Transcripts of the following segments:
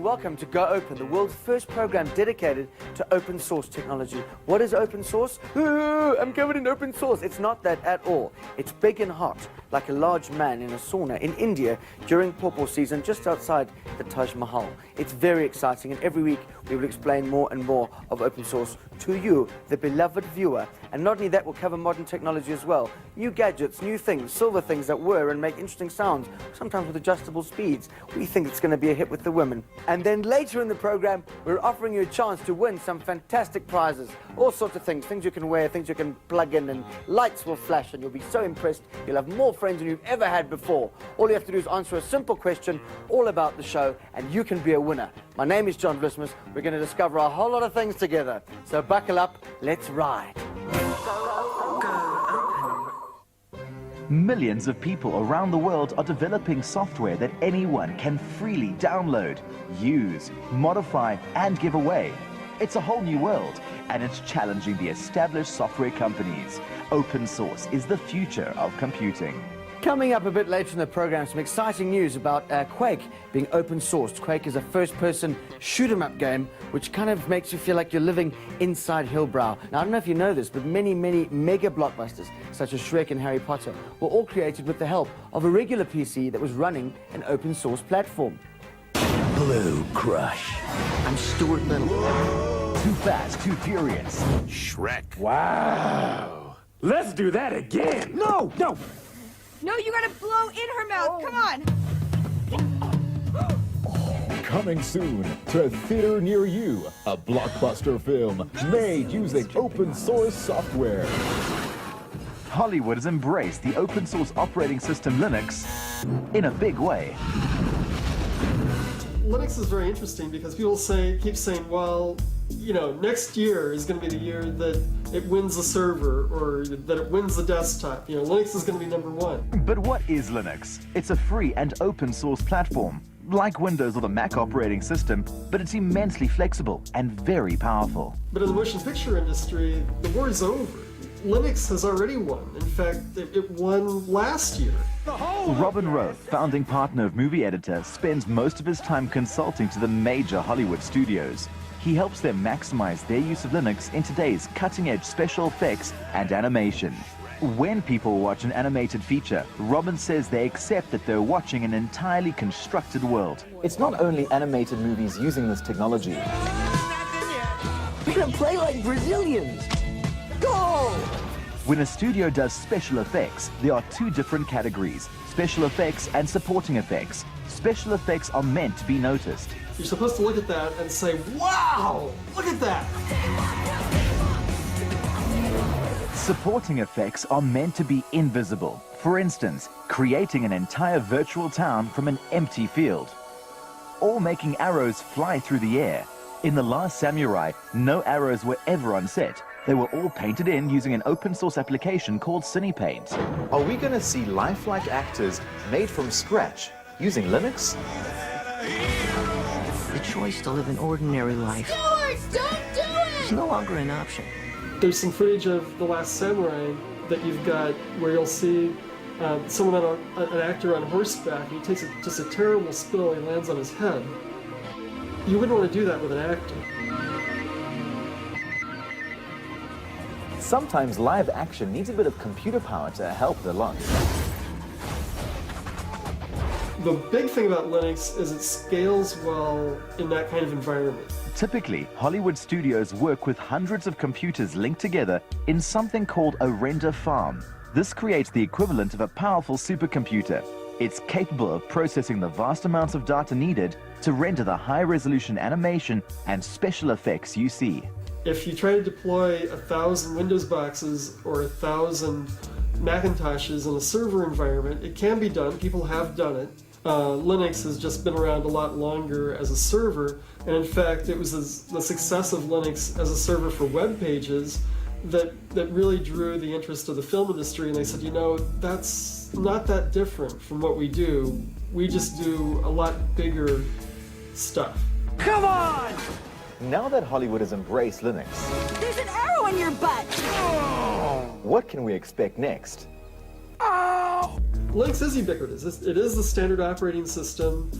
welcome to Go Open, the world's first program dedicated to open source technology. What is open source? I'm covered in open source. It's not that at all. It's big and hot, like a large man in a sauna in India during pawpaw season just outside the Taj Mahal. It's very exciting, and every week we will explain more and more of open source to you, the beloved viewer. And not only that, we'll cover modern technology as well. New gadgets, new things, silver things that whir and make interesting sounds, sometimes with adjustable speeds. We think it's going to be a hit with the women. And then later in the program, we're offering you a chance to win some fantastic prizes. All sorts of things you can wear, things you can plug in, and lights will flash, and you'll be so impressed. You'll have more friends than you've ever had before. All you have to do is answer a simple question all about the show, and you can be a winner. My name is John Vlismus. We're going to discover a whole lot of things together. So buckle up, let's ride. Millions of people around the world are developing software that anyone can freely download, use, modify, and give away. It's a whole new world, and it's challenging the established software companies. Open source is the future of computing. Coming up a bit later in the program, some exciting news about Quake being open sourced. Quake is a first-person shoot-'em-up game which kind of makes you feel like you're living inside Hillbrow. Now, I don't know if you know this, but many mega blockbusters, such as Shrek and Harry Potter, were all created with the help of a regular PC that was running an open-source platform. Blue Crush. I'm Stuart Little. Too Fast, Too Furious. Shrek. Wow. Let's do that again. No! No, you gotta blow in her mouth. Come on. Coming soon to a theater near you, a blockbuster film made using open source software. Hollywood has embraced the open source operating system Linux in a big way. Linux is very interesting because people keep saying, well, you know, next year is going to be the year that it wins the server or that it wins the desktop. You know, Linux is going to be #1. But what is Linux? It's a free and open source platform, like Windows or the Mac operating system, but it's immensely flexible and very powerful. But in the motion picture industry, the war is over. Linux has already won. In fact, it won last year. Robin Roth, founding partner of Movie Editor, spends most of his time consulting to the major Hollywood studios. He helps them maximize their use of Linux in today's cutting-edge special effects and animation. When people watch an animated feature, Robin says they accept that they're watching an entirely constructed world. It's not only animated movies using this technology. We're gonna play like Brazilians. Go! When a studio does special effects, there are two different categories: special effects and supporting effects. Special effects are meant to be noticed. You're supposed to look at that and say, wow, look at that. Supporting effects are meant to be invisible. For instance, creating an entire virtual town from an empty field, or making arrows fly through the air. In The Last Samurai, no arrows were ever on set. They were all painted in using an open source application called CinePaint. Are we going to see lifelike actors made from scratch using Linux? The choice to live an ordinary life Don't do is it! no longer an option. There's some footage of The Last Samurai that you've got where you'll see someone an actor on horseback. He takes just a terrible spill. He lands on his head. You wouldn't want to do that with an actor. Sometimes live action needs a bit of computer power to help the launch. The big thing about Linux is it scales well in that kind of environment. Typically, Hollywood studios work with hundreds of computers linked together in something called a render farm. This creates the equivalent of a powerful supercomputer. It's capable of processing the vast amounts of data needed to render the high-resolution animation and special effects you see. If you try to deploy 1,000 Windows boxes or 1,000 Macintoshes in a server environment, it can be done. People have done it. Linux has just been around a lot longer as a server, and in fact, it was the success of Linux as a server for web pages that really drew the interest of the film industry, and they said, you know, that's not that different from what we do. We just do a lot bigger stuff. Come on! Now that Hollywood has embraced Linux, There's an arrow in your butt! what can we expect next? Linux is ubiquitous. It is the standard operating system.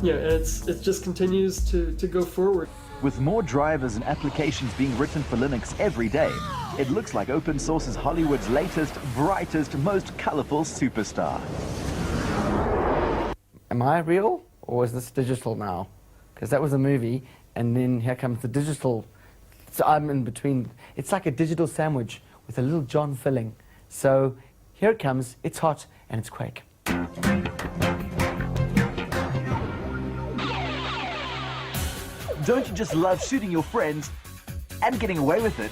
Yeah, and it just continues to go forward. With more drivers and applications being written for Linux every day, it looks like open source is Hollywood's latest, brightest, most colorful superstar. Am I real, or is this digital now? Because that was a movie, and then here comes the digital. So I'm in between. It's like a digital sandwich with a little John filling. So here it comes. It's hot, and it's Quake. Don't you just love shooting your friends and getting away with it?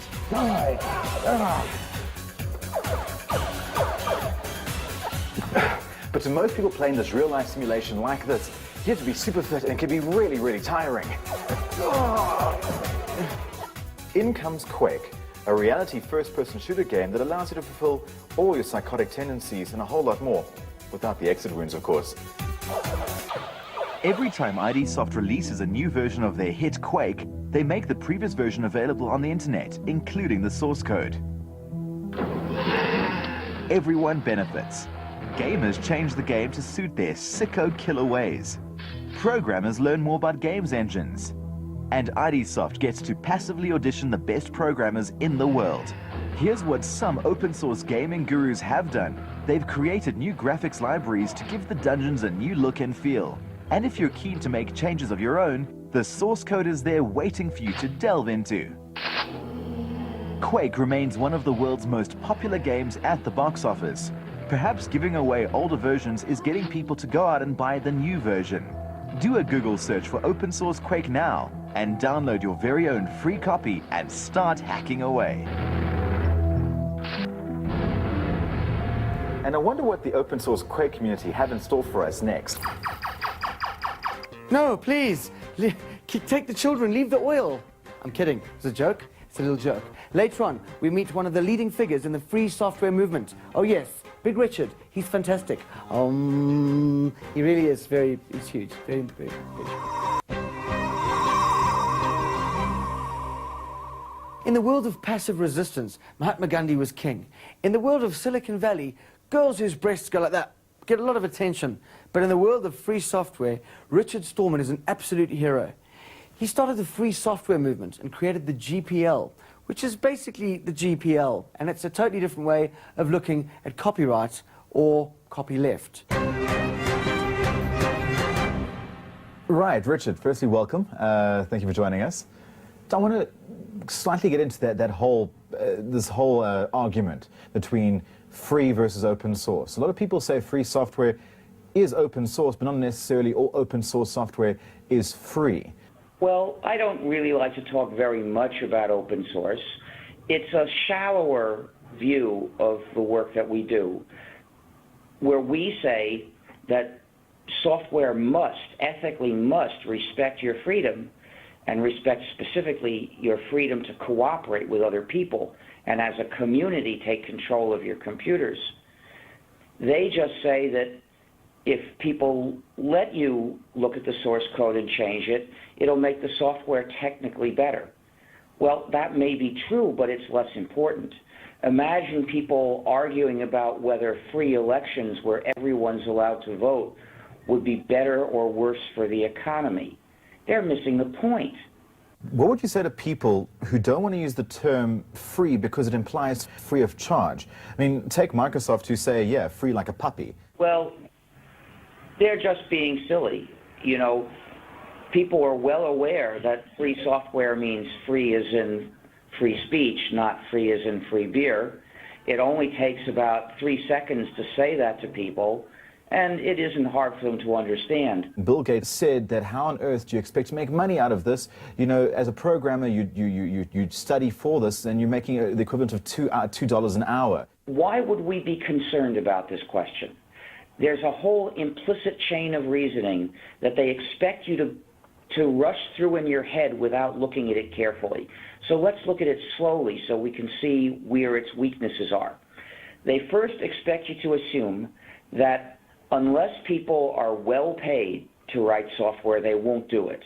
But to most people playing this real-life simulation like this, you have to be super fit and it can be really, really tiring. In comes Quake, a reality first-person shooter game that allows you to fulfill all your psychotic tendencies and a whole lot more, without the exit wounds, of course. Every time ID Soft releases a new version of their hit Quake, they make the previous version available on the internet, including the source code. Everyone benefits. Gamers change the game to suit their sicko killer ways. Programmers learn more about games engines. And ID Soft gets to passively audition the best programmers in the world. Here's what some open source gaming gurus have done. They've created new graphics libraries to give the dungeons a new look and feel. And if you're keen to make changes of your own, the source code is there waiting for you to delve into. Quake remains one of the world's most popular games at the box office. Perhaps giving away older versions is getting people to go out and buy the new version. Do a Google search for open source Quake now and download your very own free copy and start hacking away. And I wonder what the open source Quake community have in store for us next. No, please. Take the children. Leave the oil. I'm kidding. It's a joke. It's a little joke. Later on, we meet one of the leading figures in the free software movement. Oh, yes. Big Richard. He's fantastic. He really is he's huge. Very, very huge. In the world of passive resistance, Mahatma Gandhi was king. In the world of Silicon Valley, girls whose breasts go like that get a lot of attention. But in the world of free software, Richard Stallman is an absolute hero. He started the free software movement and created the GPL, which is basically the GPL, and it's a totally different way of looking at copyright or copyleft. Right, Richard, firstly, welcome. Thank you for joining us. I want to slightly get into this whole argument between free versus open source. A lot of people say free software is open source, but not necessarily all open source software is free. Well, I don't really like to talk very much about open source. It's a shallower view of the work that we do, where we say that software ethically must respect your freedom and respect specifically your freedom to cooperate with other people and as a community take control of your computers. They just say that if people let you look at the source code and change it, it'll make the software technically better. Well, that may be true, but it's less important. Imagine people arguing about whether free elections where everyone's allowed to vote would be better or worse for the economy. They're missing the point. What would you say to people who don't want to use the term free because it implies free of charge? I mean, take Microsoft who say, yeah, free like a puppy. Well, they're just being silly. You know, people are well aware that free software means free as in free speech, not free as in free beer. It only takes about 3 seconds to say that to people, and it isn't hard for them to understand. Bill Gates said that how on earth do you expect to make money out of this? You know, as a programmer, you study for this, and you're making the equivalent of $2 an hour. Why would we be concerned about this question? There's a whole implicit chain of reasoning that they expect you to rush through in your head without looking at it carefully. So let's look at it slowly so we can see where its weaknesses are. They first expect you to assume that unless people are well paid to write software, they won't do it.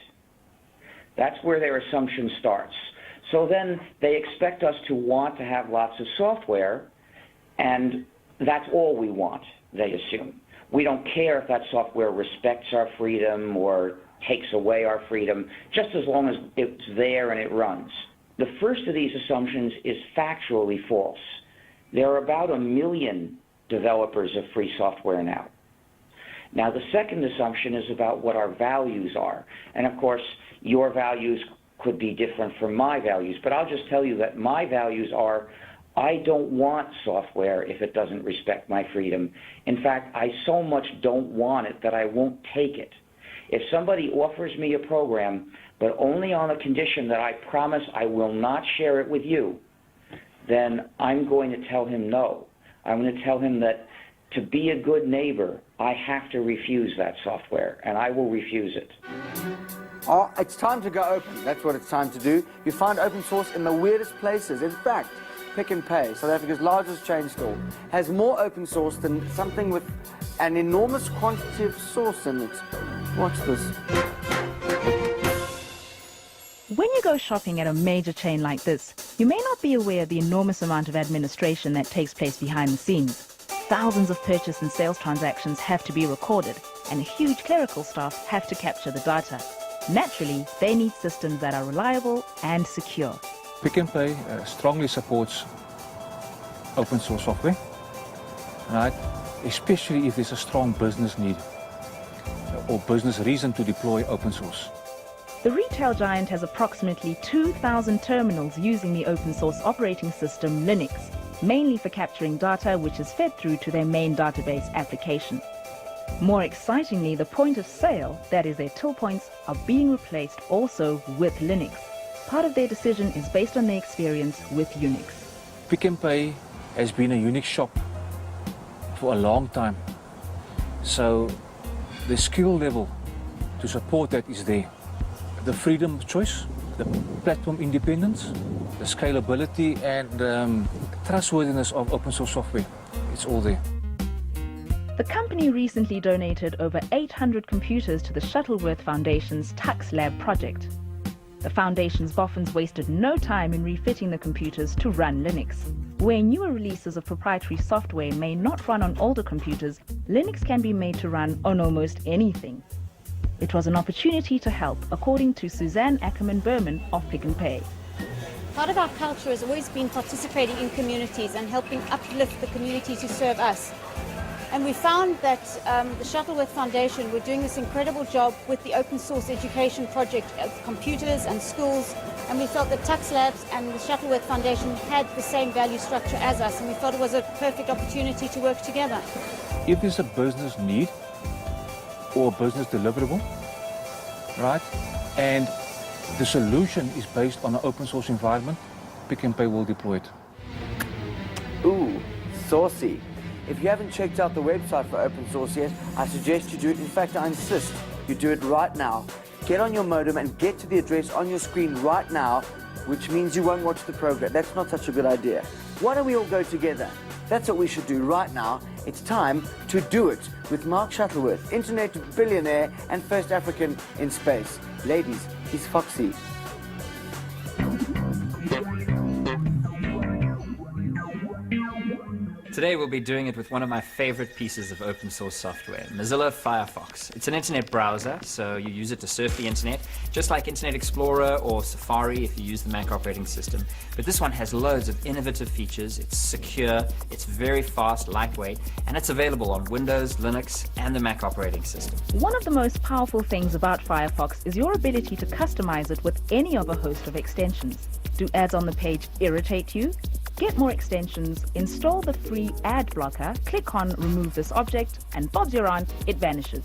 That's where their assumption starts. So then they expect us to want to have lots of software, and that's all we want, they assume. We don't care if that software respects our freedom or takes away our freedom, just as long as it's there and it runs. The first of these assumptions is factually false. There are about 1 million developers of free software now. Now, the second assumption is about what our values are. And of course, your values could be different from my values, but I'll just tell you that my values are, I don't want software if it doesn't respect my freedom. In fact, I so much don't want it that I won't take it. If somebody offers me a program, but only on the condition that I promise I will not share it with you, then I'm going to tell him no. I'm going to tell him that to be a good neighbor, I have to refuse that software, and I will refuse it. Oh, it's time to go open. That's what it's time to do. You find open source in the weirdest places. In fact, Pick n Pay, South Africa's largest chain store, has more open source than something with an enormous quantity of source in it. Watch this. When you go shopping at a major chain like this, you may not be aware of the enormous amount of administration that takes place behind the scenes. Thousands of purchase and sales transactions have to be recorded, and a huge clerical staff have to capture the data. Naturally, they need systems that are reliable and secure. Pick n Pay strongly supports open source software, right? Especially if there's a strong business need or business reason to deploy open source. The retail giant has approximately 2,000 terminals using the open source operating system Linux, mainly for capturing data which is fed through to their main database application. More excitingly, the point of sale, that is their till points, are being replaced also with Linux. Part of their decision is based on their experience with Unix. Pick n Pay has been a Unix shop for a long time, so the skill level to support that is there. The freedom of choice, the platform independence, the scalability and trustworthiness of open source software, it's all there. The company recently donated over 800 computers to the Shuttleworth Foundation's Tux Lab project. The foundation's boffins wasted no time in refitting the computers to run Linux. Where newer releases of proprietary software may not run on older computers, Linux can be made to run on almost anything. It was an opportunity to help, according to Suzanne Ackerman-Berman of Pick n Pay. Part of our culture has always been participating in communities and helping uplift the communities who serve us. And we found that the Shuttleworth Foundation were doing this incredible job with the open source education project of computers and schools, and we felt that Tux Labs and the Shuttleworth Foundation had the same value structure as us, and we felt it was a perfect opportunity to work together. If there's a business need or a business deliverable, right, and the solution is based on an open source environment, Pick n Pay will deploy it. Ooh, saucy. If you haven't checked out the website for open source yet, I suggest you do it. In fact, I insist you do it right now. Get on your modem and get to the address on your screen right now, which means you won't watch the program. That's not such a good idea. Why don't we all go together? That's what we should do right now. It's time to do it with Mark Shuttleworth, internet billionaire and first African in space. Ladies, he's foxy. Today we'll be doing it with one of my favorite pieces of open source software, Mozilla Firefox. It's an internet browser, so you use it to surf the internet, just like Internet Explorer or Safari if you use the Mac operating system. But this one has loads of innovative features, it's secure, it's very fast, lightweight, and it's available on Windows, Linux, and the Mac operating system. One of the most powerful things about Firefox is your ability to customize it with any of a host of extensions. Do ads on the page irritate you? Get more extensions, install the free ad blocker, click on remove this object, and bob's your aunt, it vanishes.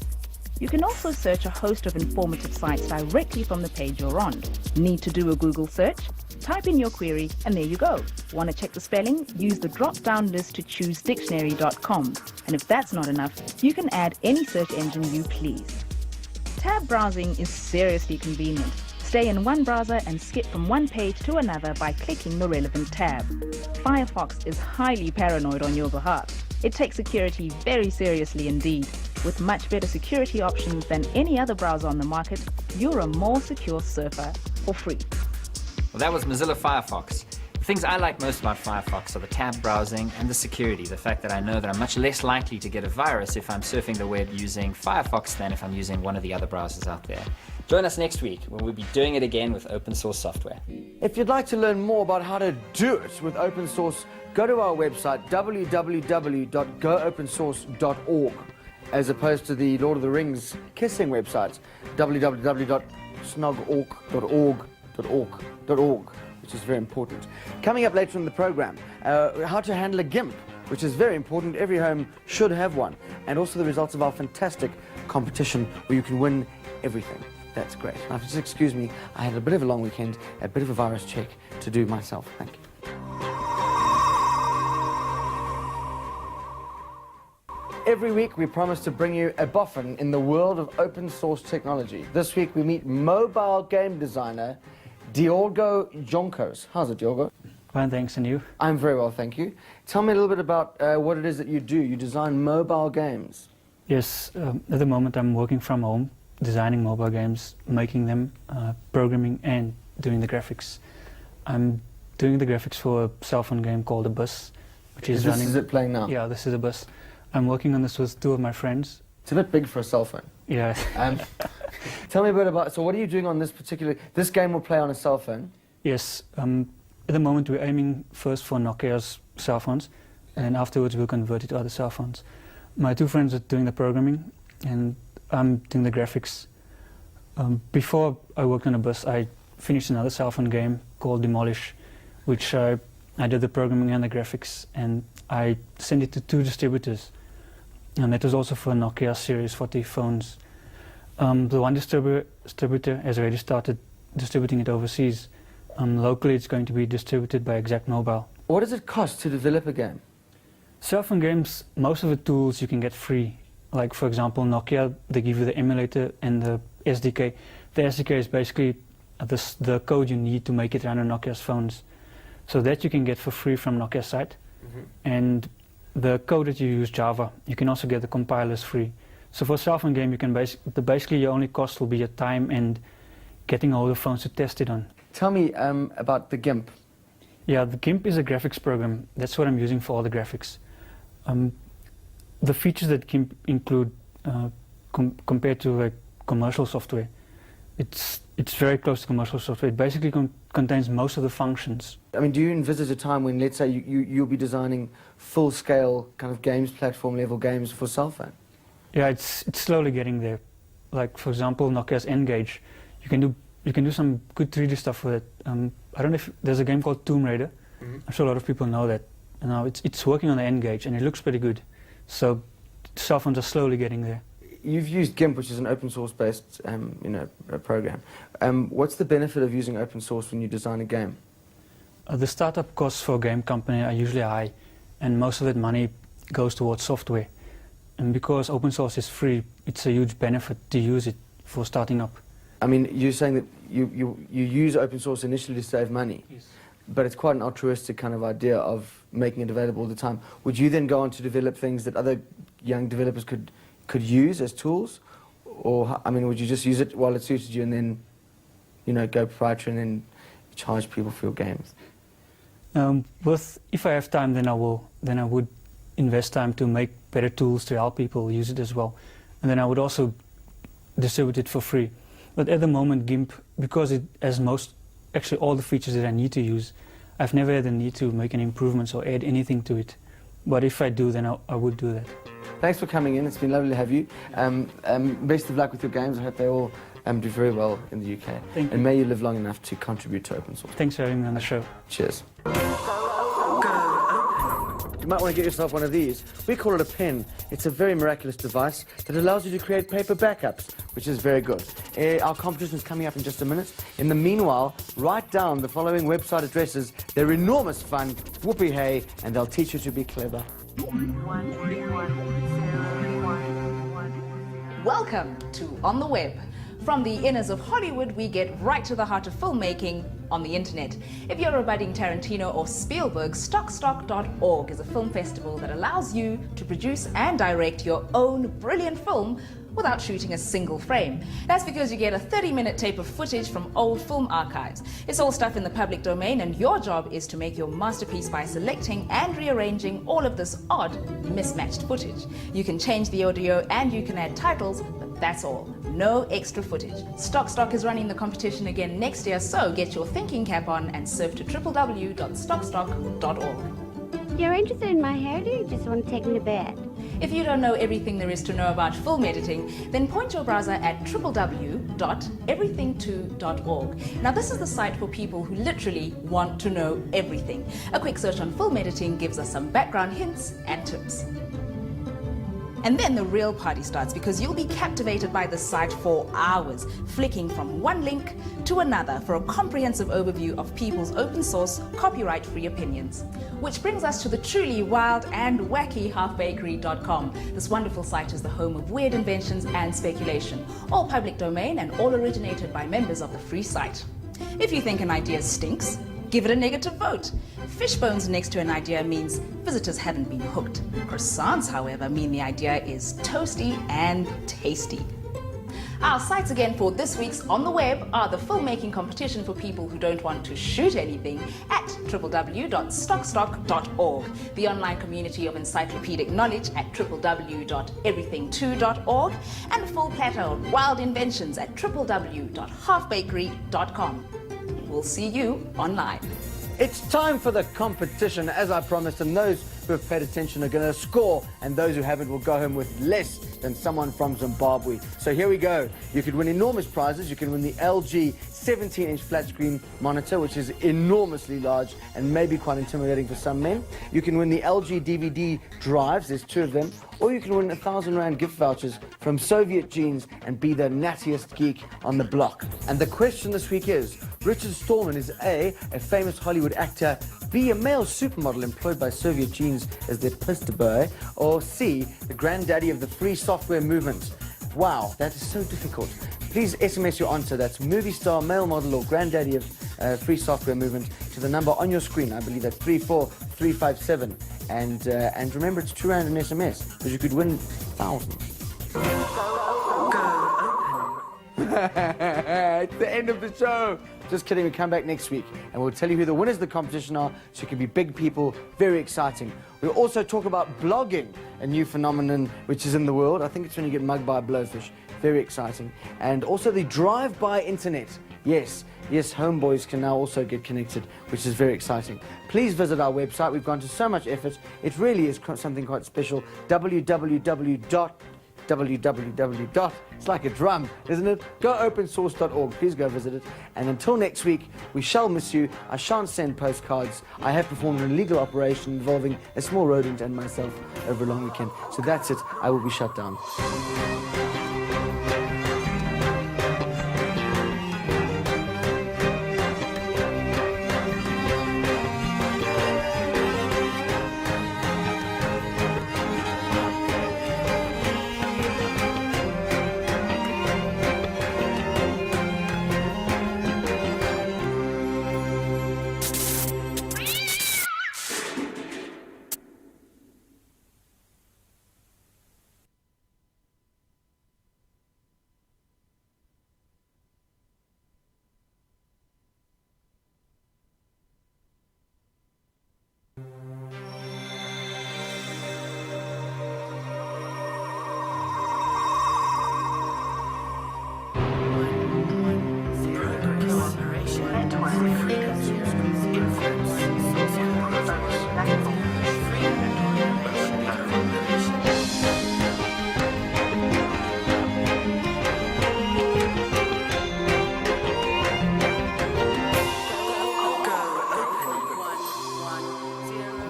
You can also search a host of informative sites directly from the page you're on. Need to do a Google search? Type in your query and there you go. Want to check the spelling? Use the drop-down list to choose dictionary.com. And if that's not enough, you can add any search engine you please. Tab browsing is seriously convenient. Stay in one browser and skip from one page to another by clicking the relevant tab. Firefox is highly paranoid on your behalf. It takes security very seriously indeed. With much better security options than any other browser on the market, you're a more secure surfer for free. Well, that was Mozilla Firefox. things I like most about Firefox are the tab browsing and the security, the fact that I know that I'm much less likely to get a virus if I'm surfing the web using Firefox than if I'm using one of the other browsers out there. Join us next week when we'll be doing it again with open source software. If you'd like to learn more about how to do it with open source, go to our website www.goopensource.org, as opposed to the Lord of the Rings kissing websites, www.snogorg.org, which is very important. Coming up later in the program, how to handle a GIMP, which is very important. Every home should have one. And also the results of our fantastic competition where you can win everything. That's great. Now, just excuse me, I had a bit of a long weekend, a bit of a virus check to do myself. Thank you. Every week we promise to bring you a boffin in the world of open source technology. This week we meet mobile game designer Diogo Jonkos. How's it, Diogo? Fine, thanks, and you? I'm very well, thank you. Tell me a little bit about what it is that you do. You design mobile games. Yes, at the moment I'm working from home, designing mobile games, making them, programming and doing the graphics. I'm doing the graphics for a cell phone game called The Bus, which is running... Is it playing now? Yeah, this is a bus. I'm working on this with two of my friends. It's a bit big for a cell phone. Yeah. Tell me a bit about, so what are you doing on this particular, this game will play on a cell phone? Yes, at the moment we're aiming first for Nokia's cell phones, and afterwards we'll convert it to other cell phones. My two friends are doing the programming, and I'm doing the graphics. Before I worked on a bus, I finished another cell phone game called Demolish, which I did the programming and the graphics, and I sent it to two distributors. And that was also for Nokia Series 40 phones. The one distributor has already started distributing it overseas. Locally it's going to be distributed by Exact Mobile. What does it cost to develop a game? Cell phone games, most of the tools you can get free. Like for example Nokia, they give you the emulator and the SDK. The SDK is basically the code you need to make it run on Nokia's phones. So that you can get for free from Nokia's site. And the code that you use, Java, you can also get the compilers free. So for a cell phone game, you can basically your only cost will be your time and getting all the phones to test it on. Tell me about the GIMP. Yeah, the GIMP is a graphics program. That's what I'm using for all the graphics. The features that GIMP include compared to like commercial software, it's very close to commercial software. It basically contains most of the functions. I mean, do you envisage a time when, let's say, you'll be designing full-scale kind of games, platform-level games for cell phone? Yeah, it's slowly getting there. Like, for example, Nokia's N-Gage. You can do some good 3D stuff with it. I don't know if there's a game called Tomb Raider. I'm sure a lot of people know that. And now it's working on the N-Gage, and it looks pretty good. So cell phones are slowly getting there. You've used GIMP, which is an open source based program. What's the benefit of using open source when you design a game? The startup costs for a game company are usually high, and most of that money goes towards software. And because open source is free, it's a huge benefit to use it for starting up. I mean, you're saying that you use open source initially to save money, yes. But it's quite an altruistic kind of idea of making it available all the time. Would you then go on to develop things that other young developers could use as tools? Or, I mean, would you just use it while it suited you and then, go proprietary and then charge people for your games? If I have time, then I would invest time to make better tools to help people use it as well. And then I would also distribute it for free. But at the moment, GIMP, because it has actually all the features that I need to use, I've never had the need to make any improvements or add anything to it. But if I do, then I would do that. Thanks for coming in. It's been lovely to have you. Best of luck with your games. I hope they all do very well in the UK. Thank you. And may you live long enough to contribute to open source. Thanks for having me on the show. Cheers. You might want to get yourself one of these. We call it a pen. It's a very miraculous device that allows you to create paper backups, which is very good. Our competition is coming up in just a minute. In the meanwhile, write down the following website addresses. They're enormous fun, whoopee hey, and they'll teach you to be clever. Welcome to On the Web. From the inners of Hollywood, we get right to the heart of filmmaking on the internet. If you're a budding Tarantino or Spielberg, Stockstock.org is a film festival that allows you to produce and direct your own brilliant film without shooting a single frame. That's because you get a 30-minute tape of footage from old film archives. It's all stuff in the public domain, and your job is to make your masterpiece by selecting and rearranging all of this odd, mismatched footage. You can change the audio and you can add titles, but that's all. No extra footage. Stock is running the competition again next year, so get your thinking cap on and surf to www.stockstock.org. You're interested in my hair, do you just want to take me to bed? If you don't know everything there is to know about film editing, then point your browser at www.everything2.org. Now this is the site for people who literally want to know everything. A quick search on film editing gives us some background hints and tips. And then the real party starts, because you'll be captivated by this site for hours, flicking from one link to another for a comprehensive overview of people's open source, copyright-free opinions. Which brings us to the truly wild and wacky halfbakery.com. This wonderful site is the home of weird inventions and speculation, all public domain and all originated by members of the free site. If you think an idea stinks, give it a negative vote. Fishbones next to an idea means visitors haven't been hooked. Croissants, however, mean the idea is toasty and tasty. Our sites again for this week's On the Web are the filmmaking competition for people who don't want to shoot anything at www.stockstock.org, the online community of encyclopedic knowledge at www.everything2.org, and a full platter of wild inventions at www.halfbakery.com. We'll see you online. It's time for the competition, as I promised, and those who have paid attention are going to score, and those who haven't will go home with less than someone from Zimbabwe. So here we go. You could win enormous prizes. You can win the LG 17-inch flat screen monitor, which is enormously large and maybe quite intimidating for some men. You can win the LG DVD drives, there's 2 of them, or you can win 1,000 Rand gift vouchers from Soviet Jeans and be the nattiest geek on the block. And the question this week is, Richard Stallman is A, famous Hollywood actor, B, a male supermodel employed by Soviet Jeans as their poster boy, or C, the granddaddy of the free software movement? Wow, that is so difficult. Please SMS your answer. That's movie star, male model, or granddaddy of free software movement to the number on your screen. I believe that's 34357. And remember, it's 2 Rand an SMS, because you could win thousands. It's the end of the show. Just kidding, we come back next week and we'll tell you who the winners of the competition are, so you can be big people, very exciting. We'll also talk about blogging, a new phenomenon which is in the world. I think it's when you get mugged by a blowfish. Very exciting. And also the drive-by internet. Yes, homeboys can now also get connected, which is very exciting. Please visit our website. We've gone to so much effort. It really is something quite special. www. It's like a drum, isn't it? GoOpenSource.org. Please go visit it. And until next week, we shall miss you. I shan't send postcards. I have performed an illegal operation involving a small rodent and myself over a long weekend. So that's it. I will be shut down.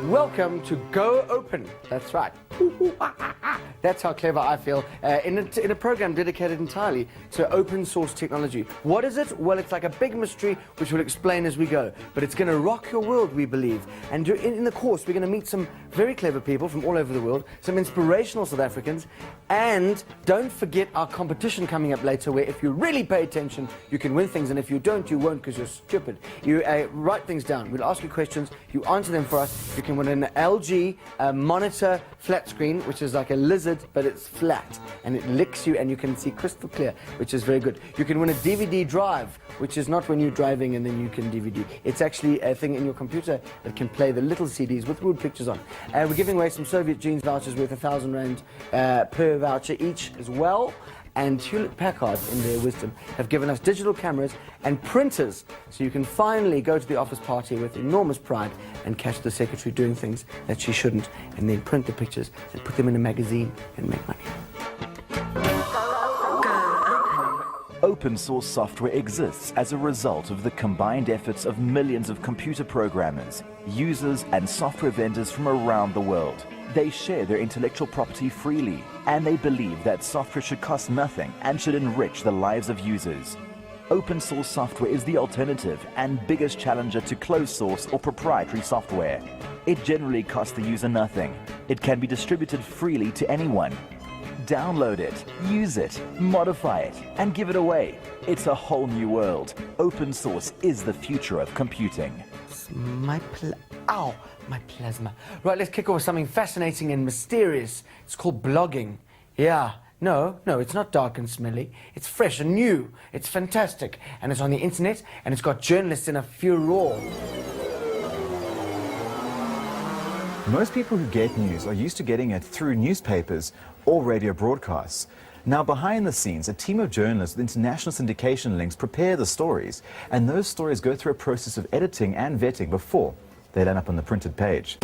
Welcome to Go Open. That's right. That's how clever I feel. In a program dedicated entirely to open source technology. What is it? Well, it's like a big mystery which we'll explain as we go. But it's going to rock your world, we believe. And in the course, we're going to meet some very clever people from all over the world, some inspirational South Africans, and don't forget our competition coming up later, where if you really pay attention, you can win things, and if you don't, you won't, because you're stupid. You write things down. We'll ask you questions. You answer them for us. You can win an LG monitor flat screen, which is like a lizard, but it's flat, and it licks you, and you can see crystal clear, which is very good. You can win a DVD drive, which is not when you're driving and then you can DVD. It's actually a thing in your computer that can play the little CDs with rude pictures on. We're giving away some Soviet jeans vouchers worth 1,000 Rand per voucher each as well. And Hewlett-Packard, in their wisdom, have given us digital cameras and printers, so you can finally go to the office party with enormous pride and catch the secretary doing things that she shouldn't, and then print the pictures and put them in a magazine and make money. Open source software exists as a result of the combined efforts of millions of computer programmers, users, and software vendors from around the world. They share their intellectual property freely, and they believe that software should cost nothing and should enrich the lives of users. Open source software is the alternative and biggest challenger to closed source or proprietary software. It generally costs the user nothing. It can be distributed freely to anyone. Download it, use it, modify it, and give it away. It's a whole new world. Open source is the future of computing. My plasma. Right, let's kick off with something fascinating and mysterious. It's called blogging. Yeah. No, it's not dark and smelly. It's fresh and new. It's fantastic. And it's on the internet, and it's got journalists in a furore. Most people who get news are used to getting it through newspapers or radio broadcasts. Now, behind the scenes, a team of journalists with international syndication links prepare the stories, and those stories go through a process of editing and vetting before they land up on the printed page.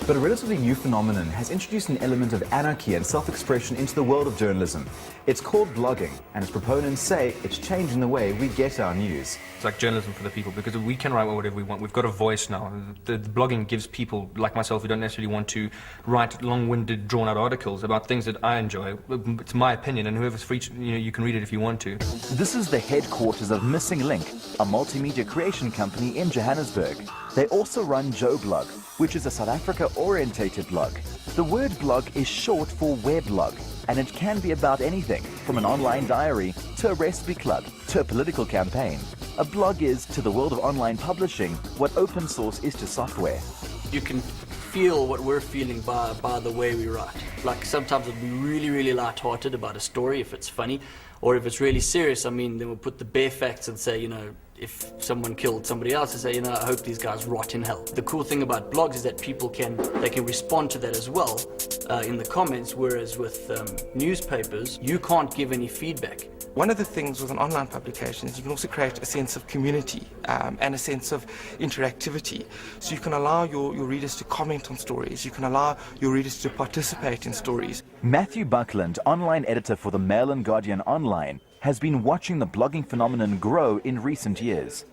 But a relatively new phenomenon has introduced an element of anarchy and self-expression into the world of journalism. It's called blogging, and its proponents say it's changing the way we get our news. It's like journalism for the people, because we can write whatever we want. We've got a voice now. The blogging gives people like myself who don't necessarily want to write long-winded, drawn-out articles about things that I enjoy. It's my opinion, and whoever's free, you can read it if you want to. This is the headquarters of Missing Link, a multimedia creation company in Johannesburg. They also run Joe Blog, which is a South Africa-orientated blog. The word blog is short for weblog, and it can be about anything, from an online diary to a recipe club to a political campaign. A blog is, to the world of online publishing, what open source is to software. You can feel what we're feeling by the way we write. Like sometimes it'll be really, really light-hearted about a story if it's funny, or if it's really serious, I mean, then we'll put the bare facts and say, if someone killed somebody else, and say, I hope these guys rot in hell. The cool thing about blogs is that people can respond to that as well in the comments, whereas with newspapers, you can't give any feedback. One of the things with an online publication is you can also create a sense of community and a sense of interactivity. So you can allow your readers to comment on stories. You can allow your readers to participate in stories. Matthew Buckland, online editor for the Mail and Guardian Online, has been watching the blogging phenomenon grow in recent years.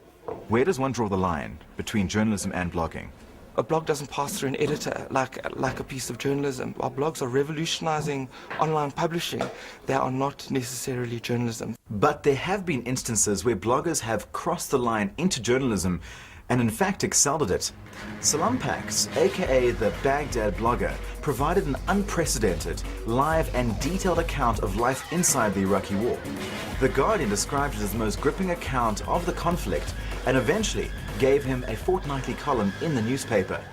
Where does one draw the line between journalism and blogging? A blog doesn't pass through an editor like a piece of journalism. Our blogs are revolutionizing online publishing. They are not necessarily journalism. But there have been instances where bloggers have crossed the line into journalism and in fact excelled at it. Salam Pax, aka the Baghdad blogger, provided an unprecedented, live and detailed account of life inside the Iraqi war. The Guardian described it as the most gripping account of the conflict and eventually gave him a fortnightly column in the newspaper.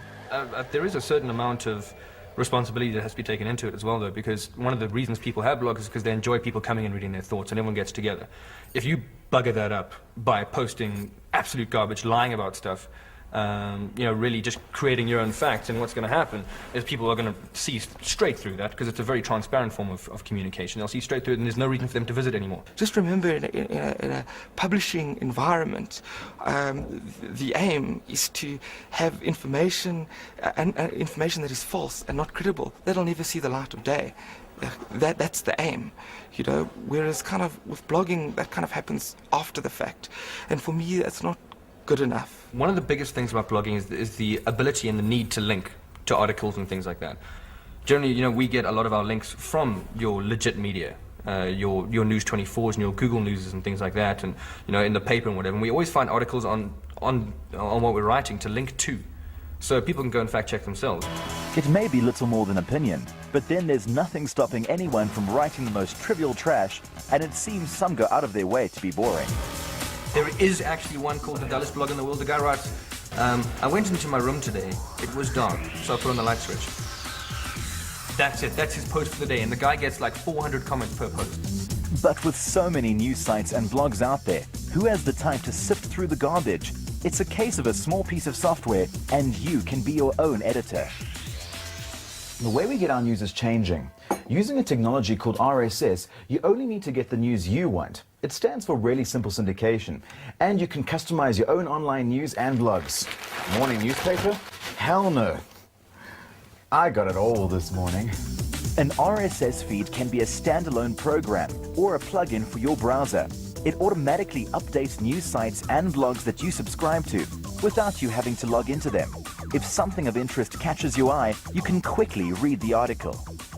There is a certain amount of responsibility that has to be taken into it as well, though, because one of the reasons people have blogs is because they enjoy people coming and reading their thoughts, and everyone gets together. If you bugger that up by posting absolute garbage, lying about stuff, really just creating your own facts, and what's going to happen is people are going to see straight through that, because it's a very transparent form of communication. They'll see straight through it, and there's no reason for them to visit anymore. Just remember, in a publishing environment, the aim is to have information information that is false and not credible. That'll never see the light of day. That's the aim, whereas kind of with blogging, that kind of happens after the fact. And for me, that's not good enough. One of the biggest things about blogging is the ability and the need to link to articles and things like that. Generally, we get a lot of our links from your legit media, your News 24s and your Google News and things like that, and in the paper and whatever. And we always find articles on what we're writing to link to. So people can go and fact check themselves. It may be little more than opinion, but then there's nothing stopping anyone from writing the most trivial trash, and it seems some go out of their way to be boring. There is actually one called the dullest blog in the world. The guy writes, I went into my room today, it was dark, so I put on the light switch. That's it, that's his post for the day, and the guy gets like 400 comments per post. But with so many news sites and blogs out there, who has the time to sift through the garbage? It's a case of a small piece of software, and you can be your own editor. The way we get our news is changing. Using a technology called RSS, you only need to get the news you want. It stands for really simple syndication, and you can customize your own online news and blogs. Morning newspaper? Hell no. I got it all this morning. An RSS feed can be a standalone program or a plugin for your browser. It automatically updates news sites and blogs that you subscribe to without you having to log into them. If something of interest catches your eye, you can quickly read the article.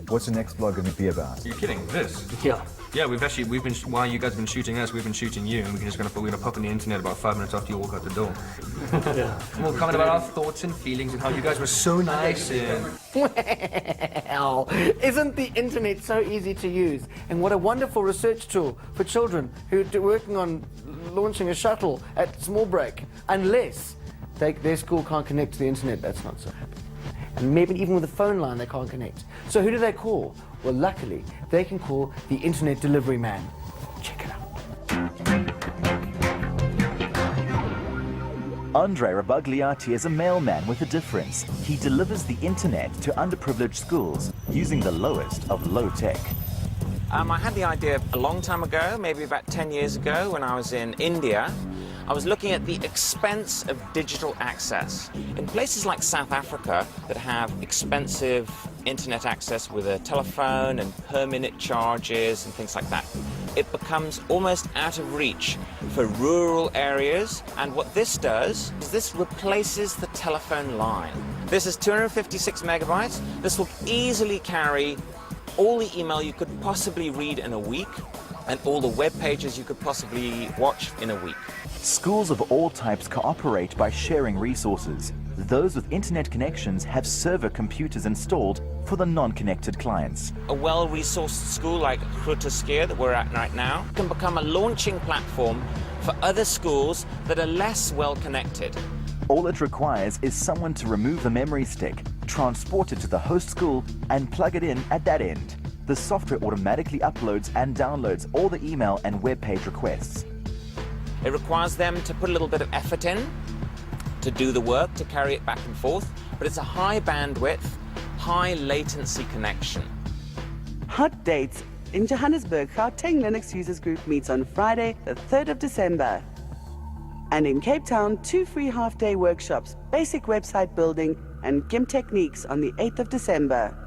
What's the next blog going to be about? You're kidding? This? Yeah. Yeah, we've been, while you guys have been shooting us, we've been shooting you, and we're gonna pop on the internet about 5 minutes after you walk out the door. Yeah. We'll comment about our thoughts and feelings and how you guys were so nice and... Well, isn't the internet so easy to use? And what a wonderful research tool for children who are working on launching a shuttle at small break. Unless their school can't connect to the internet, that's not so happy. And maybe even with a phone line they can't connect. So who do they call? Well, luckily, they can call the Internet Delivery Man. Check it out. Andre Rabagliati is a mailman with a difference. He delivers the internet to underprivileged schools using the lowest of low tech. I had the idea a long time ago, maybe about 10 years ago, when I was in India. I was looking at the expense of digital access. In places like South Africa that have expensive internet access with a telephone and per-minute charges and things like that, it becomes almost out of reach for rural areas. And what this does is this replaces the telephone line. This is 256 megabytes. This will easily carry all the email you could possibly read in a week and all the web pages you could possibly watch in a week. Schools of all types cooperate by sharing resources. Those with internet connections have server computers installed for the non-connected clients. A well-resourced school like Grooteskier that we're at right now can become a launching platform for other schools that are less well-connected. All it requires is someone to remove the memory stick, transport it to the host school, and plug it in at that end. The software automatically uploads and downloads all the email and web page requests. It requires them to put a little bit of effort in to do the work, to carry it back and forth, but it's a high bandwidth, high latency connection. Hot dates. In Johannesburg, Gauteng Linux Users Group meets on Friday, the 3rd of December. And in Cape Town, 2 free half-day workshops, basic website building and GIMP techniques on the 8th of December.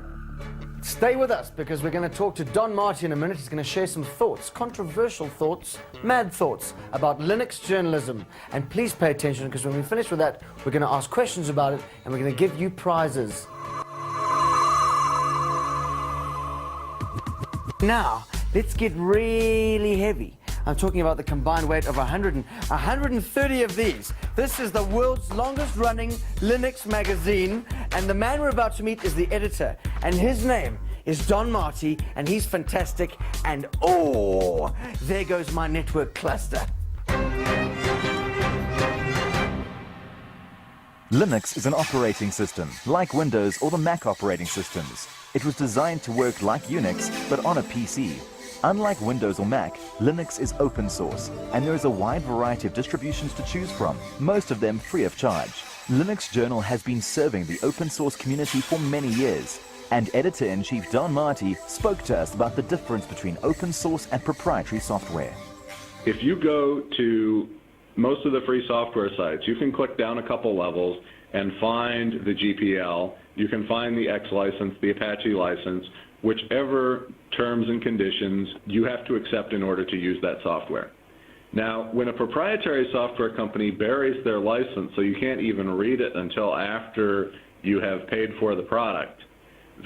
Stay with us because we're going to talk to Don Marty in a minute. He's going to share some thoughts, controversial thoughts, mad thoughts about Linux journalism. And please pay attention because when we finish with that, we're going to ask questions about it and we're going to give you prizes. Now, let's get really heavy. I'm talking about the combined weight of 130 of these. This is the world's longest running Linux magazine, and the man we're about to meet is the editor, and his name is Don Marty, and he's fantastic, and oh, there goes my network cluster. Linux is an operating system, like Windows or the Mac operating systems. It was designed to work like Unix, but on a PC. Unlike Windows or Mac, Linux is open source, and there is a wide variety of distributions to choose from, most of them free of charge. Linux Journal has been serving the open source community for many years, and Editor-in-Chief Don Marty spoke to us about the difference between open source and proprietary software. If you go to most of the free software sites, you can click down a couple levels and find the GPL, you can find the X license, the Apache license, whichever terms and conditions you have to accept in order to use that software. Now, when a proprietary software company buries their license so you can't even read it until after you have paid for the product,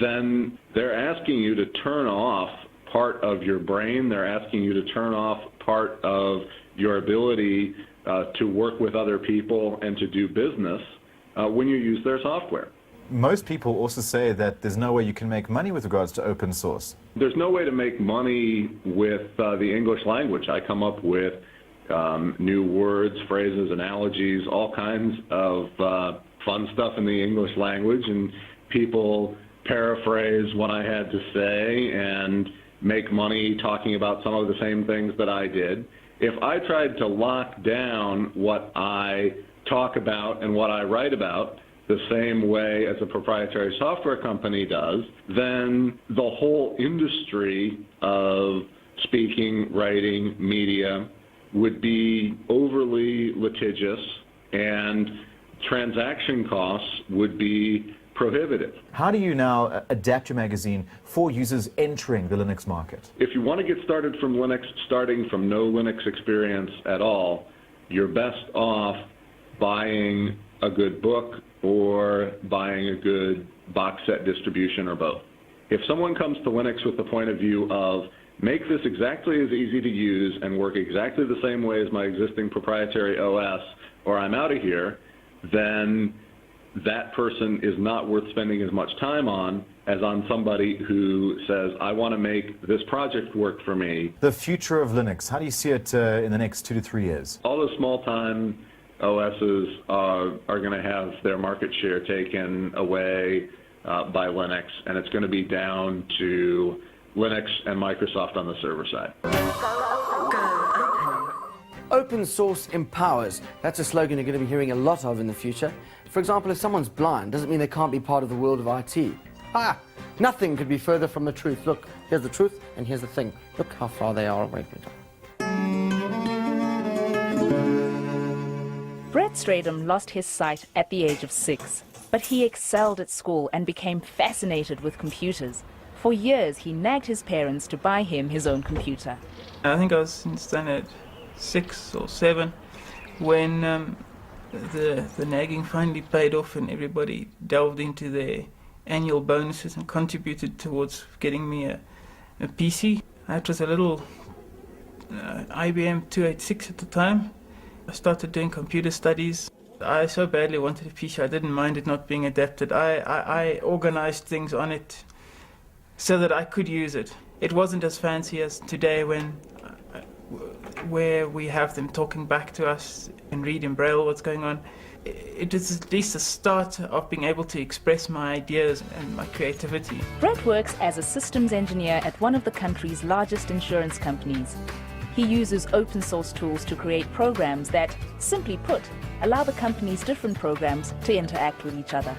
then they're asking you to turn off part of your brain, they're asking you to turn off part of your ability to work with other people and to do business when you use their software. Most people also say that there's no way you can make money with regards to open source. There's no way to make money with the English language. I come up with new words, phrases, analogies, all kinds of fun stuff in the English language, and people paraphrase what I had to say and make money talking about some of the same things that I did. If I tried to lock down what I talk about and what I write about the same way as a proprietary software company does, then the whole industry of speaking, writing, media would be overly litigious, and transaction costs would be prohibitive. How do you now adapt your magazine for users entering the Linux market? If you want to get started from Linux, starting from no Linux experience at all, you're best off buying a good book or buying a good box set distribution, or both. If someone comes to Linux with the point of view of make this exactly as easy to use and work exactly the same way as my existing proprietary OS, or I'm out of here, then that person is not worth spending as much time on as on somebody who says, I want to make this project work for me. The future of Linux, how do you see it in the next 2 to 3 years? All the small-time OSs are going to have their market share taken away by Linux, and it's going to be down to Linux and Microsoft on the server side. Open source empowers. That's a slogan you're going to be hearing a lot of in the future. For example, if someone's blind, doesn't mean they can't be part of the world of IT. Nothing could be further from the truth. Look, here's the truth, and here's the thing. Look how far they are away from each other. Brett Stradom lost his sight at the age of 6, but he excelled at school and became fascinated with computers. For years, he nagged his parents to buy him his own computer. I think I was in standard 6 or 7 when the nagging finally paid off and everybody delved into their annual bonuses and contributed towards getting me a PC. It was a little IBM 286 at the time. I started doing computer studies. I so badly wanted a PC, I didn't mind it not being adapted. I organized things on it so that I could use it. It wasn't as fancy as today where we have them talking back to us and read in Braille what's going on. It is at least a start of being able to express my ideas and my creativity. Brett works as a systems engineer at one of the country's largest insurance companies. He uses open source tools to create programs that, simply put, allow the company's different programs to interact with each other.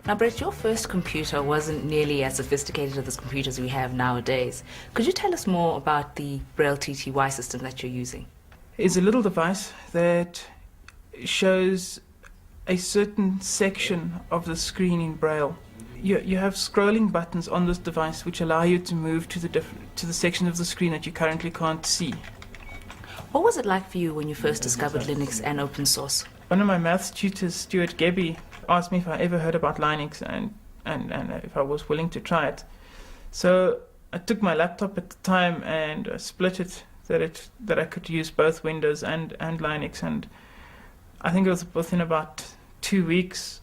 Now, Brett, your first computer wasn't nearly as sophisticated as the computers we have nowadays. Could you tell us more about the Braille TTY system that you're using? It's a little device that shows a certain section of the screen in Braille. You have scrolling buttons on this device which allow you to move to the section of the screen that you currently can't see. What was it like for you when you first discovered Linux and open source? One of my maths tutors, Stuart Gebby, asked me if I ever heard about Linux and if I was willing to try it. So I took my laptop at the time and split it that I could use both Windows and Linux, and I think it was within about 2 weeks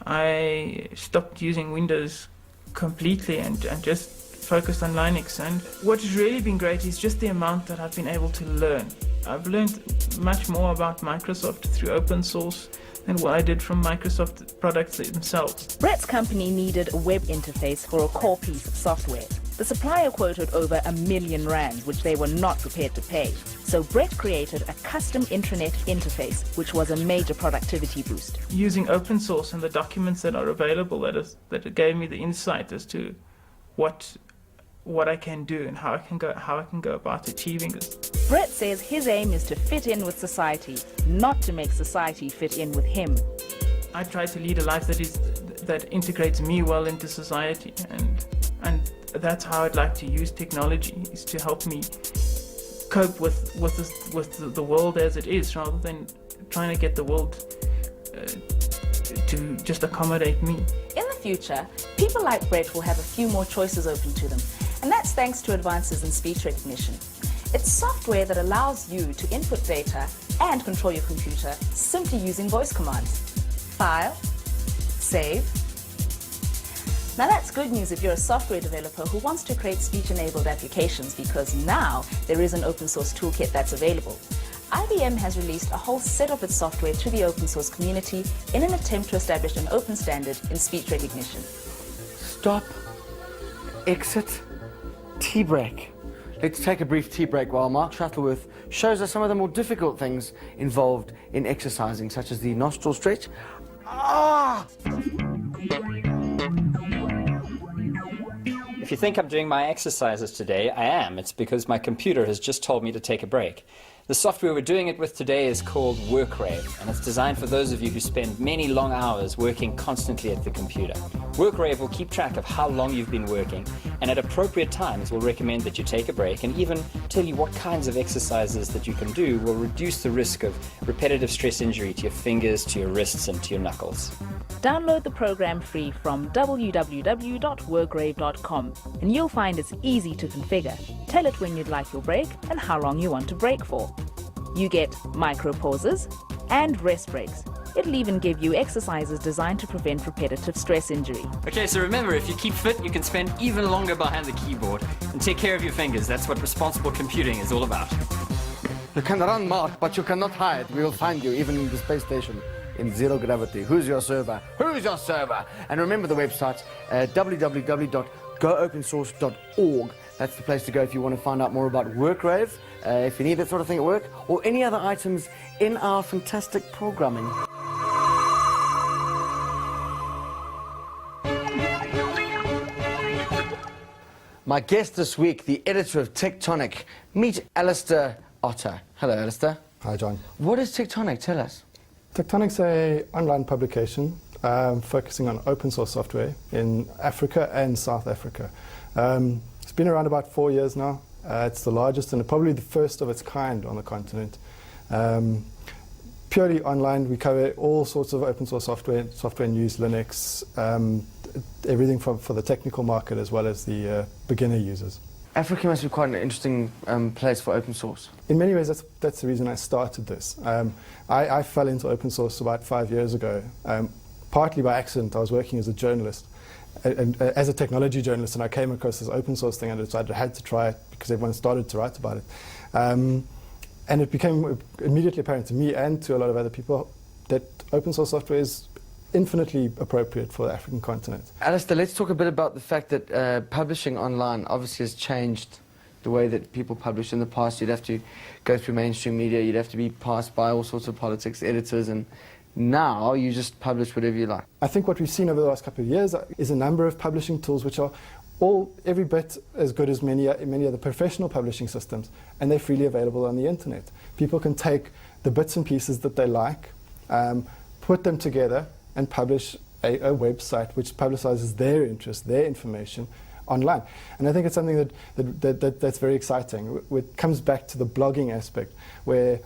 I stopped using Windows completely and just focused on Linux. And what has really been great is just the amount that I've been able to learn. I've learned much more about Microsoft through open source than what I did from Microsoft products themselves. Brett's company needed a web interface for a core piece of software. The supplier quoted over R1 million, which they were not prepared to pay. So Brett created a custom intranet interface, which was a major productivity boost. Using open source and the documents that are available, that gave me the insight as to what I can do and how I can go about achieving this. Brett says his aim is to fit in with society, not to make society fit in with him. I try to lead a life that integrates me well into society, and that's how I'd like to use technology, is to help me cope with the world as it is, rather than trying to get the world to just accommodate me. In the future, people like Brett will have a few more choices open to them, and that's thanks to advances in speech recognition. It's software that allows you to input data and control your computer simply using voice commands. File, Save. Now that's good news if you're a software developer who wants to create speech-enabled applications, because now there is an open source toolkit that's available. IBM has released a whole set of its software to the open source community in an attempt to establish an open standard in speech recognition. Stop, exit, tea break. Let's take a brief tea break while Mark Shuttleworth shows us some of the more difficult things involved in exercising, such as the nostril stretch. Ah! If you think I'm doing my exercises today, I am. It's because my computer has just told me to take a break. The software we're doing it with today is called WorkRave, and it's designed for those of you who spend many long hours working constantly at the computer. WorkRave will keep track of how long you've been working, and at appropriate times will recommend that you take a break, and even tell you what kinds of exercises that you can do will reduce the risk of repetitive stress injury to your fingers, to your wrists, and to your knuckles. Download the program free from www.workrave.com, and you'll find it's easy to configure. Tell it when you'd like your break and how long you want to break for. You get micro pauses and rest breaks. It'll even give you exercises designed to prevent repetitive stress injury. Okay, so remember, if you keep fit, you can spend even longer behind the keyboard. And take care of your fingers. That's what responsible computing is all about. You can run, Mark, but you cannot hide. We will find you, even in the space station, in zero gravity. Who's your server? Who's your server? And remember the website, www.goopensource.org. That's the place to go if you want to find out more about WorkRave, if you need that sort of thing at work, or any other items in our fantastic programming. My guest this week, the editor of Tectonic. Meet Alistair Otter. Hello, Alistair. Hi, John. What is Tectonic? Tell us. Tectonic's an online publication focusing on open source software in Africa and South Africa. It's been around about 4 years now. It's the largest and probably the first of its kind on the continent. Purely online, we cover all sorts of open source software news, Linux, everything for the technical market as well as the beginner users. Africa must be quite an interesting place for open source. In many ways, that's the reason I started this. I fell into open source about 5 years ago, partly by accident. I was working as a journalist, as a technology journalist, and I came across this open source thing and I decided I had to try it because everyone started to write about it. And it became immediately apparent to me and to a lot of other people that open source software is infinitely appropriate for the African continent. Alistair, let's talk a bit about the fact that publishing online obviously has changed the way that people publish. In the past, you'd have to go through mainstream media, you'd have to be passed by all sorts of politics, editors, and now you just publish whatever you like. I think what we've seen over the last couple of years is a number of publishing tools which are every bit as good as many other professional publishing systems, and they're freely available on the internet. People can take the bits and pieces that they like, put them together, and publish a website which publicizes their interest, their information online. And I think it's something that's very exciting. It comes back to the blogging aspect, where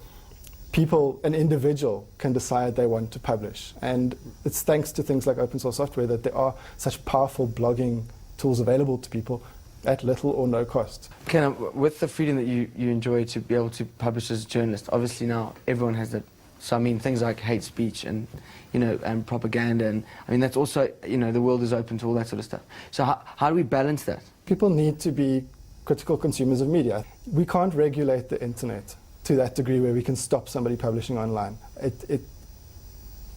an individual can decide they want to publish. And it's thanks to things like open source software that there are such powerful blogging tools available to people at little or no cost. Okay, now, with the freedom that you enjoy to be able to publish as a journalist, obviously now everyone has that. So I mean, things like hate speech and, and propaganda, and I mean, that's also, the world is open to all that sort of stuff. So how do we balance that? People need to be critical consumers of media. We can't regulate the internet to that degree where we can stop somebody publishing online.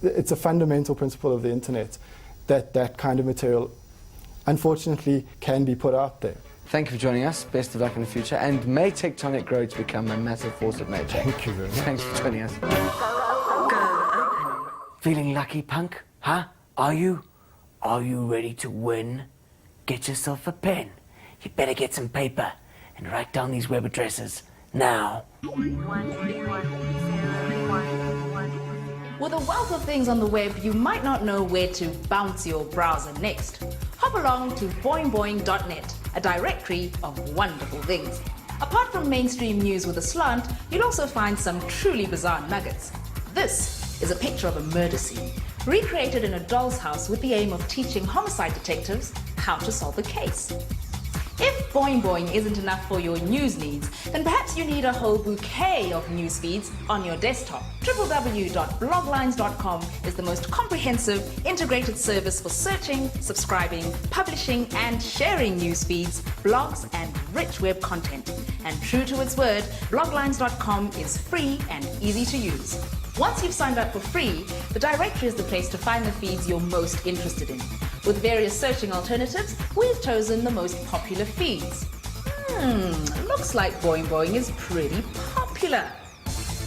It's a fundamental principle of the internet that kind of material, unfortunately, can be put out there. Thank you for joining us. Best of luck in the future. And may Tectonic grow to become a massive force of nature. Thank you very much. Thanks for joining us. Feeling lucky, punk? Huh? Are you? Are you ready to win? Get yourself a pen. You better get some paper and write down these web addresses now. With a wealth of things on the web, you might not know where to bounce your browser next. Hop along to boingboing.net, a directory of wonderful things. Apart from mainstream news with a slant, you'll also find some truly bizarre nuggets. This is a picture of a murder scene, recreated in a doll's house with the aim of teaching homicide detectives how to solve a case. If Boing Boing isn't enough for your news needs, then perhaps you need a whole bouquet of news feeds on your desktop. www.bloglines.com is the most comprehensive, integrated service for searching, subscribing, publishing, and sharing news feeds, blogs, and rich web content. And true to its word, bloglines.com is free and easy to use. Once you've signed up for free, the directory is the place to find the feeds you're most interested in. With various searching alternatives, we've chosen the most popular feeds. Looks like Boing Boing is pretty popular.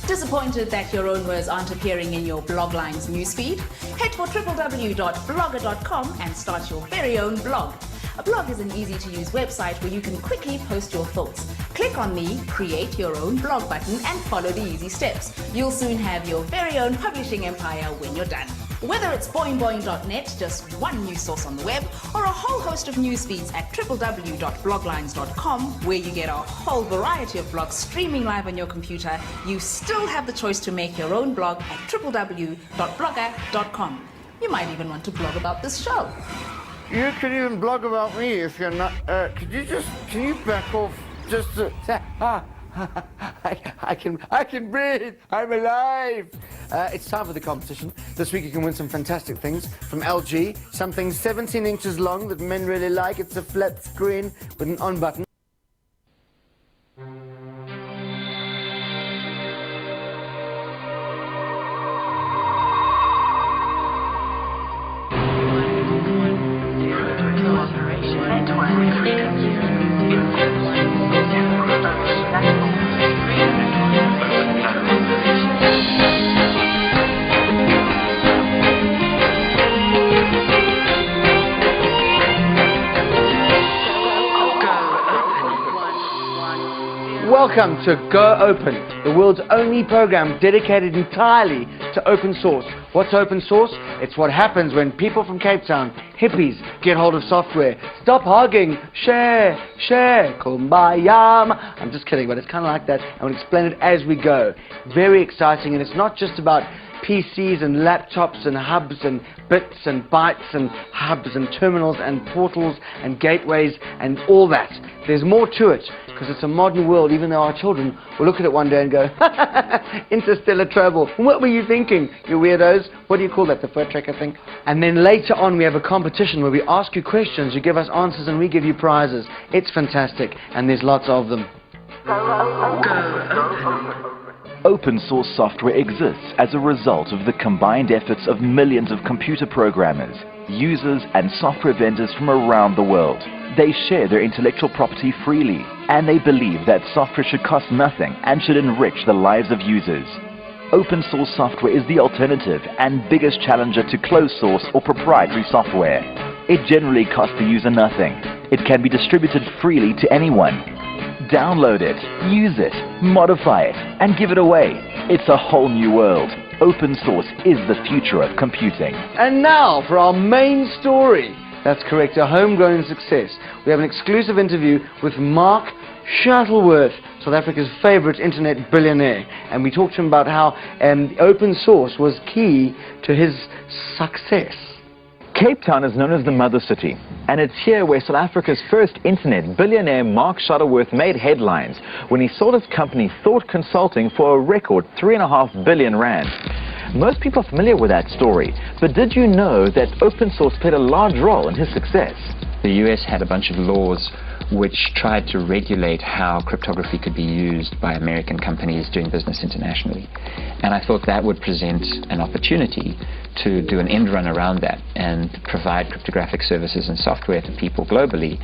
Disappointed that your own words aren't appearing in your Bloglines newsfeed? Head for www.blogger.com and start your very own blog. A blog is an easy-to-use website where you can quickly post your thoughts. Click on the Create Your Own Blog button and follow the easy steps. You'll soon have your very own publishing empire when you're done. Whether it's boingboing.net, just one news source on the web, or a whole host of news feeds at www.bloglines.com, where you get a whole variety of blogs streaming live on your computer, you still have the choice to make your own blog at www.blogger.com. You might even want to blog about this show. You can even blog about me if you're not. Can you back off just to. I can breathe. I'm alive. It's time for the competition. This week you can win some fantastic things from LG. Something 17 inches long that men really like. It's a flat screen with an on button. Welcome to Go Open, the world's only program dedicated entirely to open source. What's open source? It's what happens when people from Cape Town, hippies, get hold of software. Stop hogging, share, kumbaya. I'm just kidding, but it's kind of like that, and we'll explain it as we go. Very exciting, and it's not just about PCs and laptops and hubs and bits and bytes and hubs and terminals and portals and gateways and all that. There's more to it, because it's a modern world, even though our children will look at it one day and go, interstellar travel. What were you thinking, you weirdos? What do you call that, the fur tracker thing? And then later on we have a competition where we ask you questions, you give us answers, and we give you prizes. It's fantastic, and there's lots of them. Open source software exists as a result of the combined efforts of millions of computer programmers, users, and software vendors from around the world. They share their intellectual property freely, and they believe that software should cost nothing and should enrich the lives of users. Open source software is the alternative and biggest challenger to closed source or proprietary software. It generally costs the user nothing. It can be distributed freely to anyone. Download it, use it, modify it, and give it away. It's a whole new world. Open source is the future of computing. And now for our main story. That's correct, a homegrown success. We have an exclusive interview with Mark Shuttleworth, South Africa's favorite internet billionaire. And we talked to him about how open source was key to his success. Cape Town is known as the Mother City, and it's here where South Africa's first internet billionaire Mark Shuttleworth made headlines when he sold his company Thought Consulting for a record 3.5 billion rand. Most people are familiar with that story, but did you know that open source played a large role in his success? The US had a bunch of laws which tried to regulate how cryptography could be used by American companies doing business internationally. And I thought that would present an opportunity to do an end run around that and provide cryptographic services and software to people globally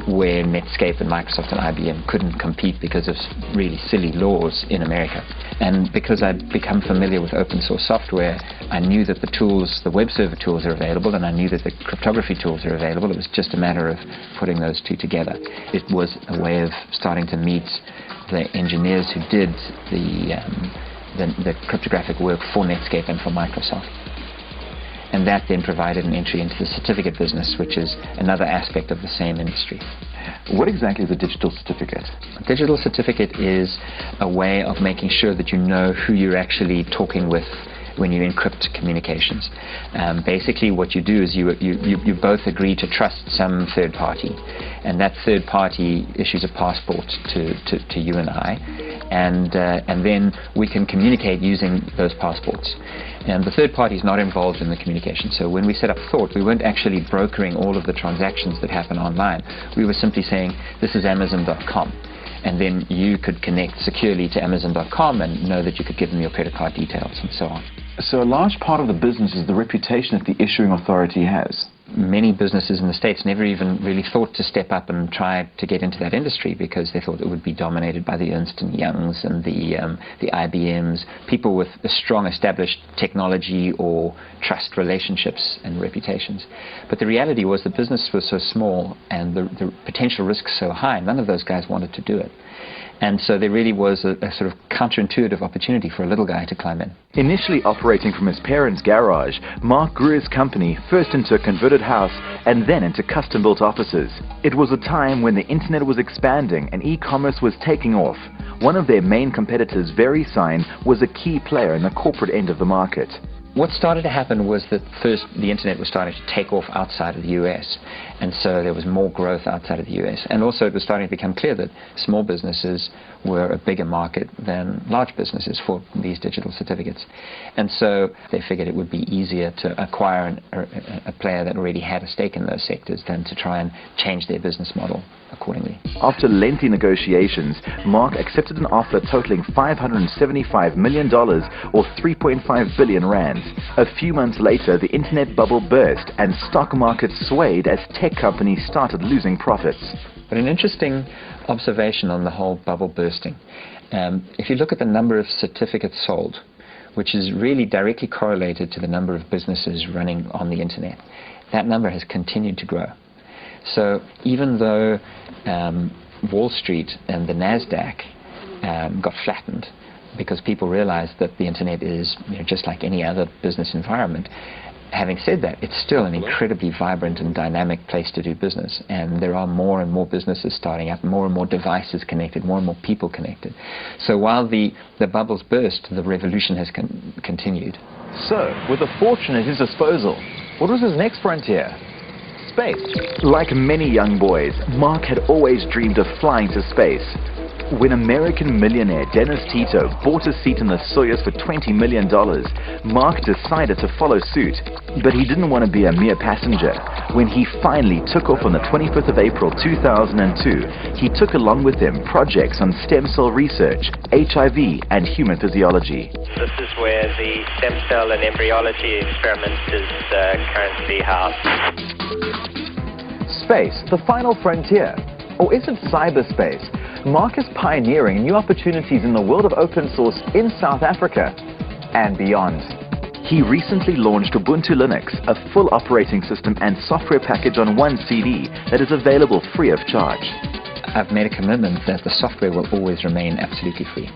where Netscape and Microsoft and IBM couldn't compete because of really silly laws in America. And because I'd become familiar with open source software, I knew that the tools, the web server tools are available, and I knew that the cryptography tools are available. It was just a matter of putting those two together. It was a way of starting to meet the engineers who did the cryptographic work for Netscape and for Microsoft. And that then provided an entry into the certificate business, which is another aspect of the same industry. What exactly is a digital certificate? A digital certificate is a way of making sure that you know who you're actually talking with when you encrypt communications. Basically what you do is you both agree to trust some third party, and that third party issues a passport to you and I, and then we can communicate using those passports. And the third party is not involved in the communication. So when we set up Thought, we weren't actually brokering all of the transactions that happen online. We were simply saying, this is Amazon.com. And then you could connect securely to Amazon.com and know that you could give them your credit card details and so on. So a large part of the business is the reputation that the issuing authority has. Many businesses in the States never even really thought to step up and try to get into that industry because they thought it would be dominated by the Ernst & Youngs and the IBMs, people with a strong established technology or trust relationships and reputations. But the reality was the business was so small and the potential risks so high, none of those guys wanted to do it. And so there really was a sort of counterintuitive opportunity for a little guy to climb in. Initially operating from his parents' garage, Mark grew his company first into a converted house and then into custom-built offices. It was a time when the internet was expanding and e-commerce was taking off. One of their main competitors, VeriSign, was a key player in the corporate end of the market. What started to happen was that first the internet was starting to take off outside of the US, and so there was more growth outside of the US. And also it was starting to become clear that small businesses were a bigger market than large businesses for these digital certificates. And so they figured it would be easier to acquire a player that already had a stake in those sectors than to try and change their business model accordingly. After lengthy negotiations, Mark accepted an offer totaling $575 million or 3.5 billion rands. A few months later, the internet bubble burst and stock markets swayed as tech companies started losing profits. But an interesting observation on the whole bubble bursting. If you look at the number of certificates sold, which is really directly correlated to the number of businesses running on the internet, that number has continued to grow. So even though Wall Street and the NASDAQ got flattened because people realized that the internet is just like any other business environment, having said that, it's still an incredibly vibrant and dynamic place to do business, and there are more and more businesses starting up, more and more devices connected, more and more people connected. So while the bubbles burst, the revolution has continued. So, with a fortune at his disposal, what was his next frontier? Space. Like many young boys, Mark had always dreamed of flying to space. When American millionaire Dennis Tito bought a seat in the Soyuz for $20 million, Mark decided to follow suit. But he didn't want to be a mere passenger. When he finally took off on the 25th of April 2002, he took along with him projects on stem cell research, HIV, and human physiology. This is where the stem cell and embryology experiment is currently housed. Space, the final frontier. Or is it cyberspace? Mark is pioneering new opportunities in the world of open source in South Africa and beyond. He recently launched Ubuntu Linux, a full operating system and software package on one CD that is available free of charge. I've made a commitment that the software will always remain absolutely free.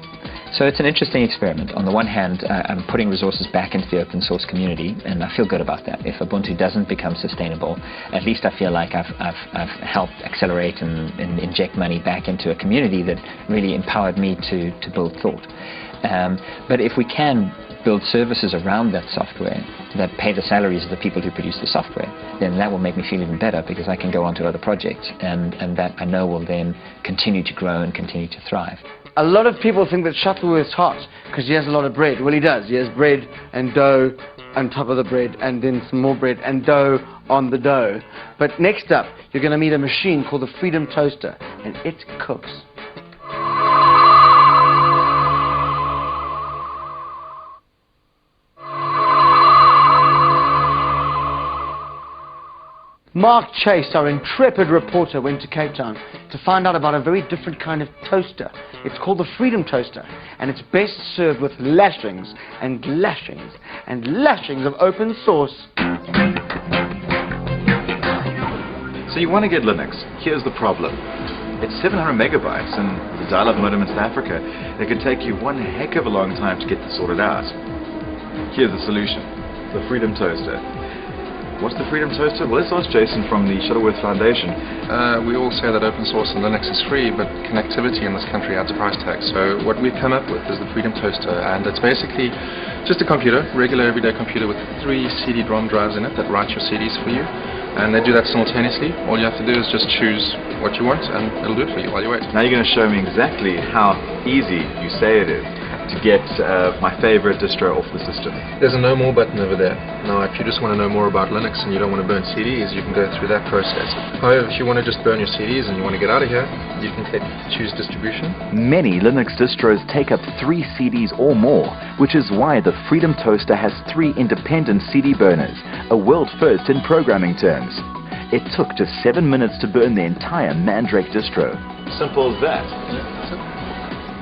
So it's an interesting experiment. On the one hand, I'm putting resources back into the open source community, and I feel good about that. If Ubuntu doesn't become sustainable, at least I feel like I've helped accelerate and inject money back into a community that really empowered me to build Thought. But if we can build services around that software that pay the salaries of the people who produce the software, then that will make me feel even better because I can go on to other projects, and that I know will then continue to grow and continue to thrive. A lot of people think that Shuttleworth's hot because he has a lot of bread. Well, he does. He has bread and dough on top of the bread, and then some more bread and dough on the dough. But next up, you're going to meet a machine called the Freedom Toaster, and it cooks. Mark Chase, our intrepid reporter, went to Cape Town to find out about a very different kind of toaster. It's called the Freedom Toaster, and it's best served with lashings and lashings and lashings of open source. So you want to get Linux. Here's the problem. It's 700 megabytes, and the dial-up modem in South Africa, it could take you one heck of a long time to get this sorted out. Here's the solution, the Freedom Toaster. What's the Freedom Toaster? Well, let's ask Jason from the Shuttleworth Foundation. We all say that open source and Linux is free, but connectivity in this country adds a price tag. So what we've come up with is the Freedom Toaster, and it's basically just a computer, regular everyday computer with 3 CD-ROM drives in it that write your CDs for you. And they do that simultaneously. All you have to do is just choose what you want, and it'll do it for you while you wait. Now you're going to show me exactly how easy you say it is to get my favorite distro off the system. There's a No More button over there. Now, if you just want to know more about Linux and you don't want to burn CDs, you can go through that process. However, if you want to just burn your CDs and you want to get out of here, you can choose distribution. Many Linux distros take up 3 CDs or more, which is why the Freedom Toaster has 3 independent CD burners, a world first in programming terms. It took just 7 minutes to burn the entire Mandrake distro. Simple as that.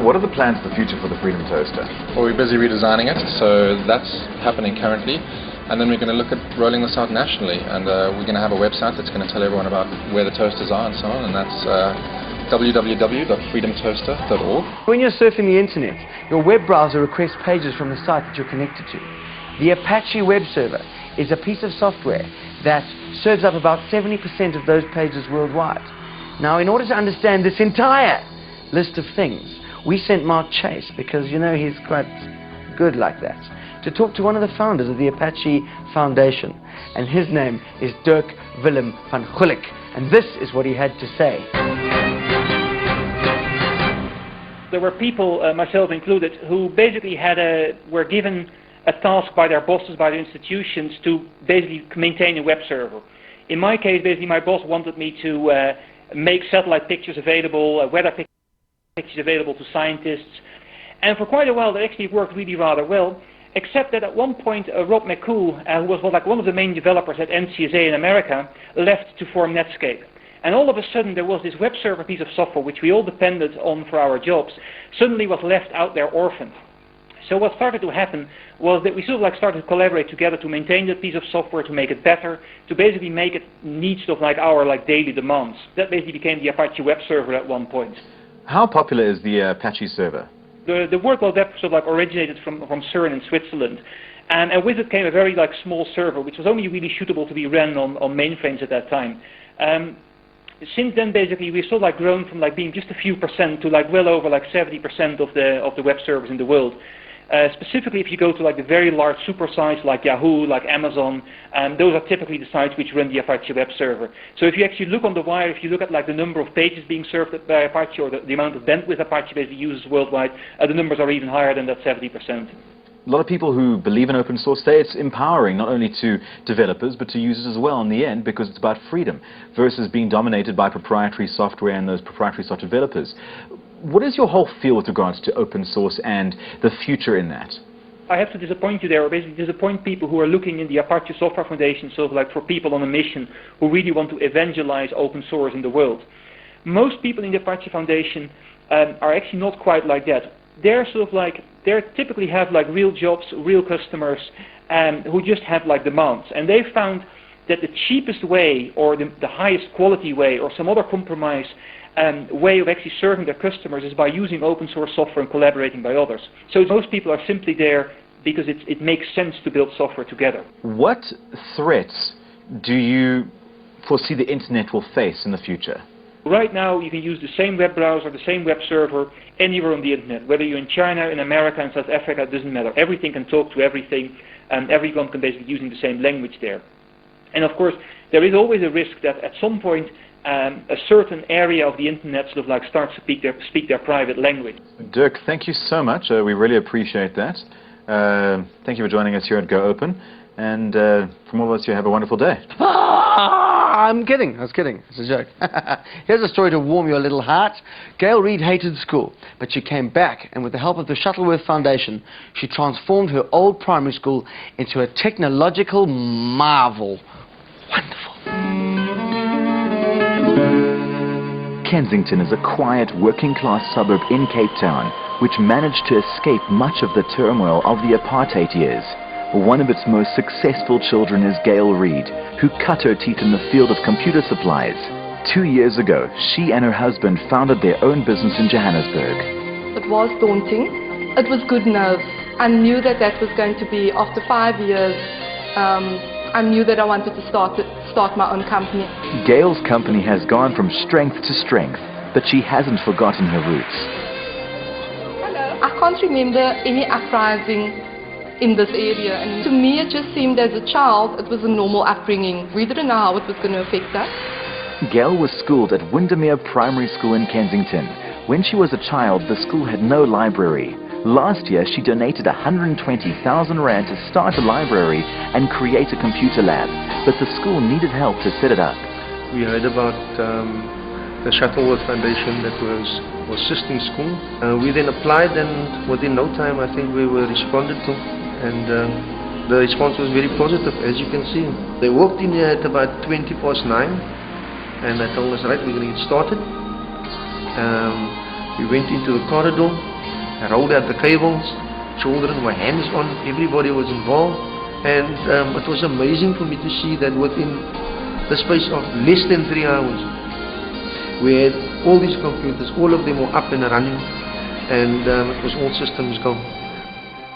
What are the plans for the future for the Freedom Toaster? Well, we're busy redesigning it, so that's happening currently. And then we're going to look at rolling this out nationally, and we're going to have a website that's going to tell everyone about where the toasters are and so on, and that's www.freedomtoaster.org. When you're surfing the internet, your web browser requests pages from the site that you're connected to. The Apache web server is a piece of software that serves up about 70% of those pages worldwide. Now, in order to understand this entire list of things, we sent Mark Chase, because you know he's quite good like that, to talk to one of the founders of the Apache Foundation, and his name is Dirk Willem van Gulik, and this is what he had to say. There were people, myself included, who basically were given a task by their bosses, by their institutions, to basically maintain a web server. In my case, basically my boss wanted me to make satellite pictures available, weather pictures available to scientists, and for quite a while that actually worked really rather well, except that at one point Rob McCool, who was like one of the main developers at NCSA in America, left to form Netscape. And all of a sudden there was this web server piece of software which we all depended on for our jobs, suddenly was left out there orphaned. So what started to happen was that we sort of like started to collaborate together to maintain that piece of software, to make it better, to basically make it meet sort of like our daily demands. That basically became the Apache web server at one point. How popular is the Apache server? The World Wide Web sort of like originated from CERN in Switzerland, and with it came a very small server, which was only really suitable to be run on mainframes at that time. Since then, basically, we've sort of like grown from being just a few percent to well over 70% of the web servers in the world. Specifically, if you go to the very large super sites like Yahoo, like Amazon, those are typically the sites which run the Apache web server. So if you actually look on the wire, if you look at the number of pages being served by Apache, or the amount of bandwidth Apache basically uses worldwide, the numbers are even higher than that 70%. A lot of people who believe in open source say it's empowering not only to developers but to users as well in the end, because it's about freedom versus being dominated by proprietary software and those proprietary software developers. What is your whole feel with regards to open source and the future in that? I have to disappoint you there, or basically disappoint people who are looking in the Apache Software Foundation, sort of for people on a mission who really want to evangelize open source in the world. Most people in the Apache Foundation are actually not quite like that. They're sort of they typically have real jobs, real customers, who just have demands. And they found that the cheapest way, or the highest quality way, or some other compromise way of actually serving their customers is by using open source software and collaborating by others. So most people are simply there because it makes sense to build software together. What threats do you foresee the internet will face in the future? Right now, you can use the same web browser, the same web server, anywhere on the internet. Whether you're in China, in America, in South Africa, it doesn't matter. Everything can talk to everything, and everyone can basically using the same language there. And of course, there is always a risk that at some point, a certain area of the internet sort of starts to speak their private language. Dirk, thank you so much. We really appreciate that. Thank you for joining us here at Go Open. And from all of us, you have a wonderful day. I'm kidding. I was kidding. It's a joke. Here's a story to warm your little heart. Gail Reid hated school, but she came back, and with the help of the Shuttleworth Foundation, she transformed her old primary school into a technological marvel. Wonderful. Kensington is a quiet, working-class suburb in Cape Town, which managed to escape much of the turmoil of the apartheid years. One of its most successful children is Gail Reid, who cut her teeth in the field of computer supplies. 2 years ago, she and her husband founded their own business in Johannesburg. It was daunting. It was good nerves. I knew that was going to be, after 5 years, I knew that I wanted to start my own company. Gail's company has gone from strength to strength, but she hasn't forgotten her roots. I can't remember any uprising in this area, and to me it just seemed as a child it was a normal upbringing. We didn't know how it was going to affect us. Gail was schooled at Windermere Primary School in Kensington. When she was a child, the school had no library. Last year, she donated 120,000 rand to start a library and create a computer lab, but the school needed help to set it up. We heard about the Shuttleworth Foundation that was assisting school. We then applied, and within no time, I think we were responded to, and the response was very positive, as you can see. They walked in here at about 9:20, and they told us, right, we're going to get started. We went into the corridor. I rolled out the cables, children were hands-on, everybody was involved, and it was amazing for me to see that within the space of less than 3 hours, we had all these computers, all of them were up and running, and it was all systems go.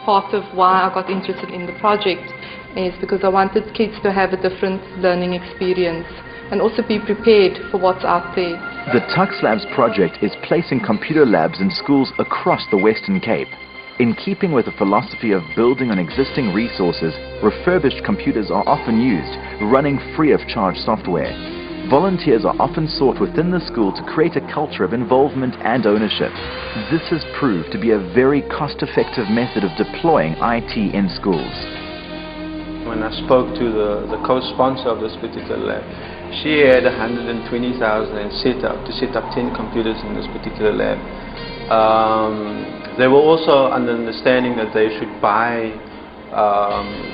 Part of why I got interested in the project is because I wanted kids to have a different learning experience and also be prepared for what's out there. The Tux Labs project is placing computer labs in schools across the Western Cape. In keeping with the philosophy of building on existing resources, refurbished computers are often used, running free of charge software. Volunteers are often sought within the school to create a culture of involvement and ownership. This has proved to be a very cost-effective method of deploying IT in schools. When I spoke to the co-sponsor of this particular lab, she had 120,000 and to set up 10 computers in this particular lab. They were also under understanding that they should buy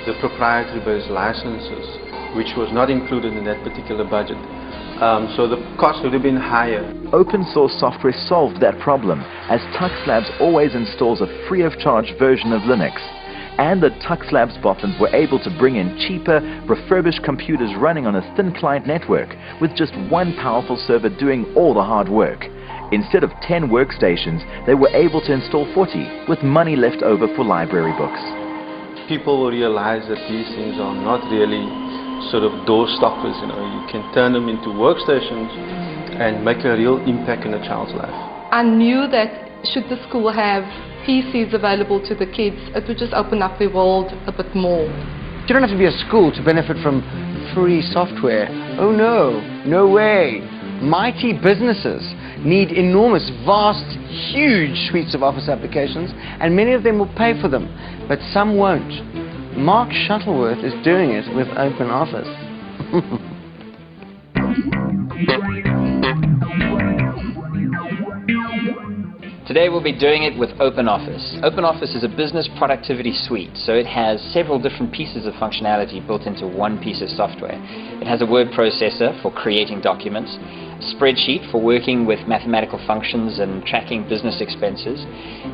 the proprietary-based licenses, which was not included in that particular budget. So the cost would have been higher. Open source software solved that problem, as Tux Labs always installs a free-of-charge version of Linux. And the Tux Labs boffins were able to bring in cheaper, refurbished computers running on a thin client network with just one powerful server doing all the hard work. Instead of 10 workstations, they were able to install 40, with money left over for library books. People will realize that these things are not really sort of door stoppers, you know. You can turn them into workstations and make a real impact in a child's life. I knew that should the school have PCs available to the kids, it would just open up the world a bit more. You don't have to be a school to benefit from free software. Oh no, no way. Mighty businesses need enormous, vast, huge suites of Office applications, and many of them will pay for them, but some won't. Mark Shuttleworth is doing it with OpenOffice. Today we'll be doing it with OpenOffice. OpenOffice is a business productivity suite, so it has several different pieces of functionality built into one piece of software. It has a word processor for creating documents, a spreadsheet for working with mathematical functions and tracking business expenses,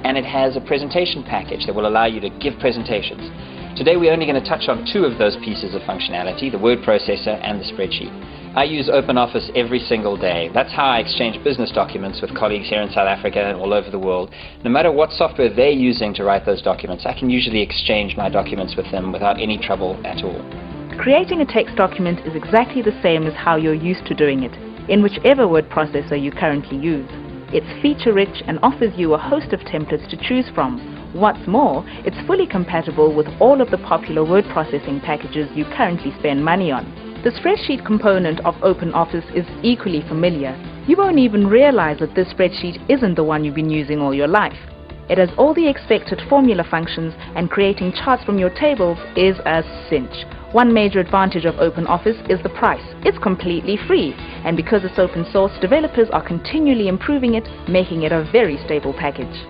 and it has a presentation package that will allow you to give presentations. Today we're only going to touch on two of those pieces of functionality, the word processor and the spreadsheet. I use OpenOffice every single day. That's how I exchange business documents with colleagues here in South Africa and all over the world. No matter what software they're using to write those documents, I can usually exchange my documents with them without any trouble at all. Creating a text document is exactly the same as how you're used to doing it, in whichever word processor you currently use. It's feature-rich and offers you a host of templates to choose from. What's more, it's fully compatible with all of the popular word processing packages you currently spend money on. The spreadsheet component of OpenOffice is equally familiar. You won't even realize that this spreadsheet isn't the one you've been using all your life. It has all the expected formula functions, and creating charts from your tables is a cinch. One major advantage of OpenOffice is the price. It's completely free, and because it's open source, developers are continually improving it, making it a very stable package.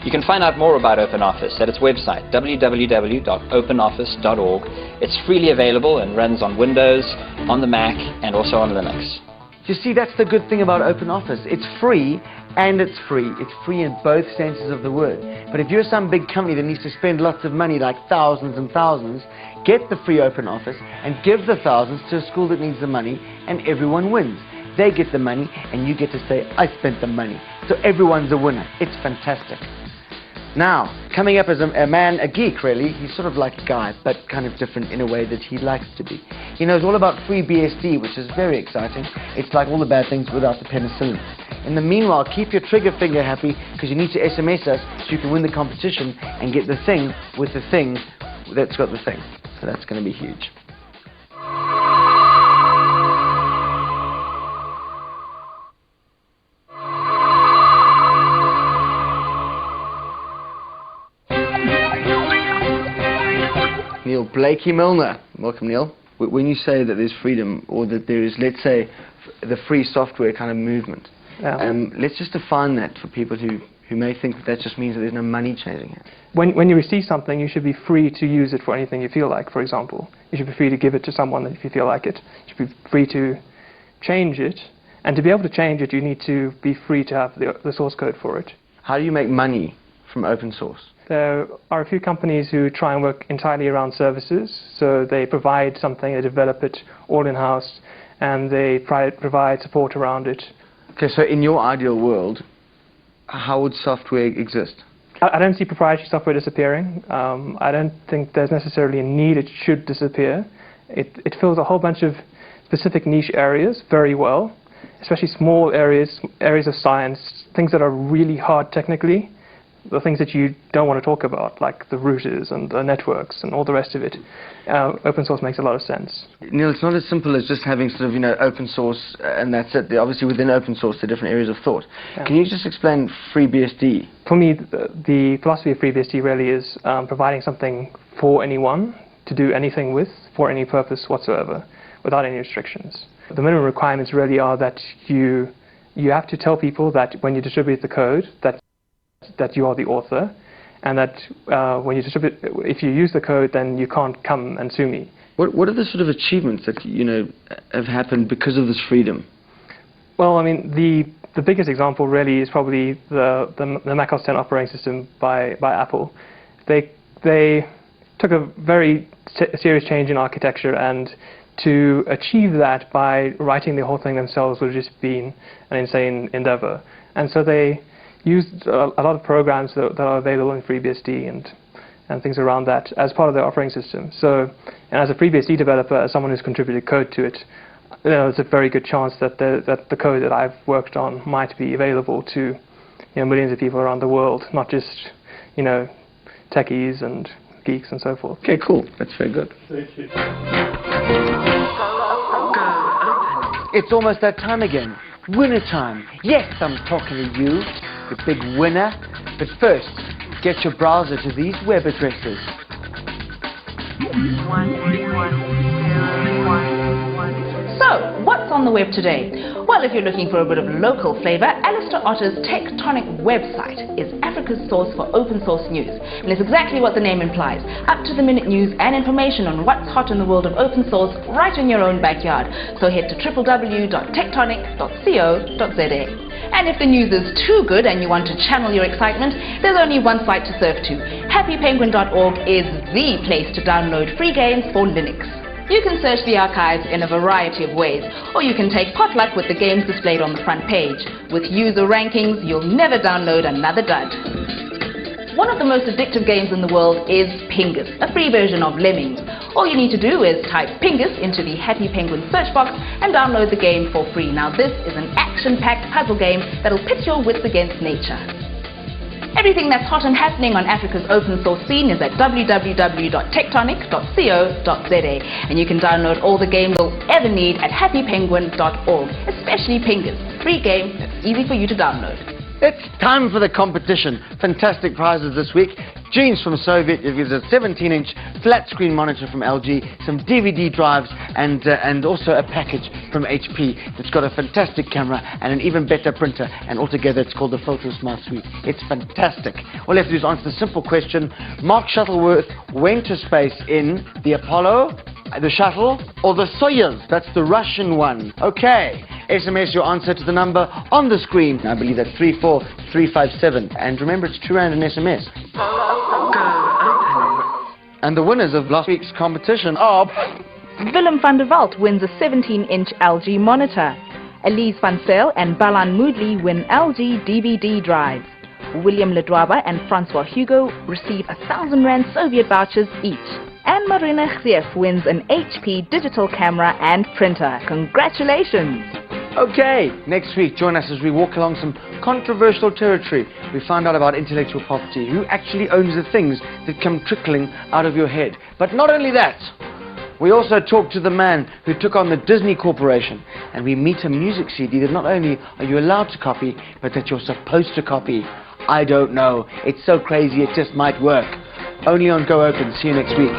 You can find out more about OpenOffice at its website, www.openoffice.org. It's freely available and runs on Windows, on the Mac, and also on Linux. You see, that's the good thing about OpenOffice. It's free, and it's free. It's free in both senses of the word. But if you're some big company that needs to spend lots of money, like thousands and thousands, get the free OpenOffice and give the thousands to a school that needs the money, and everyone wins. They get the money, and you get to say, I spent the money. So everyone's a winner. It's fantastic. Now, coming up as a man, a geek really, he's sort of like a guy, but kind of different in a way that he likes to be. He knows all about FreeBSD, which is very exciting. It's like all the bad things without the penicillin. In the meanwhile, keep your trigger finger happy, because you need to SMS us so you can win the competition and get the thing with the thing that's got the thing. So that's going to be huge. Neil Blakey Milner. Welcome, Neil. When you say that there's freedom, or that there is, let's say, the free software kind of movement, let's just define that for people who may think that just means that there's no money changing it. When you receive something, you should be free to use it for anything you feel like, for example. You should be free to give it to someone if you feel like it. You should be free to change it. And to be able to change it, you need to be free to have the source code for it. How do you make money from open source? There are a few companies who try and work entirely around services. So they provide something, they develop it all in-house, and they provide support around it. Okay, so in your ideal world, how would software exist? I don't see proprietary software disappearing. I don't think there's necessarily a need it should disappear. It fills a whole bunch of specific niche areas very well, especially small areas of science, things that are really hard technically, the things that you don't want to talk about, like the routers and the networks and all the rest of it. Open source makes a lot of sense. Neil, it's not as simple as just having sort of, open source and that's it. Obviously within open source there are different areas of thought. Yeah. Can you just explain FreeBSD? For me, the philosophy of FreeBSD really is providing something for anyone to do anything with, for any purpose whatsoever, without any restrictions. The minimum requirements really are that you have to tell people that when you distribute the code that you are the author, and that when you distribute, if you use the code, then you can't come and sue me. What are the sort of achievements that have happened because of this freedom? Well, I mean, the biggest example really is probably the Mac OS X operating system by Apple. They took a very serious change in architecture, and to achieve that by writing the whole thing themselves would have just been an insane endeavor. And so they used a lot of programs that are available in FreeBSD and things around that as part of their operating system. So, and as a FreeBSD developer, as someone who's contributed code to it, there's a very good chance that the code that I've worked on might be available to millions of people around the world, not just techies and geeks and so forth. Okay, cool. That's very good. Thank you. It's almost that time again. Winner time. Yes, I'm talking to you, the big winner. But first, get your browser to these web addresses. So, what's on the web today? Well, if you're looking for a bit of local flavor, Alistair Otter's Tectonic website is Africa's source for open source news. And it's exactly what the name implies. Up-to-the-minute news and information on what's hot in the world of open source right in your own backyard. So head to www.tectonic.co.za. And if the news is too good and you want to channel your excitement, there's only one site to surf to. happypenguin.org is the place to download free games for Linux. You can search the archives in a variety of ways, or you can take potluck with the games displayed on the front page. With user rankings, you'll never download another dud. One of the most addictive games in the world is Pingus, a free version of Lemmings. All you need to do is type Pingus into the Happy Penguin search box and download the game for free. Now this is an action-packed puzzle game that'll pit your wits against nature. Everything that's hot and happening on Africa's open source scene is at www.tectonic.co.za, and you can download all the games you'll ever need at happypenguin.org, especially Pingus, free game that's easy for you to download. It's time for the competition. Fantastic prizes this week. Jeans from Soviet, it gives a 17-inch flat screen monitor from LG, some DVD drives, and also a package from HP that's got a fantastic camera and an even better printer, and altogether it's called the Photo Smart Suite. It's fantastic. All you have to do is answer the simple question: Mark Shuttleworth went to space in the Apollo, the shuttle, or the Soyuz? That's the Russian one. Okay. SMS your answer to the number on the screen. I believe that's 34357. And remember, it's £2 an SMS. And the winners of last week's competition are... Willem van der Walt wins a 17-inch LG monitor. Elise van Zyl and Balan Moodley win LG DVD drives. William Ledwaba and Francois Hugo receive 1,000 Rand Soviet vouchers each. And Marina Gziev wins an HP digital camera and printer. Congratulations! Okay, next week join us as we walk along some controversial territory. We find out about intellectual property, who actually owns the things that come trickling out of your head. But not only that, we also talk to the man who took on the Disney Corporation, and we meet a music CD that not only are you allowed to copy, but that you're supposed to copy. I don't know. It's so crazy it just might work. Only on Go Open. See you next week.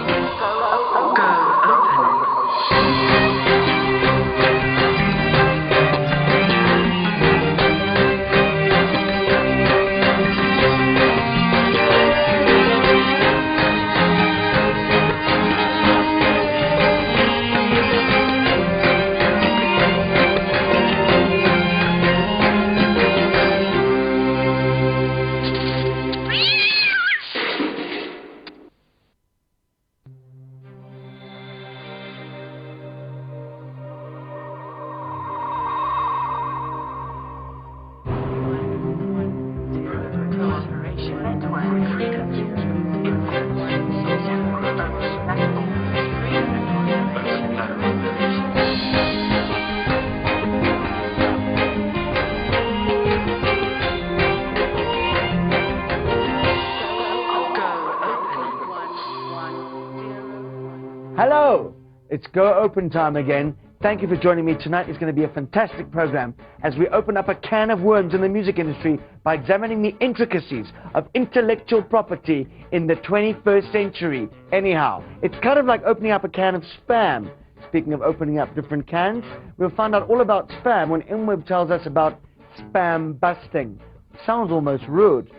Hello, it's Go Open time again. Thank you for joining me. Tonight is going to be a fantastic program as we open up a can of worms in the music industry by examining the intricacies of intellectual property in the 21st century. Anyhow, it's kind of like opening up a can of spam. Speaking of opening up different cans, we'll find out all about spam when InWeb tells us about spam busting. Sounds almost rude.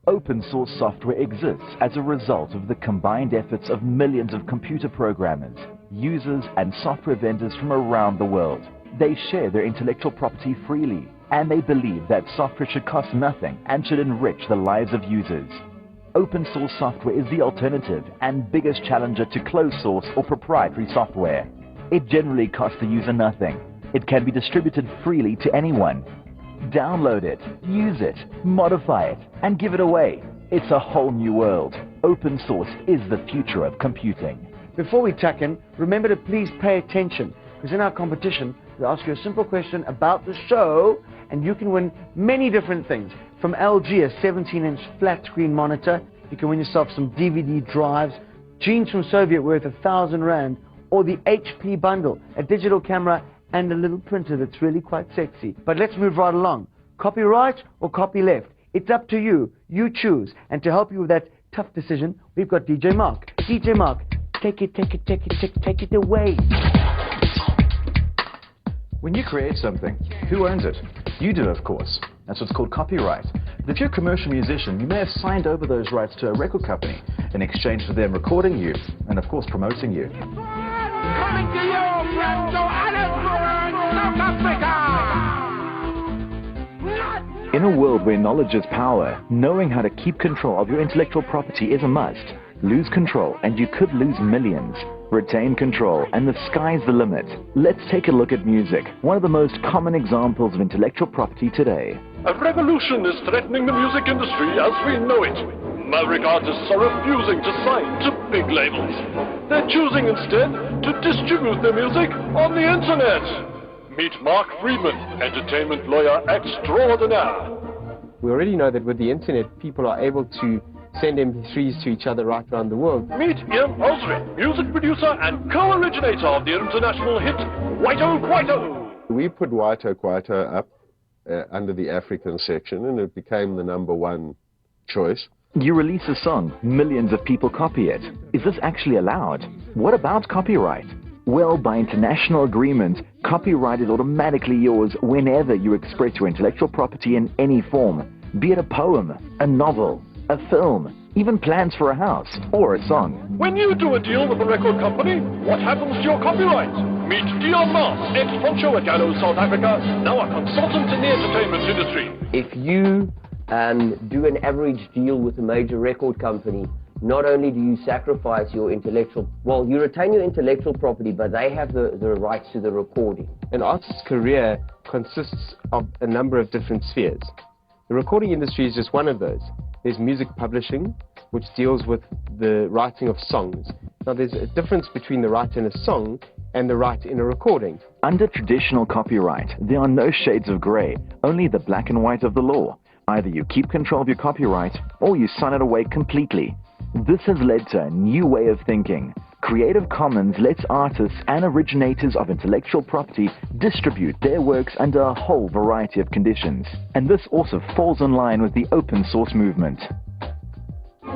Open source software exists as a result of the combined efforts of millions of computer programmers, users, and software vendors from around the world. They share their intellectual property freely, and they believe that software should cost nothing and should enrich the lives of users. Open source software is the alternative and biggest challenger to closed source or proprietary software. It generally costs the user nothing. It can be distributed freely to anyone. Download it, use it, modify it, and give it away. It's a whole new world. Open source is the future of computing. Before we tuck in, remember to please pay attention, because in our competition, we ask you a simple question about the show, and you can win many different things. From LG, a 17-inch flat-screen monitor, you can win yourself some DVD drives, jeans from Soviet worth 1,000 Rand, or the HP bundle, a digital camera and a little printer that's really quite sexy. But let's move right along. Copyright or copyleft? It's up to you. You choose. And to help you with that tough decision, we've got DJ Mark. DJ Mark, take it away. When you create something, who owns it? You do, of course. That's what's called copyright. But if you're a commercial musician, you may have signed over those rights to a record company in exchange for them recording you and, of course, promoting you. Coming to you from Johannesburg, South Africa! In a world where knowledge is power, knowing how to keep control of your intellectual property is a must. Lose control and you could lose millions. Retain control and the sky's the limit. Let's take a look at music, one of the most common examples of intellectual property today. A revolution is threatening the music industry as we know it. Maverick artists are refusing to sign to big labels. They're choosing instead to distribute their music on the internet. Meet Mark Friedman, entertainment lawyer extraordinaire. We already know that with the internet, people are able to send MP3s to each other right around the world. Meet Ian Osri, music producer and co-originator of the international hit Whito Quito. We put Whito Quito up under the African section, and it became the #1 choice. You release a song, millions of people copy it. Is this actually allowed? What about copyright? Well, by international agreement, copyright is automatically yours whenever you express your intellectual property in any form, be it a poem, a novel, a film, even plans for a house or a song. When you do a deal with a record company, what happens to your copyright? Meet Dion Mars, ex-Poncho at Gallo, South Africa, now a consultant in the entertainment industry. If you do an average deal with a major record company, not only do you sacrifice your intellectual, well, you retain your intellectual property, but they have the rights to the recording. An artist's career consists of a number of different spheres. The recording industry is just one of those. There's music publishing, which deals with the writing of songs. Now, there's a difference between the right in a song and the right in a recording. Under traditional copyright, there are no shades of grey, only the black and white of the law. Either you keep control of your copyright, or you sign it away completely. This has led to a new way of thinking. Creative Commons lets artists and originators of intellectual property distribute their works under a whole variety of conditions. And this also falls in line with the open source movement.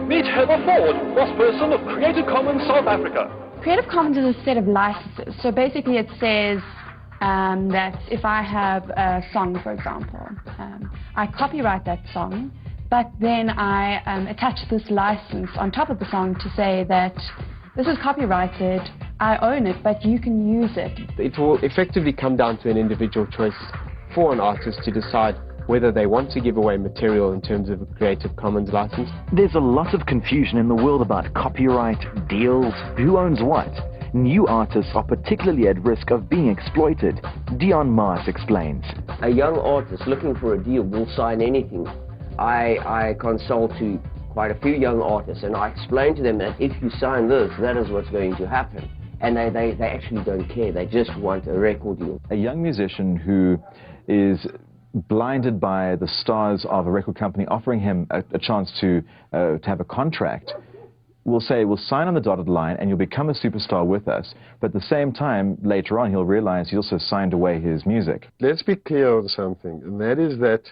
Meet Heather Ford, bossperson of Creative Commons South Africa. Creative Commons is a set of licenses. So basically it says that if I have a song, for example, I copyright that song, but then I attach this license on top of the song to say that this is copyrighted, I own it, but you can use it. It will effectively come down to an individual choice for an artist to decide whether they want to give away material in terms of a Creative Commons license. There's a lot of confusion in the world about copyright, deals, who owns what. New artists are particularly at risk of being exploited. Dion Mars explains. A young artist looking for a deal will sign anything. I consult to quite a few young artists, and I explain to them that if you sign this, that is what's going to happen. And they actually don't care. They just want a record deal. A young musician who is blinded by the stars of a record company offering him a chance to have a contract, will say, we'll sign on the dotted line and you'll become a superstar with us. But at the same time, later on, he'll realize he also signed away his music. Let's be clear on something, and that is that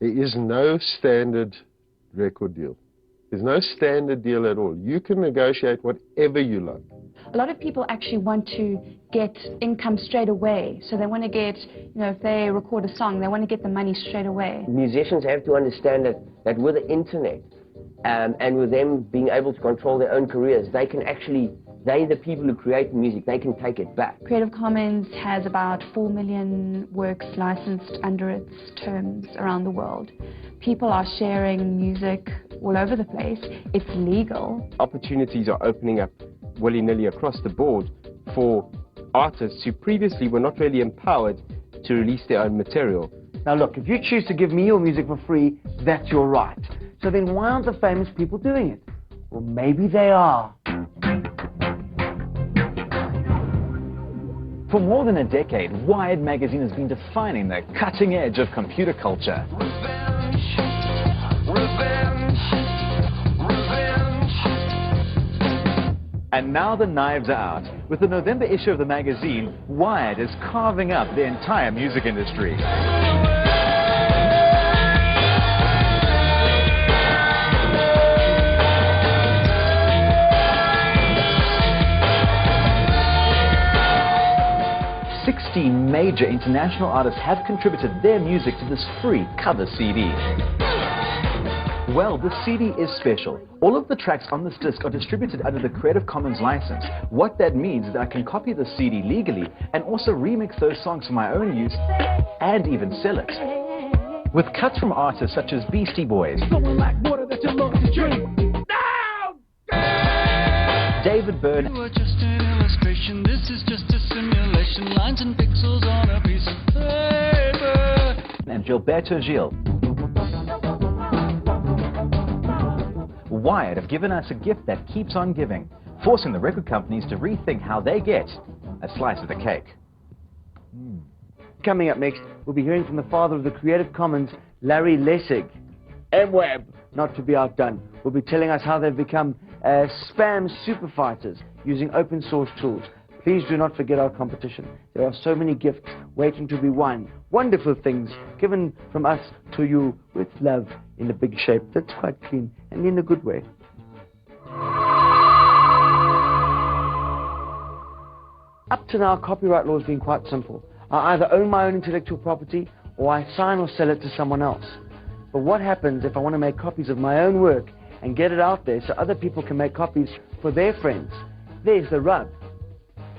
there is no standard record deal. There's no standard deal at all. You can negotiate whatever you like. A lot of people actually want to get income straight away. So they want to get, if they record a song, they want to get the money straight away. Musicians have to understand that with the internet and with them being able to control their own careers, they can actually, the people who create music, they can take it back. Creative Commons has about 4 million works licensed under its terms around the world. People are sharing music all over the place. It's legal. Opportunities are opening up willy-nilly across the board for artists who previously were not really empowered to release their own material. Now look, if you choose to give me your music for free, that's your right. So then why aren't the famous people doing it? Well, maybe they are. For more than a decade, Wired magazine has been defining the cutting edge of computer culture. And now the knives are out. With the November issue of the magazine, Wired is carving up the entire music industry. Major international artists have contributed their music to this free cover CD. Well, this CD is special. All of the tracks on this disc are distributed under the Creative Commons license. What that means is that I can copy the CD legally and also remix those songs for my own use and even sell it. With cuts from artists such as Beastie Boys, David Byrne, this is just a simulation, lines and pixels on a piece of paper, and Gilberto Gil. Wired have given us a gift that keeps on giving, forcing the record companies to rethink how they get a slice of the cake. Coming up next, we'll be hearing from the father of the Creative Commons, Larry Lessig. MWeb, not to be outdone, will be telling us how they've become spam super fighters using open source tools. Please do not forget our competition. There are so many gifts waiting to be won. Wonderful things given from us to you with love in a big shape that's quite clean and in a good way. Up to now, copyright law has been quite simple. I either own my own intellectual property or I sign or sell it to someone else. But what happens if I want to make copies of my own work and get it out there so other people can make copies for their friends? There's the rub.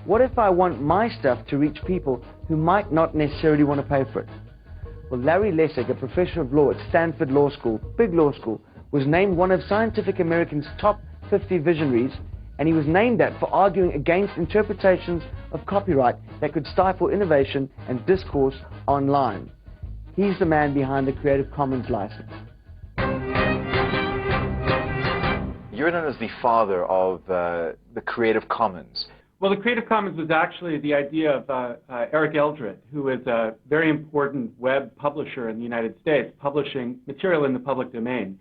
What if I want my stuff to reach people who might not necessarily want to pay for it? Well, Larry Lessig, a professor of law at Stanford Law School, big law school, was named one of Scientific American's top 50 visionaries, and he was named that for arguing against interpretations of copyright that could stifle innovation and discourse online. He's the man behind the Creative Commons license. You're known as the father of the Creative Commons. Well, the Creative Commons was actually the idea of Eric Eldred, who is a very important web publisher in the United States, publishing material in the public domain.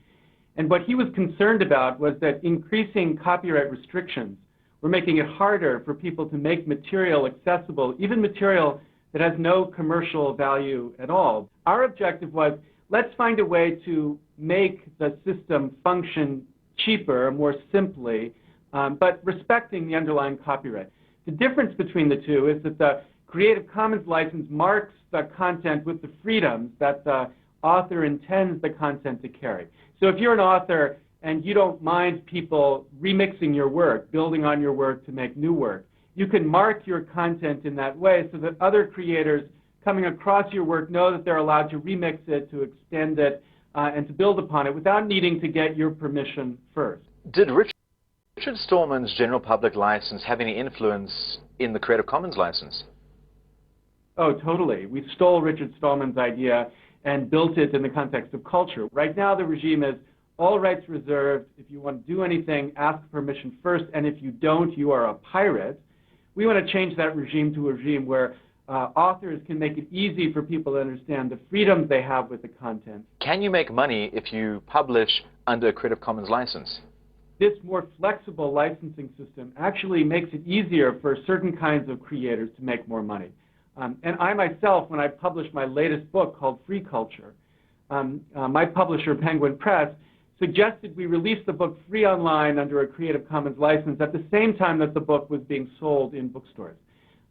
And what he was concerned about was that increasing copyright restrictions were making it harder for people to make material accessible, even material that has no commercial value at all. Our objective was, let's find a way to make the system function cheaper, more simply, but respecting the underlying copyright. The difference between the two is that the Creative Commons license marks the content with the freedoms that the author intends the content to carry. So if you're an author and you don't mind people remixing your work, building on your work to make new work, you can mark your content in that way so that other creators coming across your work know that they're allowed to remix it, to extend it, and to build upon it without needing to get your permission first. Did Richard Stallman's general public license have any influence in the Creative Commons license? Oh, totally. We stole Richard Stallman's idea and built it in the context of culture. Right now the regime is all rights reserved. If you want to do anything, ask permission first, and if you don't, you are a pirate. We want to change that regime to a regime where authors can make it easy for people to understand the freedoms they have with the content. Can you make money if you publish under a Creative Commons license? This more flexible licensing system actually makes it easier for certain kinds of creators to make more money. And I myself, when I published my latest book called Free Culture, my publisher, Penguin Press, suggested we release the book free online under a Creative Commons license at the same time that the book was being sold in bookstores.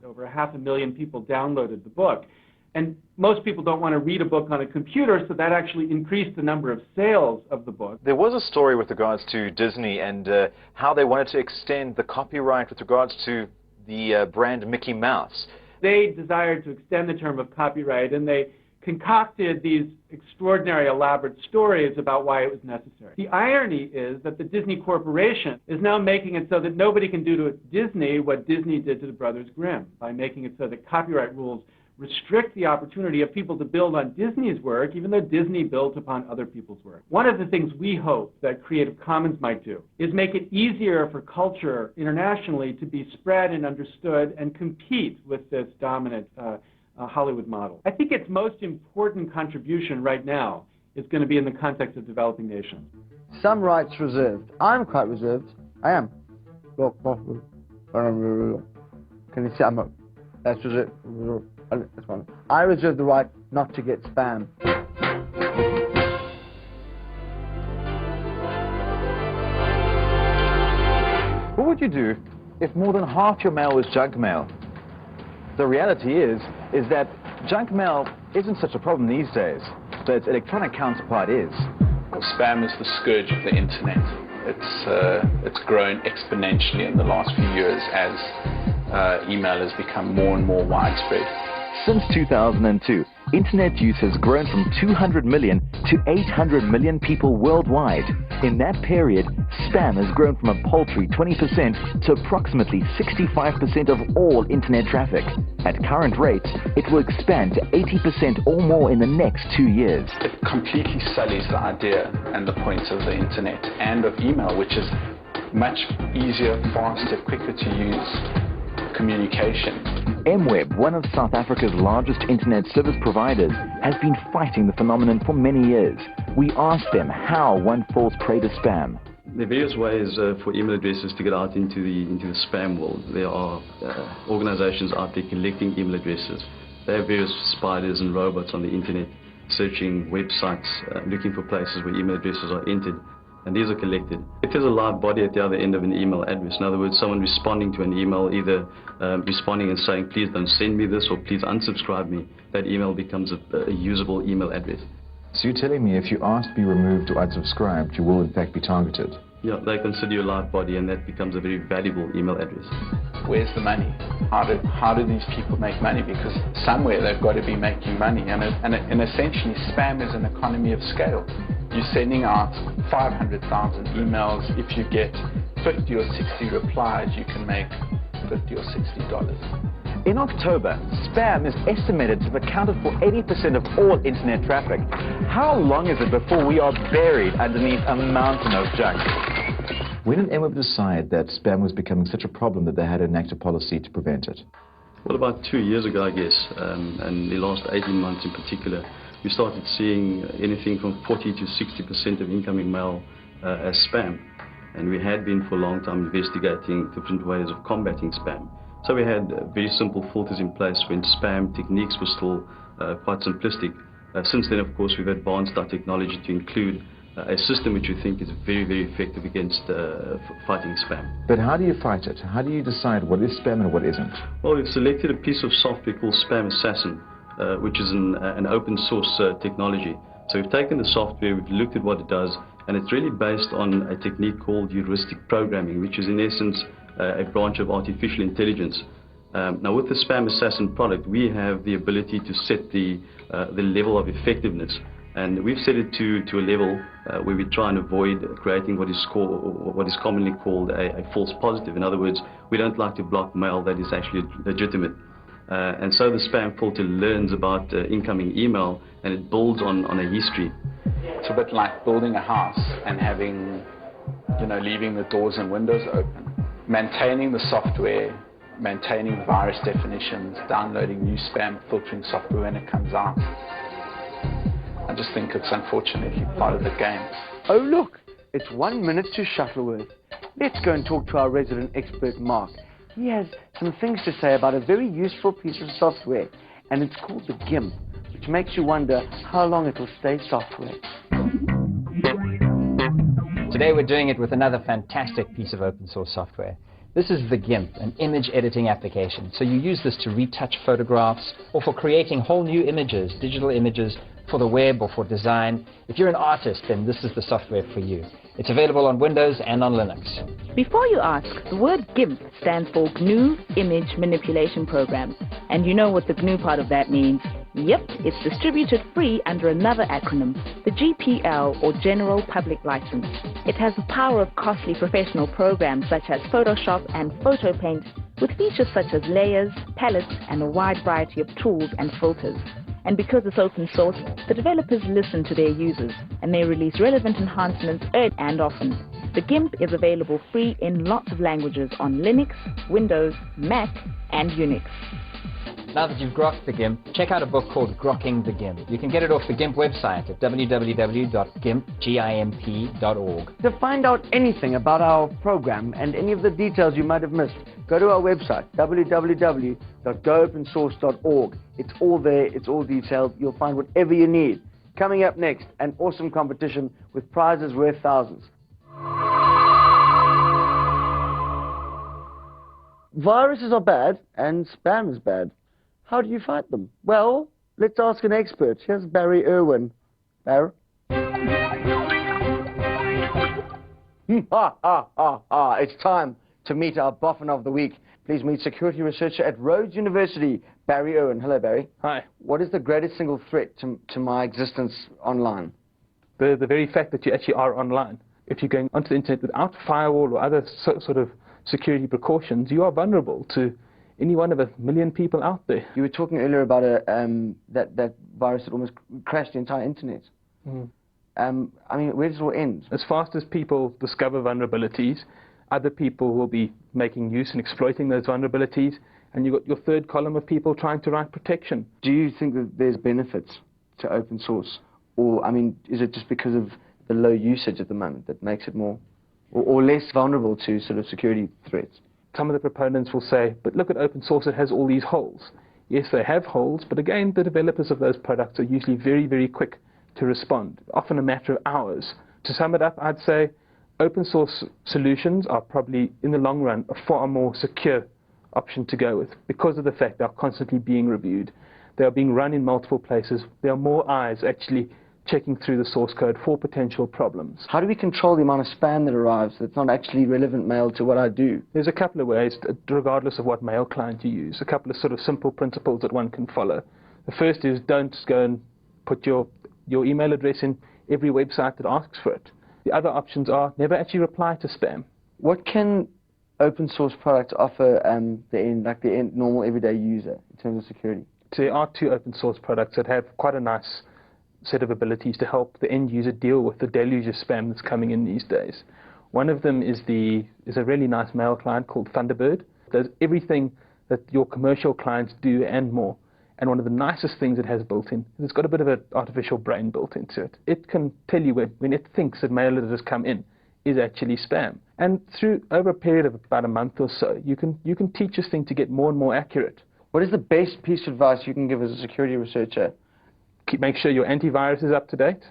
Over 500,000 people downloaded the book. And most people don't want to read a book on a computer, so that actually increased the number of sales of the book. There was a story with regards to Disney and how they wanted to extend the copyright with regards to the brand Mickey Mouse. They desired to extend the term of copyright, and they concocted these extraordinary, elaborate stories about why it was necessary. The irony is that the Disney Corporation is now making it so that nobody can do to Disney what Disney did to the Brothers Grimm, by making it so that copyright rules restrict the opportunity of people to build on Disney's work, even though Disney built upon other people's work. One of the things we hope that Creative Commons might do is make it easier for culture internationally to be spread and understood and compete with this dominant Hollywood model. I think its most important contribution right now is going to be in the context of developing nations. Some rights reserved. I'm quite reserved. I am. Can you see? That's reserved. That's one. I reserve the right not to get spam. What would you do if more than half your mail was junk mail? The reality is that junk mail isn't such a problem these days, but its electronic counterpart is. Well, spam is the scourge of the internet. It's grown exponentially in the last few years as email has become more and more widespread. Since 2002, internet use has grown from 200 million to 800 million people worldwide. In that period, spam has grown from a paltry 20% to approximately 65% of all internet traffic. At current rates, it will expand to 80% or more in the next 2 years. It completely sullies the idea and the points of the internet and of email, which is much easier, faster, quicker to use communication. MWeb, one of South Africa's largest internet service providers, has been fighting the phenomenon for many years. We asked them how one falls prey to spam. There are various ways for email addresses to get out into the spam world. There are organizations out there collecting email addresses. They have various spiders and robots on the internet searching websites, looking for places where email addresses are entered, and these are collected. If there's a live body at the other end of an email address, in other words, someone responding to an email, either responding and saying, please don't send me this, or please unsubscribe me, that email becomes a usable email address. So you're telling me if you ask to be removed or unsubscribed, you will in fact be targeted? Yeah, they consider you a live body, and that becomes a very valuable email address. Where's the money? How do these people make money? Because somewhere they've got to be making money, and essentially spam is an economy of scale. You're sending out 500,000 emails. If you get 50 or 60 replies, you can make $50 or $60. In October, spam is estimated to have accounted for 80% of all internet traffic. How long is it before we are buried underneath a mountain of junk? When did MWeb decide that spam was becoming such a problem that they had to enact a policy to prevent it? Well, about 2 years ago, I guess, and the last 18 months in particular, we started seeing anything from 40 to 60% of incoming mail as spam. And we had been for a long time investigating different ways of combating spam. So we had very simple filters in place when spam techniques were still quite simplistic. Since then, of course, we've advanced our technology to include a system which we think is very, very effective against fighting spam. But how do you fight it? How do you decide what is spam and what isn't? Well, we've selected a piece of software called Spam Assassin, which is an open source technology. So we've taken the software, we've looked at what it does, and it's really based on a technique called heuristic programming, which is in essence a branch of artificial intelligence. Now with the Spam Assassin product, we have the ability to set the level of effectiveness, and we've set it to a level where we try and avoid creating what is commonly called a false positive. In other words, we don't like to block mail that is actually legitimate. And so the spam filter learns about incoming email, and it builds on a history. It's a bit like building a house and having, leaving the doors and windows open. Maintaining the software, maintaining virus definitions, downloading new spam filtering software when it comes out. I just think it's unfortunately part of the game. Oh look, it's 1 minute to Shuttleworth. Let's go and talk to our resident expert, Mark. He has some things to say about a very useful piece of software, and it's called the GIMP, which makes you wonder how long it will stay software. Today we're doing it with another fantastic piece of open source software. This is the GIMP, an image editing application. So you use this to retouch photographs or for creating whole new images, digital images for the web or for design. If you're an artist, then this is the software for you. It's available on Windows and on Linux. Before you ask, the word GIMP stands for GNU Image Manipulation Program. And you know what the GNU part of that means. Yep, it's distributed free under another acronym, the GPL, or General Public License. It has the power of costly professional programs such as Photoshop and PhotoPaint, with features such as layers, palettes, and a wide variety of tools and filters. And because it's open source, the developers listen to their users, and they release relevant enhancements early and often. The GIMP is available free in lots of languages on Linux, Windows, Mac, and Unix. Now that you've grokked the GIMP, check out a book called Grokking the GIMP. You can get it off the GIMP website at www.gimp.org. To find out anything about our program and any of the details you might have missed, go to our website, www.goopensource.org. It's all there, it's all detailed, you'll find whatever you need. Coming up next, an awesome competition with prizes worth thousands. Viruses are bad, and spam is bad. How do you fight them? Well, let's ask an expert. Here's Barry Irwin. Barry? It's time to meet our Boffin of the Week. Please meet security researcher at Rhodes University, Barry Irwin. Hello, Barry. Hi. What is the greatest single threat to my existence online? The very fact that you actually are online. If you're going onto the internet without firewall or other sort of security precautions, you are vulnerable to any one of 1 million people out there. You were talking earlier about that virus that almost crashed the entire internet. I mean, where does it all end? As fast as people discover vulnerabilities, other people will be making use and exploiting those vulnerabilities, and you've got your third column of people trying to write protection. Do you think that there's benefits to open source? Or, I mean, is it just because of the low usage at the moment that makes it more or less vulnerable to sort of security threats? Some of the proponents will say, but look at open source, it has all these holes. Yes, they have holes, but again, the developers of those products are usually very, very quick to respond, often a matter of hours. To sum it up, I'd say open source solutions are probably, in the long run, a far more secure option to go with because of the fact they are constantly being reviewed. They are being run in multiple places. There are more eyes actually checking through the source code for potential problems. How do we control the amount of spam that arrives that's not actually relevant mail to what I do? There's a couple of ways, regardless of what mail client you use, a couple of sort of simple principles that one can follow. The first is don't go and put your email address in every website that asks for it. The other options are never actually reply to spam. What can open source products offer the normal everyday user in terms of security? So there are two open source products that have quite a nice set of abilities to help the end user deal with the deluge of spam that's coming in these days. One of them is a really nice mail client called Thunderbird. It does everything that your commercial clients do and more. And one of the nicest things it has built in is it's got a bit of an artificial brain built into it. It can tell you when it thinks that mail that has come in is actually spam. And over a period of about a month or so, you can teach this thing to get more and more accurate. What is the best piece of advice you can give as a security researcher? Make sure your antivirus is up to date.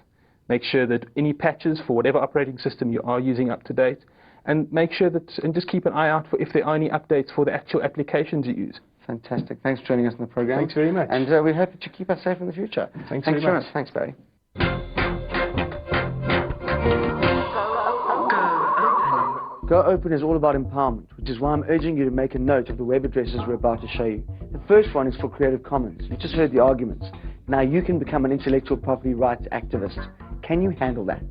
Make sure that any patches for whatever operating system you are using up to date. And make sure and just keep an eye out for if there are any updates for the actual applications you use. Fantastic. Thanks for joining us in the program. Thanks very much. And we hope that you keep us safe in the future. Thanks very much. Thanks, Barry. Go Open is all about empowerment, which is why I'm urging you to make a note of the web addresses we're about to show you. The first one is for Creative Commons. You just heard the arguments. Now you can become an intellectual property rights activist. Can you handle that?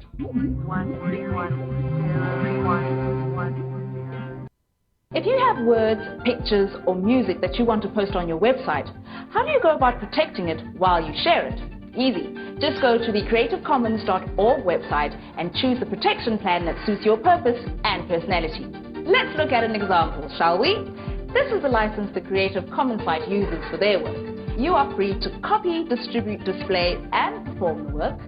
If you have words, pictures, or music that you want to post on your website, how do you go about protecting it while you share it? Easy. Just go to the creativecommons.org website and choose the protection plan that suits your purpose and personality. Let's look at an example, shall we? This is the license the Creative Commons site uses for their work. You are free to copy, distribute, display, and perform the work,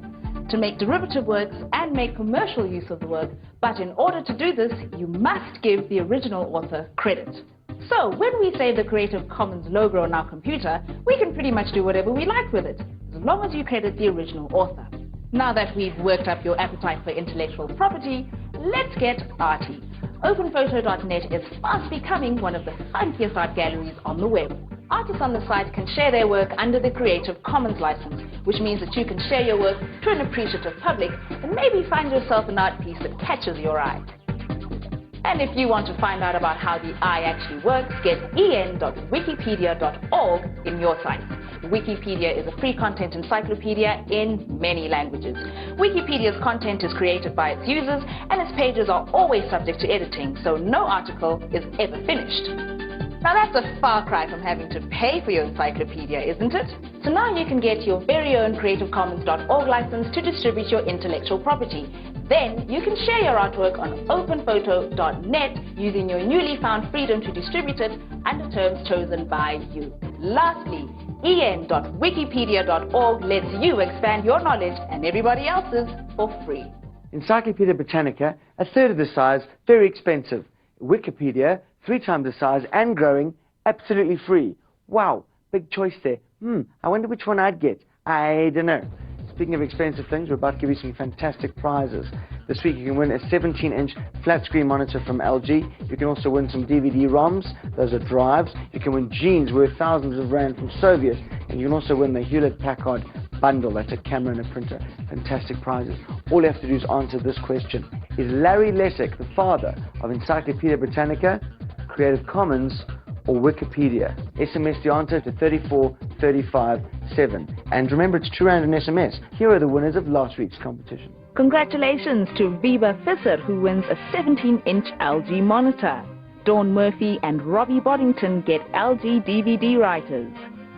to make derivative works and make commercial use of the work, but in order to do this, you must give the original author credit. So when we save the Creative Commons logo on our computer, we can pretty much do whatever we like with it, as long as you credit the original author. Now that we've worked up your appetite for intellectual property, let's get arty. OpenPhoto.net is fast becoming one of the funkiest art galleries on the web. Artists on the site can share their work under the Creative Commons license, which means that you can share your work to an appreciative public and maybe find yourself an art piece that catches your eye. And if you want to find out about how the eye actually works, get en.wikipedia.org in your site. Wikipedia is a free content encyclopedia in many languages. Wikipedia's content is created by its users, and its pages are always subject to editing, so no article is ever finished. Now that's a far cry from having to pay for your encyclopedia, isn't it? So now you can get your very own creativecommons.org license to distribute your intellectual property. Then you can share your artwork on openphoto.net using your newly found freedom to distribute it under terms chosen by you. Lastly, en.wikipedia.org lets you expand your knowledge and everybody else's for free. Encyclopedia Britannica, a third of the size, very expensive. Wikipedia, 3 times the size and growing, absolutely free. Wow, big choice there. I wonder which one I'd get. I don't know. Speaking of expensive things, we're about to give you some fantastic prizes. This week you can win a 17-inch flat screen monitor from LG. You can also win some DVD-ROMs. Those are drives. You can win jeans worth thousands of rand from Soviet. And you can also win the Hewlett-Packard bundle. That's a camera and a printer. Fantastic prizes. All you have to do is answer this question. Is Larry Lessig the father of Encyclopedia Britannica, Creative Commons, or Wikipedia? SMS the answer to 34357. And remember, it's £2 an SMS. Here are the winners of last week's competition. Congratulations to Viva Visser, who wins a 17-inch LG monitor. Dawn Murphy and Robbie Boddington get LG DVD writers.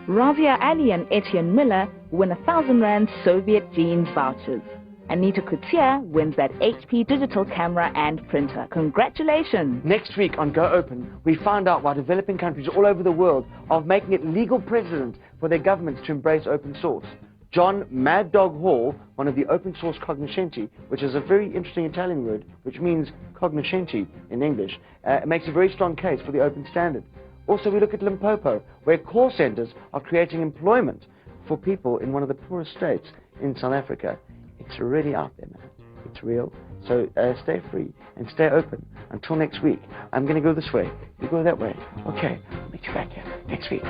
Razia Ali and Etienne Miller win 1,000 Rand Soviet jeans vouchers. Anita Couture wins that HP digital camera and printer. Congratulations! Next week on Go Open, we find out why developing countries all over the world are making it legal precedent for their governments to embrace open source. John Mad Dog Hall, one of the open source cognoscenti, which is a very interesting Italian word, which means cognoscenti in English, makes a very strong case for the open standard. Also, we look at Limpopo, where call centers are creating employment for people in one of the poorest states in South Africa. It's really out there, man. It's real. So stay free and stay open. Until next week, I'm going to go this way. You go that way. Okay, I'll meet you back here next week.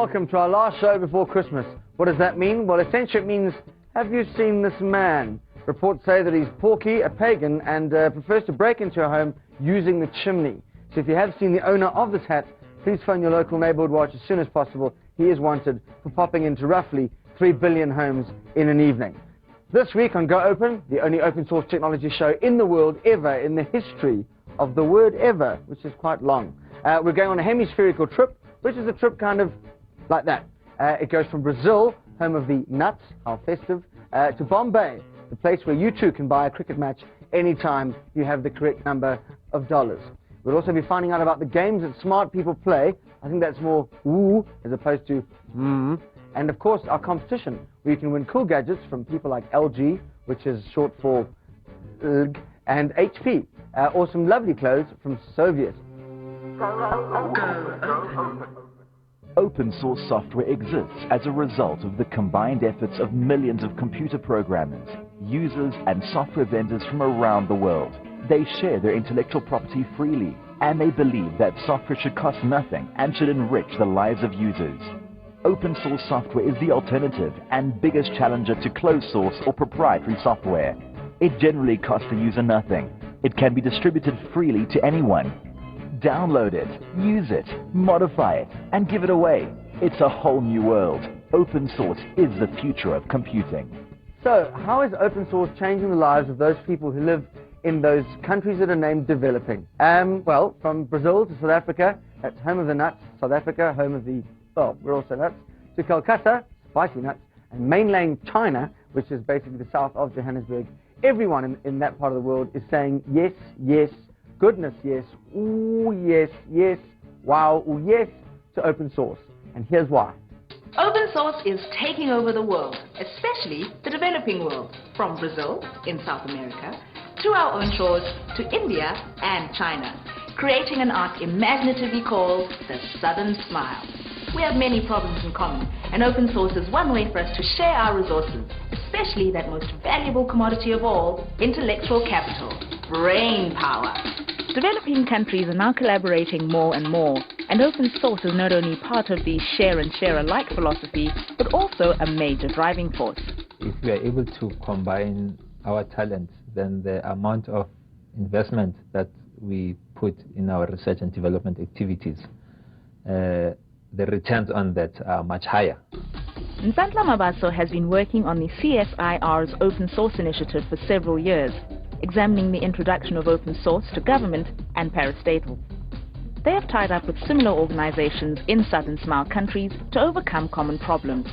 Welcome to our last show before Christmas. What does that mean? Well, essentially it means, have you seen this man? Reports say that he's porky, a pagan, and prefers to break into a home using the chimney. So if you have seen the owner of this hat, please phone your local neighborhood watch as soon as possible. He is wanted for popping into roughly 3 billion homes in an evening. This week on Go Open, the only open source technology show in the world ever, in the history of the word ever, which is quite long. We're going on a hemispherical trip, which is a trip kind of like that. It goes from Brazil, home of the nuts, how festive, to Bombay, the place where you too can buy a cricket match anytime you have the correct number of dollars. We'll also be finding out about the games that smart people play. I think that's more woo as opposed to And of course our competition, where you can win cool gadgets from people like LG, which is short for and HP, or some lovely clothes from Soviet. Open source software exists as a result of the combined efforts of millions of computer programmers, users, and software vendors from around the world. They share their intellectual property freely, and they believe that software should cost nothing and should enrich the lives of users. Open source software is the alternative and biggest challenger to closed source or proprietary software. It generally costs the user nothing. It can be distributed freely to anyone. Download it, use it, modify it, and give it away. It's a whole new world. Open source is the future of computing. So, how is open source changing the lives of those people who live in those countries that are named developing? Well, from Brazil to South Africa, that's home of the nuts. South Africa, home of the, well, we're also nuts. To Calcutta, spicy nuts. And mainland China, which is basically the south of Johannesburg. Everyone in that part of the world is saying yes, yes, goodness yes, ooh yes, yes, wow, ooh yes to open source. And here's why. Open source is taking over the world, especially the developing world, from Brazil in South America to our own shores to India and China, creating an art imaginatively called the Southern Smile. We have many problems in common, and open source is one way for us to share our resources, especially that most valuable commodity of all, intellectual capital, brain power. Developing countries are now collaborating more and more, and open source is not only part of the share and share alike philosophy, but also a major driving force. If we are able to combine our talents, then the amount of investment that we put in our research and development activities, the returns on that are much higher. Nsantla Mabaso has been working on the CSIR's open source initiative for several years, examining the introduction of open source to government and parastatals. They have tied up with similar organizations in Southern Smile countries to overcome common problems.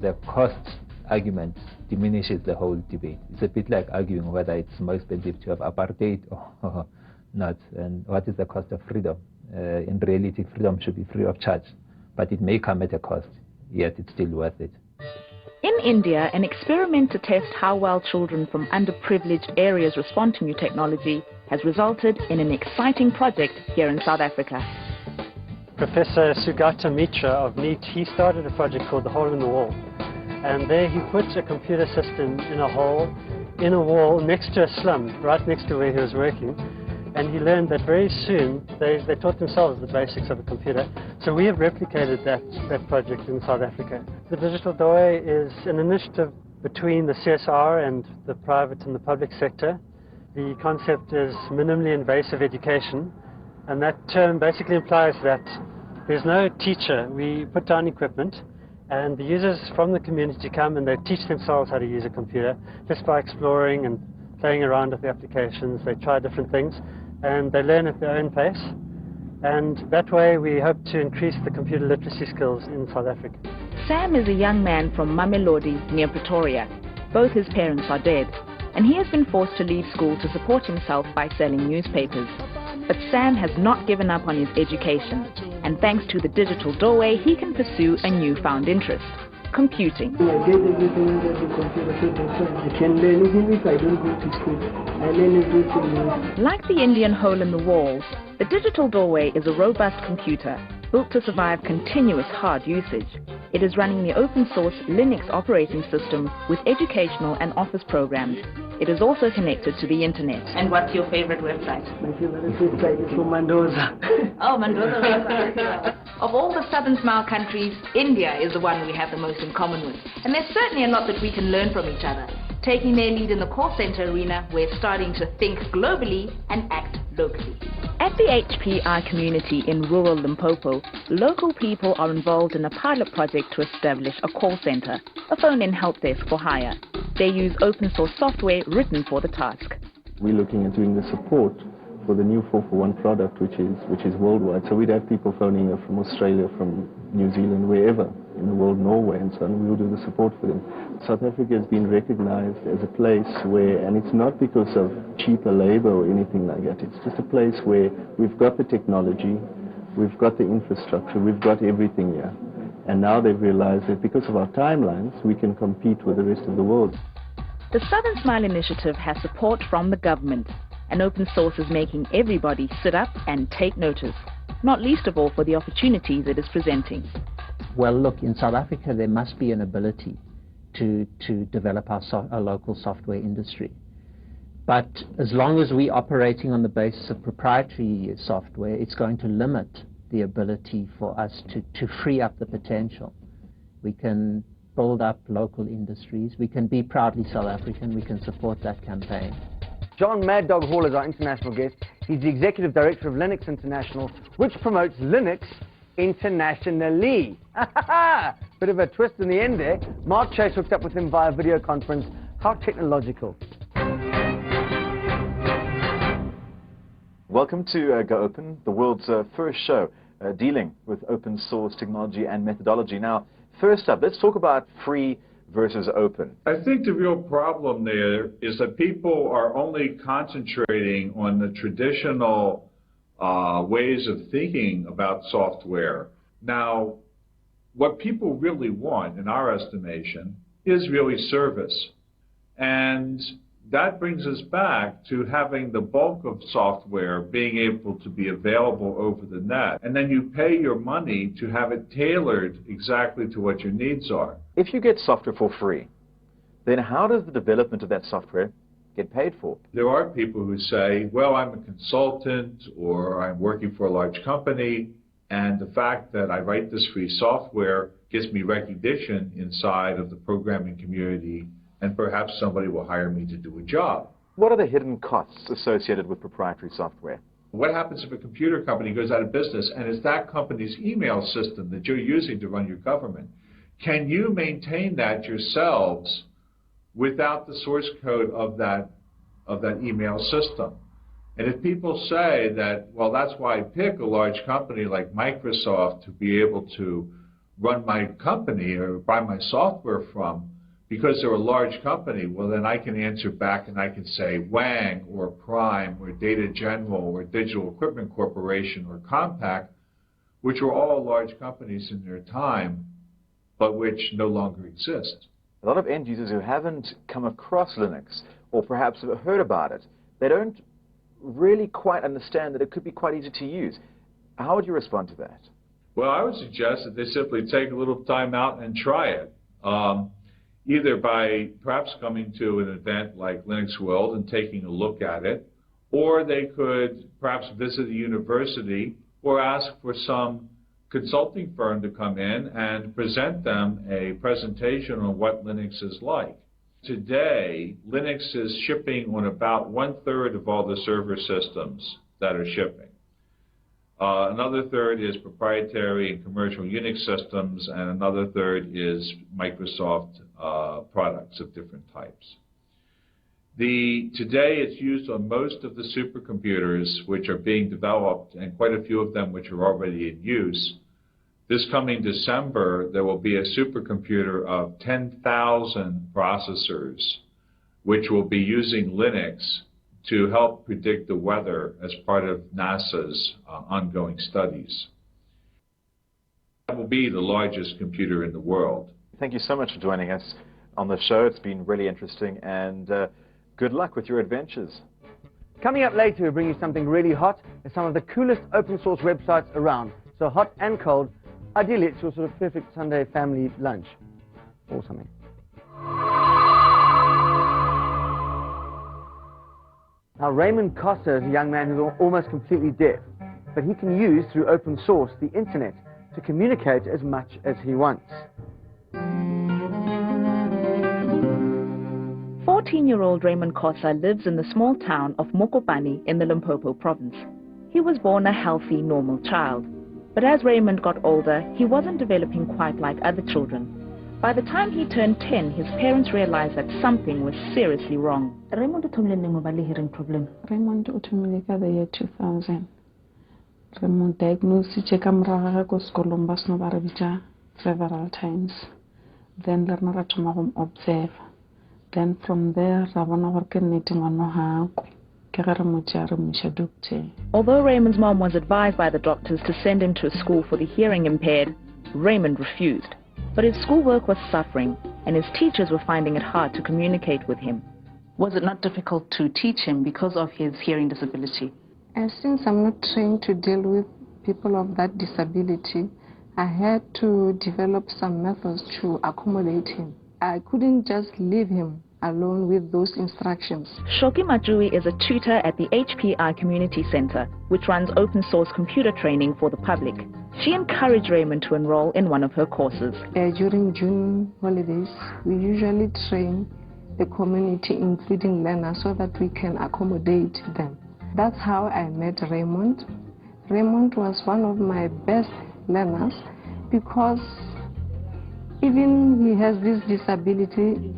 The cost argument diminishes the whole debate. It's a bit like arguing whether it's more expensive to have apartheid or not, and what is the cost of freedom. In reality, freedom should be free of charge, but it may come at a cost, yet it's still worth it. In India, an experiment to test how well children from underprivileged areas respond to new technology has resulted in an exciting project here in South Africa. Professor Sugata Mitra of NEET, he started a project called the Hole in the Wall. And there he put a computer system in a hole, in a wall, next to a slum, right next to where he was working. And he learned that very soon they taught themselves the basics of a computer. So we have replicated that project in South Africa. The Digital Doorway is an initiative between the CSR and the private and the public sector. The concept is minimally invasive education, and that term basically implies that there's no teacher. We put down equipment, and the users from the community come and they teach themselves how to use a computer just by exploring and playing around with the applications. They try different things, and they learn at their own pace. And that way we hope to increase the computer literacy skills in South Africa. Sam is a young man from Mamelodi near Pretoria. Both his parents are dead, and he has been forced to leave school to support himself by selling newspapers. But Sam has not given up on his education, and thanks to the Digital Doorway, he can pursue a newfound interest: computing. I get everything under the computer system, so I can learn even if I don't go to school. I learn everything. Like the Indian hole in the wall, the Digital Doorway is a robust computer built to survive continuous hard usage. It is running the open source Linux operating system with educational and office programs. It is also connected to the internet. And what's your favorite website? My favorite website is from Mendoza. Oh, Mendoza website. Of all the Southern Smile countries, India is the one we have the most in common with. And there's certainly a lot that we can learn from each other. Taking their lead in the call center arena, we're starting to think globally and act locally. At the HPI community in rural Limpopo, local people are involved in a pilot project to establish a call center, a phone-in help desk for hire. They use open source software written for the task. We're looking at doing the support for the new 441 product, which is worldwide. So we'd have people phoning up from Australia, from New Zealand, wherever in the world, Norway and so on. We'll do the support for them. South Africa has been recognized as a place where, and it's not because of cheaper labor or anything like that, it's just a place where we've got the technology, we've got the infrastructure, we've got everything here. And now they've realized that because of our timelines, we can compete with the rest of the world. The Southern Smile Initiative has support from the government, and open source is making everybody sit up and take notice, not least of all for the opportunities it is presenting. Well, look, in South Africa there must be an ability to develop our local software industry. But as long as we're operating on the basis of proprietary software, it's going to limit the ability for us to free up the potential. We can build up local industries. We can be proudly South African. We can support that campaign. John Mad Dog Hall is our international guest. He's the Executive Director of Linux International, which promotes Linux internationally. Bit of a twist in the end there. Mark Chase hooked up with him via video conference. How technological. Welcome to Go Open, the world's first show dealing with open source technology and methodology. Now, first up, let's talk about free versus open. I think the real problem there is that people are only concentrating on the traditional ways of thinking about software. Now, what people really want, in our estimation, is really service. And that brings us back to having the bulk of software being able to be available over the net. And then you pay your money to have it tailored exactly to what your needs are. If you get software for free, then how does the development of that software get paid for? There are people who say, well, I'm a consultant or I'm working for a large company, and the fact that I write this free software gives me recognition inside of the programming community, and perhaps somebody will hire me to do a job. What are the hidden costs associated with proprietary software? What happens if a computer company goes out of business and it's that company's email system that you're using to run your government? Can you maintain that yourselves without the source code of that email system? And if people say that, well, that's why I pick a large company like Microsoft to be able to run my company or buy my software from, because they're a large company, well, then I can answer back and I can say Wang or Prime or Data General or Digital Equipment Corporation or Compaq, which were all large companies in their time, but which no longer exist. A lot of end users who haven't come across Linux or perhaps have heard about it, they don't really quite understand that it could be quite easy to use. How would you respond to that? Well, I would suggest that they simply take a little time out and try it. Either by perhaps coming to an event like Linux World and taking a look at it, or they could perhaps visit a university or ask for some consulting firm to come in and present them a presentation on what Linux is like. Today, Linux is shipping on about 1/3 of all the server systems that are shipping. Another third is proprietary and commercial Unix systems, and another third is Microsoft products of different types. Today it's used on most of the supercomputers which are being developed, and quite a few of them which are already in use. This coming December, there will be a supercomputer of 10,000 processors which will be using Linux to help predict the weather as part of NASA's ongoing studies. That will be the largest computer in the world. Thank you so much for joining us on the show. It's been really interesting, and good luck with your adventures. Coming up later, we bring you something really hot and some of the coolest open source websites around. So hot and cold, Ideally, it's your sort of perfect Sunday family lunch or something. Now, Raymond Costa is a young man who's almost completely deaf, but he can use, through open source, the internet to communicate as much as he wants. 14-year-old Raymond Costa lives in the small town of Mokopane in the Limpopo province. He was born a healthy, normal child. But as Raymond got older, he wasn't developing quite like other children. By the time he turned 10, his parents realized that something was seriously wrong. Raymond told me about a hearing problem. Raymond told me the year 2000. Raymond diagnosed Columbus several times. Then learner to observe. Then from there, Ravana working knitting on Although Raymond's mom was advised by the doctors to send him to a school for the hearing impaired, Raymond refused. But his schoolwork was suffering, and his teachers were finding it hard to communicate with him. Was it not difficult to teach him because of his hearing disability? And since I'm not trained to deal with people of that disability, I had to develop some methods to accommodate him. I couldn't just leave him alone with those instructions. Shoki Majui is a tutor at the HPI Community Center, which runs open source computer training for the public. She encouraged Raymond to enroll in one of her courses. During June holidays, we usually train the community, including learners, so that we can accommodate them. That's how I met Raymond. Raymond was one of my best learners because even he has this disability,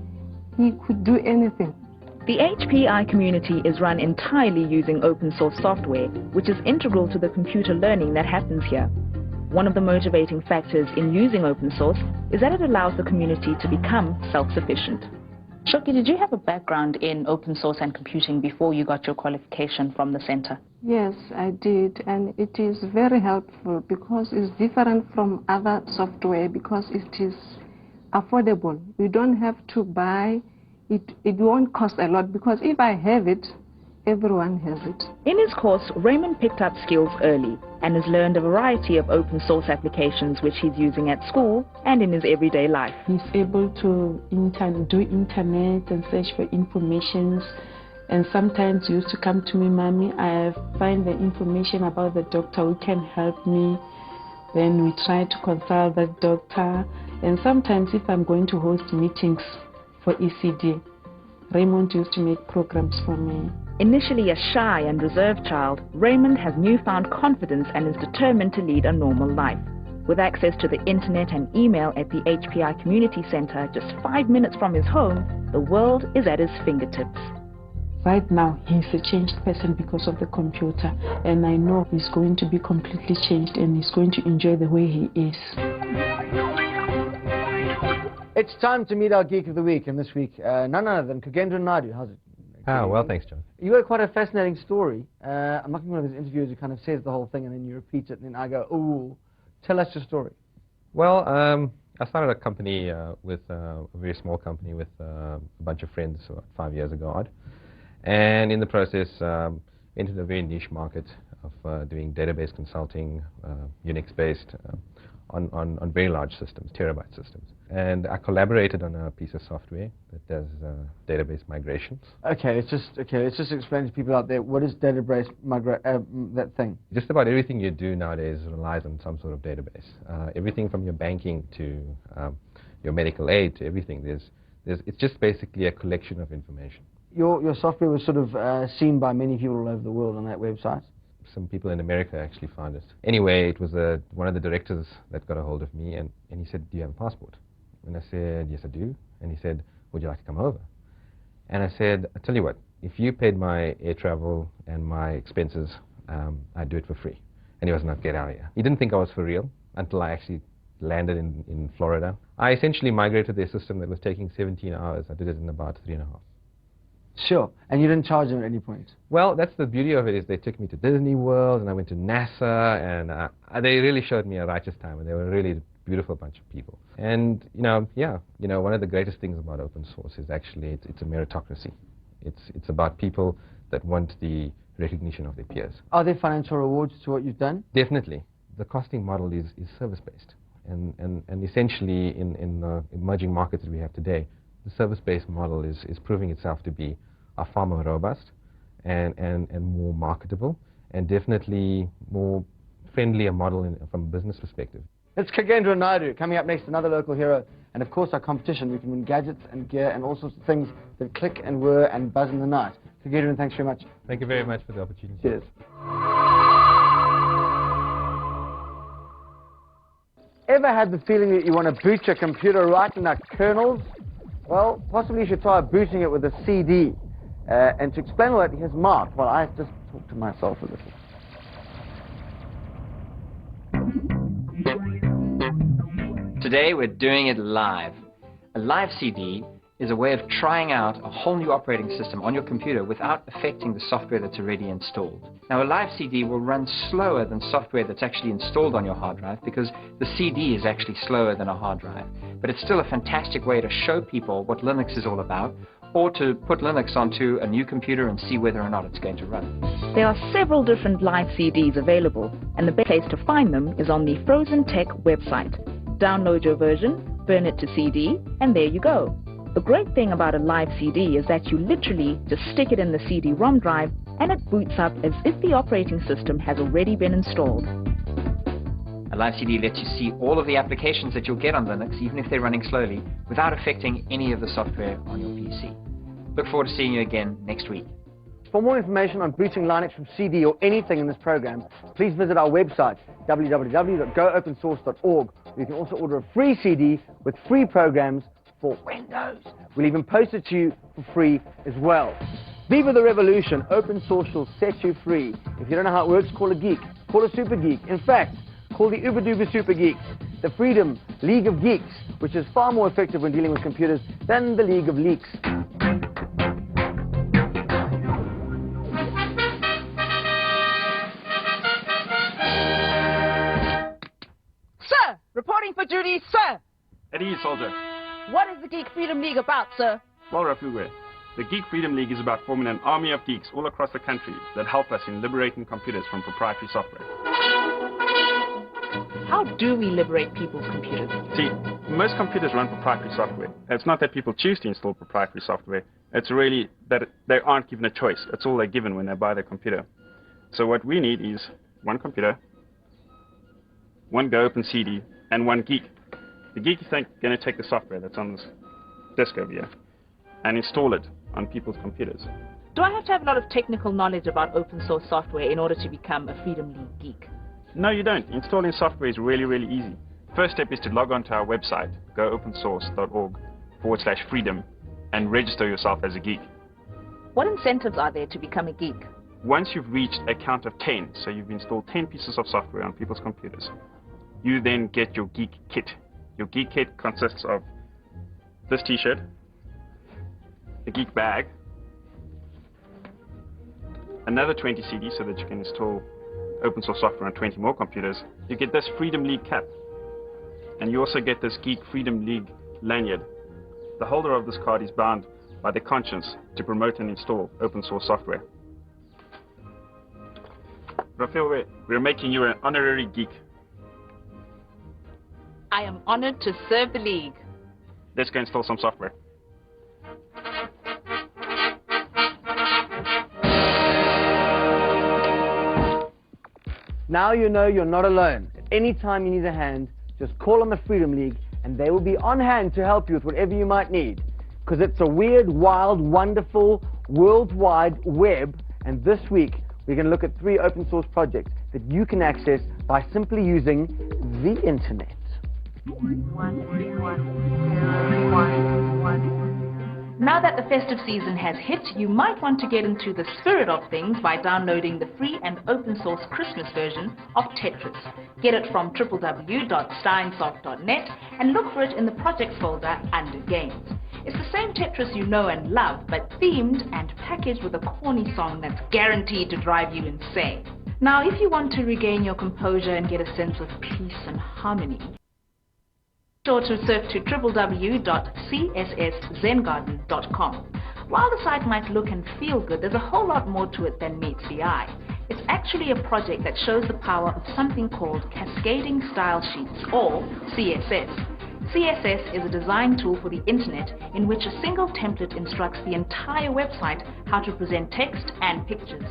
he could do anything. The HPI community is run entirely using open source software, which is integral to the computer learning that happens here. One of the motivating factors in using open source is that it allows the community to become self-sufficient. Shoki, did you have a background in open source and computing before you got your qualification from the center? Yes, I did, and it is very helpful because it's different from other software because it is affordable. You don't have to buy it. It won't cost a lot because if I have it, everyone has it. In his course, Raymond picked up skills early and has learned a variety of open source applications which he's using at school and in his everyday life. He's able to do internet and search for information, and sometimes he used to come to me, Mommy, I find the information about the doctor who can help me. Then we try to consult that doctor, and sometimes if I'm going to host meetings for ECD, Raymond used to make programs for me. Initially a shy and reserved child, Raymond has newfound confidence and is determined to lead a normal life. With access to the internet and email at the HPI Community Center just 5 minutes from his home, the world is at his fingertips. Right now, he's a changed person because of the computer, and I know he's going to be completely changed and he's going to enjoy the way he is. It's time to meet our Geek of the Week, and this week, none other than Kagendra Naidu. How's it? Oh, well, thanks, John. You got quite a fascinating story. I'm looking at one of his interviews who kind of says the whole thing, and then you repeat it, and then I go, ooh, tell us your story. Well, I started a company with a very small company with a bunch of friends about 5 years ago odd. And in the process, entered a very niche market of doing database consulting, Unix-based, on very large systems, terabyte systems. And I collaborated on a piece of software that does database migrations. Okay, let's just explain to people out there, what is database that thing? Just about everything you do nowadays relies on some sort of database. Everything from your banking to your medical aid to everything. It's just basically a collection of information. Your software was sort of seen by many people all over the world on that website. Some people in America actually found it. Anyway, it was one of the directors that got a hold of me, and he said, do you have a passport? And I said, yes, I do. And he said, would you like to come over? And I said, I tell you what, if you paid my air travel and my expenses, I'd do it for free. And he was not, get out of here. He didn't think I was for real until I actually landed in Florida. I essentially migrated their system that was taking 17 hours. I did it in about 3.5. Sure, and you didn't charge them at any point? Well, that's the beauty of it, is they took me to Disney World, and I went to NASA, and they really showed me a righteous time, and they were a really beautiful bunch of people. And, one of the greatest things about open source is actually it's a meritocracy. It's about people that want the recognition of their peers. Are there financial rewards to what you've done? Definitely. The costing model is service-based. And essentially, in the emerging markets that we have today, the service-based model is proving itself to be far more robust and more marketable, and definitely more friendlier model from a business perspective. It's Kagendra Naidu. Coming up next, another local hero. And of course, our competition. We can win gadgets and gear and all sorts of things that click and whir and buzz in the night. Kagendra, thanks very much. Thank you very much for the opportunity. Cheers. Ever had the feeling that you want to boot your computer right in the kernels? Well, possibly you should try booting it with a CD. And to explain all that, here's Mark, while I just talk to myself a little. Today we're doing it live. A live CD is a way of trying out a whole new operating system on your computer without affecting the software that's already installed. Now, a live CD will run slower than software that's actually installed on your hard drive because the CD is actually slower than a hard drive. But it's still a fantastic way to show people what Linux is all about, or to put Linux onto a new computer and see whether or not it's going to run. There are several different live CDs available, and the best place to find them is on the Frozen Tech website. Download your version, burn it to CD, and there you go. The great thing about a live CD is that you literally just stick it in the CD-ROM drive and it boots up as if the operating system has already been installed. A live CD lets you see all of the applications that you'll get on Linux, even if they're running slowly, without affecting any of the software on your PC. Look forward to seeing you again next week. For more information on booting Linux from CD or anything in this program, please visit our website, www.goopensource.org. You can also order a free CD with free programs for Windows. We'll even post it to you for free as well. Viva the revolution. Open source will set you free. If you don't know how it works, call a geek. Call a super geek. In fact, call the Uber Duper Super Geeks, the Freedom League of Geeks, which is far more effective when dealing with computers than the League of Leaks. Sir, reporting for duty, sir. Eddie, soldier. What is the Geek Freedom League about, sir? Well, Rafugwe, the Geek Freedom League is about forming an army of geeks all across the country that help us in liberating computers from proprietary software. How do we liberate people's computers? See, most computers run proprietary software. It's not that people choose to install proprietary software. It's really that they aren't given a choice. It's all they're given when they buy their computer. So what we need is one computer, one Go Open CD, and one geek. The geek is going to take the software that's on this disk over here and install it on people's computers. Do I have to have a lot of technical knowledge about open source software in order to become a Freedom League geek? No, you don't. Installing software is really, really easy. First step is to log on to our website, goopensource.org/freedom, and register yourself as a geek. What incentives are there to become a geek? Once you've reached a count of 10, so you've installed 10 pieces of software on people's computers, you then get your geek kit. Your geek kit consists of this t-shirt, a geek bag, another 20 CDs so that you can install open source software on 20 more computers. You get this Freedom League cap, and you also get this Geek Freedom League lanyard. The holder of this card is bound by their conscience to promote and install open source software. Raphael, we're making you an honorary geek. I am honored to serve the League. Let's go install some software. Now you know you're not alone. At any time you need a hand, just call on the Freedom League and they will be on hand to help you with whatever you might need. Because it's a weird, wild, wonderful, worldwide web, and this week we're going to look at 3 open source projects that you can access by simply using the internet. Now that the festive season has hit, you might want to get into the spirit of things by downloading the free and open source Christmas version of Tetris. Get it from www.steinsoft.net and look for it in the projects folder under Games. It's the same Tetris you know and love, but themed and packaged with a corny song that's guaranteed to drive you insane. Now, if you want to regain your composure and get a sense of peace and harmony, be sure to surf to www.csszengarden.com. While the site might look and feel good, there's a whole lot more to it than meets the eye. It's actually a project that shows the power of something called Cascading Style Sheets, or CSS. CSS is a design tool for the internet in which a single template instructs the entire website how to present text and pictures.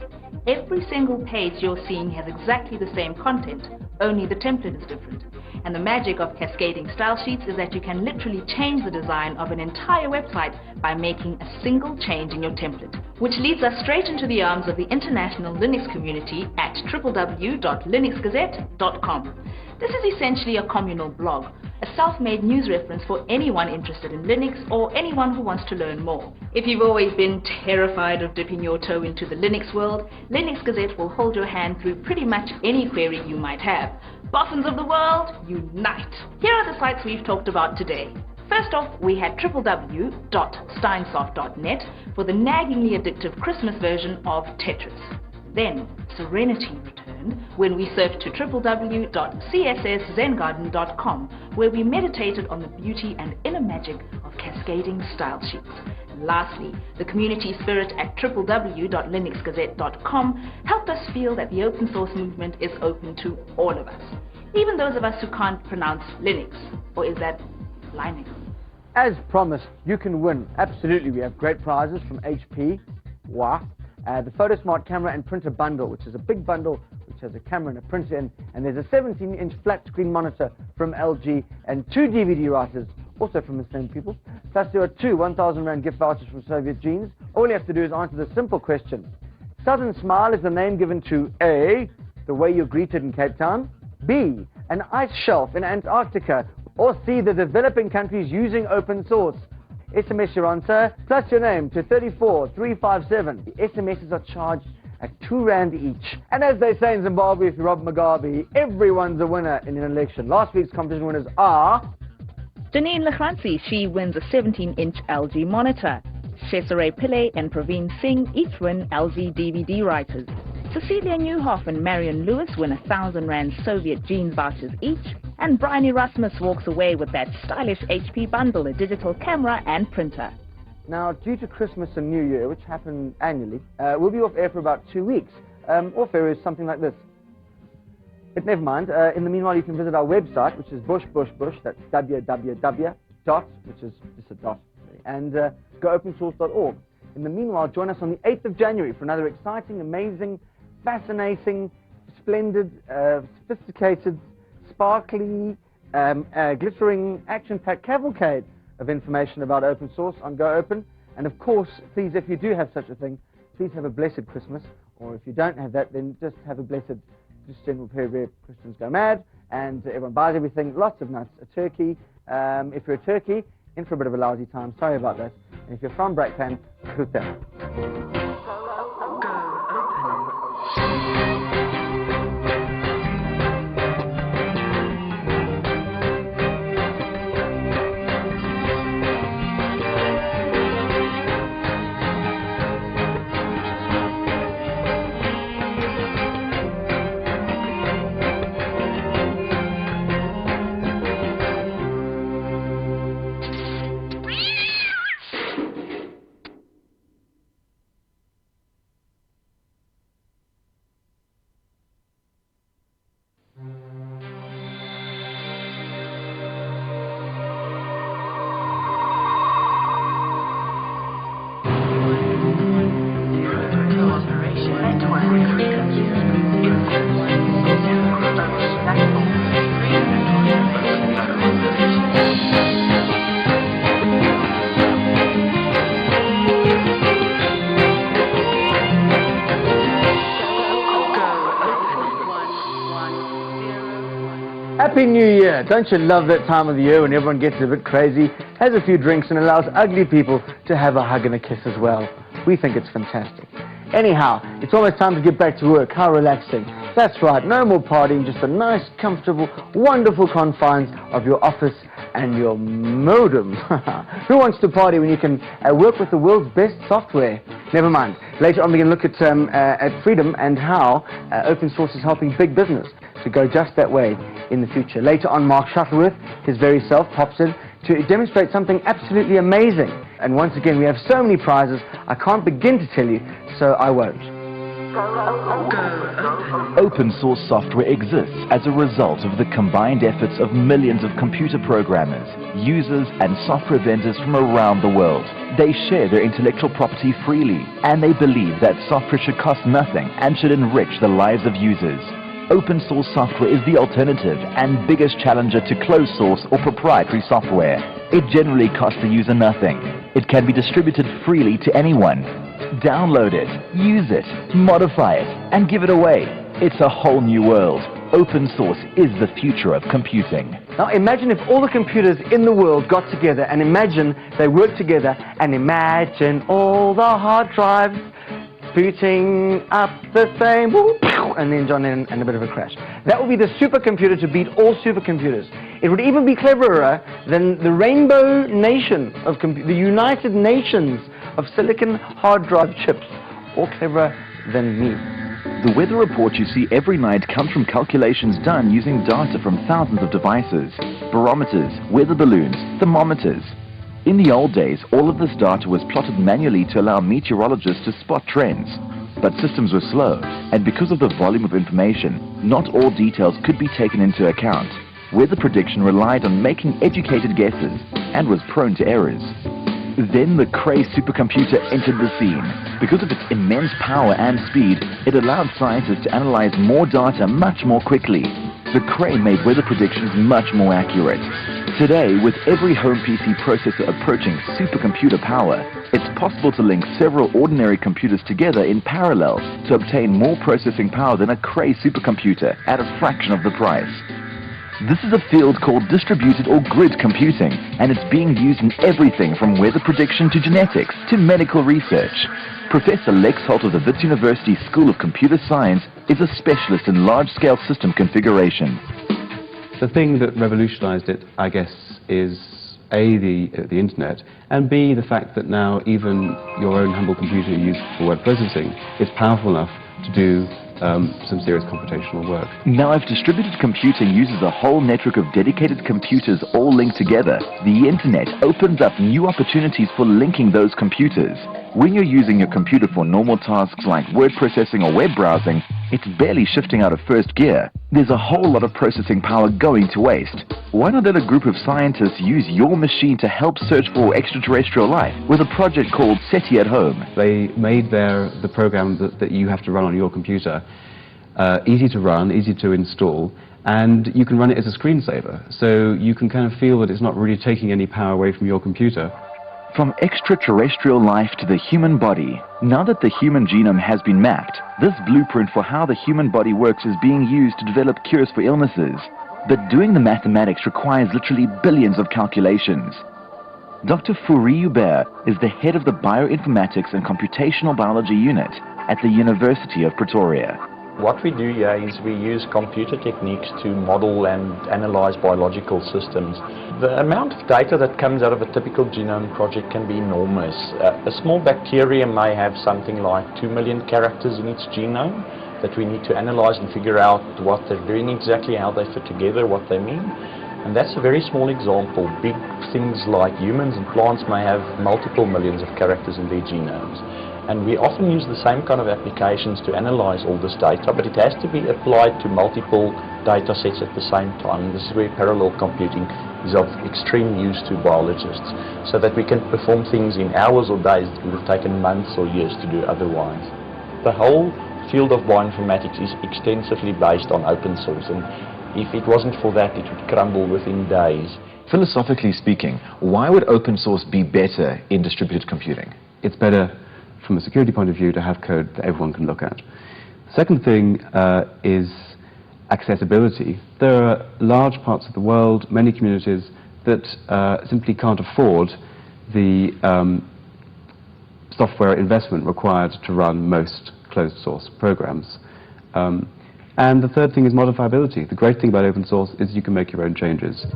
Every single page you're seeing has exactly the same content, only the template is different. And the magic of Cascading Style Sheets is that you can literally change the design of an entire website by making a single change in your template. Which leads us straight into the arms of the international Linux community at www.linuxgazette.com. This is essentially a communal blog, a self-made news reference for anyone interested in Linux or anyone who wants to learn more. If you've always been terrified of dipping your toe into the Linux world, Linux Gazette will hold your hand through pretty much any query you might have. Boffins of the world, unite! Here are the sites we've talked about today. First off, we had www.steinsoft.net for the naggingly addictive Christmas version of Tetris. Then, Serenity returned when we surfed to www.csszerzengarden.com, where we meditated on the beauty and inner magic of cascading style sheets. And lastly, the community spirit at www.linuxgazette.com helped us feel that the open source movement is open to all of us, even those of us who can't pronounce Linux, or is that Linux? As promised, you can win. Absolutely, we have great prizes from HP. Wow. The PhotoSmart camera and printer bundle, which is a big bundle which has a camera and a printer in, and there's a 17-inch flat screen monitor from LG and 2 DVD writers, also from the same people. Plus there are 2 1,000 Rand gift vouchers from Soviet Jeans. All you have to do is answer the simple question. Southern Smile is the name given to A, the way you're greeted in Cape Town, B, an ice shelf in Antarctica, or C, the developing countries using open source. SMS your answer, plus your name to 34357. The SMSs are charged at 2 Rand each. And as they say in Zimbabwe, if you rob Mugabe, everyone's a winner in an election. Last week's competition winners are... Janine Lachransi, she wins a 17-inch LG monitor. Cesare Pillay and Praveen Singh each win LG DVD writers. Cecilia Newhoff and Marion Lewis win 1,000 Rand Soviet Jeans vouchers each. And Brian Erasmus walks away with that stylish HP bundle, a digital camera and printer. Now, due to Christmas and New Year, which happen annually, we'll be off air for about 2 weeks. Off air is something like this. But never mind. In the meanwhile, you can visit our website, which is bush. That's www. Which is just a dot, and goopensource.org. In the meanwhile, join us on the 8th of January for another exciting, amazing, fascinating, splendid, sophisticated, sparkly, glittering, action-packed cavalcade of information about open source on Go Open. And of course, please, if you do have such a thing, please have a blessed Christmas. Or if you don't have that, then just have a blessed, just general period where Christians go mad and everyone buys everything, lots of nuts, a turkey. If you're a turkey, in for a bit of a lousy time, sorry about that. And if you're from Brakpan, groeten. Happy New Year! Don't you love that time of the year when everyone gets a bit crazy, has a few drinks and allows ugly people to have a hug and a kiss as well? We think it's fantastic. Anyhow, it's almost time to get back to work. How relaxing. That's right, no more partying, just the nice, comfortable, wonderful confines of your office and your modem. Who wants to party when you can work with the world's best software? Never mind. Later on we're going to look at freedom and how open source is helping big business to go just that way in the future. Later on, Mark Shuttleworth, his very self, pops in to demonstrate something absolutely amazing. And once again, we have so many prizes, I can't begin to tell you, so I won't. Open source software exists as a result of the combined efforts of millions of computer programmers, users and software vendors from around the world. They share their intellectual property freely, and they believe that software should cost nothing and should enrich the lives of users. Open source software is the alternative and biggest challenger to closed source or proprietary software. It generally costs the user nothing. It can be distributed freely to anyone. Download it, use it, modify it, and give it away. It's a whole new world. Open source is the future of computing. Now imagine if all the computers in the world got together, and imagine they worked together, and imagine all the hard drives booting up the same, whoop, and then John Lennon and a bit of a crash. That would be the supercomputer to beat all supercomputers. It would even be cleverer than the rainbow nation of the United Nations of silicon hard drive chips, or cleverer than me. The weather reports you see every night come from calculations done using data from thousands of devices, barometers, weather balloons, thermometers. In the old days, all of this data was plotted manually to allow meteorologists to spot trends. But systems were slow, and because of the volume of information, not all details could be taken into account. Weather prediction relied on making educated guesses, and was prone to errors. Then the Cray supercomputer entered the scene. Because of its immense power and speed, it allowed scientists to analyze more data much more quickly. The Cray made weather predictions much more accurate. Today, with every home PC processor approaching supercomputer power, it's possible to link several ordinary computers together in parallel to obtain more processing power than a Cray supercomputer at a fraction of the price. This is a field called distributed or grid computing, and it's being used in everything from weather prediction to genetics to medical research. Professor Lex Holt of the Wits University School of Computer Science is a specialist in large-scale system configuration. The thing that revolutionized it, I guess, is A, the internet, and B, the fact that now even your own humble computer used for web processing is powerful enough to do some serious computational work. Now, if distributed computing uses a whole network of dedicated computers all linked together, the internet opens up new opportunities for linking those computers. When you're using your computer for normal tasks like word processing or web browsing, it's barely shifting out of first gear. There's a whole lot of processing power going to waste. Why not let a group of scientists use your machine to help search for extraterrestrial life with a project called SETI at Home? They made the program that you have to run on your computer easy to run, easy to install, and you can run it as a screensaver. So you can kind of feel that it's not really taking any power away from your computer. From extraterrestrial life to the human body, now that the human genome has been mapped, this blueprint for how the human body works is being used to develop cures for illnesses. But doing the mathematics requires literally billions of calculations. Dr. Fourie Hubert is the head of the Bioinformatics and Computational Biology Unit at the University of Pretoria. What we do here is we use computer techniques to model and analyze biological systems. The amount of data that comes out of a typical genome project can be enormous. A small bacterium may have something like 2 million characters in its genome that we need to analyze and figure out what they're doing exactly, how they fit together, what they mean. And that's a very small example. Big things like humans and plants may have multiple millions of characters in their genomes. And we often use the same kind of applications to analyze all this data, but it has to be applied to multiple data sets at the same time. And this is where parallel computing is of extreme use to biologists, so that we can perform things in hours or days that would have taken months or years to do otherwise. The whole field of bioinformatics is extensively based on open source, and if it wasn't for that, it would crumble within days. Philosophically speaking, why would open source be better in distributed computing? It's better from a security point of view to have code that everyone can look at. Second thing is accessibility. There are large parts of the world, many communities, that simply can't afford the software investment required to run most closed source programs. And the third thing is modifiability. The great thing about open source is you can make your own changes.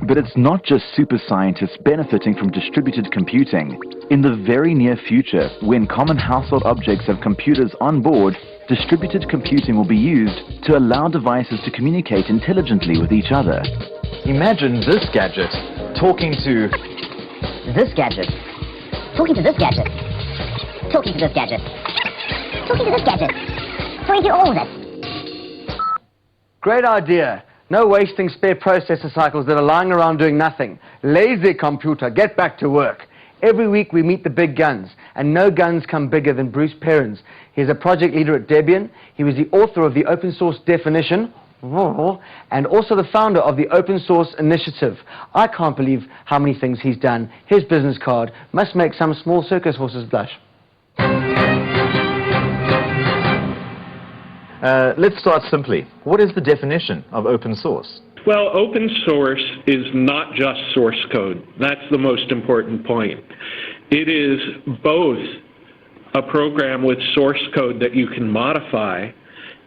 But it's not just super scientists benefiting from distributed computing. In the very near future, when common household objects have computers on board, distributed computing will be used to allow devices to communicate intelligently with each other. Imagine this gadget talking to this gadget, talking to this gadget, talking to this gadget, talking to this gadget. So we do all this. Great idea. No wasting spare processor cycles that are lying around doing nothing. Lazy computer, get back to work. Every week we meet the big guns, and no guns come bigger than Bruce Perrins. He's a project leader at Debian. He was the author of the open source definition, and also the founder of the Open Source Initiative. I can't believe how many things he's done. His business card must make some small circus horses blush. Let's start simply. What is the definition of open source? Well, open source is not just source code. That's the most important point. It is both a program with source code that you can modify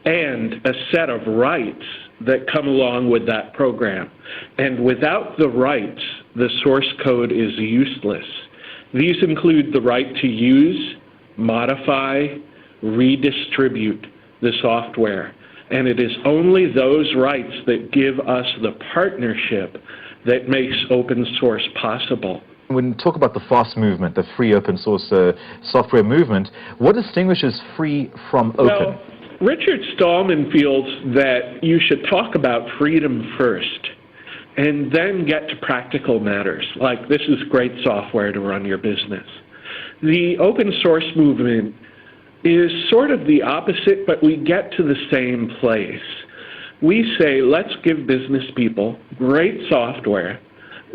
and a set of rights that come along with that program. And without the rights, the source code is useless. These include the right to use, modify, redistribute the software. And it is only those rights that give us the partnership that makes open source possible. When we talk about the FOSS movement, the free open source software movement, what distinguishes free from open? Well, Richard Stallman feels that you should talk about freedom first and then get to practical matters, like this is great software to run your business. The open source movement is sort of the opposite, but we get to the same place. We say, let's give business people great software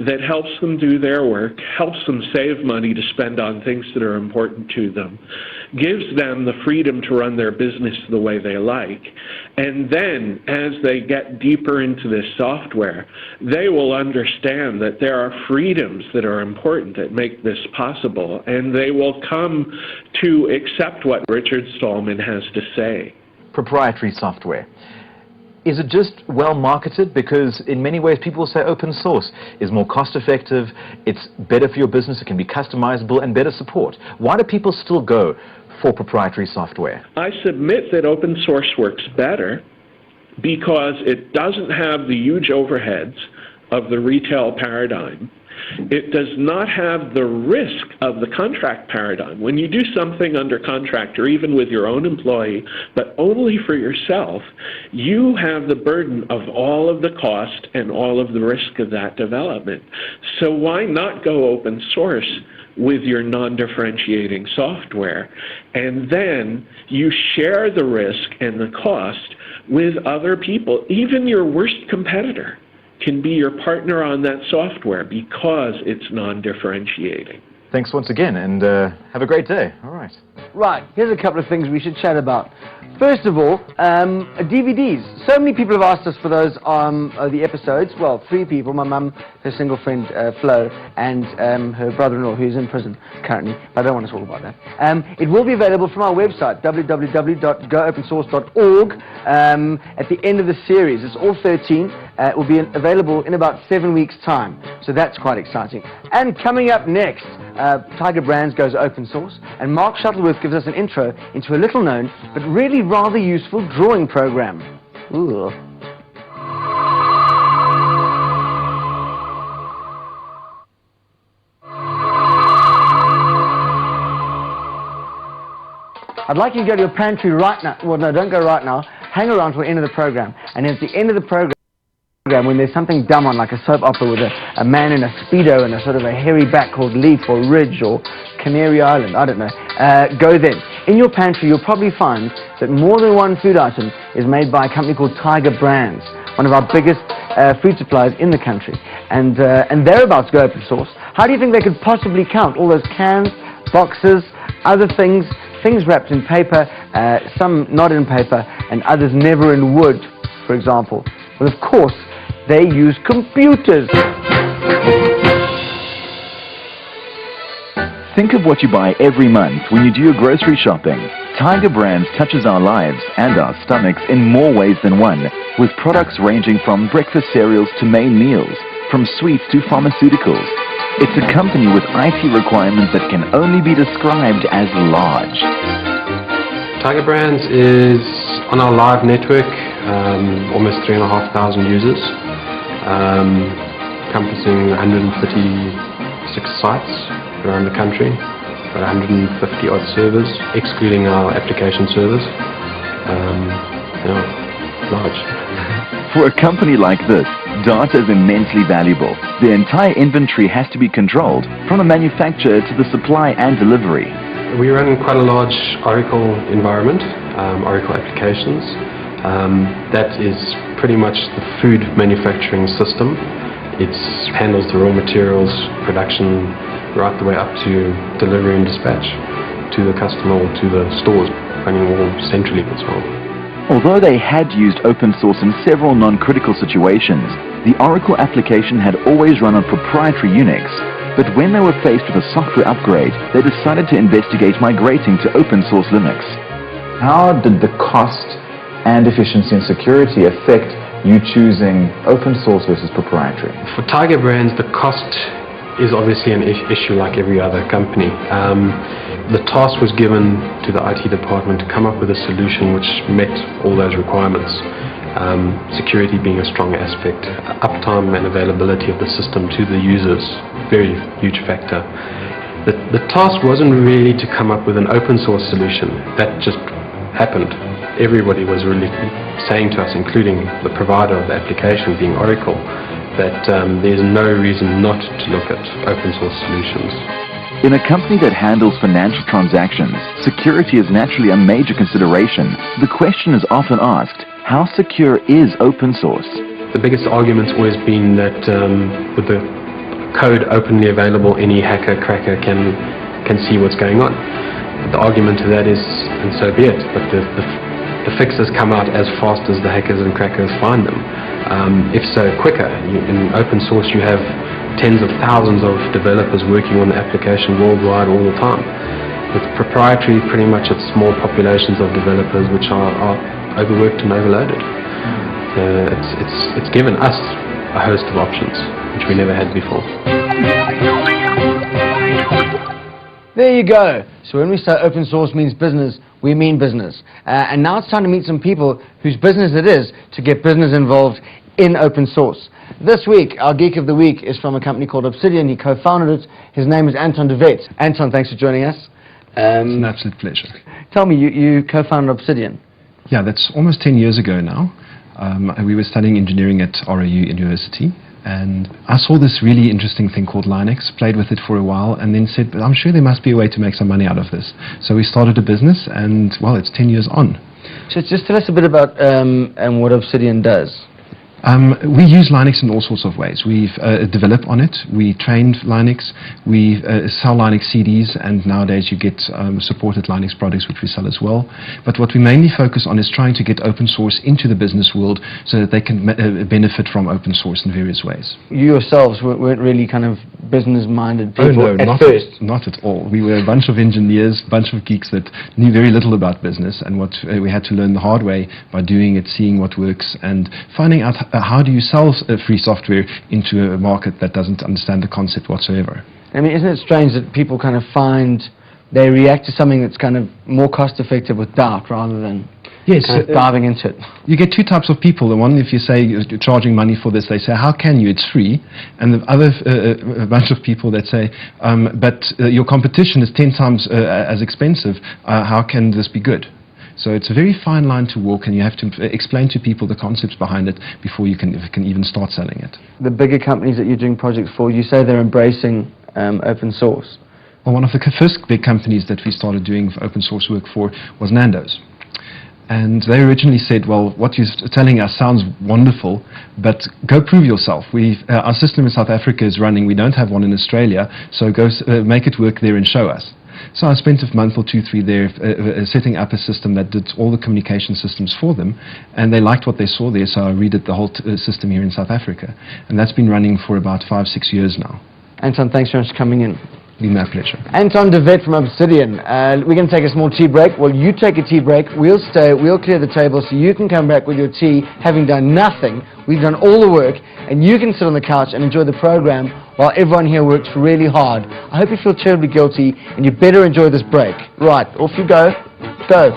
that helps them do their work, helps them save money to spend on things that are important to them, gives them the freedom to run their business the way they like, and then as they get deeper into this software, they will understand that there are freedoms that are important that make this possible, and they will come to accept what Richard Stallman has to say. Proprietary software. Is it just well marketed? Because in many ways people say open source is more cost effective, it's better for your business, it can be customizable, and better support. Why do people still go for proprietary software? I submit that open source works better because it doesn't have the huge overheads of the retail paradigm. It does not have the risk of the contract paradigm. When you do something under contract or even with your own employee, but only for yourself, you have the burden of all of the cost and all of the risk of that development. So why not go open source with your non-differentiating software? And then you share the risk and the cost with other people, even your worst competitor can be your partner on that software because it's non-differentiating. Thanks once again, and have a great day. All right. Right, here's a couple of things we should chat about. First of all, DVDs. So many people have asked us for those the episodes. Well, 3 people, my mum, her single friend Flo, and her brother-in-law who's in prison currently. I don't want to talk about that. It will be available from our website, www.goopensource.org, at the end of the series. It's all 13. It will be available in about 7 weeks' time. So that's quite exciting. And coming up next, Tiger Brands goes open source, and Mark Shuttleworth gives us an intro into a little-known but really rather useful drawing program. Ooh. I'd like you to go to your pantry right now. Well, no, don't go right now. Hang around till the end of the program, and at the end of the program, when there's something dumb on, like a soap opera with a man in a Speedo and a sort of a hairy back called Leaf or Ridge or Canary Island, I don't know, go then. In your pantry you'll probably find that more than one food item is made by a company called Tiger Brands, one of our biggest food suppliers in the country. And they're about to go open source. How do you think they could possibly count all those cans, boxes, other things wrapped in paper, some not in paper, and others never in wood, for example? Well, of course, they use computers. Think of what you buy every month when you do your grocery shopping. Tiger Brands touches our lives and our stomachs in more ways than one, with products ranging from breakfast cereals to main meals, from sweets to pharmaceuticals. It's a company with IT requirements that can only be described as large. Tiger Brands is on our live network, almost 3,500 users, encompassing 136 sites around the country, about 150 odd servers, excluding our application servers. large. For a company like this, data is immensely valuable. The entire inventory has to be controlled, from the manufacturer to the supply and delivery. We run quite a large Oracle environment, Oracle applications. That is pretty much the food manufacturing system. It handles the raw materials, production, right the way up to delivery and dispatch to the customer or to the stores, running all centrally as well. Although they had used open source in several non-critical situations, the Oracle application had always run on proprietary Unix. But when they were faced with a software upgrade, they decided to investigate migrating to open source Linux. How did the cost and efficiency and security affect you choosing open source versus proprietary? For Tiger Brands, the cost is obviously an issue like every other company. The task was given to the IT department to come up with a solution which met all those requirements. Security being a strong aspect, uptime and availability of the system to the users, very huge factor. The task wasn't really to come up with an open source solution. That just happened. Everybody was really saying to us, including the provider of the application being Oracle, that there's no reason not to look at open source solutions. In a company that handles financial transactions, security is naturally a major consideration. The question is often asked, how secure is open source? The biggest argument's always been that with the code openly available, any hacker, cracker can see what's going on. But the argument to that is, and so be it, but the fixes come out as fast as the hackers and crackers find them. If so, quicker. In open source you have tens of thousands of developers working on the application worldwide all the time. With proprietary, pretty much it's small populations of developers which are overworked and overloaded. It's given us a host of options which we never had before. There you go. So when we say open source means business, we mean business. And now it's time to meet some people whose business it is to get business involved in open source. This week, our Geek of the Week is from a company called Obsidian. He co-founded it. His name is Anton de Wet. Anton, thanks for joining us. It's an absolute pleasure. Tell me, you co-founded Obsidian. Yeah, that's almost 10 years ago now. We were studying engineering at RAU University, and I saw this really interesting thing called Linux, played with it for a while, and then said, but I'm sure there must be a way to make some money out of this. So we started a business, and, well, it's 10 years on. So just tell us a bit about what Obsidian does. We use Linux in all sorts of ways. We develop on it, we train Linux, we sell Linux CDs, and nowadays you get supported Linux products which we sell as well. But what we mainly focus on is trying to get open source into the business world so that they can benefit from open source in various ways. You yourselves weren't really kind of business-minded people at first? Not at all. We were a bunch of engineers, a bunch of geeks that knew very little about business, and what we had to learn the hard way by doing it, seeing what works, and finding out how do you sell free software into a market that doesn't understand the concept whatsoever. I mean, isn't it strange that people kind of find they react to something that's kind of more cost-effective with doubt rather than kind of diving into it? You get two types of people. The one, if you say you're charging money for this, they say, how can you? It's free. And the other a bunch of people that say, but your competition is 10 times as expensive. How can this be good? So it's a very fine line to walk, and you have to explain to people the concepts behind it before you can even start selling it. The bigger companies that you're doing projects for, you say they're embracing open source. Well, one of the first big companies that we started doing open source work for was Nando's. And they originally said, well, what you're telling us sounds wonderful, but go prove yourself. Our system in South Africa is running. We don't have one in Australia, so go make it work there and show us. So I spent a month or 2, 3 there setting up a system that did all the communication systems for them, and they liked what they saw there, so I redid the whole system here in South Africa. And that's been running for about 5, 6 years now. Anton, thanks very much for coming in. My pleasure. Anton de Wet from Obsidian. We're going to take a small tea break. Well, you take a tea break. We'll stay. We'll clear the table so you can come back with your tea, having done nothing. We've done all the work, and you can sit on the couch and enjoy the program while everyone here works really hard. I hope you feel terribly guilty, and you better enjoy this break. Right, off you go. Go.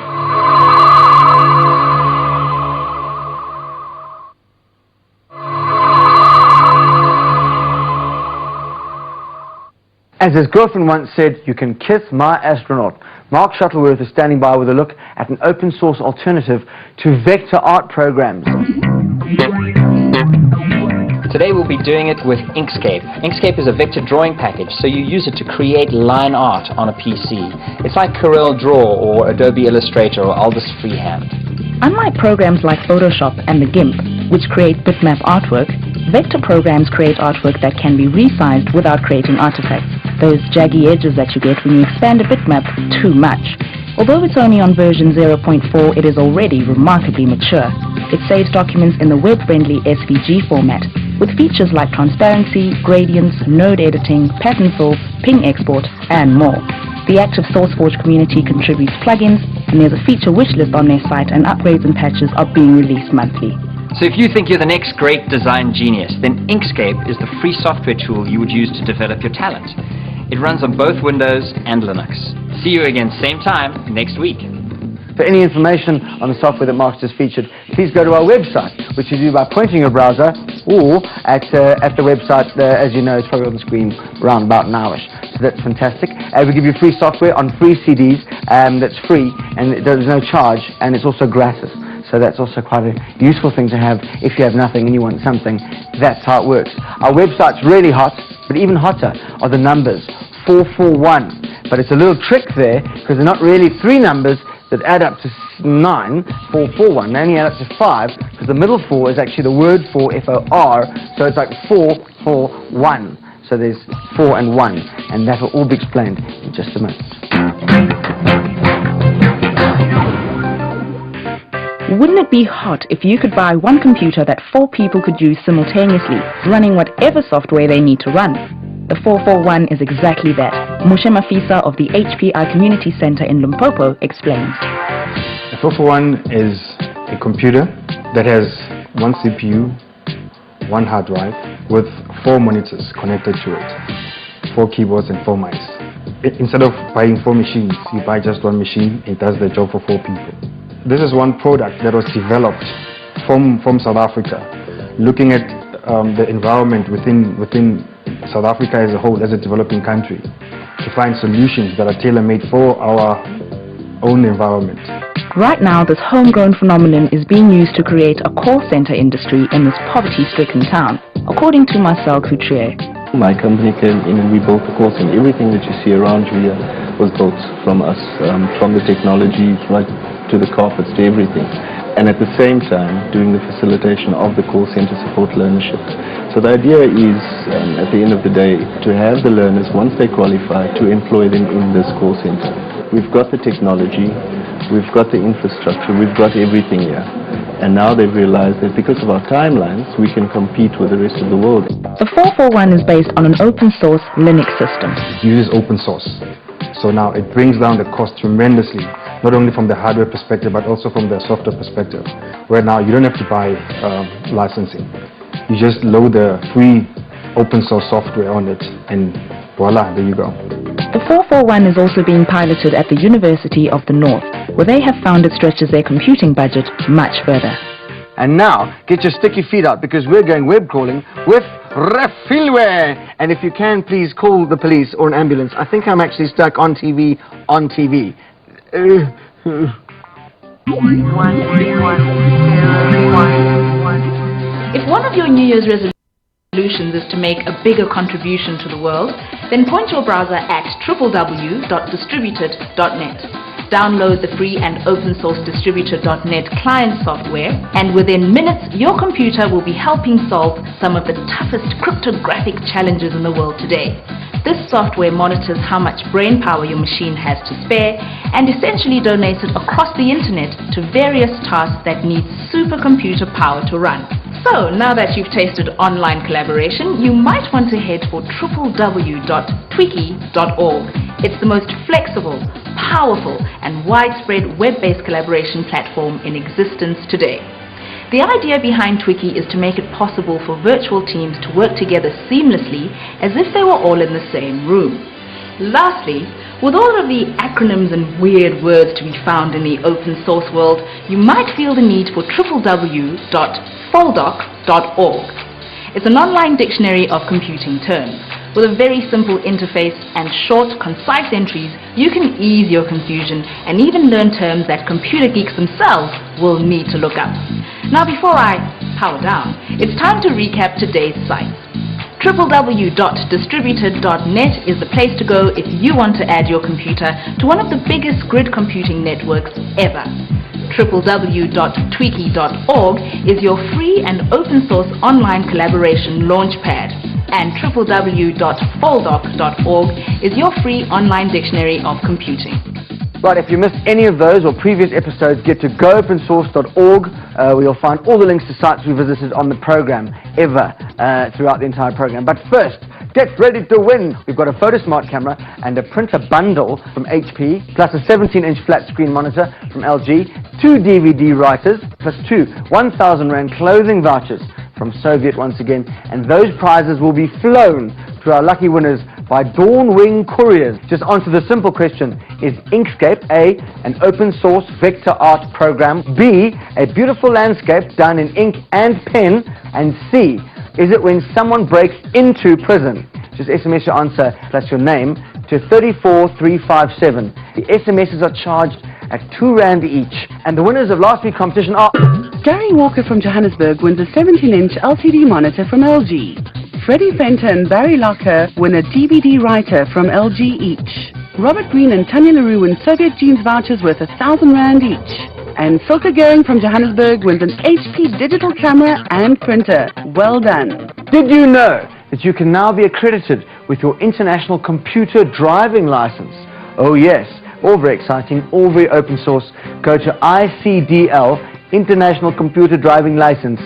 As his girlfriend once said, you can kiss my astronaut. Mark Shuttleworth is standing by with a look at an open source alternative to vector art programs. Today we'll be doing it with Inkscape. Inkscape is a vector drawing package, so you use it to create line art on a PC. It's like Corel Draw or Adobe Illustrator or Aldus Freehand. Unlike programs like Photoshop and the GIMP, which create bitmap artwork, vector programs create artwork that can be resized without creating artifacts, those jaggy edges that you get when you expand a bitmap too much. Although it's only on version 0.4, it is already remarkably mature. It saves documents in the web-friendly SVG format, with features like transparency, gradients, node editing, pattern fill, ping export, and more. The active SourceForge community contributes plugins, and there's a feature wishlist on their site, and upgrades and patches are being released monthly. So if you think you're the next great design genius, then Inkscape is the free software tool you would use to develop your talent. It runs on both Windows and Linux. See you again same time next week. For any information on the software that Mark's just featured, please go to our website, which you do by pointing your browser, or at the website, as you know, it's probably on the screen around about nowish. So that's fantastic. We give you free software on free CDs that's free, and there's no charge, and it's also gratis. So that's also quite a useful thing to have if you have nothing and you want something. That's how it works. Our website's really hot, but even hotter are the numbers, 441. But it's a little trick there, because they're not really three numbers that add up to 9, 441. They only add up to 5, because the middle 4 is actually the word for, F-O-R, so it's like 441. So there's 4 and 1, and that will all be explained in just a minute. Wouldn't it be hot if you could buy one computer that 4 people could use simultaneously, running whatever software they need to run? The 441 is exactly that. Moshe Mafisa of the HPI Community Center in Limpopo explains. The 441 is a computer that has one CPU, one hard drive, with 4 monitors connected to it, 4 keyboards and 4 mice. Instead of buying 4 machines, you buy just one machine. It does the job for 4 people. This is one product that was developed from South Africa, looking at the environment within South Africa as a whole, as a developing country, to find solutions that are tailor-made for our own environment. Right now, this homegrown phenomenon is being used to create a call center industry in this poverty-stricken town, according to Marcel Couturier. My company came in and we built the call center. Everything that you see around you here was built from us, from the technology right to the carpets, to everything. And at the same time, doing the facilitation of the call center support learnerships. So the idea is, at the end of the day, to have the learners, once they qualify, to employ them in this call center. We've got the technology, we've got the infrastructure, we've got everything here. And now they've realized that because of our timelines, we can compete with the rest of the world. The 441 is based on an open source Linux system. It uses open source. So now it brings down the cost tremendously, not only from the hardware perspective, but also from the software perspective, where now you don't have to buy licensing. You just load the free open source software on it, and voila, there you go. The 441 is also being piloted at the University of the North, where they have found it stretches their computing budget much further. And now, get your sticky feet out, because we're going web crawling with Refilware. And if you can, please call the police or an ambulance. I think I'm actually stuck on TV. If one of your New Year's resolutions is to make a bigger contribution to the world, then point your browser at www.distributed.net. Download the free and open source Distributed.net client software, and within minutes your computer will be helping solve some of the toughest cryptographic challenges in the world today. This software monitors how much brain power your machine has to spare and essentially donates it across the internet to various tasks that need supercomputer power to run. So, now that you've tasted online collaboration, you might want to head for www.twiki.org. It's the most flexible, powerful, and widespread web-based collaboration platform in existence today. The idea behind Twiki is to make it possible for virtual teams to work together seamlessly as if they were all in the same room. Lastly, with all of the acronyms and weird words to be found in the open source world, you might feel the need for www.foldoc.org. It's an online dictionary of computing terms. With a very simple interface and short, concise entries, you can ease your confusion and even learn terms that computer geeks themselves will need to look up. Now before I power down, it's time to recap today's sites. www.distributed.net is the place to go if you want to add your computer to one of the biggest grid computing networks ever. www.tweaky.org is your free and open source online collaboration launchpad. And www.foldoc.org is your free online dictionary of computing. Right, if you missed any of those or previous episodes, get to goopensource.org where you'll find all the links to sites we visited on the program ever throughout the entire program. But first, get ready to win! We've got a PhotoSmart camera and a printer bundle from HP, plus a 17-inch flat screen monitor from LG, 2 DVD writers, plus 2 1,000 Rand clothing vouchers from Soviet once again, and those prizes will be flown to our lucky winners by Dawnwing couriers. Just answer the simple question: is Inkscape A, an open source vector art program; B, a beautiful landscape done in ink and pen; and C, is it when someone breaks into prison? Just SMS your answer plus your name to 34357. The SMSs are charged at 2 Rand each, and the winners of last week's competition are Gary Walker from Johannesburg wins a 17-inch LCD monitor from LG. Freddie Fenter and Barry Locker win a DVD writer from LG each. Robert Green and Tanya LaRue win Soviet jeans vouchers worth 1,000 Rand each. And Silke Goering from Johannesburg wins an HP digital camera and printer. Well done. Did you know that you can now be accredited with your International Computer Driving License? Oh yes, all very exciting, all very open source. Go to ICDL, International Computer Driving License,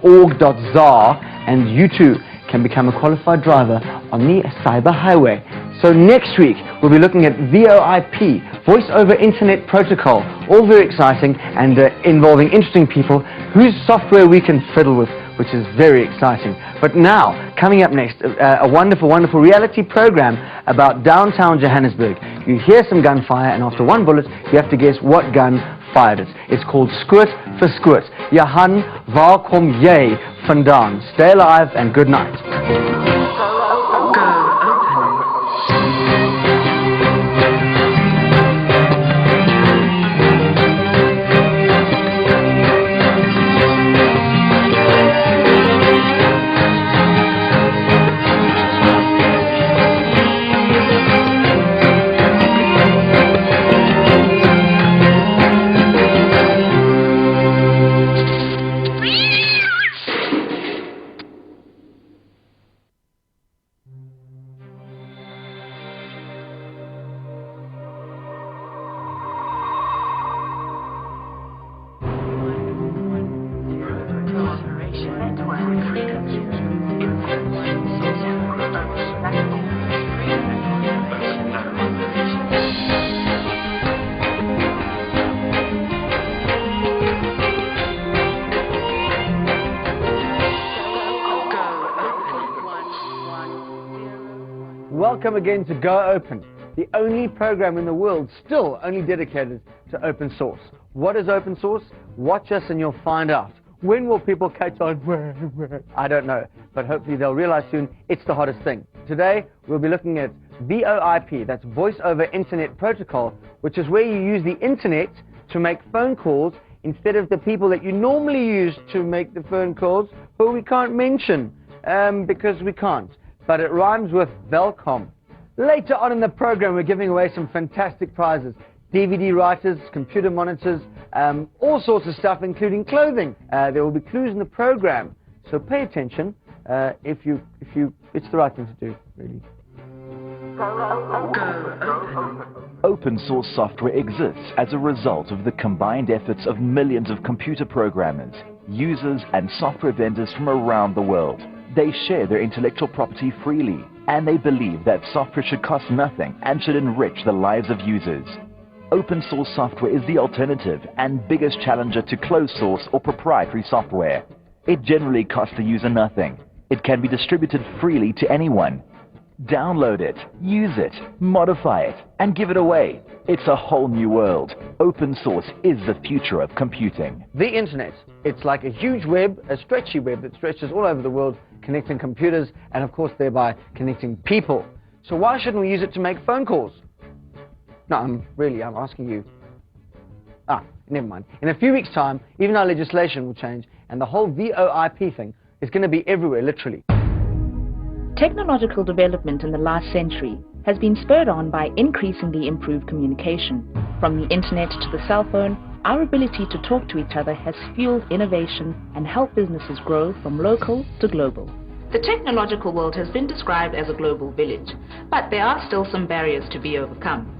.org.za, and you too can become a qualified driver on the cyber highway. So next week we'll be looking at VoIP, Voice over Internet Protocol, all very exciting and involving interesting people whose software we can fiddle with, which is very exciting. But now, coming up next, a wonderful, wonderful reality program about downtown Johannesburg. You hear some gunfire, and after one bullet, you have to guess what gun fired it. It's called Squirt for Squirt. Johan, waar kom jy vandaan? Stay alive and good night. Welcome again to Go Open, the only program in the world still only dedicated to open source. What is open source? Watch us and you'll find out. When will people catch on? I don't know, but hopefully they'll realize soon it's the hottest thing. Today we'll be looking at VoIP, that's Voice over Internet Protocol, which is where you use the internet to make phone calls instead of the people that you normally use to make the phone calls, who we can't mention because we can't. But it rhymes with welcome. Later on in the program, we're giving away some fantastic prizes. DVD writers, computer monitors, all sorts of stuff, including clothing. There will be clues in the program, so pay attention if you, it's the right thing to do, really. Open source software exists as a result of the combined efforts of millions of computer programmers, users, and software vendors from around the world. They share their intellectual property freely, and they believe that software should cost nothing and should enrich the lives of users. Open source software is the alternative and biggest challenger to closed source or proprietary software. It generally costs the user nothing. It can be distributed freely to anyone. Download it, use it, modify it, and give it away. It's a whole new world. Open source is the future of computing. The internet, it's like a huge web, a stretchy web that stretches all over the world, connecting computers and of course thereby connecting people. So why shouldn't we use it to make phone calls? No, I'm asking you. Never mind. In a few weeks' time, even our legislation will change and the whole VoIP thing is going to be everywhere, literally. Technological development in the last century has been spurred on by increasingly improved communication. From the internet to the cell phone, our ability to talk to each other has fueled innovation and helped businesses grow from local to global. The technological world has been described as a global village, but there are still some barriers to be overcome.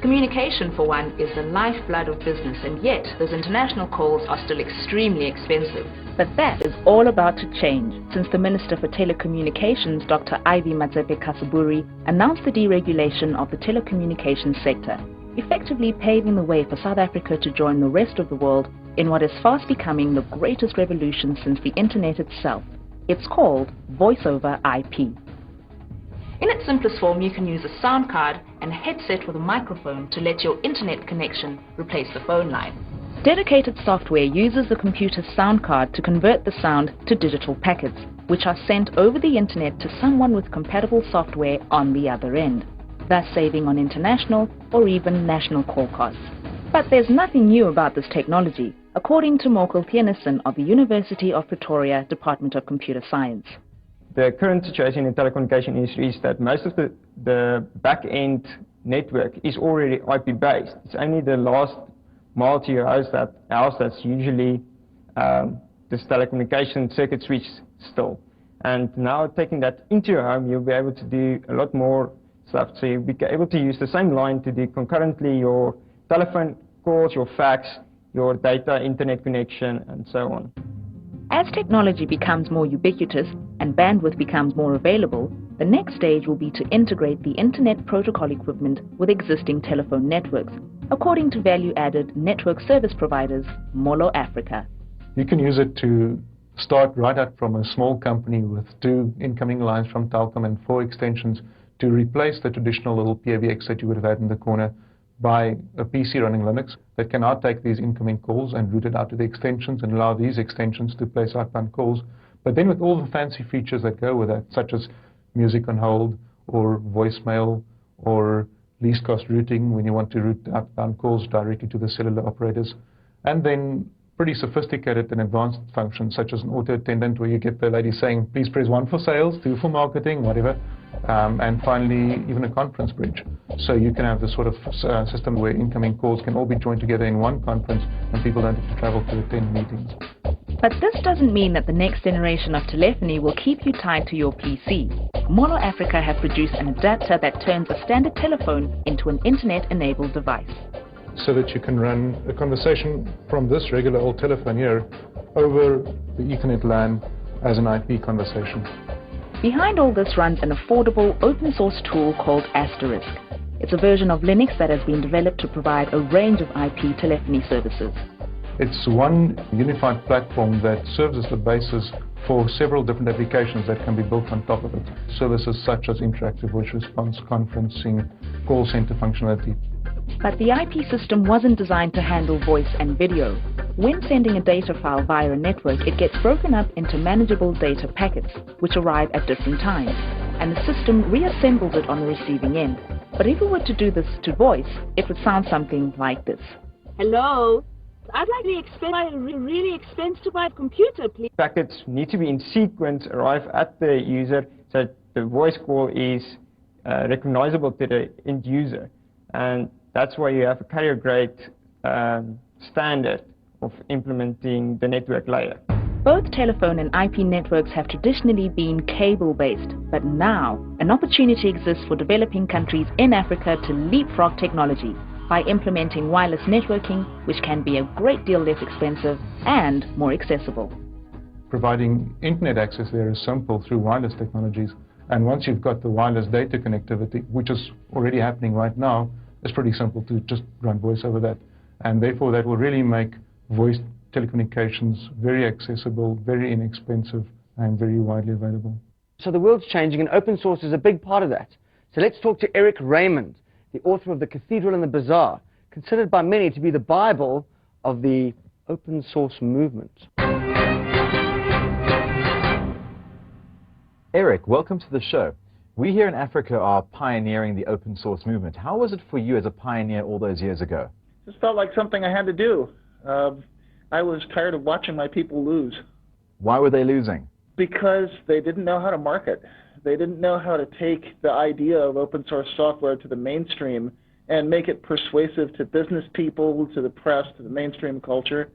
Communication, for one, is the lifeblood of business, and yet those international calls are still extremely expensive. But that is all about to change since the Minister for Telecommunications, Dr. Ivy Matsepe-Kasaburi, announced the deregulation of the telecommunications sector, effectively paving the way for South Africa to join the rest of the world in what is fast becoming the greatest revolution since the internet itself. It's called Voice over IP. In its simplest form, you can use a sound card and a headset with a microphone to let your internet connection replace the phone line. Dedicated software uses the computer's sound card to convert the sound to digital packets, which are sent over the internet to someone with compatible software on the other end, thus saving on international or even national call costs. But there's nothing new about this technology, according to Morkel Theunissen of the University of Pretoria Department of Computer Science. The current situation in the telecommunication industry is that most of the back-end network is already IP-based. It's only the last mile to your house that's usually this telecommunication circuit switch still. And now taking that into your home, you'll be able to do a lot more stuff. So you'll be able to use the same line to do concurrently your telephone calls, your fax, your data, internet connection, and so on. As technology becomes more ubiquitous and bandwidth becomes more available, the next stage will be to integrate the Internet protocol equipment with existing telephone networks, according to value-added network service providers, Molo Africa. You can use it to start right out from a small company with 2 incoming lines from Telkom and 4 extensions to replace the traditional little PABX that you would have had in the corner by a PC running Linux that can now take these incoming calls and route it out to the extensions and allow these extensions to place outbound calls. But then with all the fancy features that go with that, such as music on hold or voicemail or least cost routing when you want to route outbound calls directly to the cellular operators, and then pretty sophisticated and advanced functions such as an auto attendant where you get the lady saying, please press 1 for sales, 2 for marketing, whatever, and finally even a conference bridge. So you can have this sort of system where incoming calls can all be joined together in one conference and people don't have to travel to attend meetings. But this doesn't mean that the next generation of telephony will keep you tied to your PC. Molo Africa have produced an adapter that turns a standard telephone into an internet-enabled device. So that you can run a conversation from this regular old telephone here over the Ethernet LAN as an IP conversation. Behind all this runs an affordable open-source tool called Asterisk. It's a version of Linux that has been developed to provide a range of IP telephony services. It's one unified platform that serves as the basis for several different applications that can be built on top of it. Services such as interactive voice response, conferencing, call center functionality. But the IP system wasn't designed to handle voice and video. When sending a data file via a network, it gets broken up into manageable data packets, which arrive at different times, and the system reassembles it on the receiving end. But if we were to do this to voice, it would sound something like this. Hello? I'd like a really expensive computer, please. Packets need to be in sequence, arrive at the user, so that the voice call is recognizable to the end user. And that's why you have a carrier-grade standard of implementing the network layer. Both telephone and IP networks have traditionally been cable-based, but now an opportunity exists for developing countries in Africa to leapfrog technology by implementing wireless networking, which can be a great deal less expensive and more accessible. Providing internet access there is simple through wireless technologies, and once you've got the wireless data connectivity, which is already happening right now, it's pretty simple to just run voice over that, and therefore that will really make voice telecommunications very accessible, very inexpensive, and very widely available. So the world's changing, and open source is a big part of that. So let's talk to Eric Raymond, the author of The Cathedral and the Bazaar, considered by many to be the Bible of the open source movement. Eric, welcome to the show. We here in Africa are pioneering the open source movement. How was it for you as a pioneer all those years ago? Just felt like something I had to do. I was tired of watching my people lose. Why were they losing? Because they didn't know how to market. They didn't know how to take the idea of open source software to the mainstream and make it persuasive to business people, to the press, to the mainstream culture.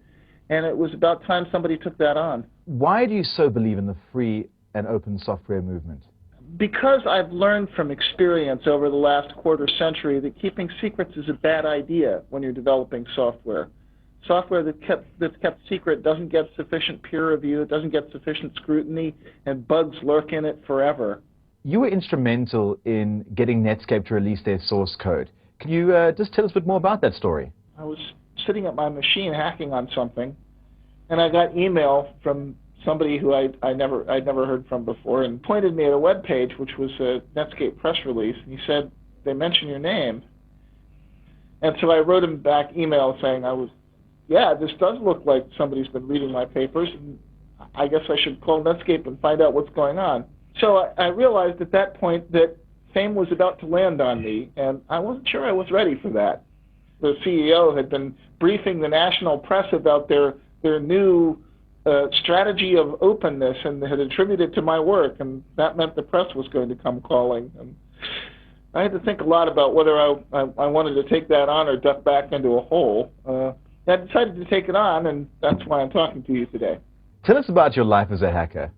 And it was about time somebody took that on. Why do you so believe in the free and open software movement? Because I've learned from experience over the last quarter century that keeping secrets is a bad idea when you're developing software. Software that's kept secret doesn't get sufficient peer review, it doesn't get sufficient scrutiny, and bugs lurk in it forever. You were instrumental in getting Netscape to release their source code. Can you just tell us a bit more about that story? I was sitting at my machine hacking on something, and I got email from somebody who I'd never heard from before, and pointed me at a web page, which was a Netscape press release, and he said, "They mention your name." And so I wrote him back email saying, yeah, this does look like somebody's been reading my papers, and I guess I should call Netscape and find out what's going on. So I realized at that point that fame was about to land on me, and I wasn't sure I was ready for that. The CEO had been briefing the national press about their new strategy of openness and had attributed it to my work, and that meant the press was going to come calling. And I had to think a lot about whether I wanted to take that on or duck back into a hole. I decided to take it on, and that's why I'm talking to you today. Tell us about your life as a hacker.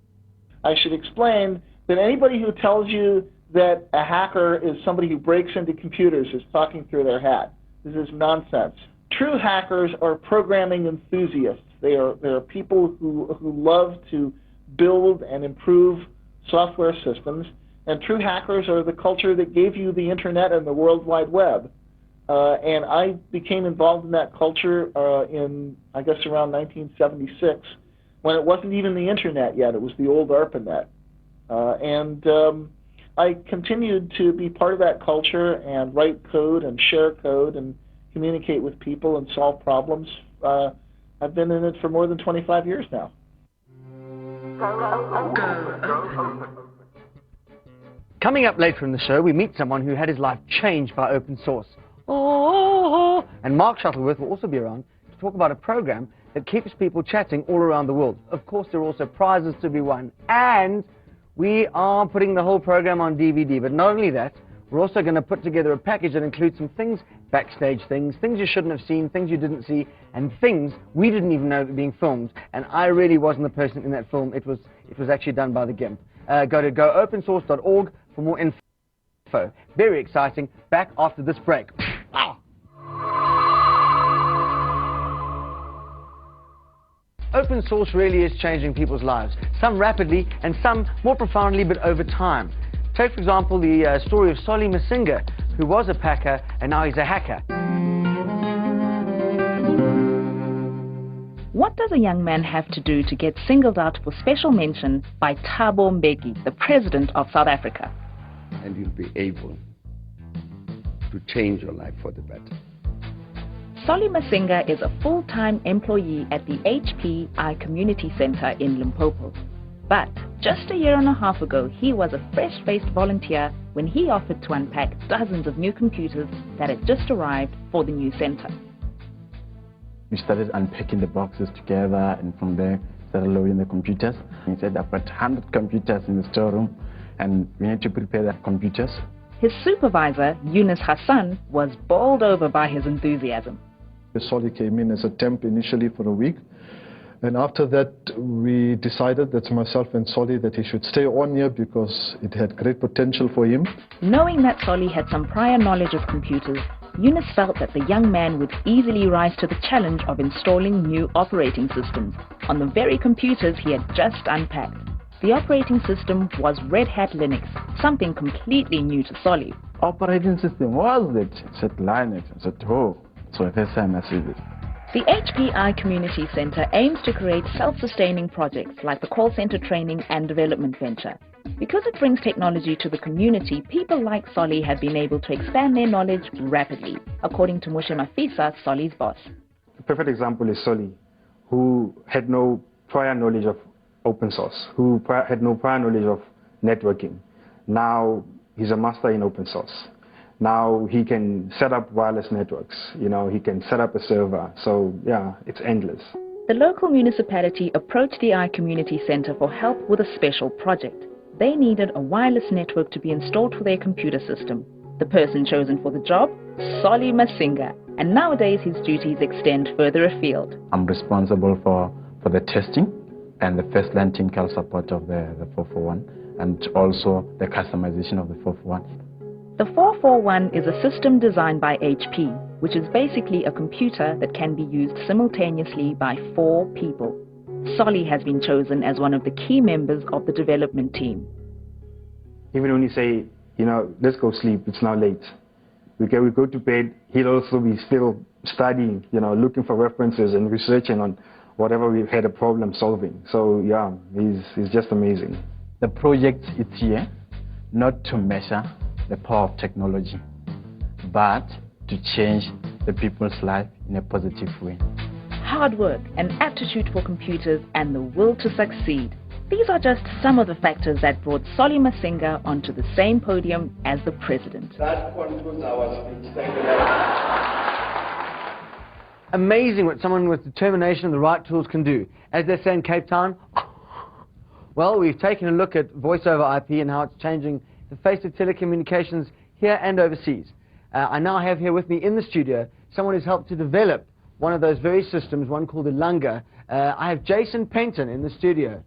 I should explain that anybody who tells you that a hacker is somebody who breaks into computers is talking through their hat. This is nonsense. True hackers are programming enthusiasts. They are people who love to build and improve software systems, and true hackers are the culture that gave you the internet and the World Wide Web. And I became involved in that culture in, I guess, around 1976, when it wasn't even the internet yet. It was the old ARPANET. I continued to be part of that culture and write code and share code and communicate with people and solve problems. I've been in it for more than 25 years now. Coming up later in the show, we meet someone who had his life changed by open source. Oh, and Mark Shuttleworth will also be around to talk about a program that keeps people chatting all around the world. Of course, there are also prizes to be won, and we are putting the whole program on DVD. But not only that, we're also going to put together a package that includes some things, backstage things you shouldn't have seen, things you didn't see, and things we didn't even know were being filmed. And I really wasn't the person in that film. It was actually done by the GIMP. Go to goopensource.org for more info. Very exciting. Back after this break. Open source really is changing people's lives, some rapidly and some more profoundly, but over time. Take, for example, the story of Solly Masinga, who was a packer and now he's a hacker. What does a young man have to do to get singled out for special mention by Thabo Mbeki, the President of South Africa? And you'll be able to change your life for the better. Solly Masinga is a full-time employee at the HPI Community Center in Limpopo. But just a year and a half ago, he was a fresh-faced volunteer when he offered to unpack dozens of new computers that had just arrived for the new center. We started unpacking the boxes together, and from there started loading the computers. He said, I've got 100 computers in the storeroom, and we need to prepare the computers. His supervisor, Yunus Hassan, was bowled over by his enthusiasm. Solly came in as a temp initially for a week, and after that we decided, that's myself and Solly, that he should stay on here because it had great potential for him. Knowing that Solly had some prior knowledge of computers, Yunus felt that the young man would easily rise to the challenge of installing new operating systems on the very computers he had just unpacked. The operating system was Red Hat Linux, something completely new to Solly. Operating system was it? I said Linux. I said, oh. So first time I see this. The HPI Community Center aims to create self-sustaining projects like the call center training and development venture. Because it brings technology to the community, people like Solly have been able to expand their knowledge rapidly, according to Moshe Mafisa, Solly's boss. A perfect example is Solly, who had no prior knowledge of open source, who had no prior knowledge of networking. Now he's a master in open source. Now he can set up wireless networks, you know, he can set up a server. So yeah, it's endless. The local municipality approached the iCommunity Center for help with a special project. They needed a wireless network to be installed for their computer system. The person chosen for the job, Solly Masinga, and nowadays his duties extend further afield. I'm responsible for the testing and the first-line technical support of the 441, and also the customization of the 441. The 441 is a system designed by HP, which is basically a computer that can be used simultaneously by 4 people. Solly has been chosen as one of the key members of the development team. Even when you say, you know, let's go sleep, it's now late. We go to bed, he'll also be still studying, you know, looking for references and researching on whatever we've had a problem solving. So yeah, he's just amazing. The project is here not to measure the power of technology, but to change the people's life in a positive way. Hard work, an aptitude for computers, and the will to succeed. These are just some of the factors that brought Solly Masinga onto the same podium as the president. That concludes our speech. Thank you very much. Amazing what someone with determination and the right tools can do. As they say in Cape Town, well, we've taken a look at voice over IP and how it's changing the face of telecommunications here and overseas. I now have here with me in the studio someone who's helped to develop one of those very systems, one called Ilanga. I have Jason Penton in the studio.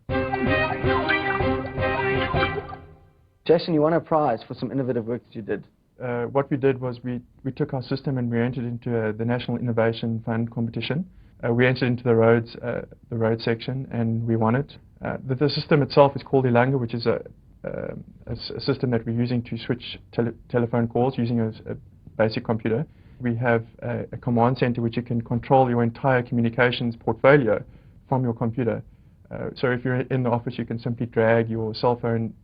Jason, you won a prize for some innovative work that you did. What we did was we took our system and we entered into the National Innovation Fund competition. We entered into the road section and we won it. The system itself is called Ilanga, which is a system that we're using to switch telephone calls using a basic computer. We have a command center which you can control your entire communications portfolio from your computer. So if you're in the office, you can simply drag your cell phone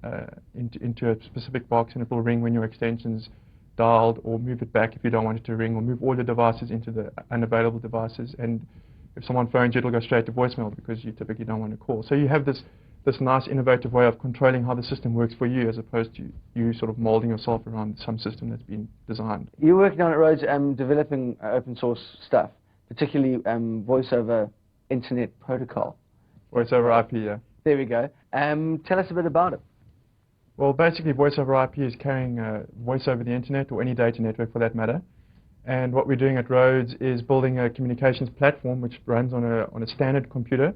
into a specific box and it will ring when your extension's dialed, or move it back if you don't want it to ring, or move all the devices into the unavailable devices. And if someone phones you, it'll go straight to voicemail because you typically don't want to call. So you have this nice innovative way of controlling how the system works for you, as opposed to you sort of molding yourself around some system that's been designed. You're working on at Rhodes developing open source stuff, particularly voice over internet protocol. Voice over IP, yeah. There we go. Tell us a bit about it. Well, basically voice over IP is carrying voice over the internet, or any data network for that matter. And what we're doing at Rhodes is building a communications platform which runs on a standard computer,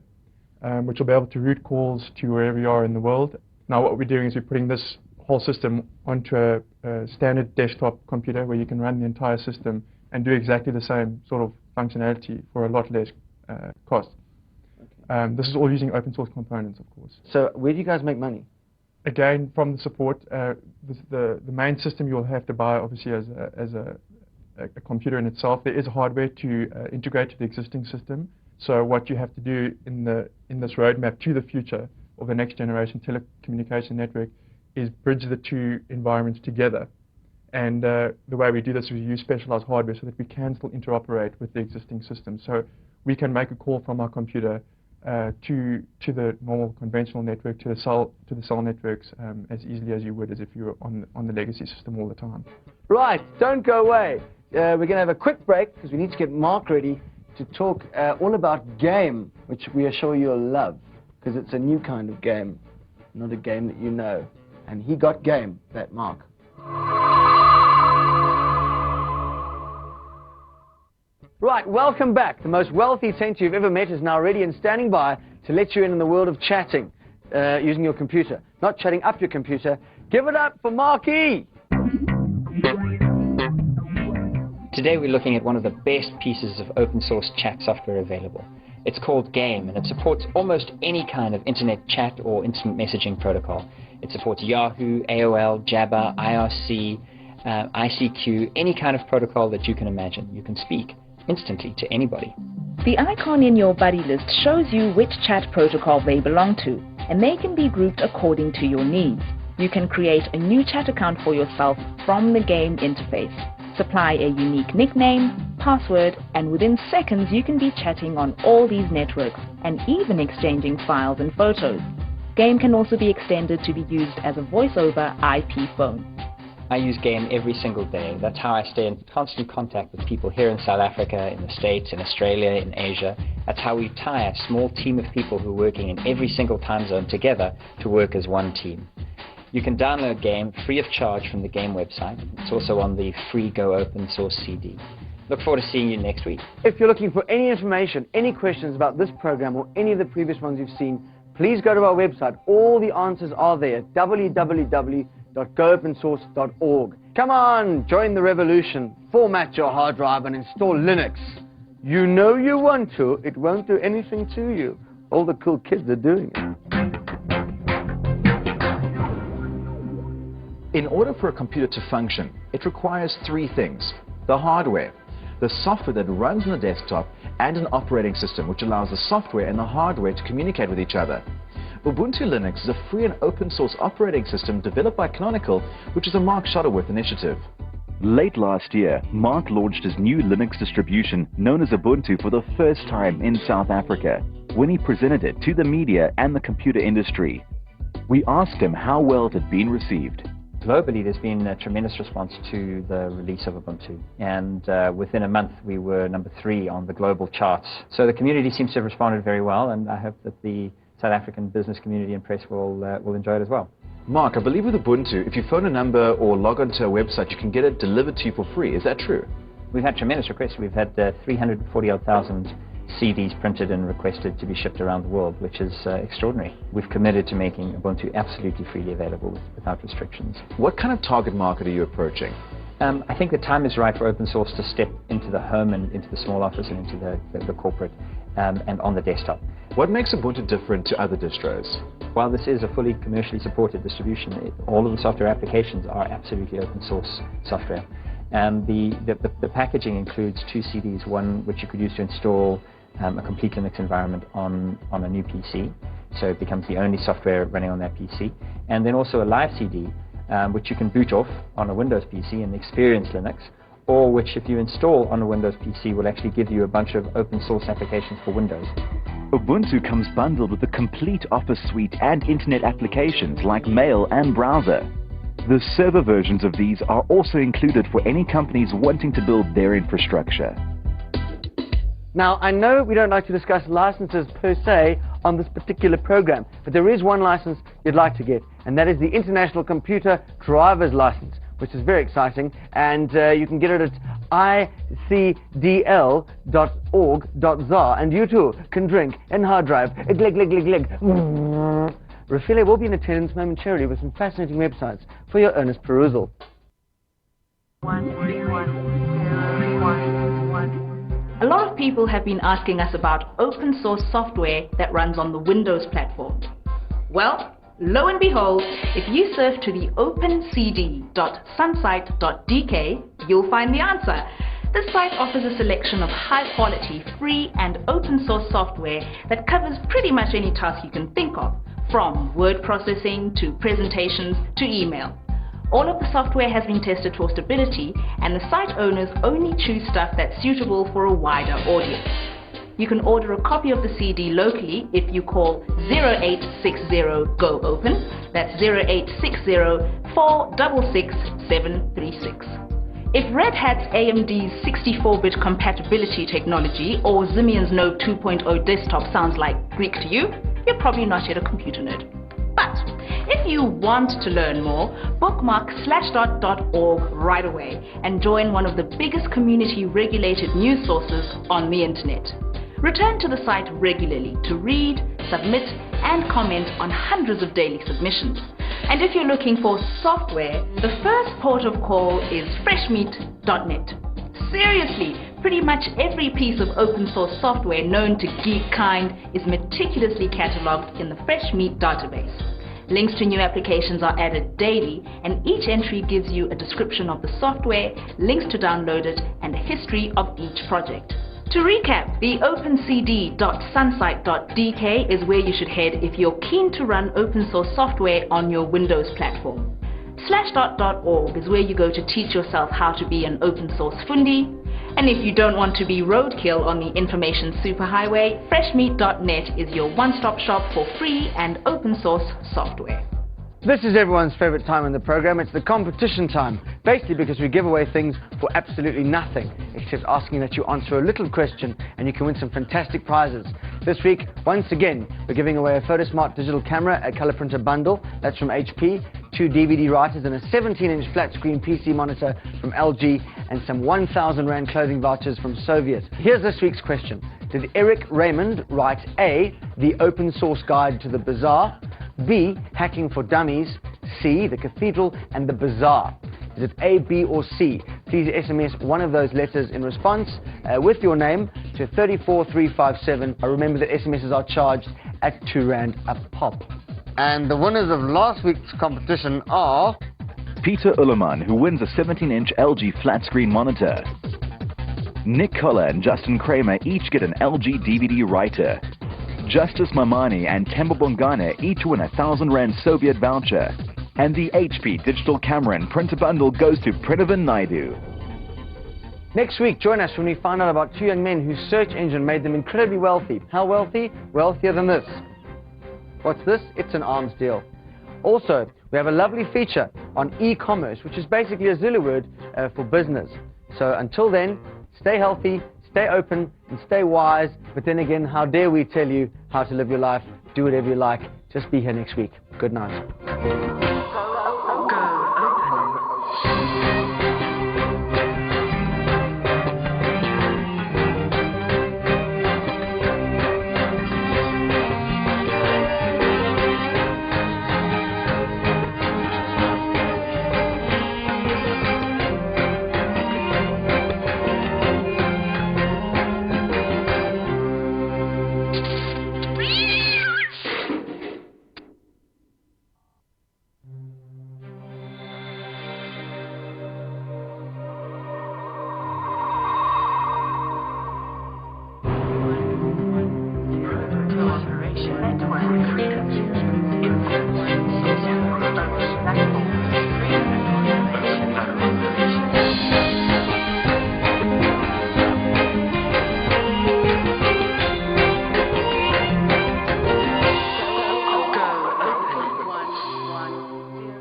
which will be able to route calls to wherever you are in the world. Now what we're doing is we're putting this whole system onto a standard desktop computer where you can run the entire system and do exactly the same sort of functionality for a lot less cost. Okay. This is all using open source components, of course. So where do you guys make money? Again, from the support. The main system you'll have to buy, obviously, as a computer in itself. There is hardware to integrate to the existing system. So what you have to do in this roadmap to the future of the next generation telecommunication network is bridge the two environments together. And the way we do this is we use specialized hardware so that we can still interoperate with the existing system. So we can make a call from our computer to the normal conventional network, to the cell networks as easily as you would as if you were on the legacy system all the time. Right, don't go away. We're going to have a quick break because we need to get Mark ready to talk all about game, which we are sure you'll love, because it's a new kind of game, not a game that you know. And he got game, that Mark. Right, welcome back. The most wealthy saint you've ever met is now ready and standing by to let you in the world of chatting using your computer. Not chatting up your computer. Give it up for Marky! Today we're looking at one of the best pieces of open source chat software available. It's called Game, and it supports almost any kind of internet chat or instant messaging protocol. It supports Yahoo, AOL, Jabber, IRC, ICQ, any kind of protocol that you can imagine. You can speak instantly to anybody. The icon in your buddy list shows you which chat protocol they belong to. and they can be grouped according to your needs. You can create a new chat account for yourself from the game interface. Supply a unique nickname, password, and within seconds you can be chatting on all these networks and even exchanging files and photos. Game can also be extended to be used as a voice-over IP phone. I use Game every single day. That's how I stay in constant contact with people here in South Africa, in the States, in Australia, in Asia. That's how we tie a small team of people who are working in every single time zone together to work as one team. You can download Game free of charge from the Game website. It's also on the free Go Open Source CD. Look forward to seeing you next week. If you're looking for any information, any questions about this program or any of the previous ones you've seen, please go to our website. All the answers are there at www.goopensource.org. Come on, join the revolution. Format your hard drive and install Linux. You know you want to. It won't do anything to you. All the cool kids are doing it. In order for a computer to function, it requires three things: the hardware, the software that runs on the desktop, and an operating system which allows the software and the hardware to communicate with each other. Ubuntu Linux is a free and open source operating system developed by Canonical, which is a Mark Shuttleworth initiative. Late last year, Mark launched his new Linux distribution known as Ubuntu for the first time in South Africa, when he presented it to the media and the computer industry. We asked him how well it had been received. Globally, there's been a tremendous response to the release of Ubuntu, and within a month we were number 3 on the global charts. So the community seems to have responded very well, and I hope that the South African business community and press will enjoy it as well. Mark, I believe with Ubuntu, if you phone a number or log onto a website, you can get it delivered to you for free. Is that true? We've had tremendous requests. We've had 340,000 CDs printed and requested to be shipped around the world, which is extraordinary. We've committed to making Ubuntu absolutely freely available without restrictions. What kind of target market are you approaching? I think the time is right for open source to step into the home and into the small office and into the corporate and on the desktop. What makes Ubuntu different to other distros? While this is a fully commercially supported distribution, all of the software applications are absolutely open source software. And the packaging includes 2 CDs, one which you could use to install a complete Linux environment on a new PC, so it becomes the only software running on that PC, and then also a live CD, which you can boot off on a Windows PC and experience Linux, or which if you install on a Windows PC will actually give you a bunch of open source applications for Windows. Ubuntu comes bundled with the complete Office suite and internet applications like mail and browser. The server versions of these are also included for any companies wanting to build their infrastructure. Now, I know we don't like to discuss licenses per se on this particular program, but there is one license you'd like to get, and that is the International Computer Driver's License, which is very exciting, and you can get it at icdl.org.za, and you too can drink and hard drive. Glig, glig, glig, glig. Rafile will be in attendance momentarily with some fascinating websites for your earnest perusal. A lot of people have been asking us about open source software that runs on the Windows platform. Well, lo and behold, if you surf to the opencd.sunsite.dk, you'll find the answer. This site offers a selection of high-quality, free and open source software that covers pretty much any task you can think of, from word processing to presentations to email. All of the software has been tested for stability, and the site owners only choose stuff that's suitable for a wider audience. You can order a copy of the CD locally if you call 0860-GO-OPEN, that's 0860-466-736. If Red Hat's AMD's 64-bit compatibility technology or Ximian's Node 2.0 desktop sounds like Greek to you, you're probably not yet a computer nerd. But if you want to learn more, bookmark slashdot.org right away and join one of the biggest community-regulated news sources on the internet. Return to the site regularly to read, submit, and comment on hundreds of daily submissions. And if you're looking for software, the first port of call is freshmeat.net. Seriously, pretty much every piece of open source software known to geekkind is meticulously catalogued in the Freshmeat database. Links to new applications are added daily, and each entry gives you a description of the software, links to download it, and a history of each project. To recap, the opencd.sunsite.dk is where you should head if you're keen to run open source software on your Windows platform. Slashdot.org is where you go to teach yourself how to be an open source fundi. And if you don't want to be roadkill on the information superhighway, freshmeat.net is your one-stop shop for free and open source software. This is everyone's favorite time in the program. It's the competition time. Basically because we give away things for absolutely nothing, except asking that you answer a little question and you can win some fantastic prizes. This week, once again, we're giving away a PhotoSmart digital camera, a color printer bundle, that's from HP, 2 DVD writers and a 17-inch flat screen PC monitor from LG, and some 1,000 Rand clothing vouchers from Soviet. Here's this week's question. Did Eric Raymond write A, the open source guide to the bazaar, B, hacking for dummies, C, the cathedral and the bazaar? Is it A, B or C? Please SMS one of those letters in response with your name to 34357. Remember that SMSs are charged at 2 Rand a pop. And the winners of last week's competition are Peter Ullerman, who wins a 17-inch LG flat-screen monitor. Nick Koller and Justin Kramer each get an LG DVD writer. Justice Mamani and Temba Bongane each win a 1,000 Rand Soviet voucher. And the HP digital camera and printer bundle goes to Pranavan Naidu. Next week, join us when we find out about 2 young men whose search engine made them incredibly wealthy. How wealthy? Wealthier than this. What's this? It's an arms deal. Also, we have a lovely feature on e-commerce, which is basically a Zulu word for business. So until then, stay healthy, stay open, and stay wise. But then again, how dare we tell you how to live your life? Do whatever you like. Just be here next week. Good night.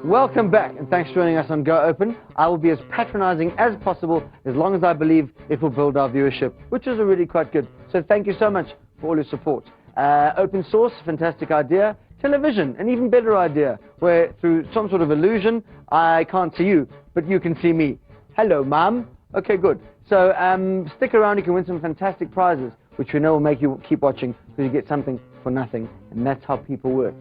Welcome back, and thanks for joining us on Go Open. I will be as patronizing as possible as long as I believe it will build our viewership, which is already quite good. So thank you so much for all your support. Open source, fantastic idea. Television, an even better idea, where through some sort of illusion, I can't see you, but you can see me. Hello, Mom. Okay, good. So stick around, you can win some fantastic prizes, which we know will make you keep watching, because you get something for nothing, and that's how people work.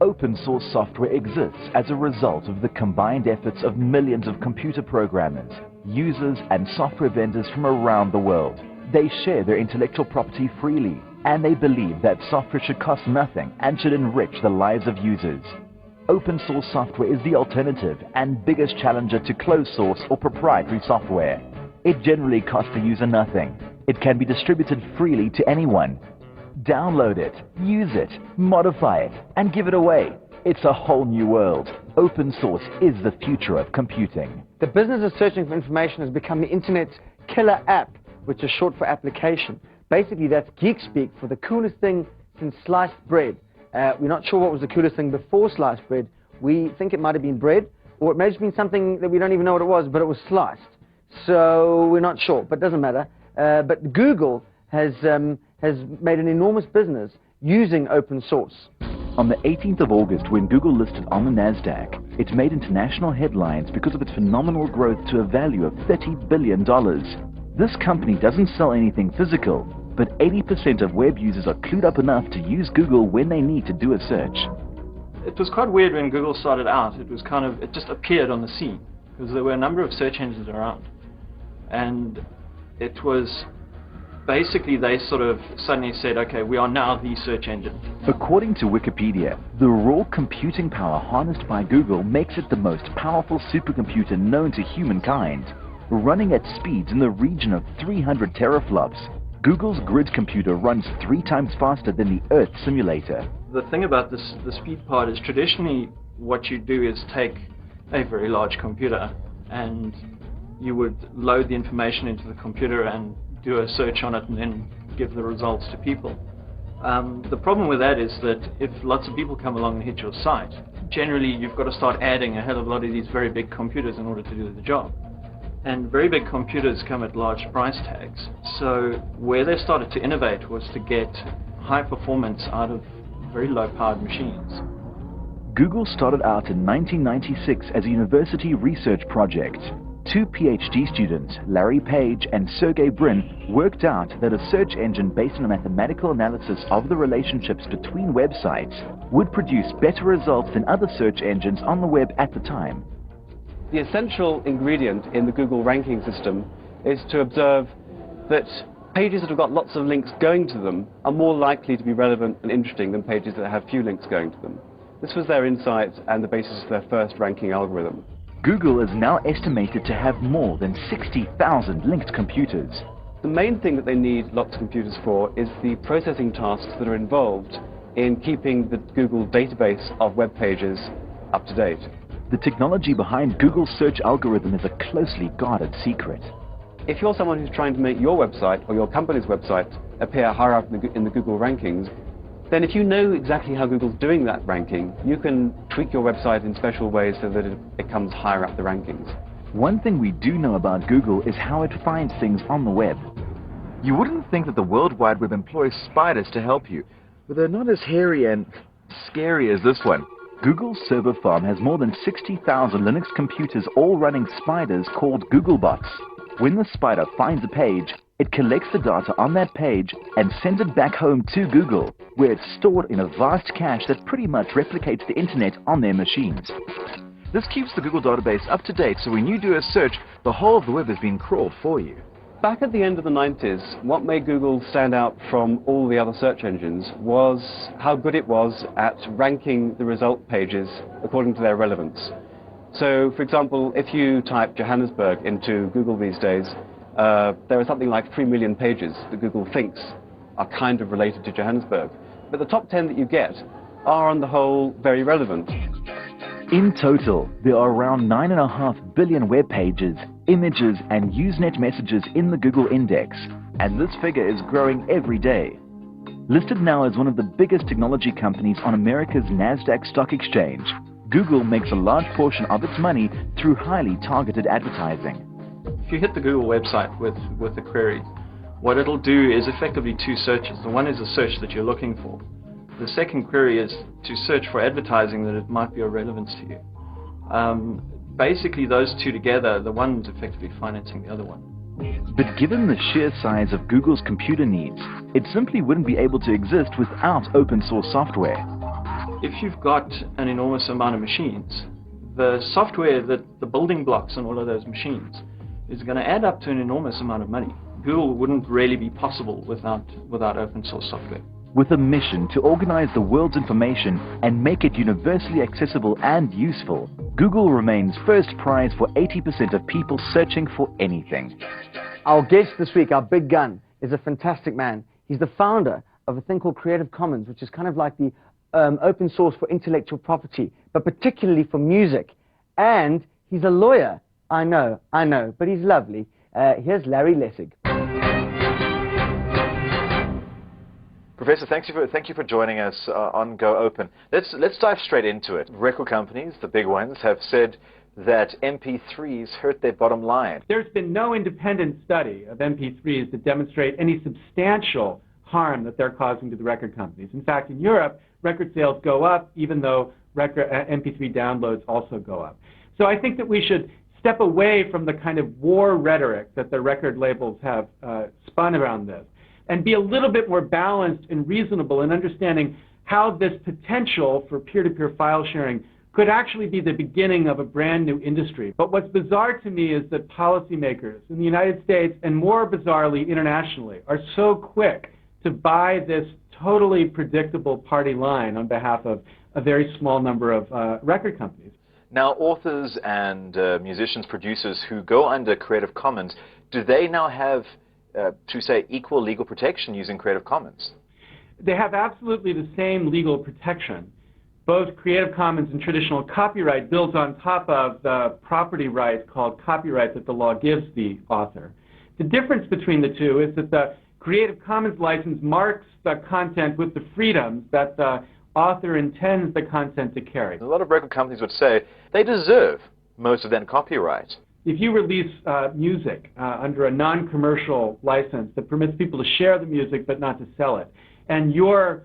Open source software exists as a result of the combined efforts of millions of computer programmers, users and software vendors from around the world. They share their intellectual property freely, and they believe that software should cost nothing and should enrich the lives of users. Open source software is the alternative and biggest challenger to closed source or proprietary software. It generally costs the user nothing. It can be distributed freely to anyone. Download it, use it, modify it, and give it away. It's a whole new world. Open source is the future of computing. The business of searching for information has become the internet's killer app, which is short for application. Basically, that's geek speak for the coolest thing since sliced bread. We're not sure what was the coolest thing before sliced bread. We think it might have been bread, or it may have just been something that we don't even know what it was, but it was sliced. So we're not sure, but it doesn't matter. But Google has made an enormous business using open source. On the 18th of August, when Google listed on the NASDAQ, it made international headlines because of its phenomenal growth to a value of $30 billion. This company doesn't sell anything physical, but 80% of web users are clued up enough to use Google when they need to do a search. It was quite weird when Google started out. It was it just appeared on the scene, because there were a number of search engines around. And it was basically, they sort of suddenly said, okay, we are now the search engine. According to Wikipedia, the raw computing power harnessed by Google makes it the most powerful supercomputer known to humankind. running at speeds in the region of 300 teraflops. Google's grid computer runs 3 times faster than the Earth simulator. The thing about the speed part is traditionally what you do is take a very large computer and you would load the information into the computer and do a search on it and then give the results to people. The problem with that is that if lots of people come along and hit your site, generally you've got to start adding a hell of a lot of these very big computers in order to do the job. And very big computers come at large price tags. So where they started to innovate was to get high performance out of very low powered machines. Google started out in 1996 as a university research project. 2 PhD students, Larry Page and Sergey Brin, worked out that a search engine based on a mathematical analysis of the relationships between websites would produce better results than other search engines on the web at the time. The essential ingredient in the Google ranking system is to observe that pages that have got lots of links going to them are more likely to be relevant and interesting than pages that have few links going to them. This was their insight and the basis of their first ranking algorithm. Google is now estimated to have more than 60,000 linked computers. The main thing that they need lots of computers for is the processing tasks that are involved in keeping the Google database of web pages up to date. The technology behind Google's search algorithm is a closely guarded secret. If you're someone who's trying to make your website or your company's website appear higher up in the Google rankings, then if you know exactly how Google's doing that ranking, you can tweak your website in special ways so that it comes higher up the rankings. One thing we do know about Google is how it finds things on the web. You wouldn't think that the World Wide Web employs spiders to help you, but they're not as hairy and scary as this one. Google's server farm has more than 60,000 Linux computers all running spiders called Googlebots. When the spider finds a page, it collects the data on that page and sends it back home to Google, where it's stored in a vast cache that pretty much replicates the internet on their machines. This keeps the Google database up to date, so when you do a search, the whole of the web is being crawled for you. Back at the end of the 90s, what made Google stand out from all the other search engines was how good it was at ranking the result pages according to their relevance. So, for example, if you type Johannesburg into Google these days, there are something like 3 million pages that Google thinks are kind of related to Johannesburg. But the top 10 that you get are, on the whole, very relevant. In total, there are around 9.5 billion web pages, images, and Usenet messages in the Google Index, and this figure is growing every day. Listed now as one of the biggest technology companies on America's NASDAQ stock exchange, Google makes a large portion of its money through highly targeted advertising. If you hit the Google website with a query, what it'll do is effectively 2 searches. The one is a search that you're looking for. The second query is to search for advertising that it might be of relevance to you. Basically, those two together, the one's effectively financing the other one. But given the sheer size of Google's computer needs, it simply wouldn't be able to exist without open source software. If you've got an enormous amount of machines, the software, the building blocks on all of those machines is going to add up to an enormous amount of money. Google wouldn't really be possible without open source software. With a mission to organize the world's information and make it universally accessible and useful, Google remains first prize for 80% of people searching for anything. Our guest this week, our big gun, is a fantastic man. He's the founder of a thing called Creative Commons, which is kind of like the open source for intellectual property, but particularly for music. And he's a lawyer. I know, but he's lovely. Here's Larry Lessig. Professor, thank you for joining us on Go Open. Let's dive straight into it. Record companies, the big ones, have said that MP3s hurt their bottom line. There's been no independent study of MP3s that demonstrate any substantial harm that they're causing to the record companies. In fact, in Europe, record sales go up even though MP3 downloads also go up. So I think that we should step away from the kind of war rhetoric that the record labels have spun around this, and be a little bit more balanced and reasonable in understanding how this potential for peer-to-peer file sharing could actually be the beginning of a brand new industry. But what's bizarre to me is that policymakers in the United States, and more bizarrely internationally, are so quick to buy this totally predictable party line on behalf of a very small number of record companies. Now, authors and musicians, producers who go under Creative Commons, do they now have, to say, equal legal protection using Creative Commons? They have absolutely the same legal protection. Both Creative Commons and traditional copyright builds on top of the property right called copyright that the law gives the author. The difference between the two is that the Creative Commons license marks the content with the freedoms that the author intends the content to carry. A lot of record companies would say they deserve most of that copyright. If you release music under a non-commercial license that permits people to share the music but not to sell it, and your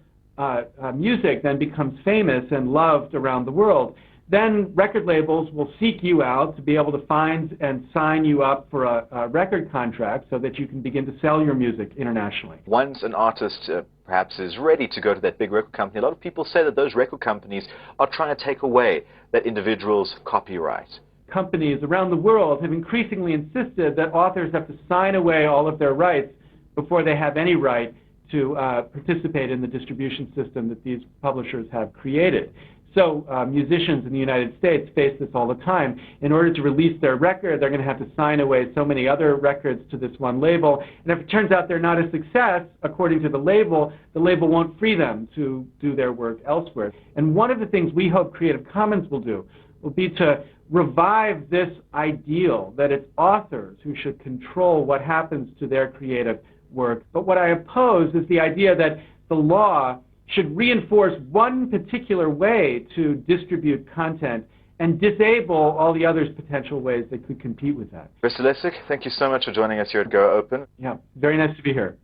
music then becomes famous and loved around the world, then record labels will seek you out to be able to find and sign you up for a record contract so that you can begin to sell your music internationally. Once an artist perhaps is ready to go to that big record company, a lot of people say that those record companies are trying to take away that individual's copyright. Companies around the world have increasingly insisted that authors have to sign away all of their rights before they have any right to participate in the distribution system that these publishers have created. So musicians in the United States face this all the time. In order to release their record, they're going to have to sign away so many other records to this one label. And if it turns out they're not a success, according to the label won't free them to do their work elsewhere. And one of the things we hope Creative Commons will do will be to revive this ideal that it's authors who should control what happens to their creative work. But what I oppose is the idea that the law should reinforce one particular way to distribute content and disable all the others' potential ways that could compete with that. Mr. Lessig, thank you so much for joining us here at Go Open. Yeah, very nice to be here.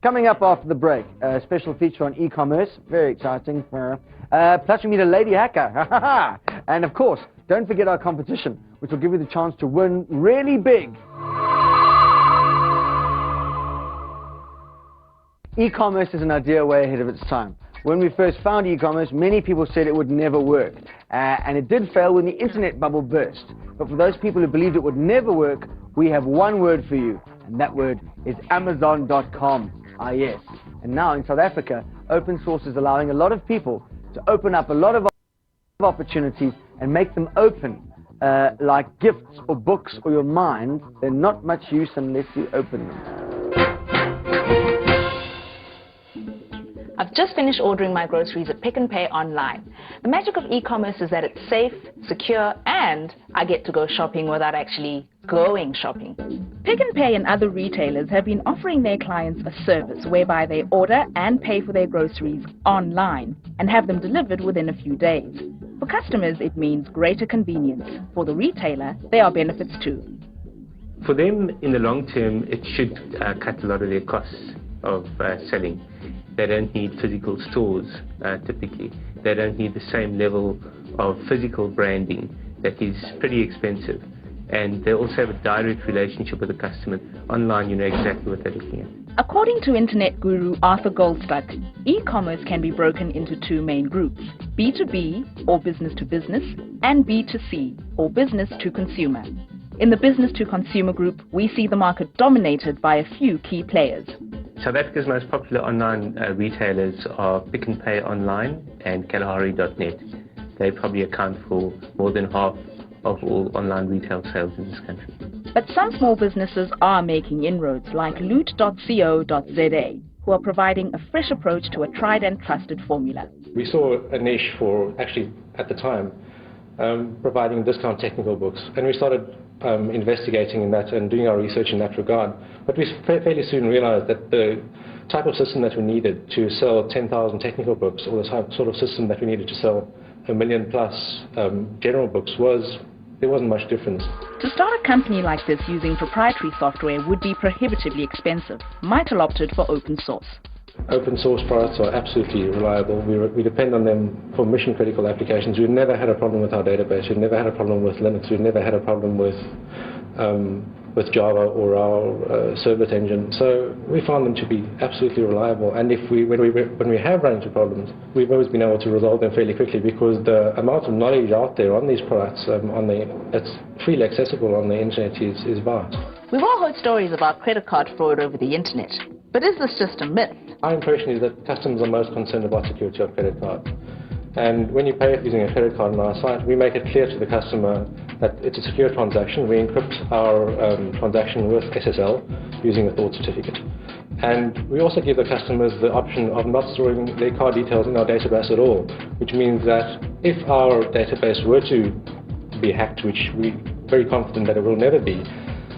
Coming up after the break, a special feature on e-commerce, very exciting. Plus we meet a lady hacker, and of course, don't forget our competition, which will give you the chance to win really big. E-commerce is an idea way ahead of its time. When we first found e-commerce, many people said it would never work. And it did fail when the internet bubble burst. But for those people who believed it would never work, we have one word for you. And that word is Amazon.com. Ah, yes. And now in South Africa, open source is allowing a lot of people to open up a lot of opportunities and make them open. Like gifts or books or your mind, they're not much use unless you open them. I've just finished ordering my groceries at Pick n Pay online. The magic of e-commerce is that it's safe, secure, and I get to go shopping without actually going shopping. Pick n Pay and other retailers have been offering their clients a service whereby they order and pay for their groceries online and have them delivered within a few days. For customers, it means greater convenience. For the retailer, there are benefits too. For them, in the long term, it should cut a lot of their costs of selling. They don't need physical stores, typically. They don't need the same level of physical branding that is pretty expensive. And they also have a direct relationship with the customer. Online, you know exactly what they're looking at. According to internet guru Arthur Goldstuck, e-commerce can be broken into two main groups, B2B, or business to business, and B2C, or business to consumer. In the business to consumer group, we see the market dominated by a few key players. South Africa's most popular online retailers are Pick n Pay Online and Kalahari.net. They probably account for more than half of all online retail sales in this country. But some small businesses are making inroads, like loot.co.za, who are providing a fresh approach to a tried and trusted formula. We saw a niche for, actually at the time, providing discount technical books, and we started investigating in that and doing our research in that regard. But we fairly soon realized that the type of system that we needed to sell 10,000 technical books, or the type sort of system that we needed to sell 1 million plus general books, there wasn't much difference. To start a company like this using proprietary software would be prohibitively expensive. Michael opted for open source. Open source products are absolutely reliable. We depend on them for mission critical applications. We've never had a problem with our database. We've never had a problem with Linux. We've never had a problem with Java or our servlet engine. So we found them to be absolutely reliable. And when we have run into problems, we've always been able to resolve them fairly quickly, because the amount of knowledge out there on these products, it's freely accessible on the internet, is vast. We've all heard stories about credit card fraud over the internet. But is this just a myth? Our impression is that customers are most concerned about security of credit cards. And when you pay it using a credit card on our site, we make it clear to the customer that it's a secure transaction. We encrypt our transaction with SSL using a thought certificate. And we also give the customers the option of not storing their card details in our database at all, which means that if our database were to be hacked, which we're very confident that it will never be,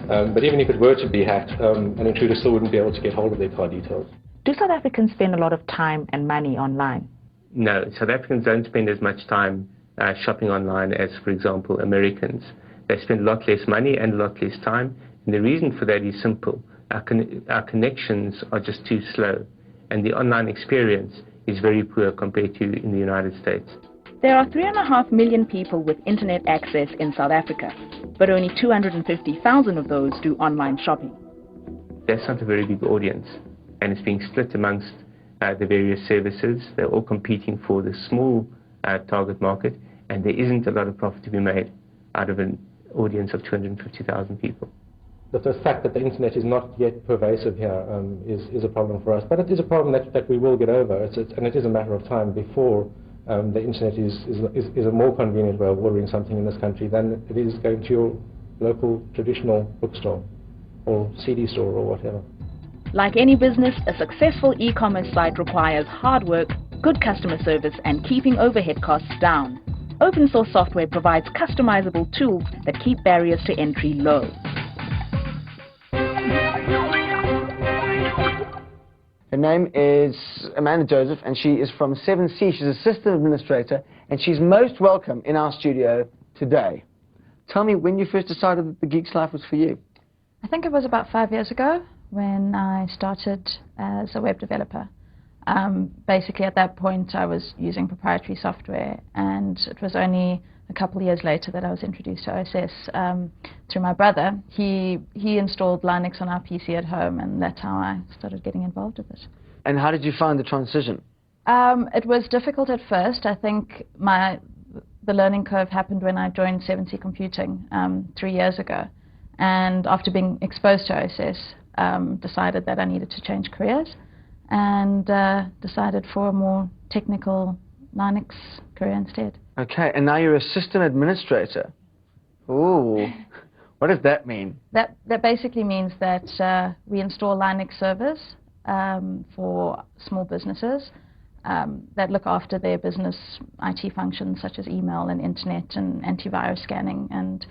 but even if it were to be hacked, an intruder still wouldn't be able to get hold of their card details. Do South Africans spend a lot of time and money online? No, South Africans don't spend as much time shopping online as, for example, Americans. They spend a lot less money and a lot less time, and the reason for that is simple. Our connections are just too slow, and the online experience is very poor compared to in the United States. There are 3.5 million people with internet access in South Africa, but only 250,000 of those do online shopping. That's not a very big audience, and it's being split amongst the various services. They're all competing for the small target market, and there isn't a lot of profit to be made out of an audience of 250,000 people. The fact that the internet is not yet pervasive here is a problem for us, but it is a problem that we will get over, and it is a matter of time before the internet is a more convenient way of ordering something in this country than it is going to your local traditional bookstore or CD store or whatever. Like any business, a successful e-commerce site requires hard work, good customer service, and keeping overhead costs down. Open source software provides customizable tools that keep barriers to entry low. Her name is Amanda Joseph, and she is from 7C. She's assistant administrator, and she's most welcome in our studio today. Tell me when you first decided that the Geek's Life was for you. I think it was about 5 years ago when I started as a web developer. Basically, at that point, I was using proprietary software, and it was only a couple of years later that I was introduced to OSS through my brother. He installed Linux on our PC at home, and that's how I started getting involved with it. And how did you find the transition? It was difficult at first. I think the learning curve happened when I joined 7C Computing 3 years ago. And after being exposed to OSS, decided that I needed to change careers, and decided for a more technical Linux career instead. Okay, and now you're assistant administrator. Ooh, what does that mean? That basically means that we install Linux servers for small businesses that look after their business IT functions such as email and internet and antivirus scanning, and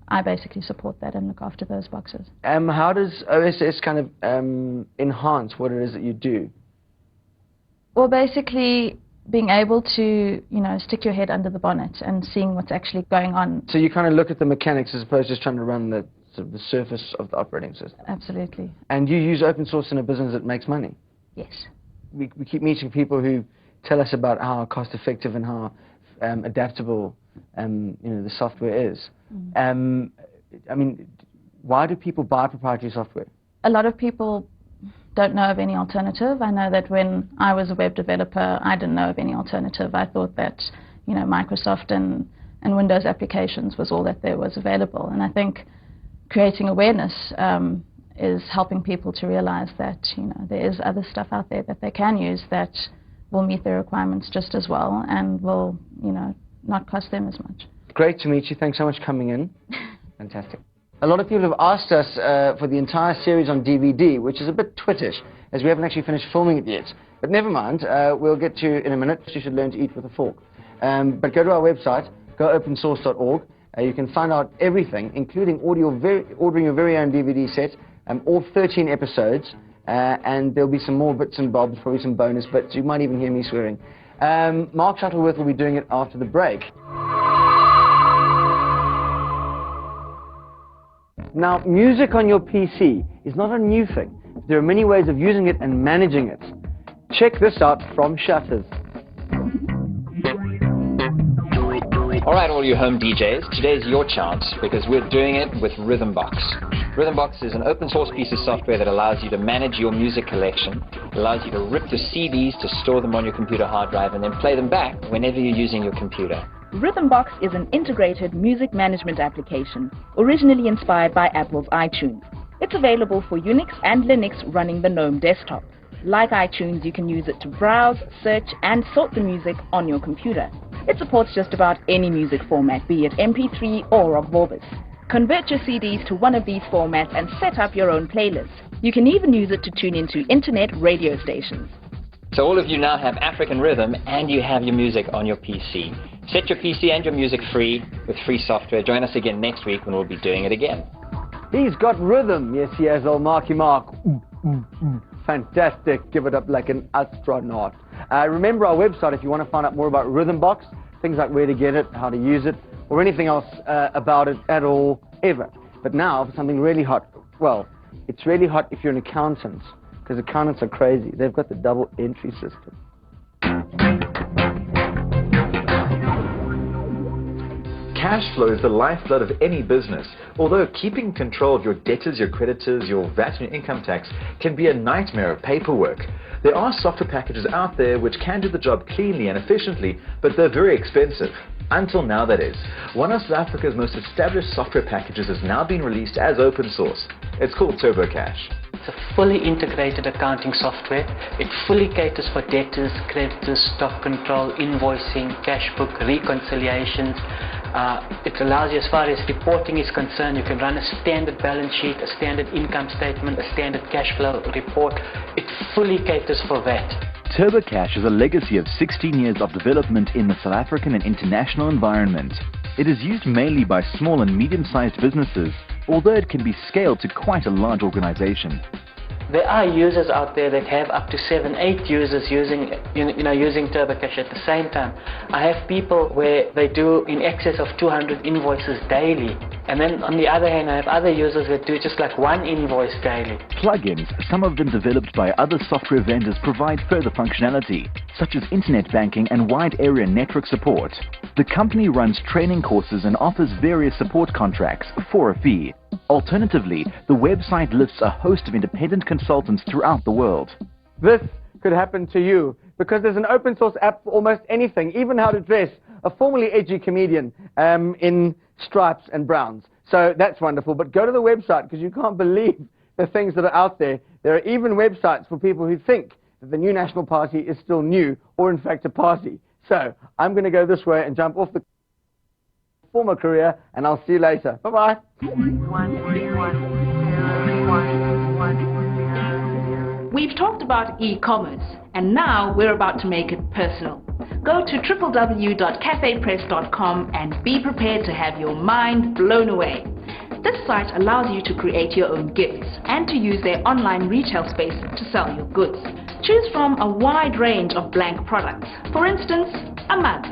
I basically support that and look after those boxes. How does OSS kind of enhance what it is that you do? Well, basically being able to, stick your head under the bonnet and seeing what's actually going on. So you kind of look at the mechanics as opposed to just trying to run the surface of the operating system. Absolutely. And you use open source in a business that makes money? Yes. We keep meeting people who tell us about how cost effective and how adaptable the software is. I mean, why do people buy proprietary software? A lot of people don't know of any alternative. I know that when I was a web developer, I didn't know of any alternative. I thought that, Microsoft and Windows applications was all that there was available. And I think creating awareness is helping people to realize that, there is other stuff out there that they can use that will meet their requirements just as well and will, not cost them as much. Great to meet you. Thanks so much for coming in. Fantastic. A lot of people have asked us for the entire series on DVD, which is a bit twittish, as we haven't actually finished filming it yet. But never mind, we'll get to you in a minute. You should learn to eat with a fork. But go to our website, goopensource.org. You can find out everything, including ordering your very own DVD set, all 13 episodes, and there'll be some more bits and bobs, probably some bonus bits. You might even hear me swearing. Mark Shuttleworth will be doing it after the break. Now, music on your PC is not a new thing. There are many ways of using it and managing it. Check this out from Shutters. Alright, all you home DJs, today's your chance because we're doing it with Rhythmbox. Rhythmbox is an open source piece of software that allows you to manage your music collection. It allows you to rip your CDs to store them on your computer hard drive and then play them back whenever you're using your computer. Rhythmbox is an integrated music management application, originally inspired by Apple's iTunes. It's available for Unix and Linux running the GNOME desktop. Like iTunes, you can use it to browse, search, and sort the music on your computer. It supports just about any music format, be it MP3 or of Vorbis. Convert your CDs to one of these formats and set up your own playlist. You can even use it to tune into internet radio stations. So all of you now have African rhythm and you have your music on your PC. Set your PC and your music free with free software. Join us again next week when we'll be doing it again. He's got rhythm. Yes, he has, old Marky Mark. Fantastic. Give it up like an astronaut. Remember our website if you want to find out more about Rhythm Box, things like where to get it, how to use it, or anything else about it at all, ever. But now for something really hot. Well, it's really hot if you're an accountant, because accountants are crazy. They've got the double entry system. Cash flow is the lifeblood of any business, although keeping control of your debtors, your creditors, your VAT and your income tax can be a nightmare of paperwork. There are software packages out there which can do the job cleanly and efficiently, but they're very expensive. Until now, that is. One of South Africa's most established software packages has now been released as open source. It's called TurboCash. It's a fully integrated accounting software. It fully caters for debtors, creditors, stock control, invoicing, cash book, reconciliations. It allows you, as far as reporting is concerned, you can run a standard balance sheet, a standard income statement, a standard cash flow report. It fully caters for that. TurboCash is a legacy of 16 years of development in the South African and international environment. It is used mainly by small and medium-sized businesses, although it can be scaled to quite a large organization. There are users out there that have up to 7-8 users using TurboCash at the same time. I have people where they do in excess of 200 invoices daily. And then on the other hand, I have other users that do just like one invoice daily. Plugins, some of them developed by other software vendors, provide further functionality, such as internet banking and wide area network support. The company runs training courses and offers various support contracts for a fee. Alternatively, the website lists a host of independent consultants throughout the world. This could happen to you because there's an open source app for almost anything, even how to dress a formerly edgy comedian in stripes and browns. So that's wonderful. But go to the website because you can't believe the things that are out there. There are even websites for people who think that the new National Party is still new or in fact a party. So I'm going to go this way and jump off the former career, and I'll see you later. Bye-bye. We've talked about e-commerce, and now we're about to make it personal. Go to www.cafepress.com and be prepared to have your mind blown away. This site allows you to create your own gifts and to use their online retail space to sell your goods. Choose from a wide range of blank products. For instance, a mug.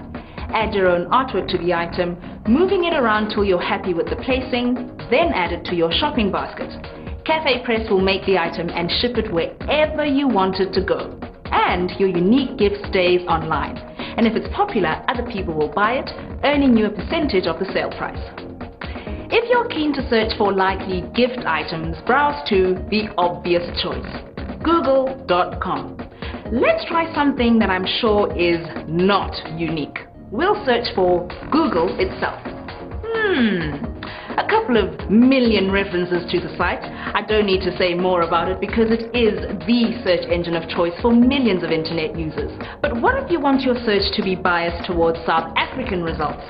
Add your own artwork to the item, moving it around till you're happy with the placing, then add it to your shopping basket. Cafe Press will make the item and ship it wherever you want it to go. And your unique gift stays online. And if it's popular, other people will buy it, earning you a percentage of the sale price. If you're keen to search for likely gift items, browse to the obvious choice, google.com. Let's try something that I'm sure is not unique. We'll search for Google itself. A couple of million references to the site. I don't need to say more about it because it is the search engine of choice for millions of internet users. But what if you want your search to be biased towards South African results?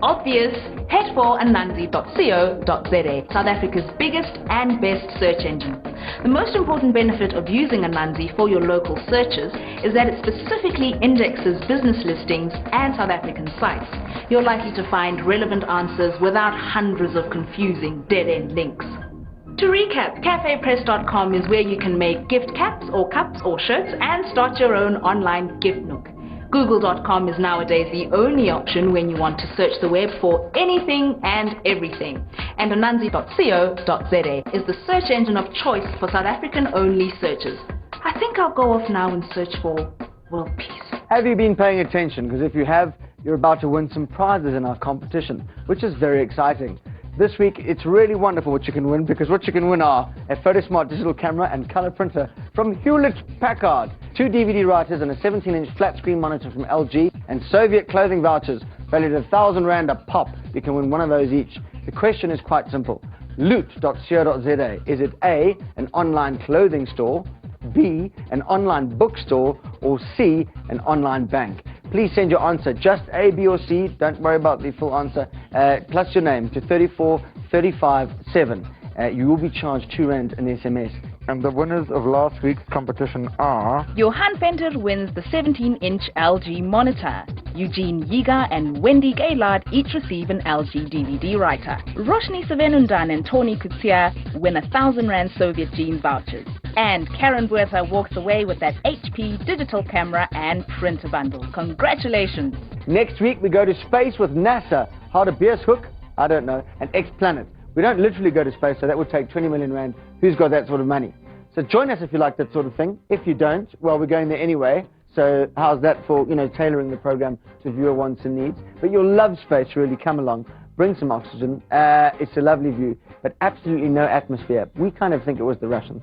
Obvious, head for ananzi.co.za, South Africa's biggest and best search engine. The most important benefit of using Ananzi for your local searches is that it specifically indexes business listings and South African sites. You're likely to find relevant answers without hundreds of confusing dead-end links. To recap, cafepress.com is where you can make gift caps or cups or shirts and start your own online gift nook. Google.com is nowadays the only option when you want to search the web for anything and everything. And ananzi.co.za is the search engine of choice for South African-only searches. I think I'll go off now and search for world peace. Have you been paying attention? Because if you have, you're about to win some prizes in our competition, which is very exciting. This week, it's really wonderful what you can win, because what you can win are a PhotoSmart digital camera and color printer from Hewlett-Packard, 2 DVD writers and a 17-inch flat-screen monitor from LG, and Soviet clothing vouchers valued at 1,000 Rand a pop. You can win one of those each. The question is quite simple. Loot.co.za. Is it A, an online clothing store, B, an online bookstore, or C, an online bank? Please send your answer, just A, B, or C. Don't worry about the full answer. Plus your name to 34357. You will be charged £2 an SMS. And the winners of last week's competition are... Johan Venter wins the 17-inch LG monitor. Eugene Yiga and Wendy Gaylard each receive an LG DVD writer. Roshni Savenundan and Tony Kutsia win R1,000 Soviet jeans vouchers. And Karen Buerta walks away with that HP digital camera and printer bundle. Congratulations! Next week we go to space with NASA. How to Beers Hook? I don't know. And X-Planet. We don't literally go to space, so that would take 20 million rand. Who's got that sort of money? So join us if you like that sort of thing. If you don't, well, we're going there anyway. So how's that for, tailoring the program to viewer wants and needs? But you'll love space, really. Come along. Bring some oxygen. It's a lovely view, but absolutely no atmosphere. We kind of think it was the Russians.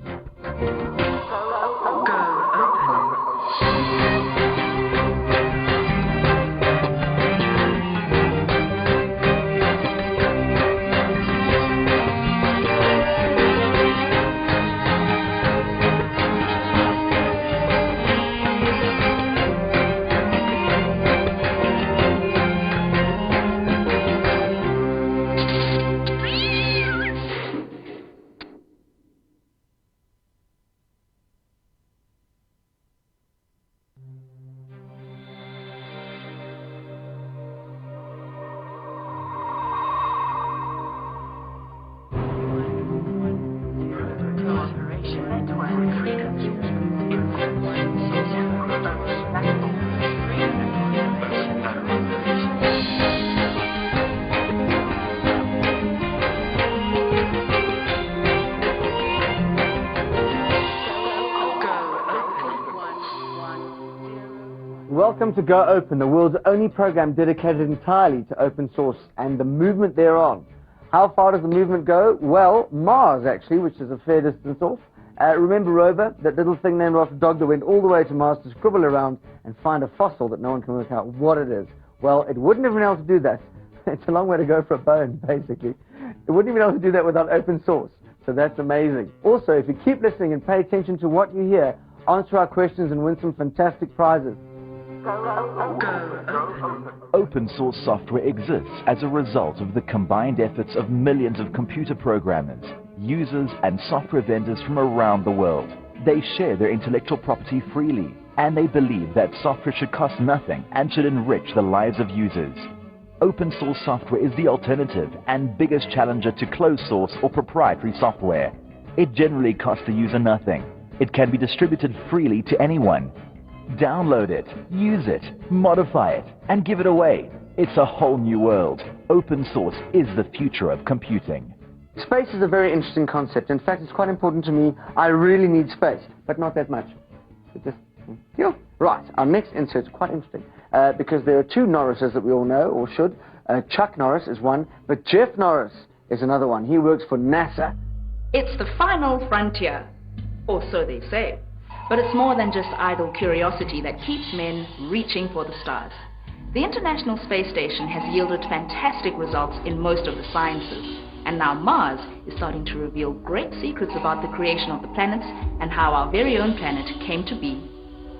Welcome to Go Open, the world's only program dedicated entirely to open source and the movement thereon. How far does the movement go? Well, Mars, actually, which is a fair distance off. Remember Rover, that little thing named after a dog that went all the way to Mars to scribble around and find a fossil that no one can work out what it is. Well, it wouldn't have been able to do that. It's a long way to go for a bone, basically. It wouldn't have been able to do that without open source. So that's amazing. Also, if you keep listening and pay attention to what you hear, answer our questions and win some fantastic prizes. Open source software exists as a result of the combined efforts of millions of computer programmers, users, and software vendors from around the world. They share their intellectual property freely, and they believe that software should cost nothing and should enrich the lives of users. Open source software is the alternative and biggest challenger to closed source or proprietary software. It generally costs the user nothing. It can be distributed freely to anyone. Download it, use it, modify it, and give it away. It's a whole new world. Open source is the future of computing. Space is a very interesting concept. In fact, it's quite important to me. I really need space, but not that much. Right, our next insert's quite interesting because there are two Norrises that we all know, or should. Chuck Norris is one, but Jeff Norris is another one. He works for NASA. It's the final frontier, or so they say. But it's more than just idle curiosity that keeps men reaching for the stars. The International Space Station has yielded fantastic results in most of the sciences, and now Mars is starting to reveal great secrets about the creation of the planets and how our very own planet came to be.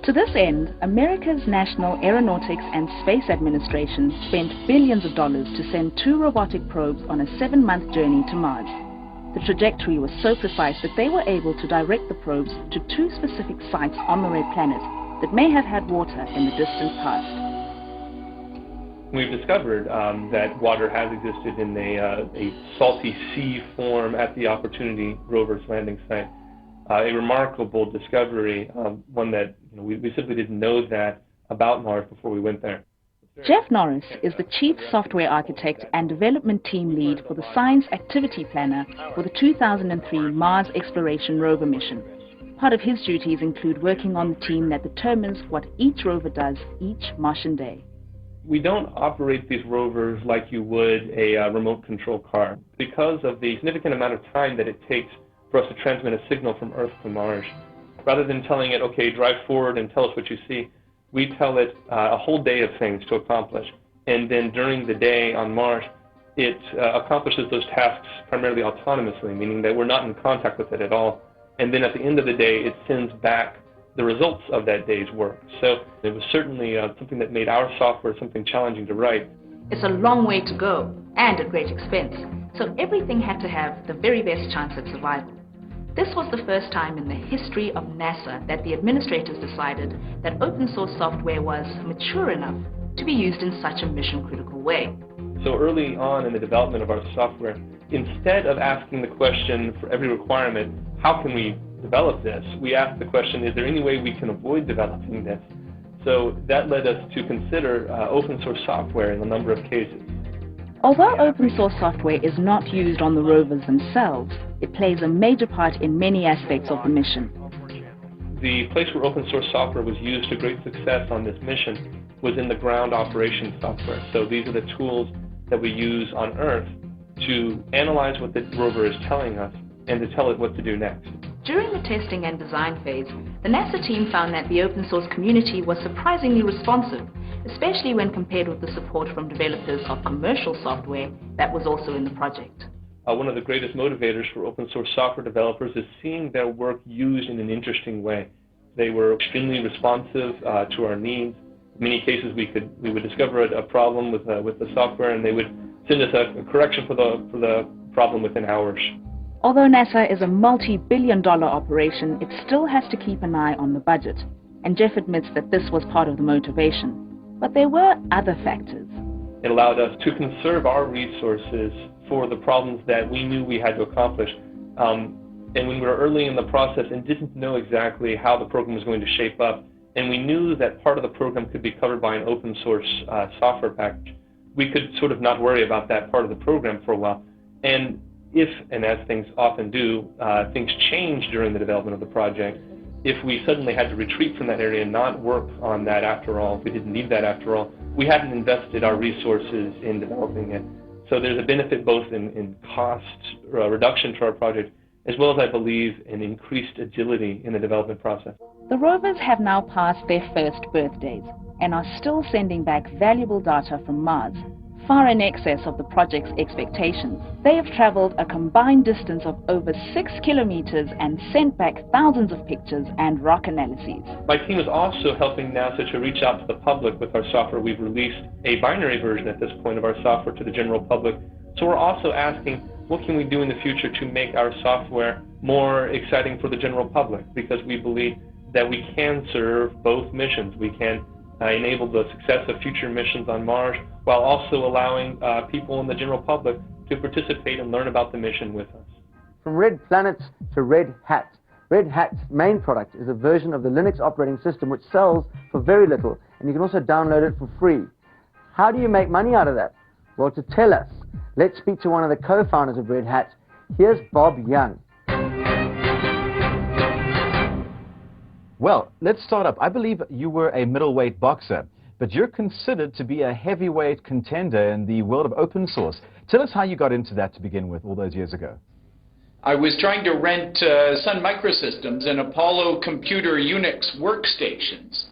To this end, America's National Aeronautics and Space Administration spent billions of dollars to send 2 robotic probes on a 7-month journey to Mars. The trajectory was so precise that they were able to direct the probes to 2 specific sites on the red planet that may have had water in the distant past. We've discovered that water has existed in a salty sea form at the Opportunity rover's landing site. A remarkable discovery, one that we simply didn't know that about Mars before we went there. Jeff Norris is the Chief Software Architect and Development Team Lead for the Science Activity Planner for the 2003 Mars Exploration Rover mission. Part of his duties include working on the team that determines what each rover does each Martian day. We don't operate these rovers like you would a remote control car because of the significant amount of time that it takes for us to transmit a signal from Earth to Mars. Rather than telling it, okay, drive forward and tell us what you see, we tell it a whole day of things to accomplish. And then during the day on Mars, it accomplishes those tasks primarily autonomously, meaning that we're not in contact with it at all. and then at the end of the day, it sends back the results of that day's work. So it was certainly something that made our software something challenging to write. It's a long way to go, and at great expense, so everything had to have the very best chance at survival. This was the first time in the history of NASA that the administrators decided that open source software was mature enough to be used in such a mission-critical way. So early on in the development of our software, instead of asking the question for every requirement, how can we develop this, we asked the question, is there any way we can avoid developing this? So that led us to consider open source software in a number of cases. Although open source software is not used on the rovers themselves, it plays a major part in many aspects of the mission. The place where open source software was used to great success on this mission was in the ground operations software. So these are the tools that we use on Earth to analyze what the rover is telling us and to tell it what to do next. During the testing and design phase, the NASA team found that the open source community was surprisingly responsive, especially when compared with the support from developers of commercial software that was also in the project. One of the greatest motivators for open source software developers is seeing their work used in an interesting way. They were extremely responsive to our needs. In many cases, we would discover a problem with the software, and they would send us a correction for the problem within hours. Although NASA is a multi-billion-dollar operation, it still has to keep an eye on the budget. And Jeff admits that this was part of the motivation. But there were other factors. It allowed us to conserve our resources for the problems that we knew we had to accomplish. And when we were early in the process and didn't know exactly how the program was going to shape up, and we knew that part of the program could be covered by an open source software package, we could sort of not worry about that part of the program for a while. And if, and as things often do, things change during the development of the project, if we suddenly had to retreat from that area and not work on that after all, if we didn't need that after all, we hadn't invested our resources in developing it. So there's a benefit both in cost reduction to our project, as well as, I believe, in increased agility in the development process. The rovers have now passed their first birthdays and are still sending back valuable data from Mars, far in excess of the project's expectations. They have traveled a combined distance of over 6 kilometers and sent back thousands of pictures and rock analyses. My team is also helping NASA to reach out to the public with our software. We've released a binary version at this point of our software to the general public. So we're also asking, what can we do in the future to make our software more exciting for the general public? Because we believe that we can serve both missions. We can enable the success of future missions on Mars, while also allowing people in the general public to participate and learn about the mission with us. From Red Planets to Red Hat. Red Hat's main product is a version of the Linux operating system which sells for very little, and you can also download it for free. How do you make money out of that? Well, to tell us, let's speak to one of the co-founders of Red Hat. Here's Bob Young. Well, let's start up. I believe you were a middleweight boxer, but you're considered to be a heavyweight contender in the world of open source. Tell us how you got into that to begin with all those years ago. I was trying to rent Sun Microsystems and Apollo Computer Unix workstations.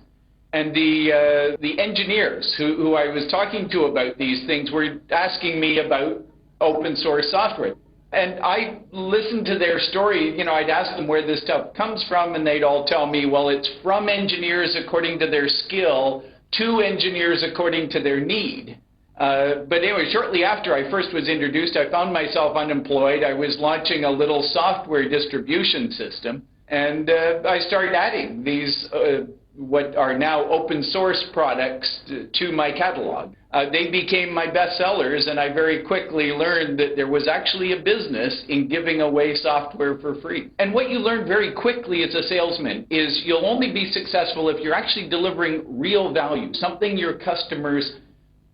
And the engineers who I was talking to about these things were asking me about open source software. And I listened to their story. You know, I'd ask them where this stuff comes from, and they'd all tell me, well, it's from engineers according to their skill to engineers according to their need. But anyway, shortly after I first was introduced, I found myself unemployed. I was launching a little software distribution system, and I started adding these what are now open source products to my catalog. They became my best sellers, and I very quickly learned that there was actually a business in giving away software for free. And what you learn very quickly as a salesman is you'll only be successful if you're actually delivering real value, something your customers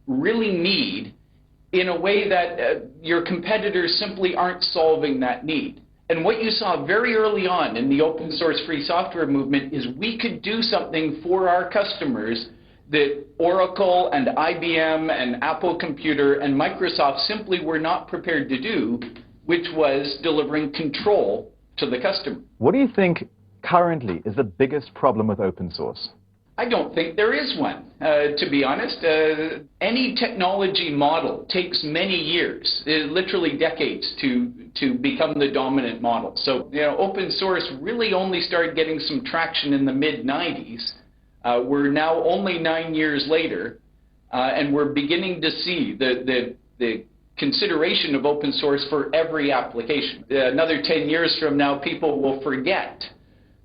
really need in a way that your competitors simply aren't solving that need. And what you saw very early on in the open source free software movement is we could do something for our customers that Oracle and IBM and Apple Computer and Microsoft simply were not prepared to do, which was delivering control to the customer. What do you think currently is the biggest problem with open source? I don't think there is one, to be honest. Any technology model takes many years, literally decades, to become the dominant model. So, open source really only started getting some traction in the mid-90s. We're now only 9 years later, and we're beginning to see the consideration of open source for every application. Another 10 years from now, people will forget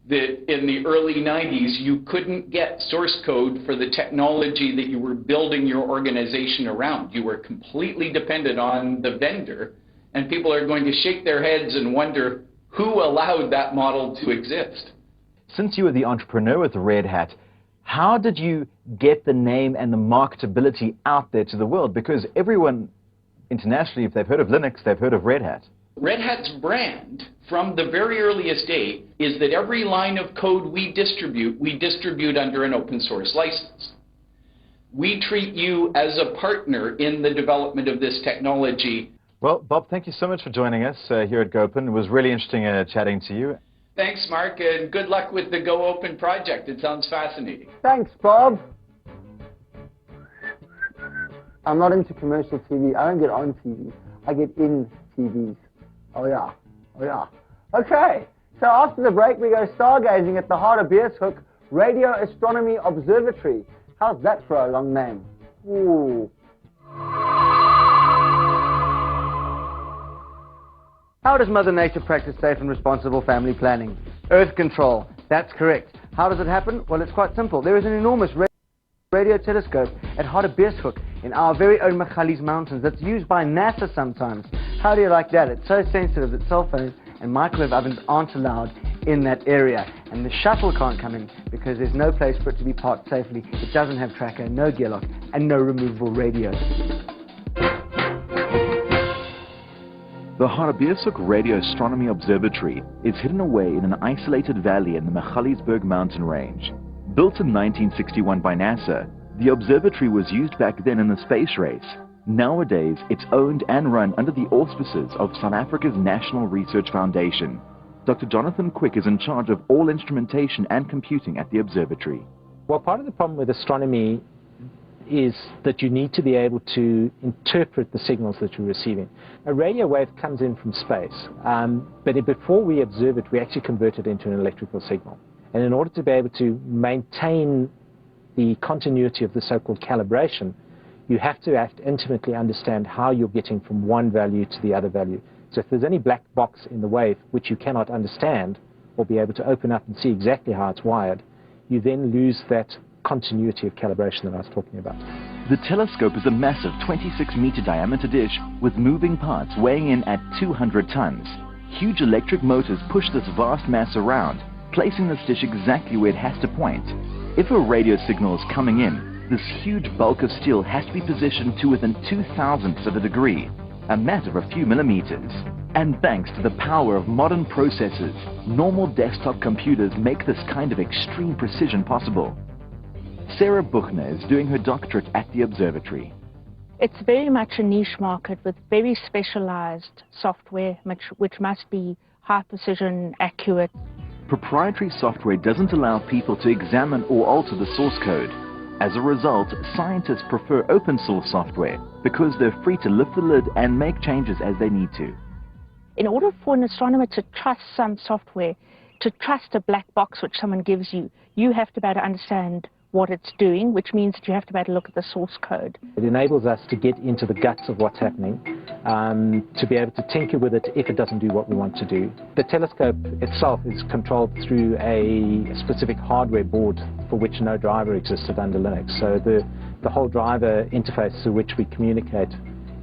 that in the early 90s, you couldn't get source code for the technology that you were building your organization around. You were completely dependent on the vendor, and people are going to shake their heads and wonder who allowed that model to exist. Since you were the entrepreneur with Red Hat, how did you get the name and the marketability out there to the world? Because everyone internationally, if they've heard of Linux, they've heard of Red Hat. Red Hat's brand from the very earliest day is that every line of code we distribute under an open source license. We treat you as a partner in the development of this technology. Well, Bob, thank you so much for joining us here at GoPen. It was really interesting chatting to you. Thanks, Mark, and good luck with the Go Open project. It sounds fascinating. Thanks, Bob. I'm not into commercial TV. I don't get on TV. I get in TVs. Oh yeah, oh yeah. Okay, so after the break we go stargazing at the heart of Beershoek Radio Astronomy Observatory. How's that for a long name? Ooh. How does Mother Nature practice safe and responsible family planning? Earth control, that's correct. How does it happen? Well, it's quite simple. There is an enormous radio telescope at Hartbeespoort in our very own Magalies Mountains that's used by NASA sometimes. How do you like that? It's so sensitive that cell phones and microwave ovens aren't allowed in that area. And the shuttle can't come in because there's no place for it to be parked safely. It doesn't have tracker, no gear lock, and no removable radio. The Hartbeespoort Radio Astronomy Observatory is hidden away in an isolated valley in the Magaliesberg mountain range. Built in 1961 by NASA, the observatory was used back then in the space race. Nowadays, it's owned and run under the auspices of South Africa's National Research Foundation. Dr. Jonathan Quick is in charge of all instrumentation and computing at the observatory. Well, part of the problem with astronomy is that you need to be able to interpret the signals that you're receiving. A radio wave comes in from space, but before we observe it, we actually convert it into an electrical signal. And in order to be able to maintain the continuity of the so-called calibration, you have to intimately understand how you're getting from one value to the other value. So if there's any black box in the wave which you cannot understand or be able to open up and see exactly how it's wired, you then lose that continuity of calibration that I was talking about. The telescope is a massive 26-meter diameter dish with moving parts weighing in at 200 tons. Huge electric motors push this vast mass around, placing this dish exactly where it has to point. If a radio signal is coming in, this huge bulk of steel has to be positioned to within 0.002 of a degree, a matter of a few millimeters. And thanks to the power of modern processors, normal desktop computers make this kind of extreme precision possible. Sarah Buchner is doing her doctorate at the observatory. It's very much a niche market with very specialized software, which must be high precision, accurate. Proprietary software doesn't allow people to examine or alter the source code. As a result, scientists prefer open source software because they're free to lift the lid and make changes as they need to. In order for an astronomer to trust some software, to trust a black box which someone gives you, you have to be able to understand what it's doing, which means that you have to be able to look at the source code. It enables us to get into the guts of what's happening, to be able to tinker with it if it doesn't do what we want to do. The telescope itself is controlled through a specific hardware board for which no driver existed under Linux. So the whole driver interface through which we communicate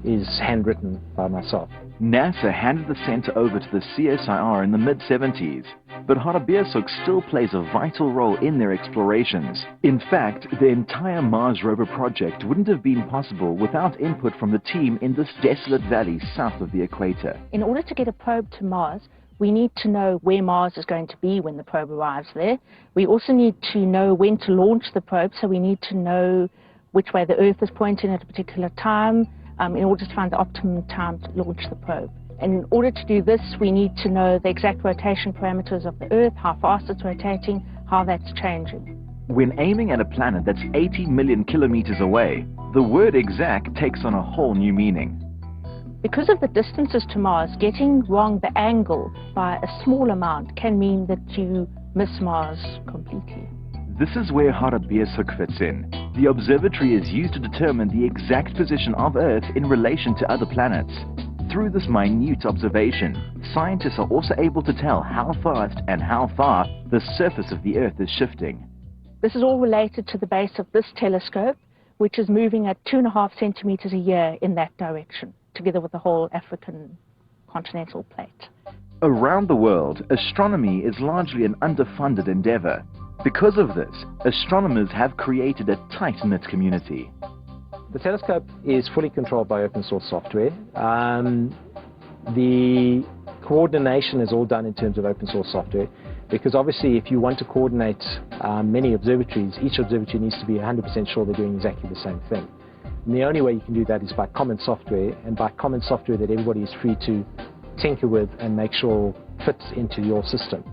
is handwritten by myself. NASA handed the center over to the CSIR in the mid-70s, but Hartbeespoort still plays a vital role in their explorations. In fact, the entire Mars rover project wouldn't have been possible without input from the team in this desolate valley south of the equator. In order to get a probe to Mars, we need to know where Mars is going to be when the probe arrives there. We also need to know when to launch the probe, so we need to know which way the Earth is pointing at a particular time, in order to find the optimum time to launch the probe. And in order to do this, we need to know the exact rotation parameters of the Earth, how fast it's rotating, how that's changing. When aiming at a planet that's 80 million kilometers away, the word exact takes on a whole new meaning. Because of the distances to Mars, getting wrong the angle by a small amount can mean that you miss Mars completely. This is where Harabeshoek fits in. The observatory is used to determine the exact position of Earth in relation to other planets. Through this minute observation, scientists are also able to tell how fast and how far the surface of the Earth is shifting. This is all related to the base of this telescope, which is moving at 2.5 centimeters a year in that direction, together with the whole African continental plate. Around the world, astronomy is largely an underfunded endeavor. Because of this, astronomers have created a tight-knit community. The telescope is fully controlled by open source software. The coordination is all done in terms of open source software, because obviously if you want to coordinate many observatories, each observatory needs to be 100% sure they're doing exactly the same thing. And the only way you can do that is by common software, and by common software that everybody is free to tinker with and make sure fits into your system.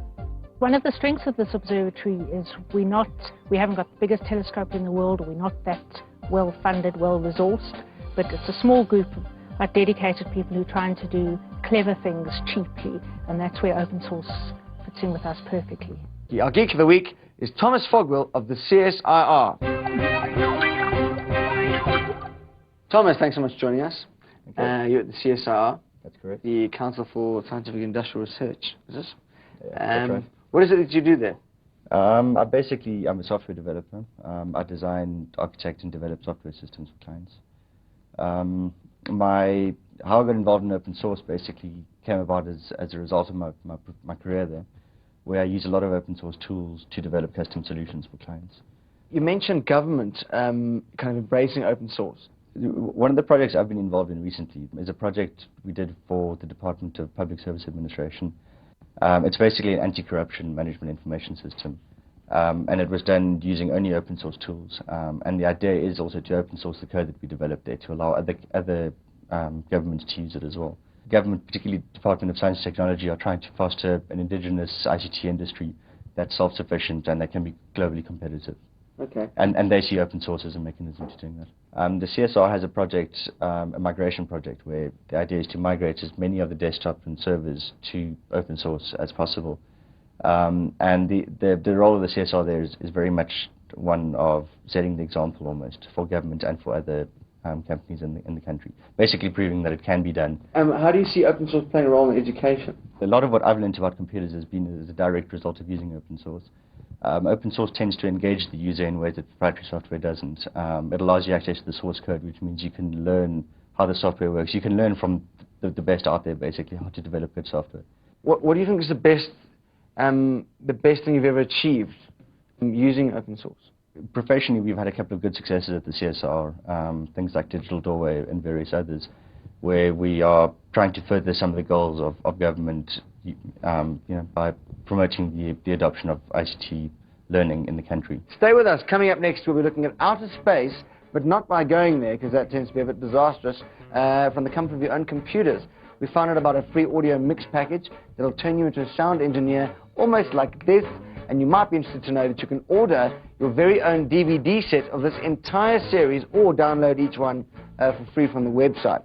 One of the strengths of this observatory is we haven't got the biggest telescope in the world, or we're not that well-funded, well-resourced, but it's a small group of dedicated people who are trying to do clever things cheaply, and that's where open source fits in with us perfectly. Our Geek of the Week is Thomas Fogwell of the CSIR. Thomas, thanks so much for joining us. You're at the CSIR. That's correct. The Council for Scientific and Industrial Research, is this? Yeah, that's right. What is it that you do there? I'm a software developer. I design, architect, and develop software systems for clients. How I got involved in open source basically came about as a result of my career there, where I use a lot of open source tools to develop custom solutions for clients. You mentioned government kind of embracing open source. One of the projects I've been involved in recently is a project we did for the Department of Public Service Administration. It's basically an anti-corruption management information system, and it was done using only open source tools. And the idea is also to open source the code that we developed there to allow other governments to use it as well. Government, particularly Department of Science and Technology, are trying to foster an indigenous ICT industry that's self-sufficient and that can be globally competitive. Okay. And they see open source as a mechanism to doing that. The CSR has a project, a migration project, where the idea is to migrate as many of the desktop and servers to open source as possible. And the role of the CSR there is very much one of setting the example almost for government and for other companies in the country, basically proving that it can be done. How do you see open source playing a role in education? A lot of what I've learned about computers has been as a direct result of using open source. Open source tends to engage the user in ways that proprietary software doesn't. It allows you access to the source code, which means you can learn how the software works. You can learn from the best out there, basically, how to develop good software. What do you think is the best thing you've ever achieved using open source? Professionally, we've had a couple of good successes at the CSR, things like Digital Doorway and various others, where we are trying to further some of the goals of government, by promoting the adoption of ICT learning in the country. Stay with us. Coming up next, we'll be looking at outer space, but not by going there, because that tends to be a bit disastrous, from the comfort of your own computers. We found out about a free audio mix package that will turn you into a sound engineer almost like this, and you might be interested to know that you can order your very own DVD set of this entire series or download each one for free from the website.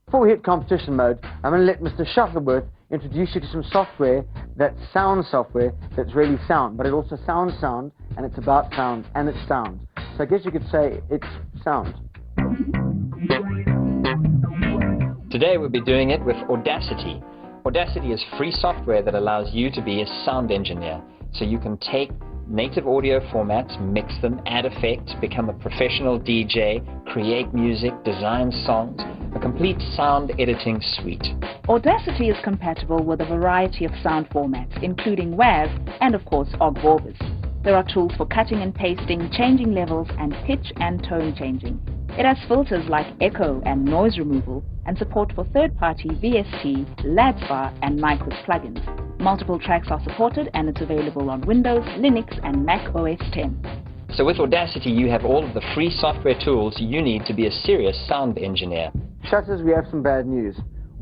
Before we hit competition mode, I'm going to let Mr. Shuttleworth introduce you to some software that's sound software that's really sound, but it also sounds sound, and it's about sound, and it's sound. So I guess you could say it's sound. Today we'll be doing it with Audacity. Audacity is free software that allows you to be a sound engineer, so you can take native audio formats, mix them, add effects, become a professional DJ, create music, design songs, a complete sound editing suite. Audacity is compatible with a variety of sound formats, including WAV and, of course, Ogg Vorbis. There are tools for cutting and pasting, changing levels, and pitch and tone changing. It has filters like echo and noise removal, and support for third-party VST, LADSPAR, and Nyquist plugins. Multiple tracks are supported, and it's available on Windows, Linux, and Mac OS X. So with Audacity, you have all of the free software tools you need to be a serious sound engineer. Shutters, we have some bad news.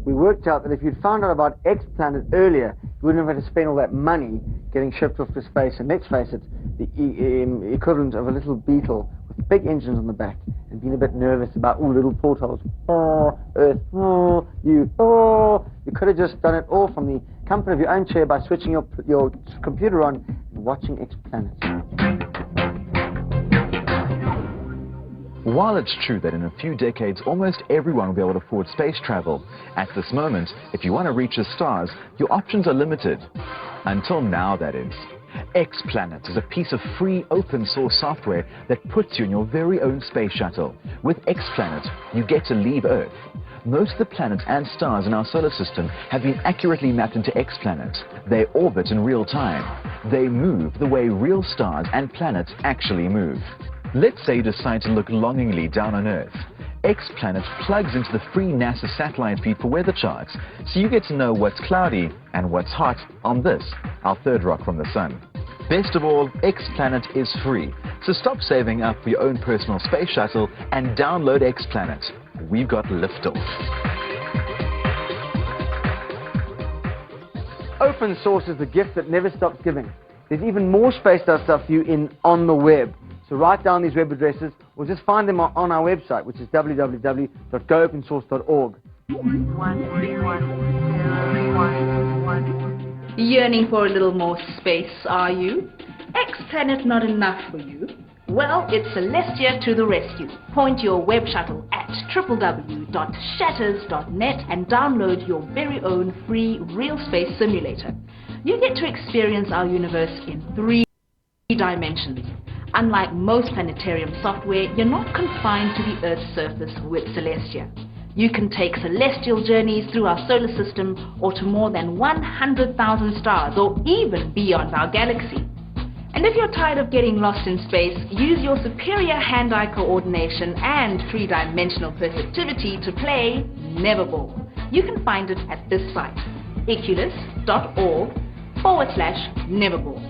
We worked out that if you'd found out about X Planet earlier, you wouldn't have had to spend all that money getting shipped off to space. And let's face it, the equivalent of a little beetle with big engines on the back and being a bit nervous about all little portholes. Oh, Earth, oh, you, oh. You could have just done it all from the comfort of your own chair by switching your computer on and watching X-Planet. While it's true that in a few decades almost everyone will be able to afford space travel, at this moment, if you want to reach the stars, your options are limited. Until now, that is. X-Planet is a piece of free open source software that puts you in your very own space shuttle. With X-Planet, you get to leave Earth. Most of the planets and stars in our solar system have been accurately mapped into X-Planet. They orbit in real time. They move the way real stars and planets actually move. Let's say you decide to look longingly down on Earth. X-Planet plugs into the free NASA satellite feed for weather charts, so you get to know what's cloudy and what's hot on this, our third rock from the sun. Best of all, X-Planet is free, so stop saving up for your own personal space shuttle and download X-Planet. We've got liftoff. Open source is the gift that never stops giving. There's even more space stuff for you on the web. So write down these web addresses or just find them on our website, which is www.goopensource.org. Yearning for a little more space, are you? X-Planet not enough for you? Well, it's Celestia to the rescue. Point your web shuttle at www.shatters.net and download your very own free real space simulator. You get to experience our universe in 3 dimensions. Unlike most planetarium software, you're not confined to the Earth's surface with Celestia. You can take celestial journeys through our solar system or to more than 100,000 stars or even beyond our galaxy. And if you're tired of getting lost in space, use your superior hand-eye coordination and 3-dimensional perceptivity to play Neverball. You can find it at this site, eculus.org/Neverball.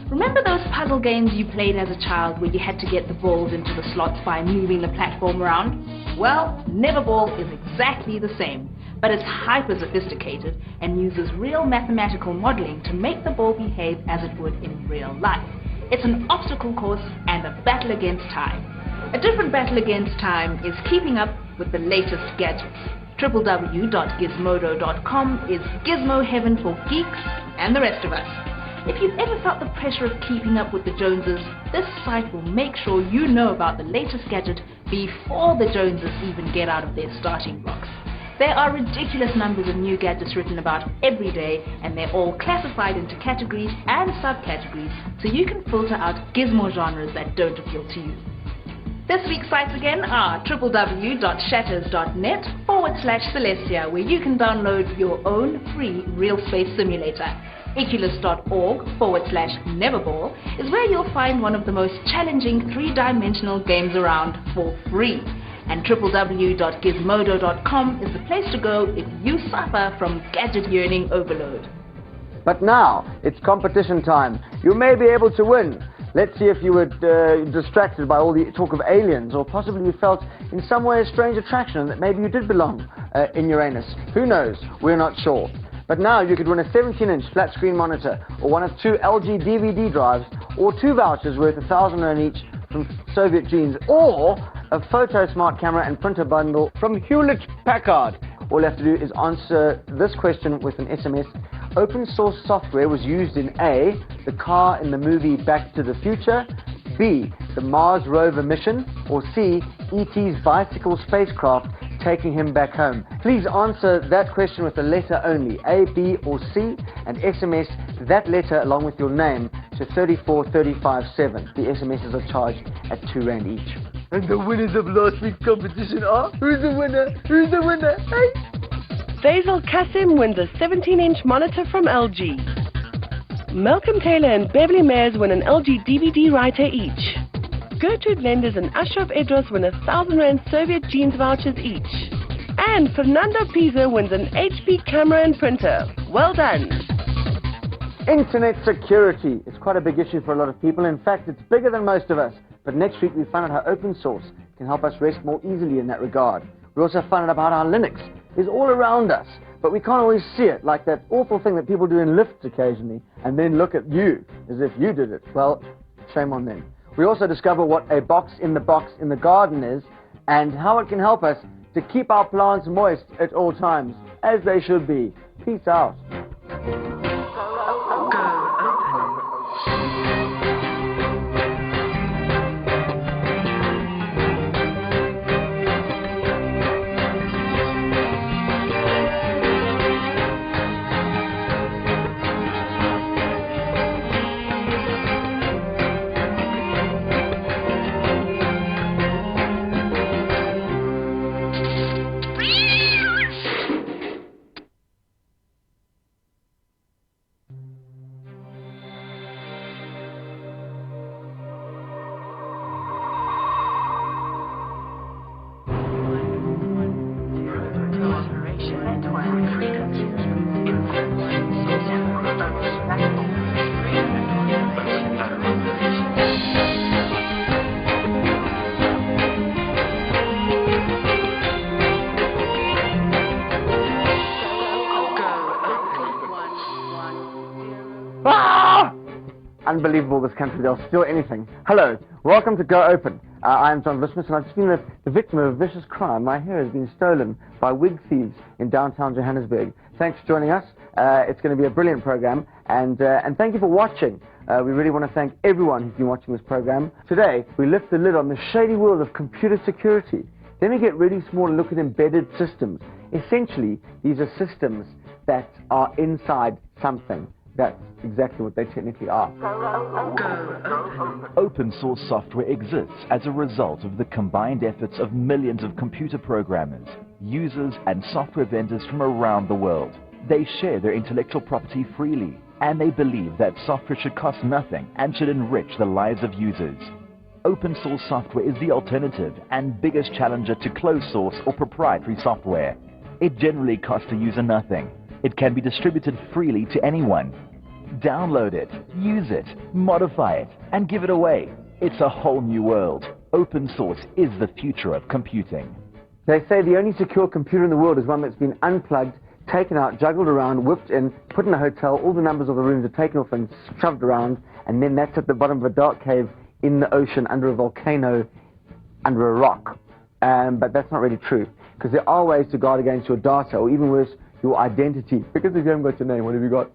Remember those puzzle games you played as a child where you had to get the balls into the slots by moving the platform around? Well, Neverball is exactly the same, but it's hyper-sophisticated and uses real mathematical modeling to make the ball behave as it would in real life. It's an obstacle course and a battle against time. A different battle against time is keeping up with the latest gadgets. www.gizmodo.com is gizmo heaven for geeks and the rest of us. If you've ever felt the pressure of keeping up with the Joneses, this site will make sure you know about the latest gadget before the Joneses even get out of their starting blocks. There are ridiculous numbers of new gadgets written about every day, and they're all classified into categories and subcategories, so you can filter out gizmo genres that don't appeal to you. This week's sites again are www.shatters.net/Celestia, where you can download your own free real space simulator. Eculus.org/Neverball is where you'll find one of the most challenging 3-dimensional games around for free. And www.gizmodo.com is the place to go if you suffer from gadget yearning overload. But now, it's competition time. You may be able to win. Let's see if you were distracted by all the talk of aliens, or possibly you felt in some way a strange attraction that maybe you did belong in Uranus. Who knows? We're not sure. But now you could win a 17-inch flat-screen monitor, or one of 2 LG DVD drives, or 2 vouchers worth R1,000 each from Soviet Jeans, or a photo smart camera and printer bundle from Hewlett-Packard. All you have to do is answer this question with an SMS. Open source software was used in A, the car in the movie Back to the Future, B, the Mars rover mission, or C, E.T.'s bicycle spacecraft taking him back home. Please answer that question with a letter only, A, B, or C, and SMS that letter along with your name to 34357. The SMSs are charged at R2 each. And the winners of last week's competition are... Who's the winner? Who's the winner? Hey! Faisal Kasim wins a 17-inch monitor from LG. Malcolm Taylor and Beverly Mayers win an LG DVD writer each. Gertrude Lenders and Ashraf Edros win R1,000 Soviet Jeans vouchers each. And Fernando Pisa wins an HP camera and printer. Well done! Internet security. It's quite a big issue for a lot of people. In fact, it's bigger than most of us. But next week we find out how open source can help us rest more easily in that regard. We also find out about how Linux is all around us, but we can't always see it, like that awful thing that people do in lifts occasionally, and then look at you as if you did it. Well, shame on them. We also discover what a box in the garden is, and how it can help us to keep our plants moist at all times, as they should be. Peace out. Unbelievable, this country, they'll steal anything. Hello, welcome to Go Open. I am John Vishmas, and I've just been the victim of a vicious crime. My hair has been stolen by wig thieves in downtown Johannesburg. Thanks for joining us. It's going to be a brilliant program, and thank you for watching. We really want to thank everyone who's been watching this program. Today, we lift the lid on the shady world of computer security. Then we get really small and look at embedded systems. Essentially, these are systems that are inside something. That's exactly what they technically are. Open source software exists as a result of the combined efforts of millions of computer programmers, users, and software vendors from around the world. They share their intellectual property freely, and they believe that software should cost nothing and should enrich the lives of users. Open source software is the alternative and biggest challenger to closed source or proprietary software. It generally costs a user nothing. It can be distributed freely to anyone. Download it, use it, modify it, and give it away. It's a whole new world. Open source is the future of computing. They say the only secure computer in the world is one that's been unplugged, taken out, juggled around, whipped in, put in a hotel, all the numbers of the rooms are taken off and shoved around, and then that's at the bottom of a dark cave in the ocean, under a volcano, under a rock. But that's not really true, because there are ways to guard against your data, or even worse, your identity. Because if you haven't got your name, what have you got?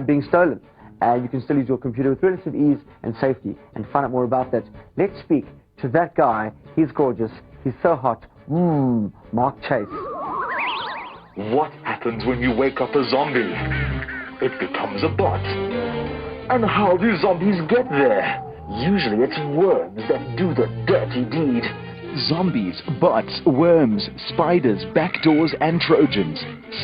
Being stolen. You can still use your computer with relative ease and safety. And to find out more about that, let's speak to that guy. He's gorgeous. He's so hot. Mark Chase. What happens when you wake up a zombie? It becomes a bot. And how do zombies get there? Usually it's worms that do the dirty deed. Zombies, bots, worms, spiders, backdoors, and Trojans.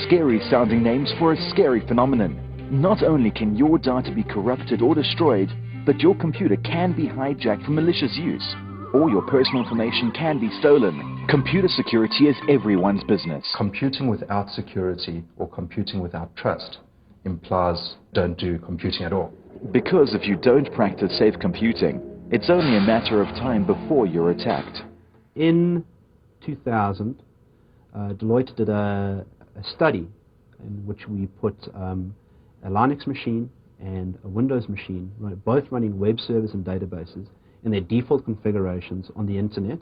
Scary sounding names for a scary phenomenon. Not only can your data be corrupted or destroyed, but your computer can be hijacked for malicious use. Or your personal information can be stolen. Computer security is everyone's business. Computing without security or computing without trust implies don't do computing at all. Because if you don't practice safe computing, it's only a matter of time before you're attacked. In 2000, Deloitte did a study in which we put a Linux machine and a Windows machine, both running web servers and databases, in their default configurations on the internet.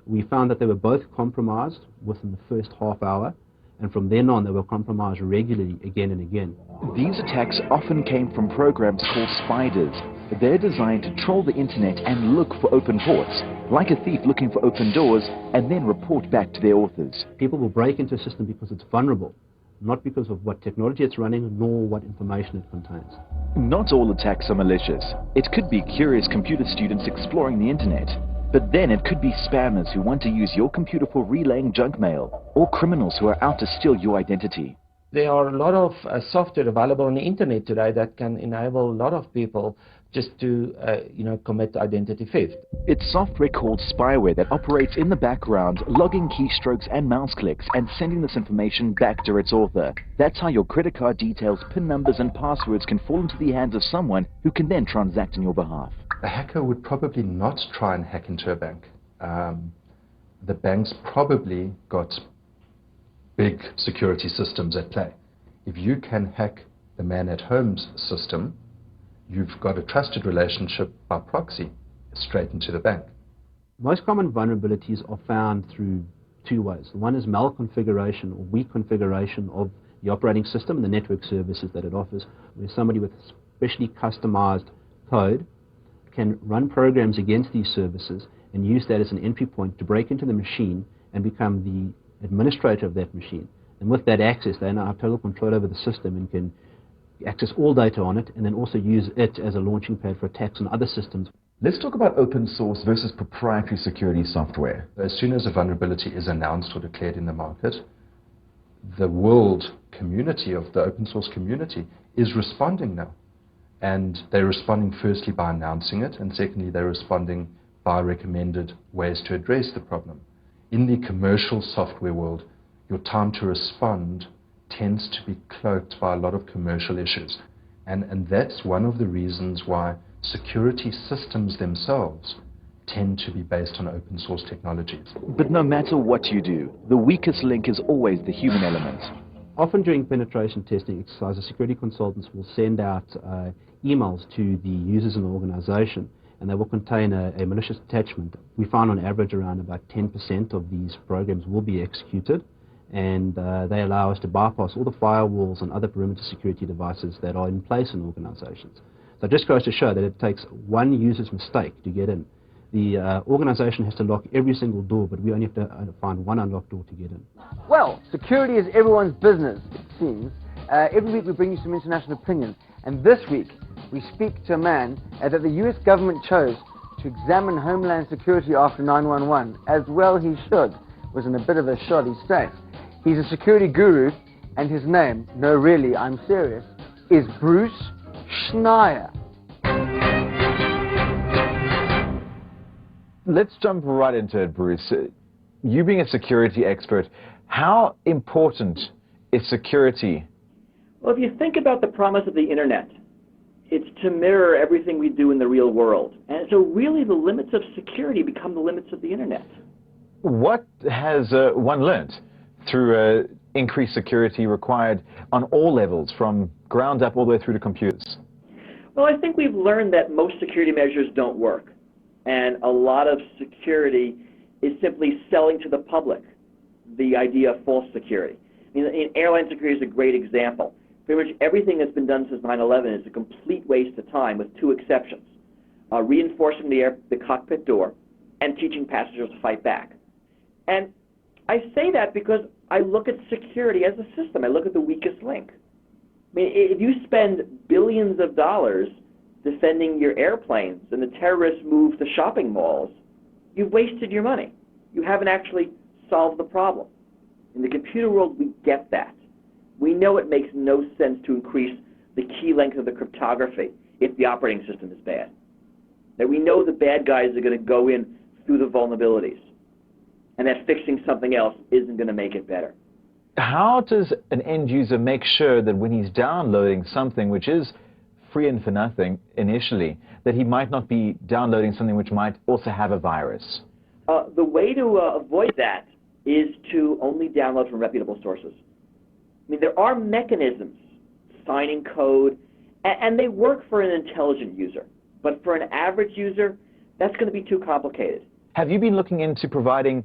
We found that they were both compromised within the first half hour, and from then on they were compromised regularly again and again. These attacks often came from programs called spiders. They're designed to troll the internet and look for open ports, like a thief looking for open doors, and then report back to their authors. People will break into a system because it's vulnerable, not because of what technology it's running, nor what information it contains. Not all attacks are malicious. It could be curious computer students exploring the internet. But then it could be spammers who want to use your computer for relaying junk mail, or criminals who are out to steal your identity. There are a lot of software available on the internet today that can enable a lot of people just to commit identity theft. It's software called spyware that operates in the background, logging keystrokes and mouse clicks and sending this information back to its author. That's how your credit card details, PIN numbers and passwords can fall into the hands of someone who can then transact on your behalf. A hacker would probably not try and hack into a bank. The banks probably got big security systems at play. If you can hack the man-at-home's system, you've got a trusted relationship by proxy straight into the bank. Most common vulnerabilities are found through two ways. One is malconfiguration or weak configuration of the operating system and the network services that it offers, where somebody with specially customized code can run programs against these services and use that as an entry point to break into the machine and become the administrator of that machine. And with that access, they now have total control over the system and can access all data on it, and then also use it as a launching pad for attacks on other systems. Let's talk about open source versus proprietary security software. As soon as a vulnerability is announced or declared in the market, the world community of the open source community is responding now. And they're responding firstly by announcing it, and secondly they're responding by recommended ways to address the problem. In the commercial software world, your time to respond tends to be cloaked by a lot of commercial issues. And that's one of the reasons why security systems themselves tend to be based on open source technologies. But no matter what you do, the weakest link is always the human element. Often during penetration testing exercises, security consultants will send out emails to the users in the organization, and they will contain a malicious attachment. We find on average around about 10% of these programs will be executed, and they allow us to bypass all the firewalls and other perimeter security devices that are in place in organizations. So it just goes to show that it takes one user's mistake to get in. The organization has to lock every single door, but we only have to find one unlocked door to get in. Well, security is everyone's business, it seems. Every week we bring you some international opinion, and this week we speak to a man that the US government chose to examine homeland security after 9/11, as well he should. Was in a bit of a shoddy state. He's a security guru, and his name, no really, I'm serious, is Bruce Schneier. Let's jump right into it, Bruce. You being a security expert, how important is security? Well, if you think about the promise of the internet, it's to mirror everything we do in the real world. And so really the limits of security become the limits of the internet. What has one learned through increased security required on all levels, from ground up all the way through to computers? Well, I think we've learned that most security measures don't work. And a lot of security is simply selling to the public the idea of false security. I mean, airline security is a great example. Pretty much everything that's been done since 9/11 is a complete waste of time, with two exceptions: reinforcing the cockpit door and teaching passengers to fight back. And I say that because I look at security as a system. I look at the weakest link. I mean, if you spend billions of dollars defending your airplanes and the terrorists move to shopping malls, you've wasted your money. You haven't actually solved the problem. In the computer world, we get that. We know it makes no sense to increase the key length of the cryptography if the operating system is bad. That we know the bad guys are going to go in through the vulnerabilities, and that fixing something else isn't going to make it better. How does an end user make sure that when he's downloading something which is free and for nothing initially, that he might not be downloading something which might also have a virus? The way to avoid that is to only download from reputable sources. I mean, there are mechanisms, signing code, and they work for an intelligent user. But for an average user, that's going to be too complicated. Have you been looking into providing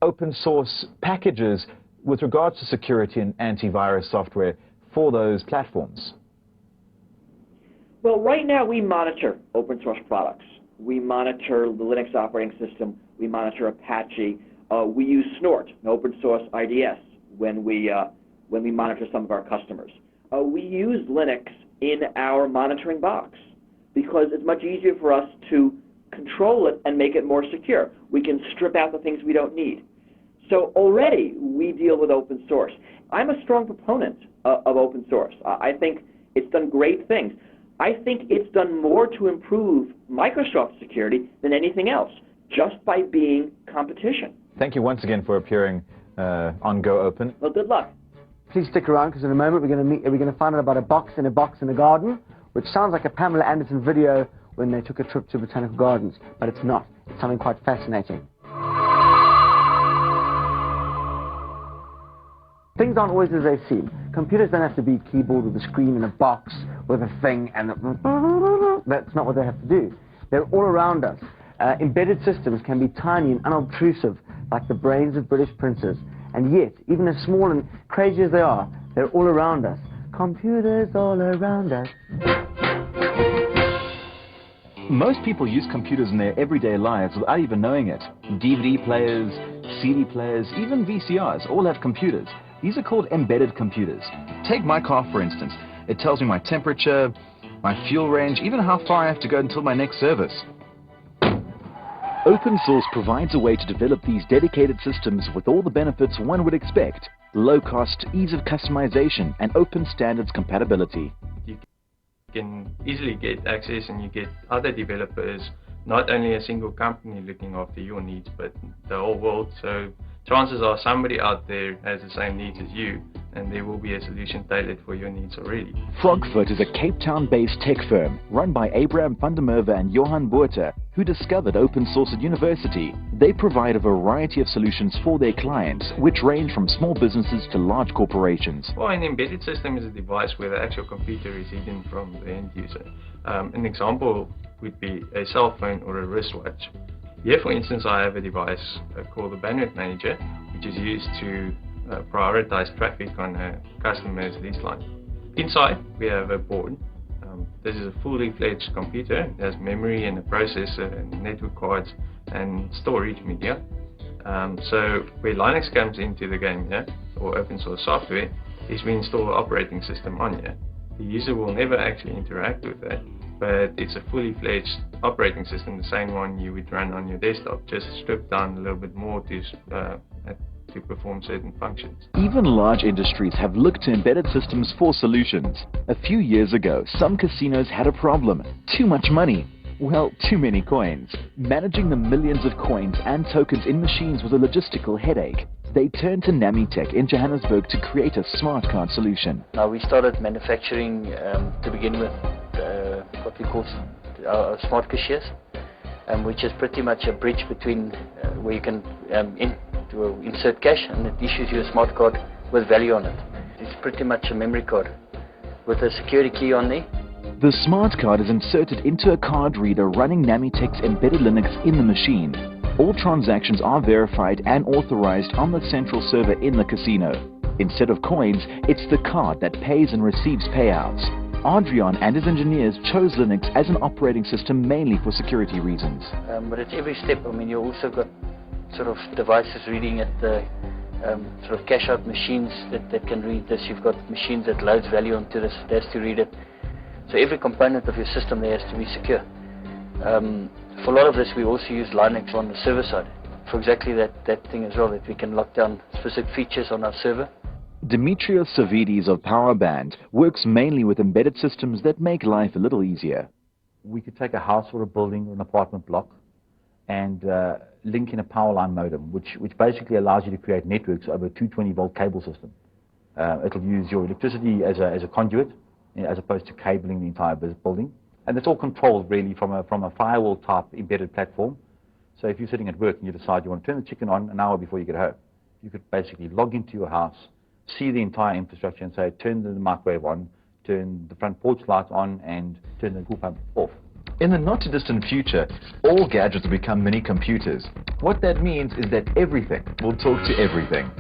open source packages with regards to security and antivirus software for those platforms? Well, right now we monitor open source products. We monitor the Linux operating system. We monitor Apache. We use Snort, an open source IDS, when we monitor some of our customers. We use Linux in our monitoring box because it's much easier for us to control it and make it more secure. We can strip out the things we don't need. So already we deal with open source. I'm a strong proponent of open source. I think it's done great things. I think it's done more to improve Microsoft security than anything else, just by being competition. Thank you once again for appearing on Go Open. Well, good luck. Please stick around, because in a moment we're going to find out about a box in a garden, which sounds like a Pamela Anderson video when they took a trip to Botanical Gardens, but it's not. It's something quite fascinating. Things aren't always as they seem. Computers don't have to be a keyboard with a screen and a box with a thing and that's not what they have to do. They're all around us. Embedded systems can be tiny and unobtrusive, like the brains of British princes. And yet, even as small and crazy as they are, they're all around us. Computers all around us. Most people use computers in their everyday lives without even knowing it. DVD players, CD players, even VCRs all have computers. These are called embedded computers. Take my car, for instance. It tells me my temperature, my fuel range, even how far I have to go until my next service. Open source provides a way to develop these dedicated systems with all the benefits one would expect. Low cost, ease of customization, and open standards compatibility. You can easily get access and you get other developers, not only a single company looking after your needs, but the whole world. So chances are somebody out there has the same needs as you, and there will be a solution tailored for your needs already. Frogfoot is a Cape Town-based tech firm run by Abraham van der Merwe and Johan Boerter, who discovered open source at university. They provide a variety of solutions for their clients, which range from small businesses to large corporations. Well, an embedded system is a device where the actual computer is hidden from the end user. An example would be a cell phone or a wristwatch. Here, for instance, I have a device called the bandwidth manager, which is used to prioritize traffic on a customer's lease line. Inside, we have a board. This is a fully fledged computer. It has memory and a processor and network cards and storage media. So where Linux comes into the game here, or open source software, is we install an operating system on here. The user will never actually interact with that, but it's a fully fledged operating system, the same one you would run on your desktop, just stripped down a little bit more to perform certain functions. Even large industries have looked to embedded systems for solutions. A few years ago, some casinos had a problem. Too much money. Well, too many coins. Managing the millions of coins and tokens in machines was a logistical headache. They turned to Namitech in Johannesburg to create a smart card solution. Now we started manufacturing to begin with what we call our smart cashiers, which is pretty much a bridge between where you can insert cash and it issues you a smart card with value on it. It's pretty much a memory card with a security key on there. The smart card is inserted into a card reader running Namitech's embedded Linux in the machine. All transactions are verified and authorized on the central server in the casino. Instead of coins, it's the card that pays and receives payouts. Adrian and his engineers chose Linux as an operating system mainly for security reasons. But at every step, I mean, you also got sort of devices reading at the sort of cash out machines that can read this. You've got machines that loads value onto this, that has to read it. So every component of your system there has to be secure. For a lot of this, we also use Linux on the server side for exactly that thing as well, that we can lock down specific features on our server. Dimitrios Savidis of Powerband works mainly with embedded systems that make life a little easier. We could take a house or a building or an apartment block and link in a power line modem, which basically allows you to create networks over a 220-volt cable system. It'll use your electricity as a conduit, as opposed to cabling the entire building. And it's all controlled really from a firewall type embedded platform. So if you're sitting at work and you decide you want to turn the chicken on an hour before you get home, you could basically log into your house, see the entire infrastructure and say, turn the microwave on, turn the front porch light on, and turn the pool pump off. In the not-too-distant future, all gadgets will become mini-computers. What that means is that everything will talk to everything.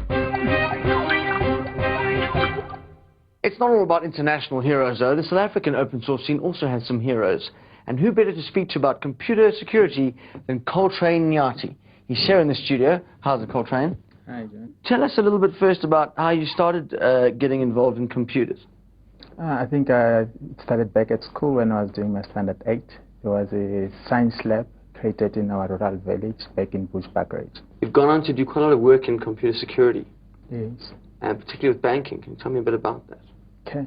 It's not all about international heroes, though. The South African open source scene also has some heroes. And who better to speak to about computer security than Coltrane Nyati? He's here in the studio. How's it, Coltrane? Hi, John. Tell us a little bit first about how you started getting involved in computers. I think I started back at school when I was doing my standard 8. There was a science lab created in our rural village back in Bushbuckridge. You've gone on to do quite a lot of work in computer security. Yes. And particularly with banking. Can you tell me a bit about that? Okay.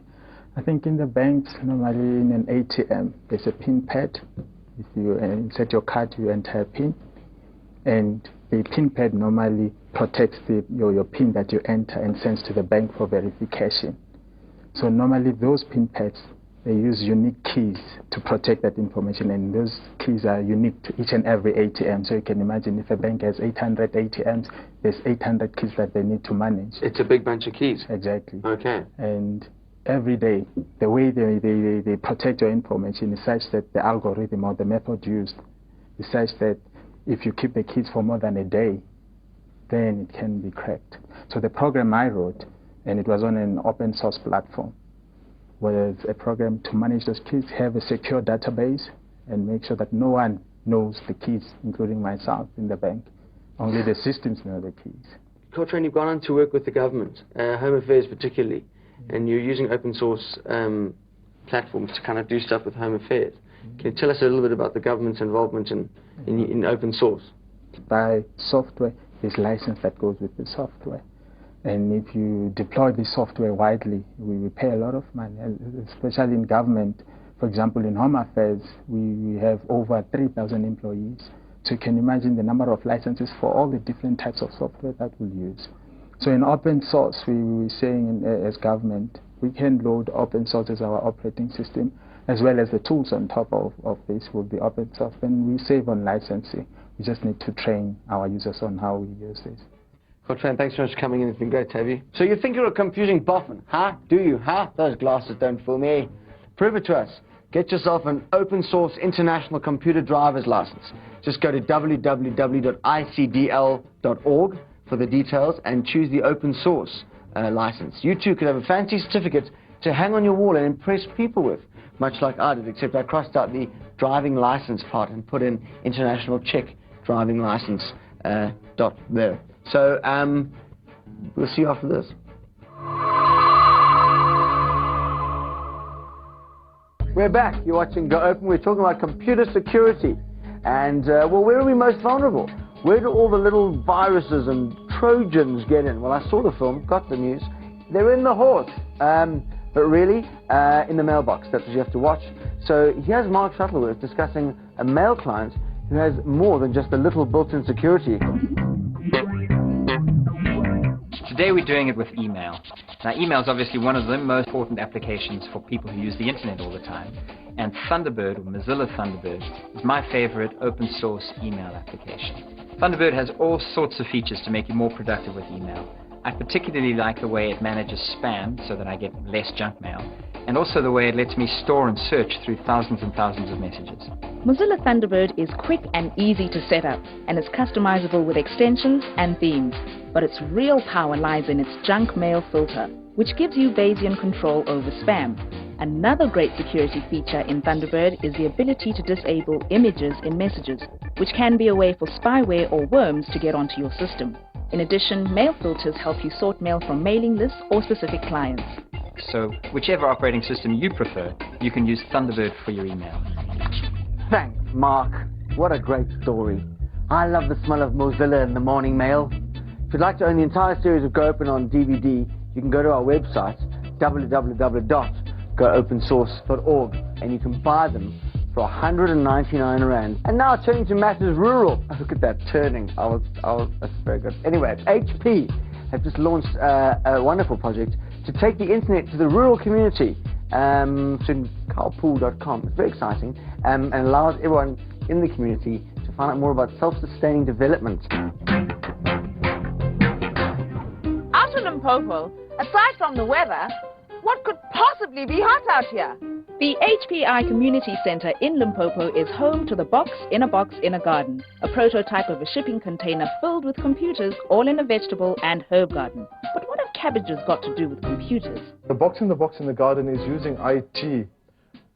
I think in the banks, normally in an ATM, there's a PIN pad. If you insert your card, you enter a PIN. And the PIN pad normally protects your PIN that you enter and sends to the bank for verification. So normally those PIN pads They use unique keys to protect that information, and those keys are unique to each and every ATM. So you can imagine if a bank has 800 ATMs, there's 800 keys that they need to manage. It's a big bunch of keys. Exactly. Okay. And every day, the way they protect your information is such that the algorithm or the method used is such that if you keep the keys for more than a day, then it can be cracked. So the program I wrote, and it was on an open source platform, was a program to manage those keys, have a secure database, and make sure that no one knows the keys, including myself in the bank. Only the systems know the keys. Coltrane, you've gone on to work with the government, Home Affairs particularly, and you're using open source platforms to kind of do stuff with Home Affairs. Can you tell us a little bit about the government's involvement in open source? By software, there's license that goes with the software. And if you deploy the software widely, we pay a lot of money, especially in government. For example, in Home Affairs, we have over 3,000 employees. So you can imagine the number of licenses for all the different types of software that we'll use. So in open source, we were saying as government, we can load open source as our operating system, as well as the tools on top of this will be open source. And we save on licensing. We just need to train our users on how we use this. Coltrane, thanks so much for coming in. It's been great to have you. So you think you're a confusing boffin, huh? Do you, huh? Those glasses don't fool me. Prove it to us. Get yourself an open source international computer driver's license. Just go to www.icdl.org for the details and choose the open source license. You too could have a fancy certificate to hang on your wall and impress people with, much like I did, except I crossed out the driving license part and put in international Czech driving license dot there. So we'll see you after this. We're back. You're watching Go Open. We're talking about computer security. And, well, where are we most vulnerable? Where do all the little viruses and Trojans get in? Well, I saw the film, got the news. They're in the horse. But really, in the mailbox. That's what you have to watch. So here's Mark Shuttleworth discussing a mail client who has more than just a little built-in security. Today we're doing it with email. Now email is obviously one of the most important applications for people who use the internet all the time. And Thunderbird, or Mozilla Thunderbird, is my favorite open source email application. Thunderbird has all sorts of features to make you more productive with email. I particularly like the way it manages spam so that I get less junk mail, and also the way it lets me store and search through thousands and thousands of messages. Mozilla Thunderbird is quick and easy to set up, and is customizable with extensions and themes. But its real power lies in its junk mail filter, which gives you Bayesian control over spam. Another great security feature in Thunderbird is the ability to disable images in messages, which can be a way for spyware or worms to get onto your system. In addition, mail filters help you sort mail from mailing lists or specific clients. So, whichever operating system you prefer, you can use Thunderbird for your email. Thanks, Mark. What a great story. I love the smell of Mozilla in the morning mail. If you'd like to own the entire series of Go Open on DVD, you can go to our website, www.goopensource.org, and you can buy them for 199 Rand. And now turning to matters rural. Oh, look at that turning. That's very good. Anyway, HP have just launched a wonderful project to take the internet to the rural community. It's in carpool.com. It's very exciting and allows everyone in the community to find out more about self-sustaining development. Out in Limpopo, aside from the weather, what could possibly be hot out here? The HPI Community Center in Limpopo is home to the Box in a Box in a Garden, a prototype of a shipping container filled with computers, all in a vegetable and herb garden. But what have cabbages got to do with computers? The Box in the Garden is using IT,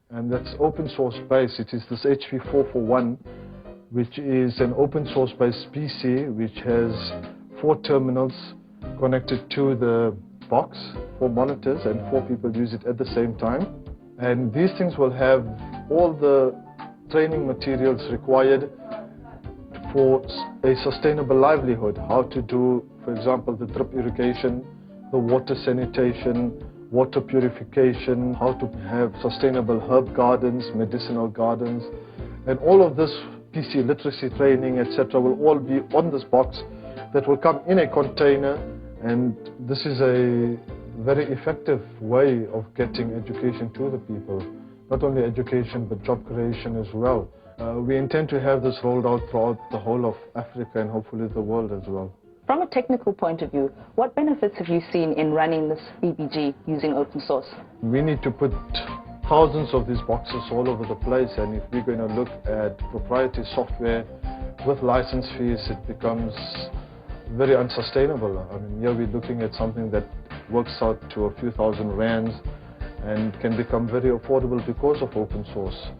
and that's open source based. It is this HP 441, which is an open source based PC, which has 4 terminals connected to the box, 4 monitors, and 4 people use it at the same time. And these things will have all the training materials required for a sustainable livelihood. How to do, for example, the drip irrigation, the water sanitation, water purification, how to have sustainable herb gardens, medicinal gardens. And all of this PC literacy training, etc., will all be on this box that will come in a container. And this is a very effective way of getting education to the people. Not only education, but job creation as well. We intend to have this rolled out throughout the whole of Africa and hopefully the world as well. From a technical point of view, what benefits have you seen in running this BBG using open source? We need to put thousands of these boxes all over the place, and if we're going to look at proprietary software with license fees, it becomes very unsustainable. I mean, here we're looking at something that works out to a few thousand rands and can become very affordable because of open source.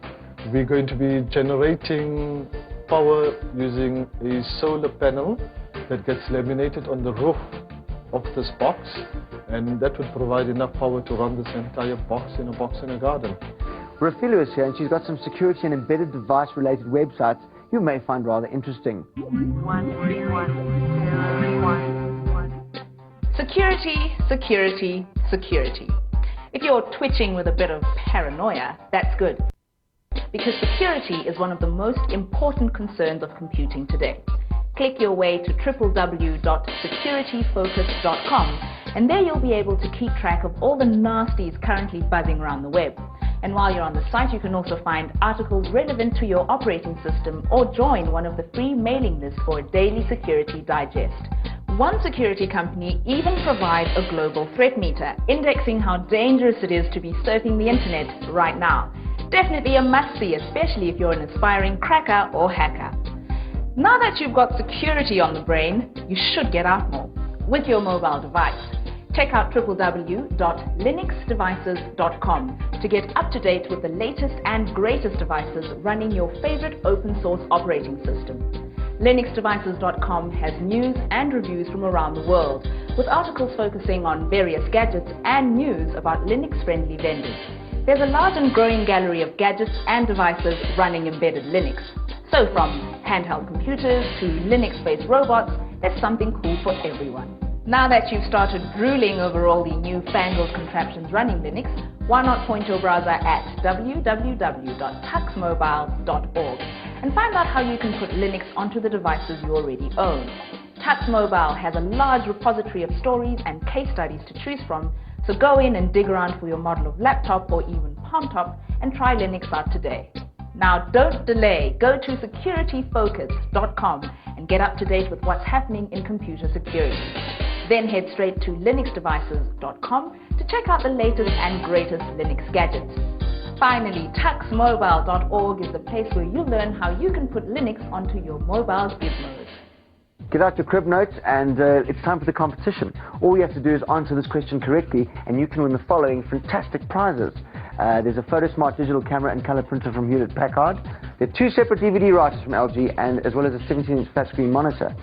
We're going to be generating power using a solar panel that gets laminated on the roof of this box, and that would provide enough power to run this entire box in a garden. Rafilu is here, and she's got some security and embedded device related websites you may find rather interesting. Security, security, security. If you're twitching with a bit of paranoia, that's good. Because security is one of the most important concerns of computing today. Click your way to www.securityfocus.com, and there you'll be able to keep track of all the nasties currently buzzing around the web. And while you're on the site, you can also find articles relevant to your operating system or join one of the free mailing lists for a daily security digest. One security company even provides a global threat meter, indexing how dangerous it is to be surfing the internet right now. Definitely a must-see, especially if you're an aspiring cracker or hacker. Now that you've got security on the brain, you should get out more with your mobile device. Check out www.linuxdevices.com to get up to date with the latest and greatest devices running your favorite open source operating system. linuxdevices.com has news and reviews from around the world, with articles focusing on various gadgets and news about Linux-friendly vendors. There's a large and growing gallery of gadgets and devices running embedded Linux. So from handheld computers to Linux-based robots, there's something cool for everyone. Now that you've started drooling over all the newfangled contraptions running Linux, why not point your browser at www.tuxmobile.org and find out how you can put Linux onto the devices you already own. Tux Mobile has a large repository of stories and case studies to choose from, so go in and dig around for your model of laptop or even palm top and try Linux out today. Now don't delay, go to securityfocus.com and get up to date with what's happening in computer security. Then head straight to linuxdevices.com to check out the latest and greatest Linux gadgets. Finally, tuxmobile.org is the place where you'll learn how you can put Linux onto your mobile gizmos. Get out your crib notes, and it's time for the competition. All you have to do is answer this question correctly, and you can win the following fantastic prizes. There's a PhotoSmart digital camera and color printer from Hewlett-Packard. There are 2 separate DVD writers from LG, and as well as a 17-inch flat screen monitor.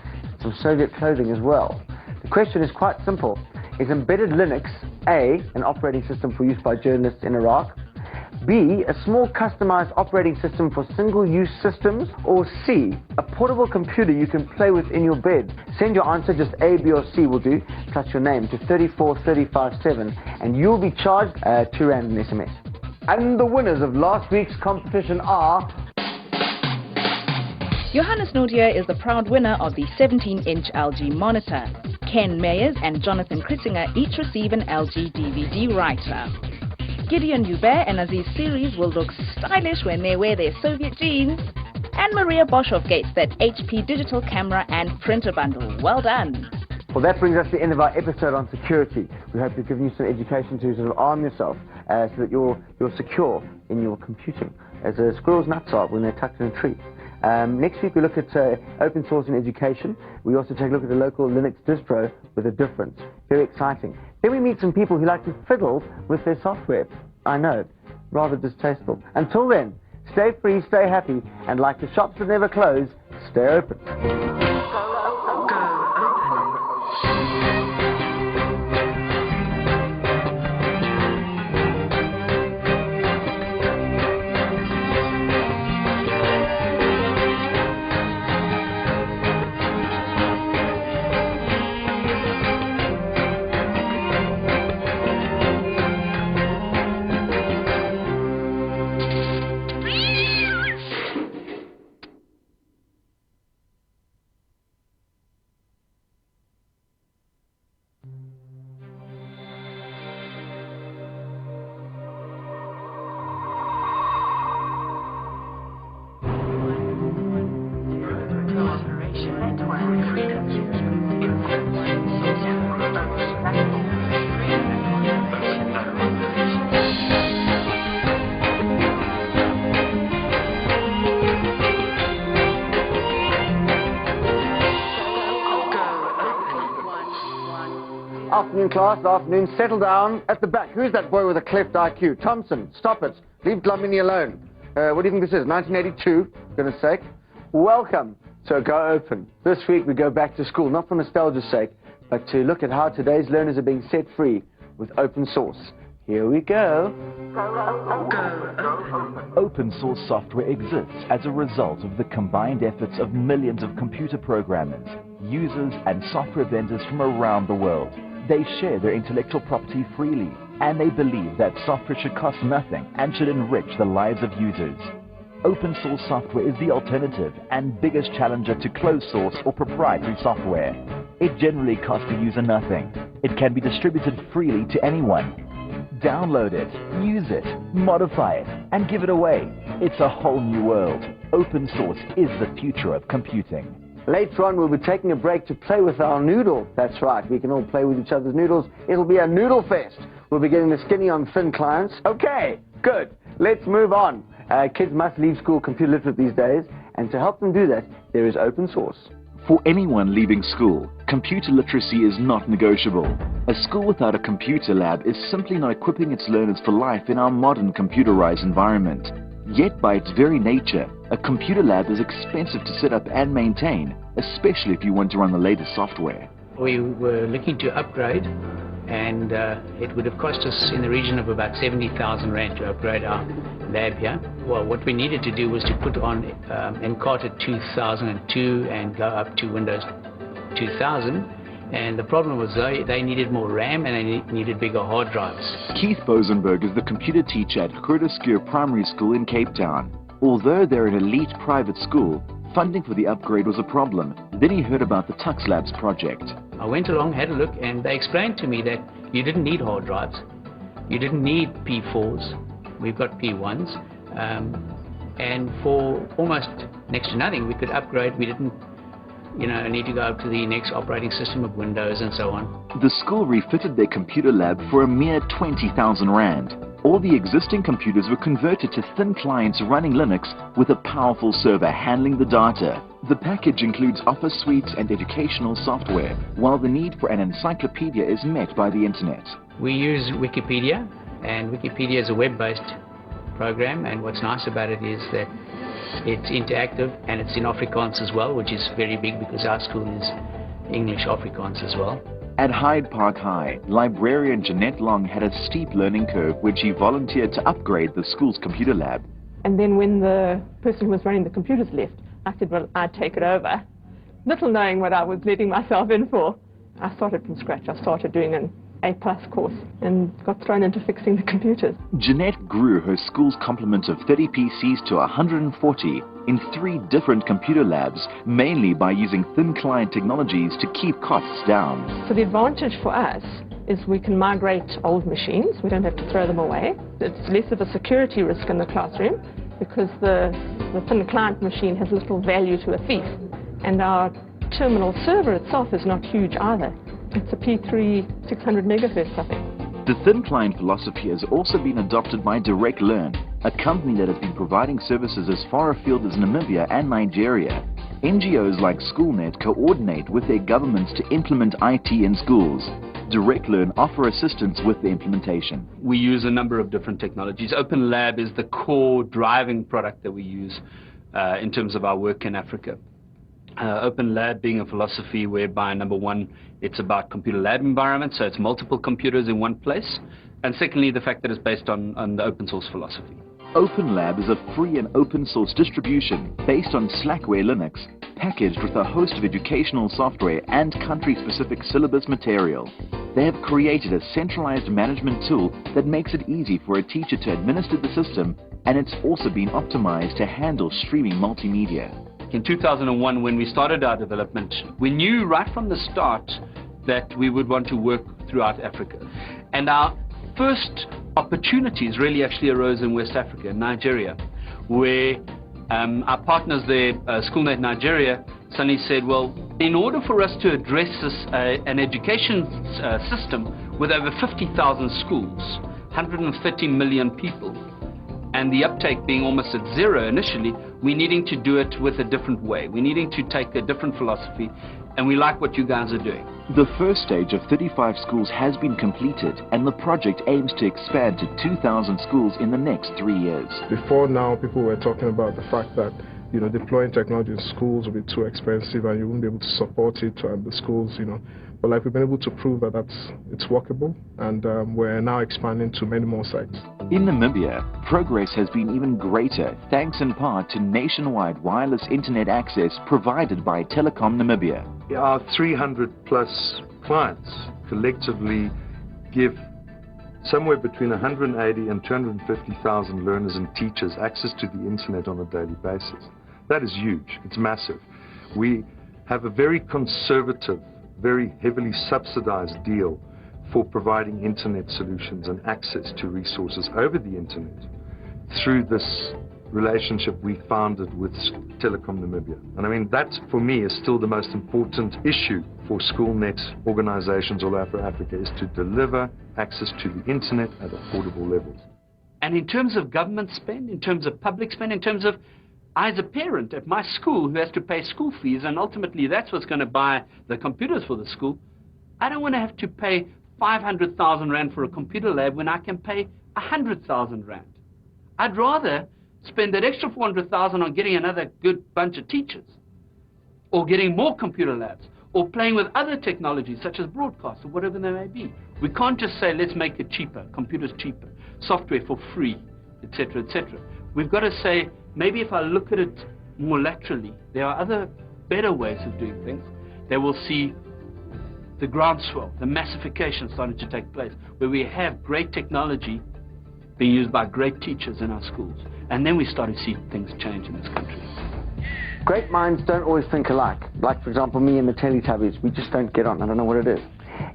Some Soviet clothing as well. The question is quite simple. Is embedded Linux, A, an operating system for use by journalists in Iraq, B, a small customized operating system for single-use systems, or C, a portable computer you can play with in your bed? Send your answer, just A, B, or C will do, plus your name to 34357, and you'll be charged £2 in SMS. And the winners of last week's competition are... Johannes Nordier is the proud winner of the 17-inch LG monitor. Ken Meyers and Jonathan Krissinger each receive an LG DVD writer. Gideon Hubert and Aziz Series will look stylish when they wear their Soviet jeans. And Maria Boshoff gets that HP digital camera and printer bundle. Well done. Well, that brings us to the end of our episode on security. We hope we've given you some education to sort of arm yourself so that you're secure in your computing, as a squirrel's nuts are when they're tucked in a tree. Next week we look at open source in education. We also take a look at the local Linux distro with a difference. Very exciting. Then we meet some people who like to fiddle with their software. I know, rather distasteful. Until then, stay free, stay happy, and like the shops that never close, stay open. Afternoon class, afternoon. Settle down at the back. Who's that boy with a cleft IQ? Thompson, stop it. Leave Dlamini alone. What do you think this is? 1982, for goodness sake. Welcome to Go Open. This week we go back to school, not for nostalgia's sake, but to look at how today's learners are being set free with open source. Here we go. Open source software exists as a result of the combined efforts of millions of computer programmers, users, and software vendors from around the world. They share their intellectual property freely, and they believe that software should cost nothing and should enrich the lives of users. Open source software is the alternative and biggest challenger to closed source or proprietary software. It generally costs the user nothing. It can be distributed freely to anyone. Download it, use it, modify it, and give it away. It's a whole new world. Open source is the future of computing. Later on, we'll be taking a break to play with our noodle. That's right, we can all play with each other's noodles. It'll be a noodle fest. We'll be getting the skinny on thin clients. Okay, good. Let's move on. Kids must leave school computer literate these days, and to help them do that, there is open source. For anyone leaving school, computer literacy is not negotiable. A school without a computer lab is simply not equipping its learners for life in our modern computerized environment. Yet by its very nature, a computer lab is expensive to set up and maintain, especially if you want to run the latest software. We were looking to upgrade, and it would have cost us in the region of about 70,000 Rand to upgrade our lab here. Well, what we needed to do was to put on Encarta 2002 and go up to Windows 2000. And the problem was they needed more RAM and they needed bigger hard drives. Keith Bosenberg is the computer teacher at Grooteskuur Primary School in Cape Town. Although they're an elite private school, funding for the upgrade was a problem. Then he heard about the Tux Labs project. I went along, had a look, and they explained to me that you didn't need hard drives. You didn't need P4s. We've got P1s. And for almost next to nothing, we could upgrade. We didn't need to go up to the next operating system of Windows and so on. The school refitted their computer lab for a mere 20,000 Rand. All the existing computers were converted to thin clients running Linux with a powerful server handling the data. The package includes office suites and educational software, while the need for an encyclopedia is met by the internet. We use Wikipedia, and Wikipedia is a web-based program, and what's nice about it is that it's interactive and it's in Afrikaans as well, which is very big because our school is English Afrikaans as well. At Hyde Park High, librarian Jeanette Long had a steep learning curve when she volunteered to upgrade the school's computer lab. And then when the person who was running the computers left, I said, well, I'd take it over. Little knowing what I was letting myself in for. I started from scratch. I started doing an A+ course and got thrown into fixing the computers. Jeanette grew her school's complement of 30 PCs to 140 in 3 different computer labs, mainly by using thin client technologies to keep costs down. So the advantage for us is we can migrate old machines. We don't have to throw them away. It's less of a security risk in the classroom because the thin client machine has little value to a thief. And our terminal server itself is not huge either. It's a P3 600 megahertz, I think. The thin client philosophy has also been adopted by Direct Learn, a company that has been providing services as far afield as Namibia and Nigeria. NGOs like SchoolNet coordinate with their governments to implement IT in schools. Direct Learn offer assistance with the implementation. We use a number of different technologies. Open Lab is the core driving product that we use in terms of our work in Africa. Open Lab being a philosophy whereby, number one, it's about computer lab environment, so it's multiple computers in one place. And secondly, the fact that it's based on the open source philosophy. Open Lab is a free and open source distribution based on Slackware Linux, packaged with a host of educational software and country-specific syllabus material. They have created a centralized management tool that makes it easy for a teacher to administer the system, and it's also been optimized to handle streaming multimedia. In 2001, when we started our development, we knew right from the start that we would want to work throughout Africa. And our first opportunities really actually arose in West Africa, in Nigeria, where our partners there, SchoolNet Nigeria, suddenly said, well, in order for us to address this, an education system with over 50,000 schools, 130 million people, and the uptake being almost at zero initially, we're needing to do it with a different way. We're needing to take a different philosophy, and we like what you guys are doing. The first stage of 35 schools has been completed, and the project aims to expand to 2,000 schools in the next 3 years. Before now, people were talking about the fact that deploying technology in schools will be too expensive and you wouldn't be able to support it, and the schools, But like we've been able to prove that it's workable, and we're now expanding to many more sites. In Namibia, progress has been even greater thanks in part to nationwide wireless internet access provided by Telecom Namibia. Our 300+ clients collectively give somewhere between 180 and 250,000 learners and teachers access to the internet on a daily basis. That is huge. It's massive. We have a very conservative, very heavily subsidized deal for providing internet solutions and access to resources over the internet through this relationship we founded with Telecom Namibia. And I mean, that for me is still the most important issue for SchoolNet organizations all over Africa, is to deliver access to the internet at affordable levels. And in terms of government spend, in terms of public spend, in terms of, I as a parent at my school who has to pay school fees, and ultimately that's what's going to buy the computers for the school, I don't want to have to pay 500,000 Rand for a computer lab when I can pay 100,000 Rand. I'd rather spend that extra 400,000 on getting another good bunch of teachers, or getting more computer labs, or playing with other technologies such as broadcast or whatever they may be. We can't just say, let's make it cheaper, computers cheaper, software for free, etc., etc. We've got to say, maybe if I look at it more laterally, there are other better ways of doing things. They will see the groundswell, the massification starting to take place, where we have great technology being used by great teachers in our schools. And then we start to see things change in this country. Great minds don't always think alike. Like, for example, me and the Teletubbies, we just don't get on. I don't know what it is.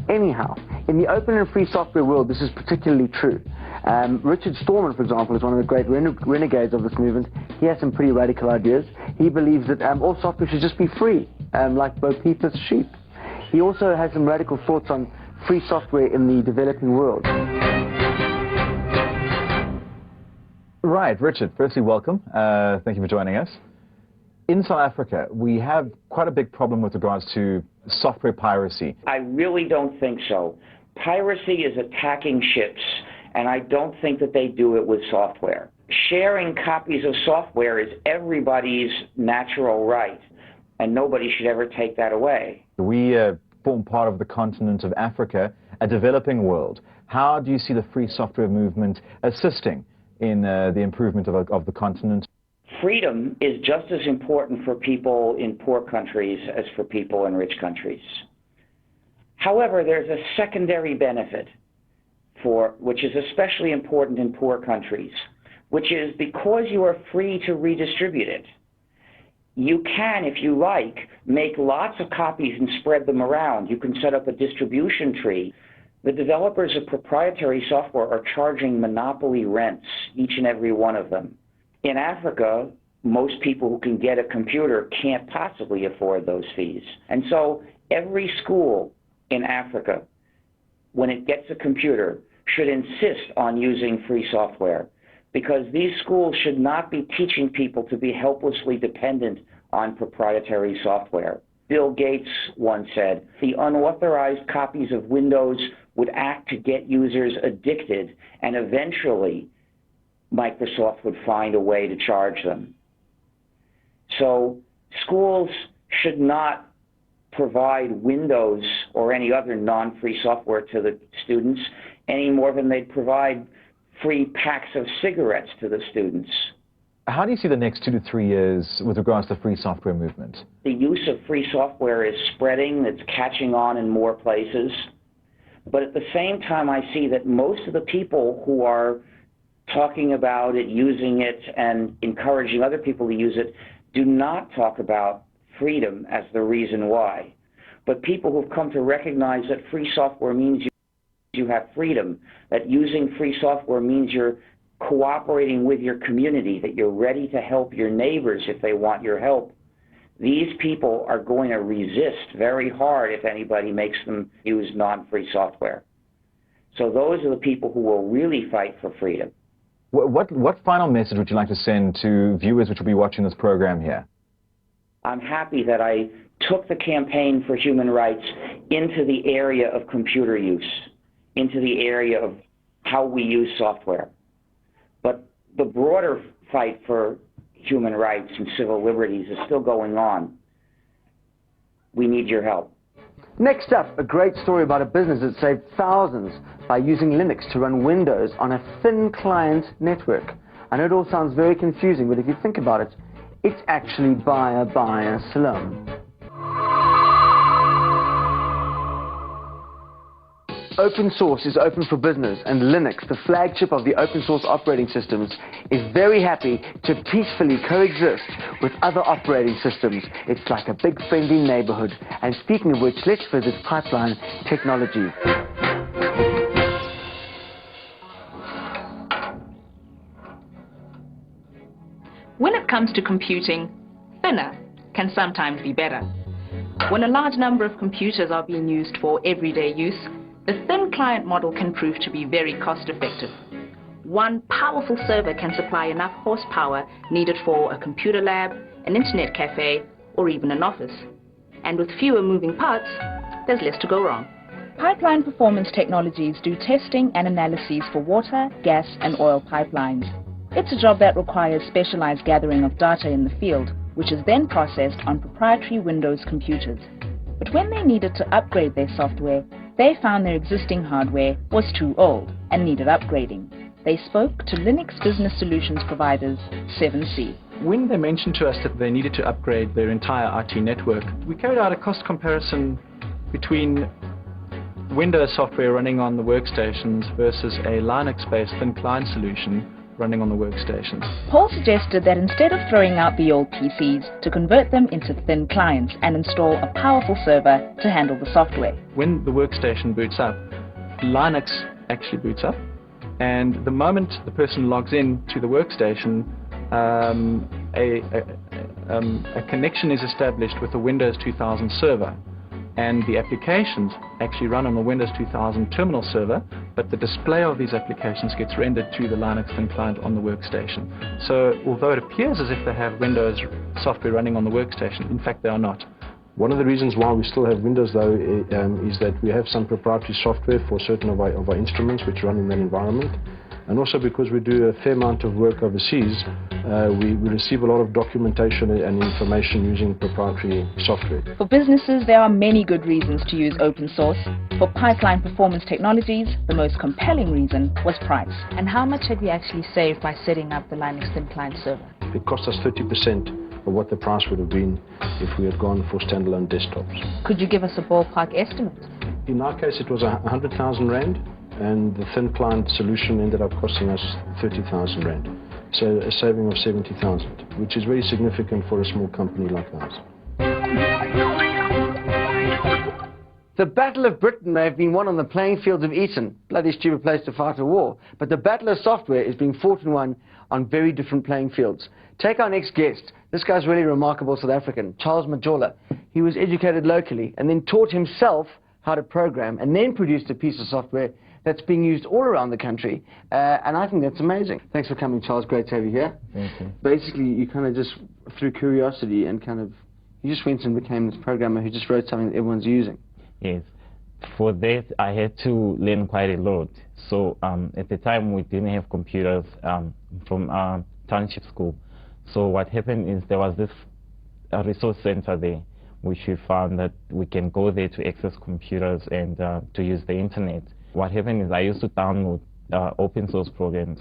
Anyhow, in the open and free software world, this is particularly true. Richard Stallman, for example, is one of the great renegades of this movement. He has some pretty radical ideas. He believes that all software should just be free, like Bo Peep's sheep. He also has some radical thoughts on free software in the developing world. Right, Richard, firstly, welcome. Thank you for joining us. In South Africa, we have quite a big problem with regards to software piracy. I really don't think so. Piracy is attacking ships, and I don't think that they do it with software. Sharing copies of software is everybody's natural right, and nobody should ever take that away. We form part of the continent of Africa, a developing world. How do you see the free software movement assisting in the improvement of the continent? Freedom is just as important for people in poor countries as for people in rich countries. However, there's a secondary benefit which is especially important in poor countries, which is because you are free to redistribute it, you can, if you like, make lots of copies and spread them around. You can set up a distribution tree. The developers of proprietary software are charging monopoly rents, each and every one of them. In Africa, most people who can get a computer can't possibly afford those fees. And so every school in Africa, when it gets a computer, should insist on using free software, because these schools should not be teaching people to be helplessly dependent on proprietary software. Bill Gates once said, the unauthorized copies of Windows would act to get users addicted, and eventually Microsoft would find a way to charge them. So schools should not provide Windows or any other non-free software to the students any more than they'd provide free packs of cigarettes to the students. How do you see the next 2 to 3 years with regards to the free software movement? The use of free software is spreading, it's catching on in more places. But at the same time, I see that most of the people who are talking about it, using it, and encouraging other people to use it do not talk about freedom as the reason why. But people who've come to recognize that free software means you have freedom, that using free software means you're cooperating with your community, that you're ready to help your neighbors if they want your help. These people are going to resist very hard if anybody makes them use non-free software. So those are the people who will really fight for freedom. What final message would you like to send to viewers which will be watching this program here? I'm happy that I took the campaign for human rights into the area of computer use, into the area of how we use software. But the broader fight for human rights and civil liberties is still going on. We need your help. Next up, a great story about a business that saved thousands by using Linux to run Windows on a thin client network. I know it all sounds very confusing, but if you think about it, it's actually Baya Slum. Open source is open for business, and Linux, the flagship of the open source operating systems, is very happy to peacefully coexist with other operating systems. It's like a big friendly neighborhood. And speaking of which, let's visit Pipeline Technology. When it comes to computing, thinner can sometimes be better. When a large number of computers are being used for everyday use, the thin client model can prove to be very cost-effective. One powerful server can supply enough horsepower needed for a computer lab, an internet cafe, or even an office. And with fewer moving parts, there's less to go wrong. Pipeline Performance Technologies do testing and analyses for water, gas, and oil pipelines. It's a job that requires specialized gathering of data in the field, which is then processed on proprietary Windows computers. But when they needed to upgrade their software, they found their existing hardware was too old and needed upgrading. They spoke to Linux business solutions providers 7C. When they mentioned to us that they needed to upgrade their entire IT network, we carried out a cost comparison between Windows software running on the workstations versus a Linux-based thin client solution running on the workstations. Paul suggested that instead of throwing out the old PCs, to convert them into thin clients and install a powerful server to handle the software. When the workstation boots up, Linux actually boots up, and the moment the person logs in to the workstation, a connection is established with the Windows 2000 server, and the applications actually run on the Windows 2000 terminal server, but the display of these applications gets rendered to the Linux thin client on the workstation. So although it appears as if they have Windows software running on the workstation, in fact they are not. One of the reasons why we still have Windows, though, is that we have some proprietary software for certain of our instruments which run in that environment. And also because we do a fair amount of work overseas, we receive a lot of documentation and information using proprietary software. For businesses, there are many good reasons to use open source. For Pipeline Performance Technologies, the most compelling reason was price. And how much had we actually saved by setting up the Linux thin client server? It cost us 30% of what the price would have been if we had gone for standalone desktops. Could you give us a ballpark estimate? In our case, it was 100,000 Rand, and the thin client solution ended up costing us 30,000 Rand. So a saving of 70,000, which is very significant for a small company like ours. The Battle of Britain may have been won on the playing fields of Eton. Bloody stupid place to fight a war. But the Battle of Software is being fought and won on very different playing fields. Take our next guest. This guy's really remarkable South African, Charles Majola. He was educated locally and then taught himself how to program and then produced a piece of software that's being used all around the country, and I think that's amazing. Thanks for coming, Charles. Great to have you here. Thank you. Basically, you kind of just, through curiosity and you just went and became this programmer who just wrote something that everyone's using. Yes. For that, I had to learn quite a lot. So at the time, we didn't have computers from township school. So what happened is there was this resource center there, which we found that we can go there to access computers and to use the internet. What happened is I used to download open source programs,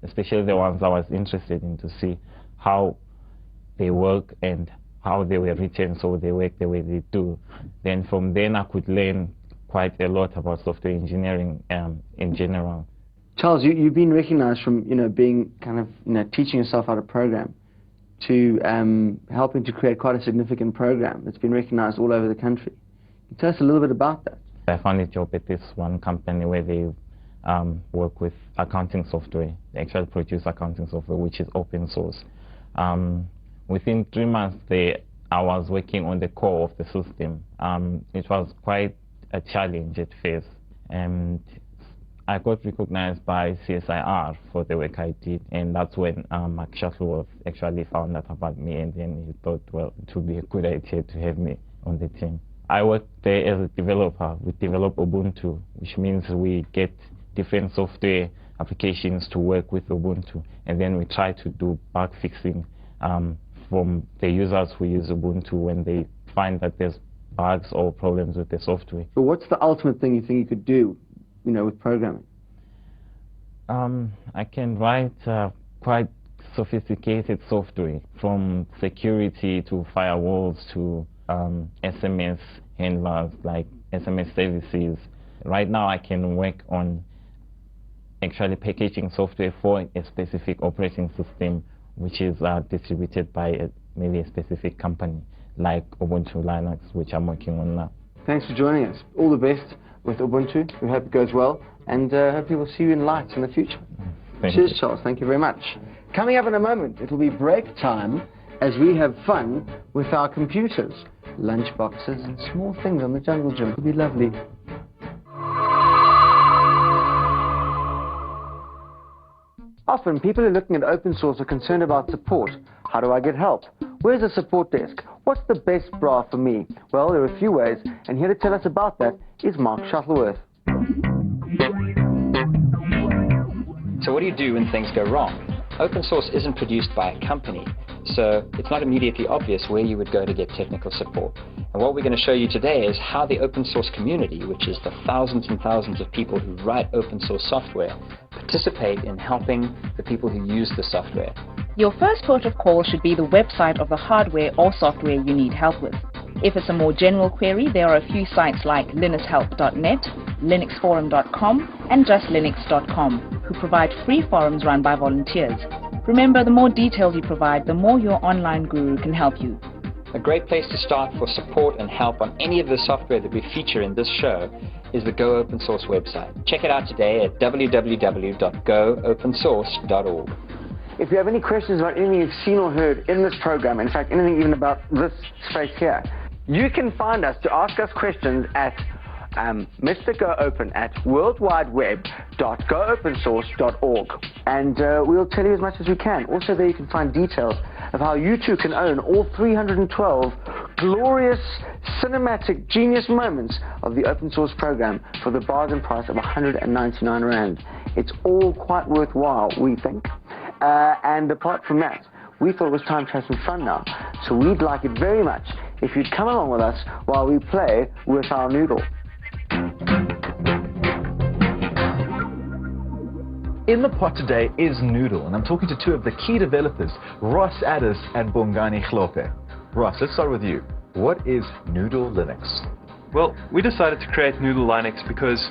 especially the ones I was interested in, to see how they work and how they were written so they work the way they do. Then from then I could learn quite a lot about software engineering in general. Charles, you've been recognized from being teaching yourself how to program to helping to create quite a significant program that's been recognized all over the country. Can you tell us a little bit about that? I found a job at this one company where they work with accounting software. They actually produce accounting software which is open source. Within 3 months there, I was working on the core of the system. It was quite a challenge at first, and I got recognized by CSIR for the work I did, and that's when Mark Shuttleworth actually found out about me, and then he thought, well, it would be a good idea to have me on the team. I worked there as a developer. We develop Ubuntu, which means we get different software applications to work with Ubuntu, and then we try to do bug fixing from the users who use Ubuntu when they find that there's bugs or problems with the software. But what's the ultimate thing you think you could do, you know, with programming? I can write quite sophisticated software, from security to firewalls to SMS handlers, like SMS services. Right now I can work on actually packaging software for a specific operating system, which is distributed by maybe a specific company, like Ubuntu Linux, which I'm working on now. Thanks for joining us. All the best with Ubuntu. We hope it goes well, and hopefully we'll see you in lights in the future. Cheers, Charles. Thank you very much. Coming up in a moment, it will be break time as we have fun with our computers. Lunch boxes and small things on the jungle gym. It'll be lovely. Often, people who are looking at open source are concerned about support. How do I get help? Where's the support desk? What's the best bra for me? Well, there are a few ways, and here to tell us about that is Mark Shuttleworth. So what do you do when things go wrong? Open source isn't produced by a company, so it's not immediately obvious where you would go to get technical support. And what we're going to show you today is how the open source community, which is the thousands and thousands of people who write open source software, participate in helping the people who use the software. Your first port of call should be the website of the hardware or software you need help with. If it's a more general query, there are a few sites like linuxhelp.net, linuxforum.com, and justlinux.com, who provide free forums run by volunteers. Remember, the more details you provide, the more your online guru can help you. A great place to start for support and help on any of the software that we feature in this show is the Go Open Source website. Check it out today at www.goopensource.org. If you have any questions about anything you've seen or heard in this program, in fact, anything even about this space here, you can find us to ask us questions at Mr. Go Open at worldwideweb.goopensource.org, and we'll tell you as much as we can. Also, there you can find details of how you too can own all 312 glorious cinematic genius moments of the open source program for the bargain price of 199 Rand. It's all quite worthwhile, we think. And apart from that, we thought it was time to have some fun now. So we'd like it very much if you'd come along with us while we play with our noodle. In the pot today is Noodle, and I'm talking to two of the key developers, Ross Addis and Bongani Hlope. Ross, let's start with you. What is Noodle Linux? Well, we decided to create Noodle Linux because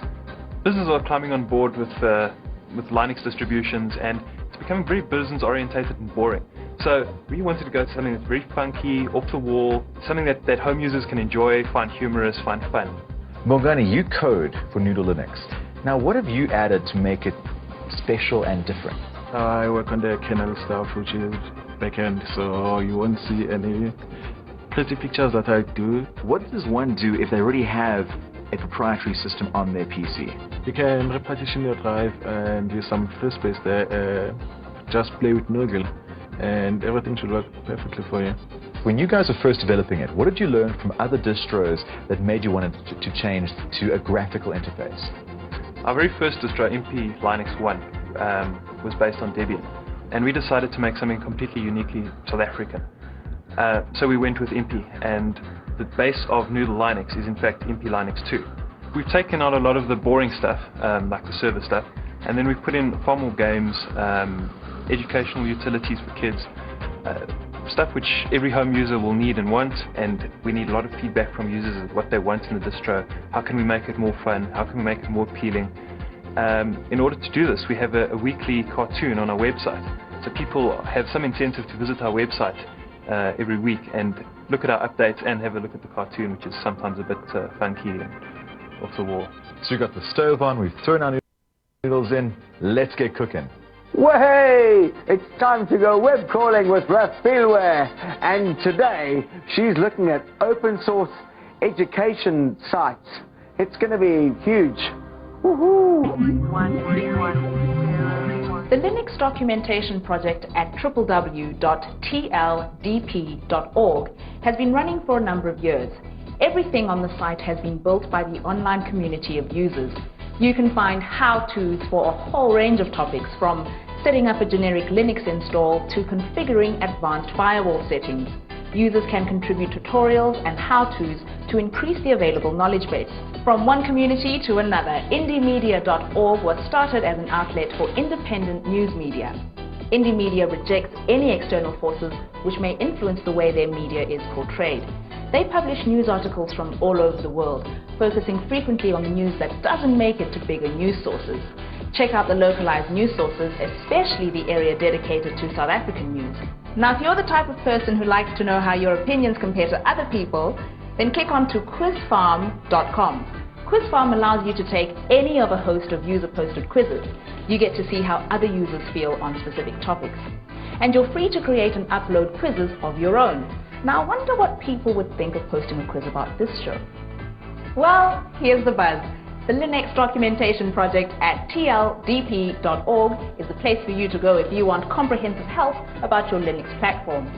businesses are climbing on board with Linux distributions, and it's becoming very business-orientated and boring. So we wanted to go to something that's very funky, off the wall, something that home users can enjoy, find humorous, find fun. Bongani, you code for Noodle Linux. Now, what have you added to make it special and different? I work on the kernel stuff, which is backend, so you won't see any pretty pictures that I do. What does one do if they already have a proprietary system on their PC? You can repartition your drive and use some free space there, just play with Noodle, and everything should work perfectly for you. When you guys were first developing it, what did you learn from other distros that made you want to change to a graphical interface? Our very first distro, MP Linux 1, was based on Debian, and we decided to make something completely uniquely South African. So we went with MP, and the base of Noodle Linux is in fact MP Linux 2. We've taken out a lot of the boring stuff, like the server stuff, and then we've put in far more games, educational utilities for kids, stuff which every home user will need and want, and we need a lot of feedback from users of what they want in the distro. How can we make it more fun? How can we make it more appealing? In order to do this, we have a weekly cartoon on our website, so people have some incentive to visit our website every week and look at our updates and have a look at the cartoon, which is sometimes a bit funky and off the wall. So we've got the stove on, we've thrown our noodles in, let's get cooking. Way! It's time to go web crawling with Rafilware, and today she's looking at open source education sites. It's going to be huge. The Linux documentation project at www.tldp.org has been running for a number of years. Everything on the site has been built by the online community of users. You can find how-tos for a whole range of topics, from setting up a generic Linux install to configuring advanced firewall settings. Users can contribute tutorials and how-tos to increase the available knowledge base. From one community to another, indiemedia.org was started as an outlet for independent news media. Indie media rejects any external forces which may influence the way their media is portrayed. They publish news articles from all over the world, focusing frequently on the news that doesn't make it to bigger news sources. Check out the localized news sources, especially the area dedicated to South African news. Now, if you're the type of person who likes to know how your opinions compare to other people, then click on to quizfarm.com. Quizfarm allows you to take any of a host of user-posted quizzes. You get to see how other users feel on specific topics. And you're free to create and upload quizzes of your own. Now, I wonder what people would think of posting a quiz about this show. Well, here's the buzz. The Linux documentation project at tldp.org is the place for you to go if you want comprehensive help about your Linux platform.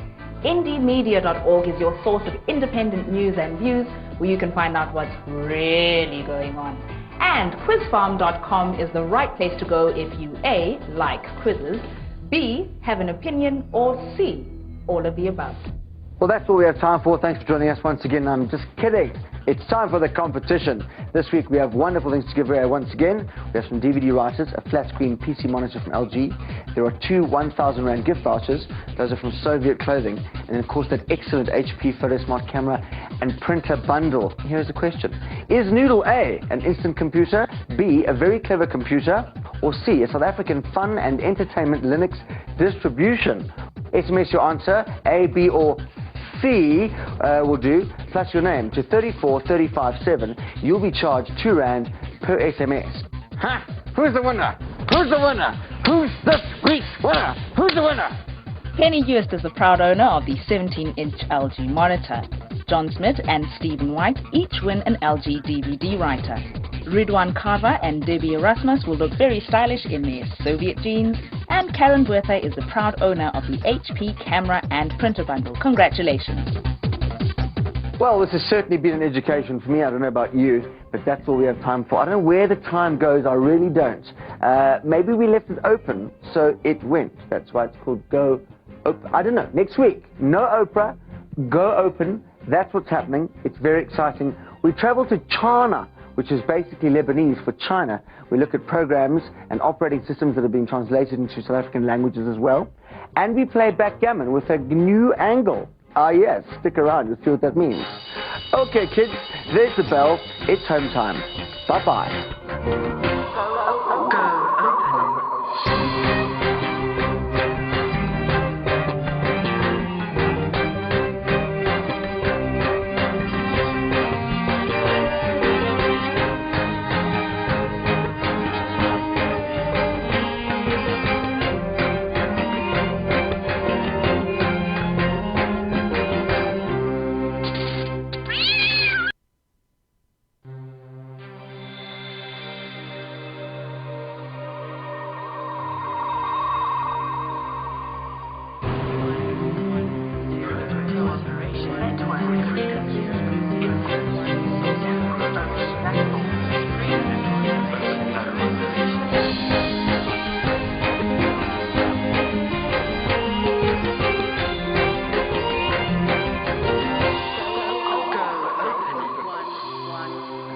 indiemedia.org is your source of independent news and views, where you can find out what's really going on. And quizfarm.com is the right place to go if you A, like quizzes, B, have an opinion, or C, all of the above. Well, that's all we have time for. Thanks for joining us once again. I'm just kidding. It's time for the competition. This week we have wonderful things to give away once again. We have some DVD writers, a flat screen PC monitor from LG. There are 2 1,000 Rand gift vouchers. Those are from Soviet Clothing. And then, of course, that excellent HP PhotoSmart camera and printer bundle. Here's the question. Is Noodle A an instant computer, B a very clever computer, or C a South African fun and entertainment Linux distribution? SMS your answer, A, B, or C will do, plus your name to 34357. You'll be charged 2 Rand per SMS. Huh? Who's the winner? Who's the winner? Who's the sweet winner? Who's the winner? Penny Hurst is the proud owner of the 17-inch LG monitor. John Smith and Stephen White each win an LG DVD writer. Ridwan Kava and Debbie Erasmus will look very stylish in their Soviet jeans, and Karen Werther is the proud owner of the HP camera and printer bundle. Congratulations. Well, this has certainly been an education for me. I don't know about you, but that's all we have time for. I don't know where the time goes. I really don't. Maybe we left it open, so it went. That's why it's called Go Open. I don't know. Next week, no Oprah, Go Open. That's what's happening. It's very exciting. We travel to China, which is basically Lebanese for China. We look at programs and operating systems that have been translated into South African languages as well. And we play backgammon with a new angle. Ah yes, stick around, you'll see what that means. Okay kids, there's the bell. It's home time. Bye-bye.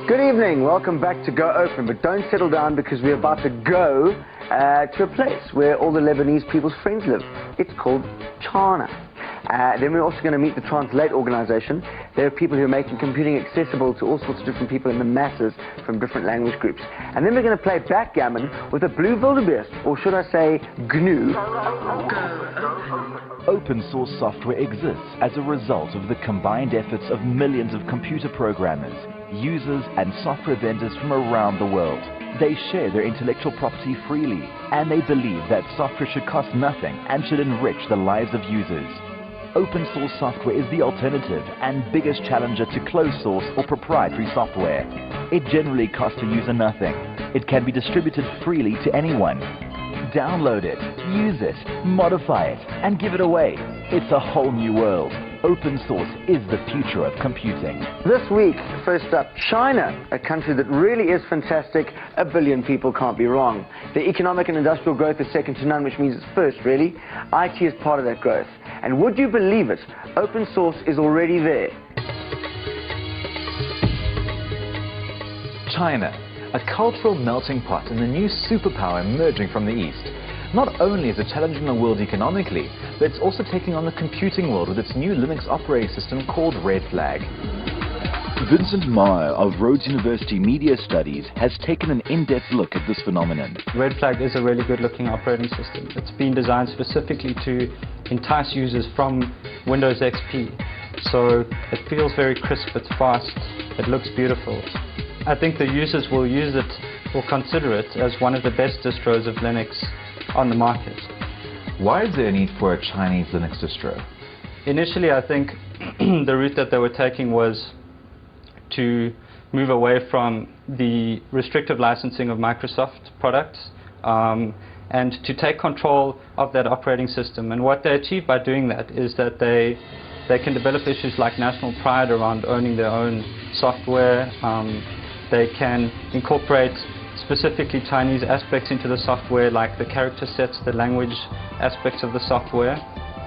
Good evening, welcome back to Go Open, but don't settle down because we're about to go to a place where all the Lebanese people's friends live. It's called China. Then we're also going to meet the Translate organization. They're people who are making computing accessible to all sorts of different people in the masses from different language groups. And then we're going to play backgammon with a blue wildebeest, or should I say GNU. Open source software exists as a result of the combined efforts of millions of computer programmers, users and software vendors from around the world. They share their intellectual property freely, and they believe that software should cost nothing and should enrich the lives of users. open source software is the alternative and biggest challenger to closed source or proprietary software. It generally costs the user nothing. It can be distributed freely to anyone. Download it, use it, modify it, and give it away. It's a whole new world. Open source is the future of computing. This week, first up, China, a country that really is fantastic. 1 billion people can't be wrong. The economic and industrial growth is second to none, which means it's first, really. IT is part of that growth. And would you believe it, open source is already there. China, a cultural melting pot and a new superpower emerging from the East. Not only is it challenging the world economically, but it's also taking on the computing world with its new Linux operating system called Red Flag. Vincent Meyer of Rhodes University Media Studies has taken an in-depth look at this phenomenon. Red Flag is a really good-looking operating system. It's been designed specifically to entice users from Windows XP. So it feels very crisp, it's fast, it looks beautiful. I think the users will use it or consider it as one of the best distros of Linux on the market. Why is there a need for a Chinese Linux distro? Initially, I think the route that they were taking was to move away from the restrictive licensing of Microsoft products and to take control of that operating system. And what they achieve by doing that is that they can develop issues like national pride around owning their own software. They can incorporate specifically Chinese aspects into the software, like the character sets, the language aspects of the software.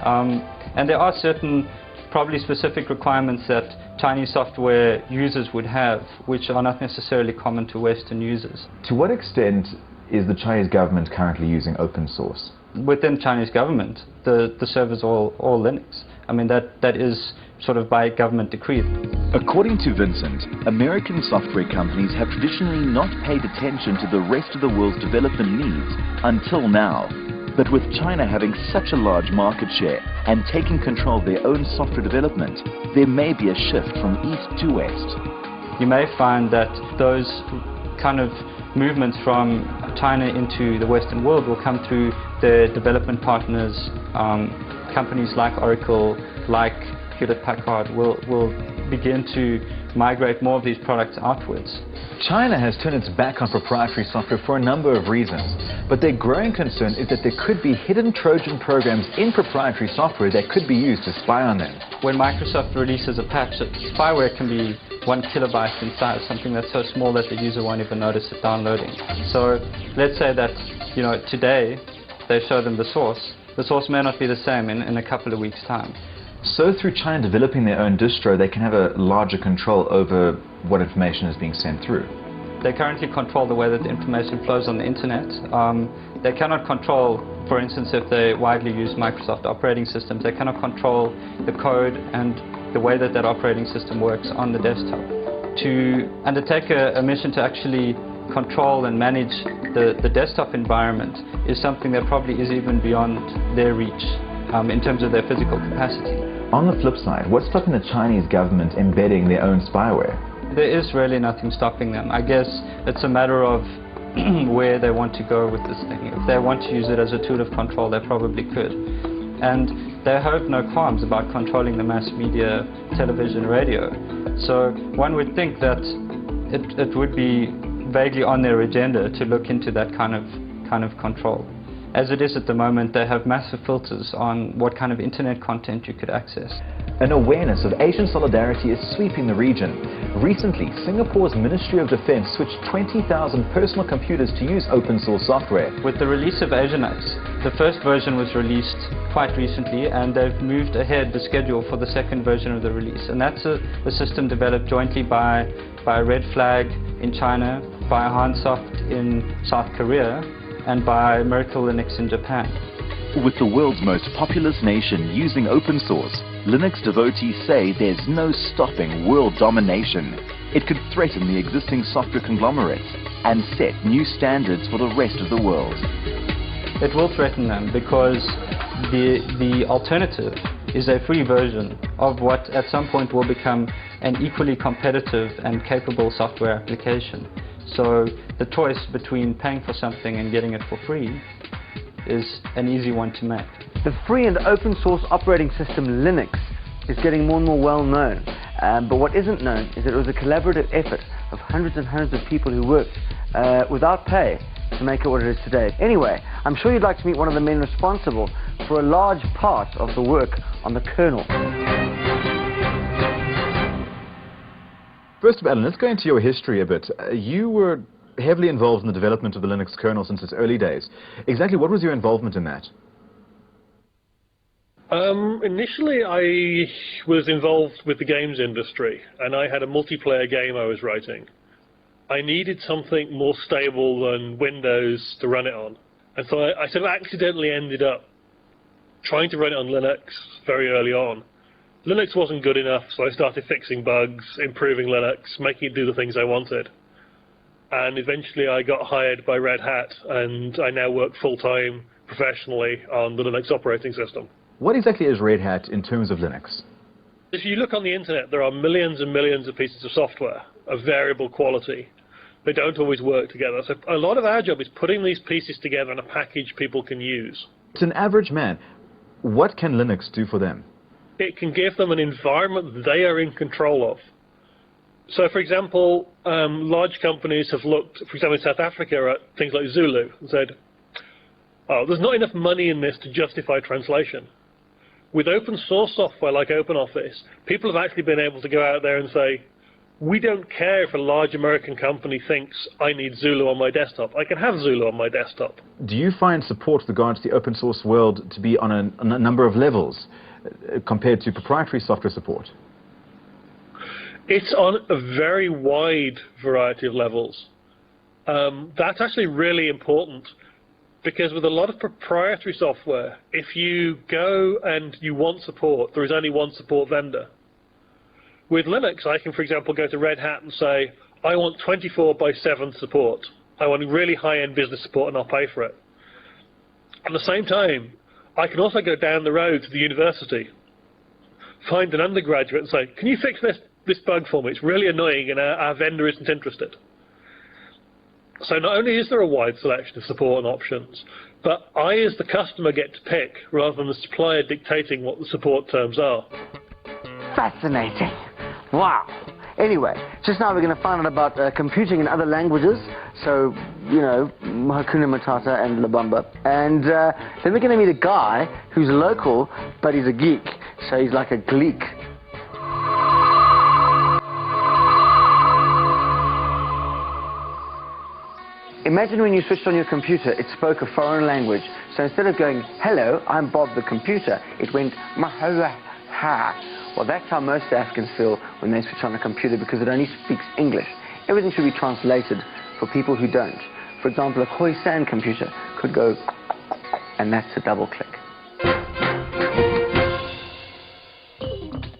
And there are certain probably specific requirements that Chinese software users would have, which are not necessarily common to Western users. To what extent is the Chinese government currently using open source? Within Chinese government, the servers are all Linux. I mean, that is sort of by government decree. According to Vincent, American software companies have traditionally not paid attention to the rest of the world's development needs until now. But with China having such a large market share and taking control of their own software development, there may be a shift from east to west. You may find that those kind of movements from China into the Western world will come through their development partners. Companies like Oracle, like Hewlett-Packard will begin to migrate more of these products outwards. China has turned its back on proprietary software for a number of reasons, but their growing concern is that there could be hidden Trojan programs in proprietary software that could be used to spy on them. When Microsoft releases a patch, spyware can be 1 kilobyte in size, something that's so small that the user won't even notice it downloading. So let's say that, today they show them the source may not be the same in a couple of weeks' time. So through China developing their own distro, they can have a larger control over what information is being sent through. They currently control the way that the information flows on the internet. They cannot control, for instance, if they widely use Microsoft operating systems, they cannot control the code and the way that operating system works on the desktop. To undertake a mission to actually control and manage the desktop environment is something that probably is even beyond their reach in terms of their physical capacity. On the flip side, what's stopping the Chinese government embedding their own spyware? There is really nothing stopping them. I guess it's a matter of where they want to go with this thing. If they want to use it as a tool of control, they probably could. And they have no qualms about controlling the mass media, television, radio. So one would think that it would be vaguely on their agenda to look into that kind of control. As it is at the moment, they have massive filters on what kind of internet content you could access. An awareness of Asian solidarity is sweeping the region. Recently, Singapore's Ministry of Defense switched 20,000 personal computers to use open source software. With the release of AsiaNux, the first version was released quite recently, and they've moved ahead the schedule for the second version of the release. And that's a system developed jointly by Red Flag in China, by Hansoft in South Korea, and by Miracle Linux in Japan. With the world's most populous nation using open source, Linux devotees say there's no stopping world domination. It could threaten the existing software conglomerates and set new standards for the rest of the world. It will threaten them because the alternative is a free version of what at some point will become an equally competitive and capable software application. So the choice between paying for something and getting it for free is an easy one to make. The free and open source operating system Linux is getting more and more well known. But what isn't known is that it was a collaborative effort of hundreds and hundreds of people who worked without pay to make it what it is today. Anyway, I'm sure you'd like to meet one of the men responsible for a large part of the work on the kernel. First of all, let's go into your history a bit. You were heavily involved in the development of the Linux kernel since its early days. Exactly what was your involvement in that? Initially, I was involved with the games industry, and I had a multiplayer game I was writing. I needed something more stable than Windows to run it on, and so I sort of accidentally ended up trying to run it on Linux very early on. Linux wasn't good enough, so I started fixing bugs, improving Linux, making it do the things I wanted. And eventually I got hired by Red Hat, and I now work full-time, professionally, on the Linux operating system. What exactly is Red Hat in terms of Linux? If you look on the internet, there are millions and millions of pieces of software of variable quality. They don't always work together. So a lot of our job is putting these pieces together in a package people can use. To an average man, what can Linux do for them? It can give them an environment that they are in control of. So, for example, large companies have looked, for example, in South Africa, at things like Zulu and said, oh, there's not enough money in this to justify translation. With open source software like OpenOffice, people have actually been able to go out there and say, we don't care if a large American company thinks I need Zulu on my desktop. I can have Zulu on my desktop. Do you find support with regards to the open source world to be on a number of levels compared to proprietary software support? It's on a very wide variety of levels. That's actually really important, because with a lot of proprietary software, if you go and you want support, there is only one support vendor. With Linux, I can, for example, go to Red Hat and say, I want 24/7 support. I want really high-end business support, and I'll pay for it. At the same time, I can also go down the road to the university, find an undergraduate and say, can you fix this bug for me? It's really annoying and our vendor isn't interested. So not only is there a wide selection of support and options, but I as the customer get to pick rather than the supplier dictating what the support terms are. Fascinating. Wow. Anyway, just now we're going to find out about computing in other languages. So, you know, Hakuna Matata and La Bamba. And then we're going to meet a guy who's local, but he's a geek. So he's like a gleek. Imagine when you switched on your computer, it spoke a foreign language. So instead of going, hello, I'm Bob the computer, it went, mahala ha. Well, that's how most Africans feel when they switch on a computer, because it only speaks English. Everything should be translated for people who don't. For example, a Khoisan computer could go, and that's a double click.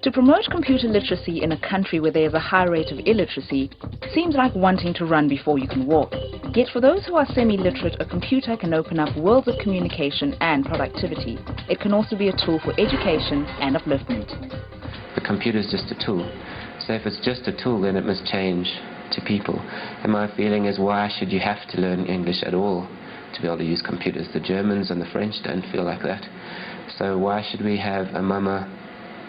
To promote computer literacy in a country where there is a high rate of illiteracy seems like wanting to run before you can walk. Yet for those who are semi-literate, a computer can open up worlds of communication and productivity. It can also be a tool for education and upliftment. The computer is just a tool. So if it's just a tool, then it must change to people. And my feeling is, why should you have to learn English at all to be able to use computers? The Germans and the French don't feel like that. So why should we have a mama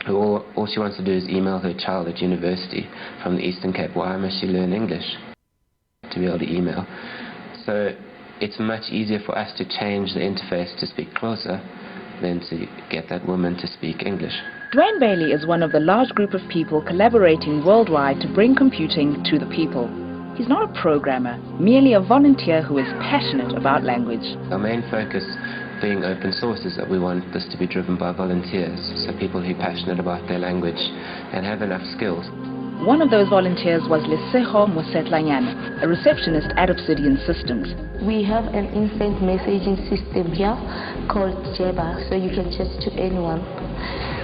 who all she wants to do is email her child at university from the Eastern Cape? Why must she learn English to be able to email? So it's much easier for us to change the interface to speak closer than to get that woman to speak English. Dwayne Bailey is one of the large group of people collaborating worldwide to bring computing to the people. He's not a programmer, merely a volunteer who is passionate about language. Our main focus being open source is that we want this to be driven by volunteers, so people who are passionate about their language and have enough skills. One of those volunteers was Leseho Mosetlanyana, a receptionist at Obsidian Systems. We have an instant messaging system here called Jeba, so you can chat to anyone,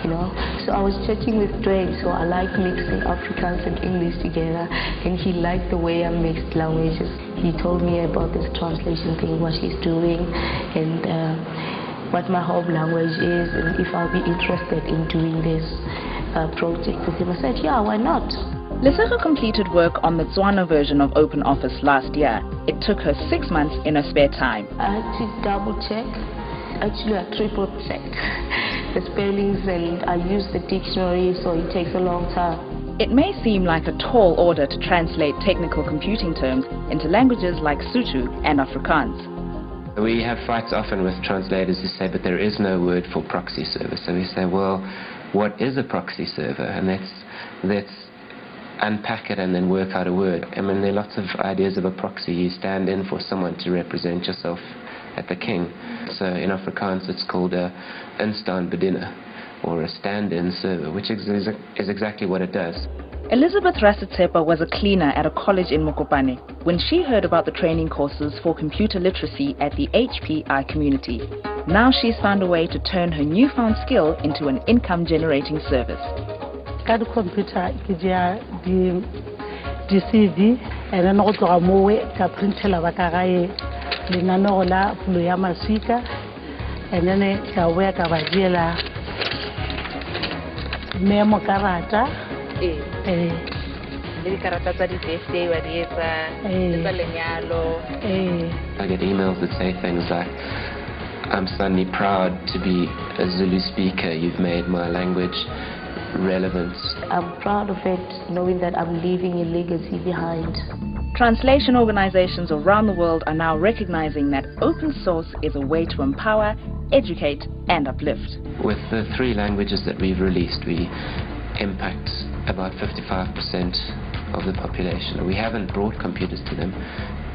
you know. So I was chatting with Dwayne, so I like mixing Afrikaans and English together, and he liked the way I mixed languages. He told me about this translation thing, what he's doing, and what my home language is, and if I'll be interested in doing this project with him. I said, yeah, why not? Leseho completed work on the Tswana version of OpenOffice last year. It took her 6 months in her spare time. I had to double check actually a triple check the spellings, and I use the dictionary, so it takes a long time. It may seem like a tall order to translate technical computing terms into languages like Sotho and Afrikaans. We have fights often with translators who say, but there is no word for proxy server. So we say, well, what is a proxy server? And let's unpack it and then work out a word. I mean, there are lots of ideas of a proxy. You stand in for someone to represent yourself at the king. So in Afrikaans it's called a instandbediener, or a stand-in server, which is exactly what it does. Elizabeth Rasitsepa was a cleaner at a college in Mokopane when she heard about the training courses for computer literacy at the HPI community. Now she's found a way to turn her newfound skill into an income-generating service. Ka di computer ke dia di CV and then go tloga mo ka printela ba ka gae lenaneo la pulo ya masika, and then ka boya ka ba diela memo karata le karata tsa di birthday wa di etsa tsa lenyalo. I get emails that say things like, I'm suddenly proud to be a Zulu speaker, you've made my language relevant. I'm proud of it, knowing that I'm leaving a legacy behind. Translation organizations around the world are now recognizing that open source is a way to empower, educate, and uplift. With the 3 languages that we've released, we impact about 55% of the population. We haven't brought computers to them.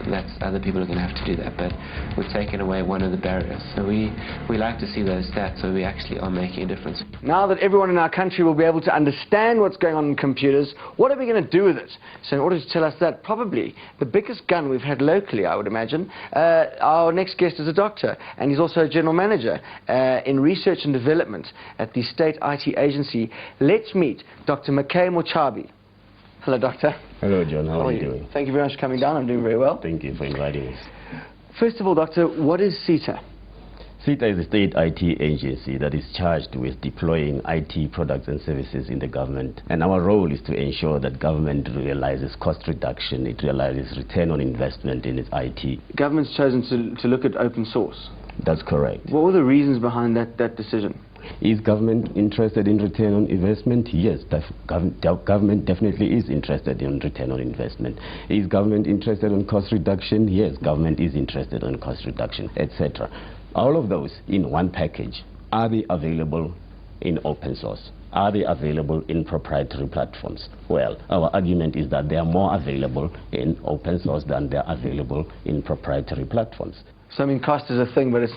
That's other people are going to have to do that, but we've taken away one of the barriers. So we like to see those stats, so we actually are making a difference. Now that everyone in our country will be able to understand what's going on in computers, what are we going to do with it? So in order to tell us that, probably the biggest gun we've had locally, I would imagine, our next guest is a doctor, and he's also a general manager in research and development at the State IT Agency. Let's meet Dr. Makay Mochabi. Hello, Doctor. Hello, John. How are you doing? Thank you very much for coming down. I'm doing very well. Thank you for inviting us. First of all, Doctor, what is CETA? CETA is the state IT agency that is charged with deploying IT products and services in the government. And our role is to ensure that government realizes cost reduction, it realizes return on investment in its IT. Government's chosen to look at open source. That's correct. What were the reasons behind that decision? Is government interested in return on investment? Yes, government definitely is interested in return on investment. Is government interested in cost reduction? Yes, government is interested in cost reduction, etc. All of those in one package. Are they available in open source? Are they available in proprietary platforms? Well, our argument is that they are more available in open source than they are available in proprietary platforms. So I mean, cost is a thing, but it's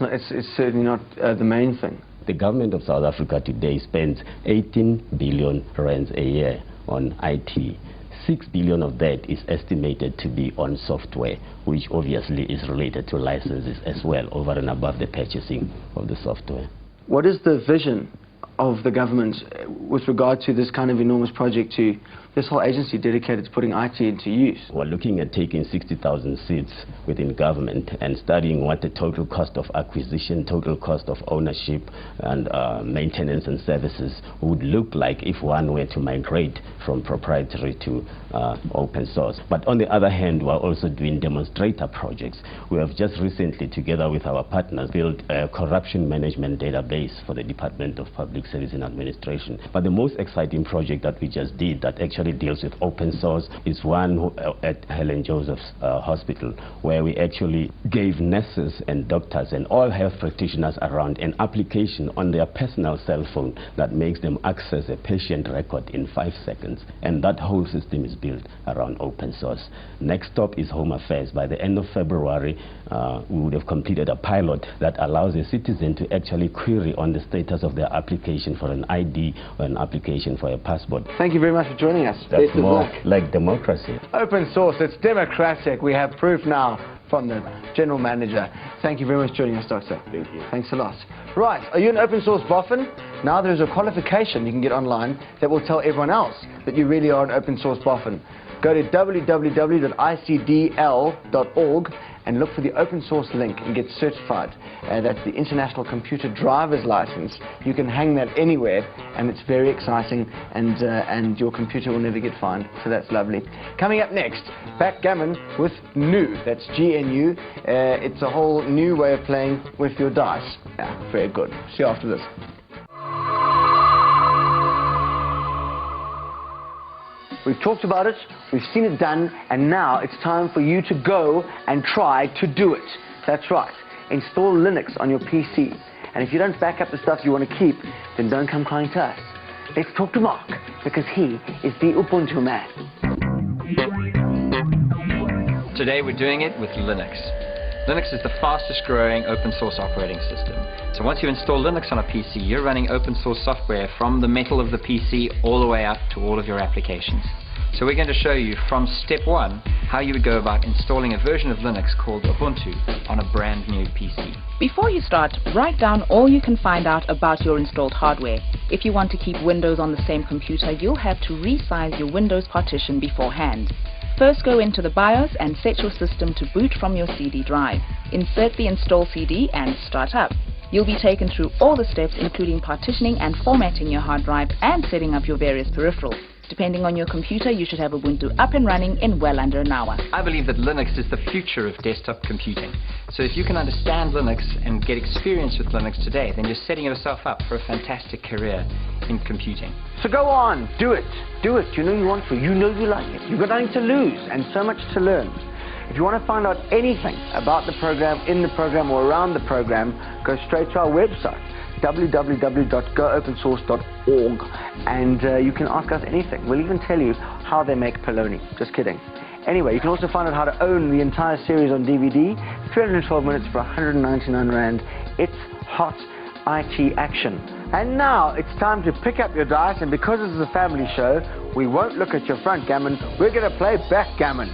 certainly not the main thing. The government of South Africa today spends 18 billion rands a year on IT. 6 billion of that is estimated to be on software, which obviously is related to licenses as well, over and above the purchasing of the software. What is the vision of the government with regard to this kind of enormous project, to this whole agency dedicated to putting IT into use? We're looking at taking 60,000 seats within government and studying what the total cost of acquisition, total cost of ownership and maintenance and services would look like if one were to migrate from proprietary to open source. But on the other hand, we're also doing demonstrator projects. We have just recently, together with our partners, built a corruption management database for the Department of Public Service and Administration. But the most exciting project that we just did that actually deals with open source is one at Helen Joseph's Hospital, where we actually gave nurses and doctors and all health practitioners around an application on their personal cell phone that makes them access a patient record in 5 seconds. And that whole system is built around open source. Next stop is Home Affairs. By the end of February, we would have completed a pilot that allows a citizen to actually query on the status of their application for an ID or an application for a passport. Thank you very much for joining us. That's more like democracy. Open source, it's democratic. We have proof now from the general manager. Thank you very much for joining us, Doctor. Thank you. Thanks a lot. Right, are you an open source boffin? Now there's a qualification you can get online that will tell everyone else that you really are an open source boffin. Go to www.icdl.org and look for the open source link and get certified. That's the International Computer Driver's License. You can hang that anywhere, and it's very exciting, and your computer will never get fined, so that's lovely. Coming up next, backgammon with GNU. That's GNU. It's a whole new way of playing with your dice. Yeah, very good. See you after this. We've talked about it, we've seen it done, and now it's time for you to go and try to do it. That's right. Install Linux on your PC. And if you don't back up the stuff you want to keep, then don't come crying to us. Let's talk to Mark, because he is the Ubuntu man. Today we're doing it with Linux. Linux is the fastest growing open source operating system. So once you install Linux on a PC, you're running open source software from the metal of the PC all the way up to all of your applications. So we're going to show you from step one how you would go about installing a version of Linux called Ubuntu on a brand new PC. Before you start, write down all you can find out about your installed hardware. If you want to keep Windows on the same computer, you'll have to resize your Windows partition beforehand. First, go into the BIOS and set your system to boot from your CD drive. Insert the install CD and start up. You'll be taken through all the steps, including partitioning and formatting your hard drive and setting up your various peripherals. Depending on your computer, you should have Ubuntu up and running in well under an hour. I believe that Linux is the future of desktop computing. So if you can understand Linux and get experience with Linux today, then you're setting yourself up for a fantastic career in computing. So go on, do it. Do it. You know you want to. You know you like it. You've got nothing to lose and so much to learn. If you want to find out anything about the program, in the program, or around the program, go straight to our website, www.goopensource.org, and you can ask us anything. We'll even tell you how they make polony. Just kidding. Anyway, you can also find out how to own the entire series on DVD, 312 minutes for 199 Rand. It's hot IT action. And now it's time to pick up your dice, and because this is a family show, we won't look at your front gammon, we're going to play backgammon.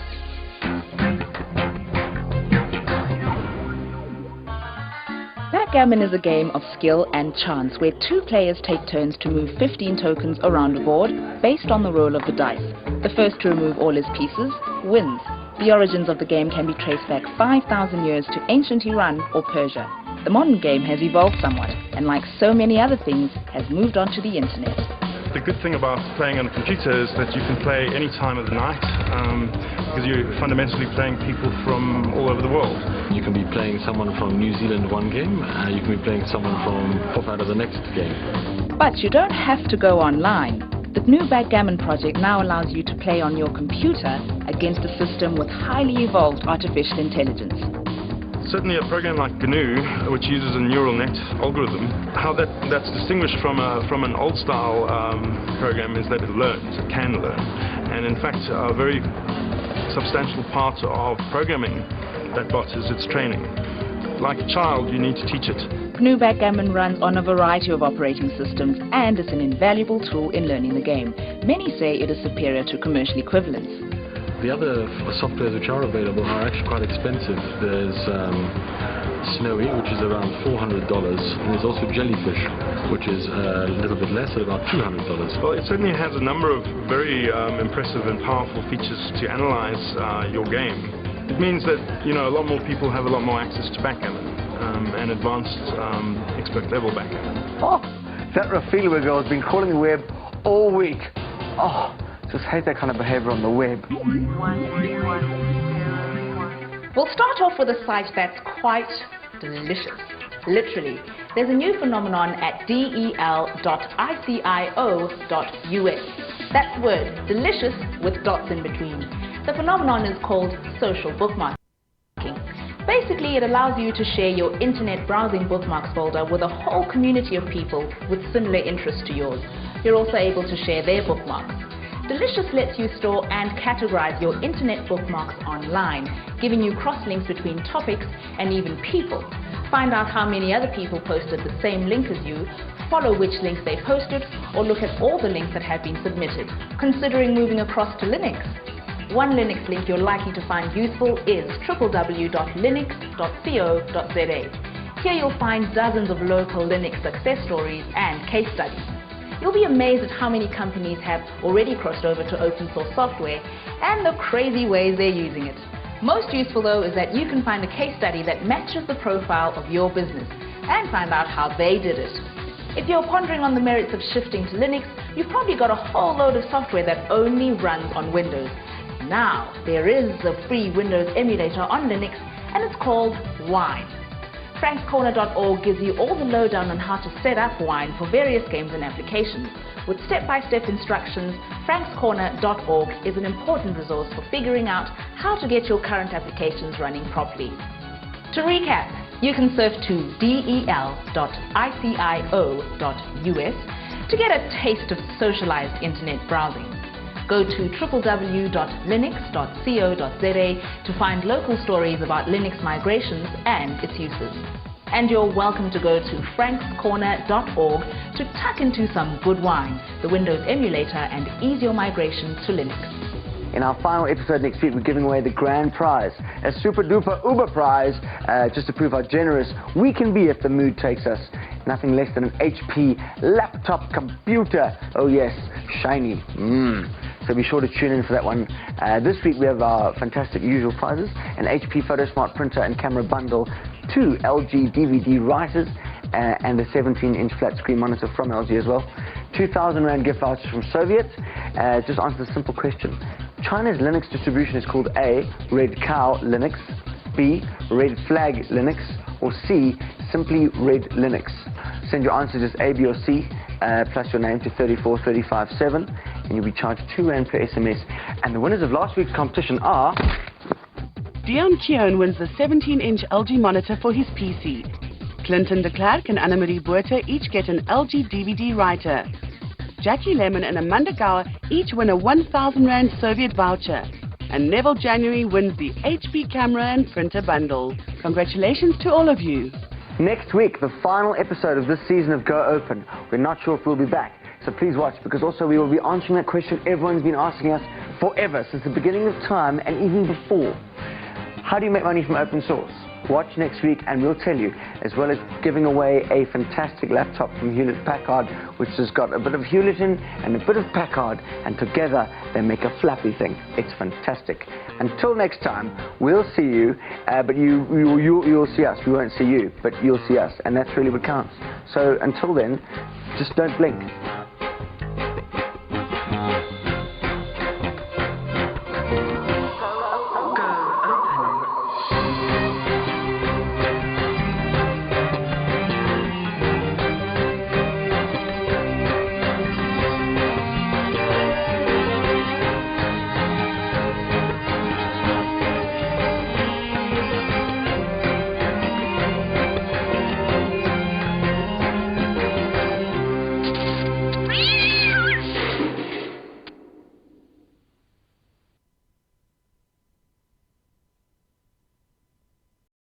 Backgammon is a game of skill and chance where two players take turns to move 15 tokens around a board based on the roll of the dice. The first to remove all his pieces wins. The origins of the game can be traced back 5,000 years to ancient Iran or Persia. The modern game has evolved somewhat and, like so many other things, has moved on to the internet. The good thing about playing on a computer is that you can play any time of the night because you're fundamentally playing people from all over the world. You can be playing someone from New Zealand one game, you can be playing someone from pop out of the next game. But you don't have to go online. The GNU Backgammon project now allows you to play on your computer against a system with highly evolved artificial intelligence. Certainly a program like GNU, which uses a neural net algorithm, how that's distinguished from an old-style program is that it learns, it can learn. And in fact, a very substantial part of programming that bot is its training. Like a child, you need to teach it. GNU Backgammon runs on a variety of operating systems and is an invaluable tool in learning the game. Many say it is superior to commercial equivalents. The other softwares which are available are actually quite expensive. There's Snowy, which is around $400, and there's also Jellyfish, which is a little bit less, at about $200. Well, it certainly has a number of very impressive and powerful features to analyze your game. It means that, you know, a lot more people have a lot more access to backgammon and advanced expert level backgammon. Oh, that Rafila girl has been calling the web all week. Oh. Just hate that kind of behavior on the web. We'll start off with a site that's quite delicious. Literally. There's a new phenomenon at del.icio.us. That's the word, delicious, with dots in between. The phenomenon is called social bookmarking. Basically, it allows you to share your internet browsing bookmarks folder with a whole community of people with similar interests to yours. You're also able to share their bookmarks. Delicious lets you store and categorize your internet bookmarks online, giving you cross-links between topics and even people. Find out how many other people posted the same link as you, follow which links they posted, or look at all the links that have been submitted. Considering moving across to Linux? One Linux link you're likely to find useful is www.linux.co.za. Here you'll find dozens of local Linux success stories and case studies. You'll be amazed at how many companies have already crossed over to open source software and the crazy ways they're using it. Most useful though is that you can find a case study that matches the profile of your business and find out how they did it. If you're pondering on the merits of shifting to Linux, you've probably got a whole load of software that only runs on Windows. Now, there is a free Windows emulator on Linux, and it's called Wine. frankscorner.org gives you all the lowdown on how to set up Wine for various games and applications. With step-by-step instructions, frankscorner.org is an important resource for figuring out how to get your current applications running properly. To recap, you can surf to del.icio.us to get a taste of socialized internet browsing. Go to www.linux.co.za to find local stories about Linux migrations and its uses. And you're welcome to go to frankscorner.org to tuck into some good wine, the Windows emulator, and ease your migration to Linux. In our final episode next week, we're giving away the grand prize, a super duper uber prize, just to prove how generous we can be if the mood takes us. Nothing less than an HP laptop computer. Oh yes, shiny. So be sure to tune in for that one. This week we have our fantastic usual prizes, an HP PhotoSmart printer and camera bundle, 2 LG DVD writers, and a 17-inch flat screen monitor from LG as well. 2,000 Rand gift vouchers from Soviet. Just answer the simple question. China's Linux distribution is called A, Red Cow Linux, B, Red Flag Linux, or C, simply Red Linux. Send your answers as A, B, or C, plus your name to 34357, and you'll be charged 2 Rand per SMS. And the winners of last week's competition are... Dion Keown wins the 17-inch LG monitor for his PC. Clinton de Klerk and Annemarie Boerter each get an LG DVD writer. Jackie Lemon and Amanda Gower each win a 1,000 Rand Soviet voucher. And Neville January wins the HP camera and printer bundle. Congratulations to all of you. Next week, the final episode of this season of Go Open. We're not sure if we'll be back, so please watch, because also we will be answering that question everyone's been asking us forever, since the beginning of time and even before. How do you make money from open source? Watch next week and we'll tell you, as well as giving away a fantastic laptop from Hewlett-Packard, which has got a bit of Hewlett in and a bit of Packard, and together they make a flappy thing. It's fantastic. Until next time, we'll see you, but you'll see us. We won't see you, but you'll see us, and that's really what counts. So until then, just don't blink.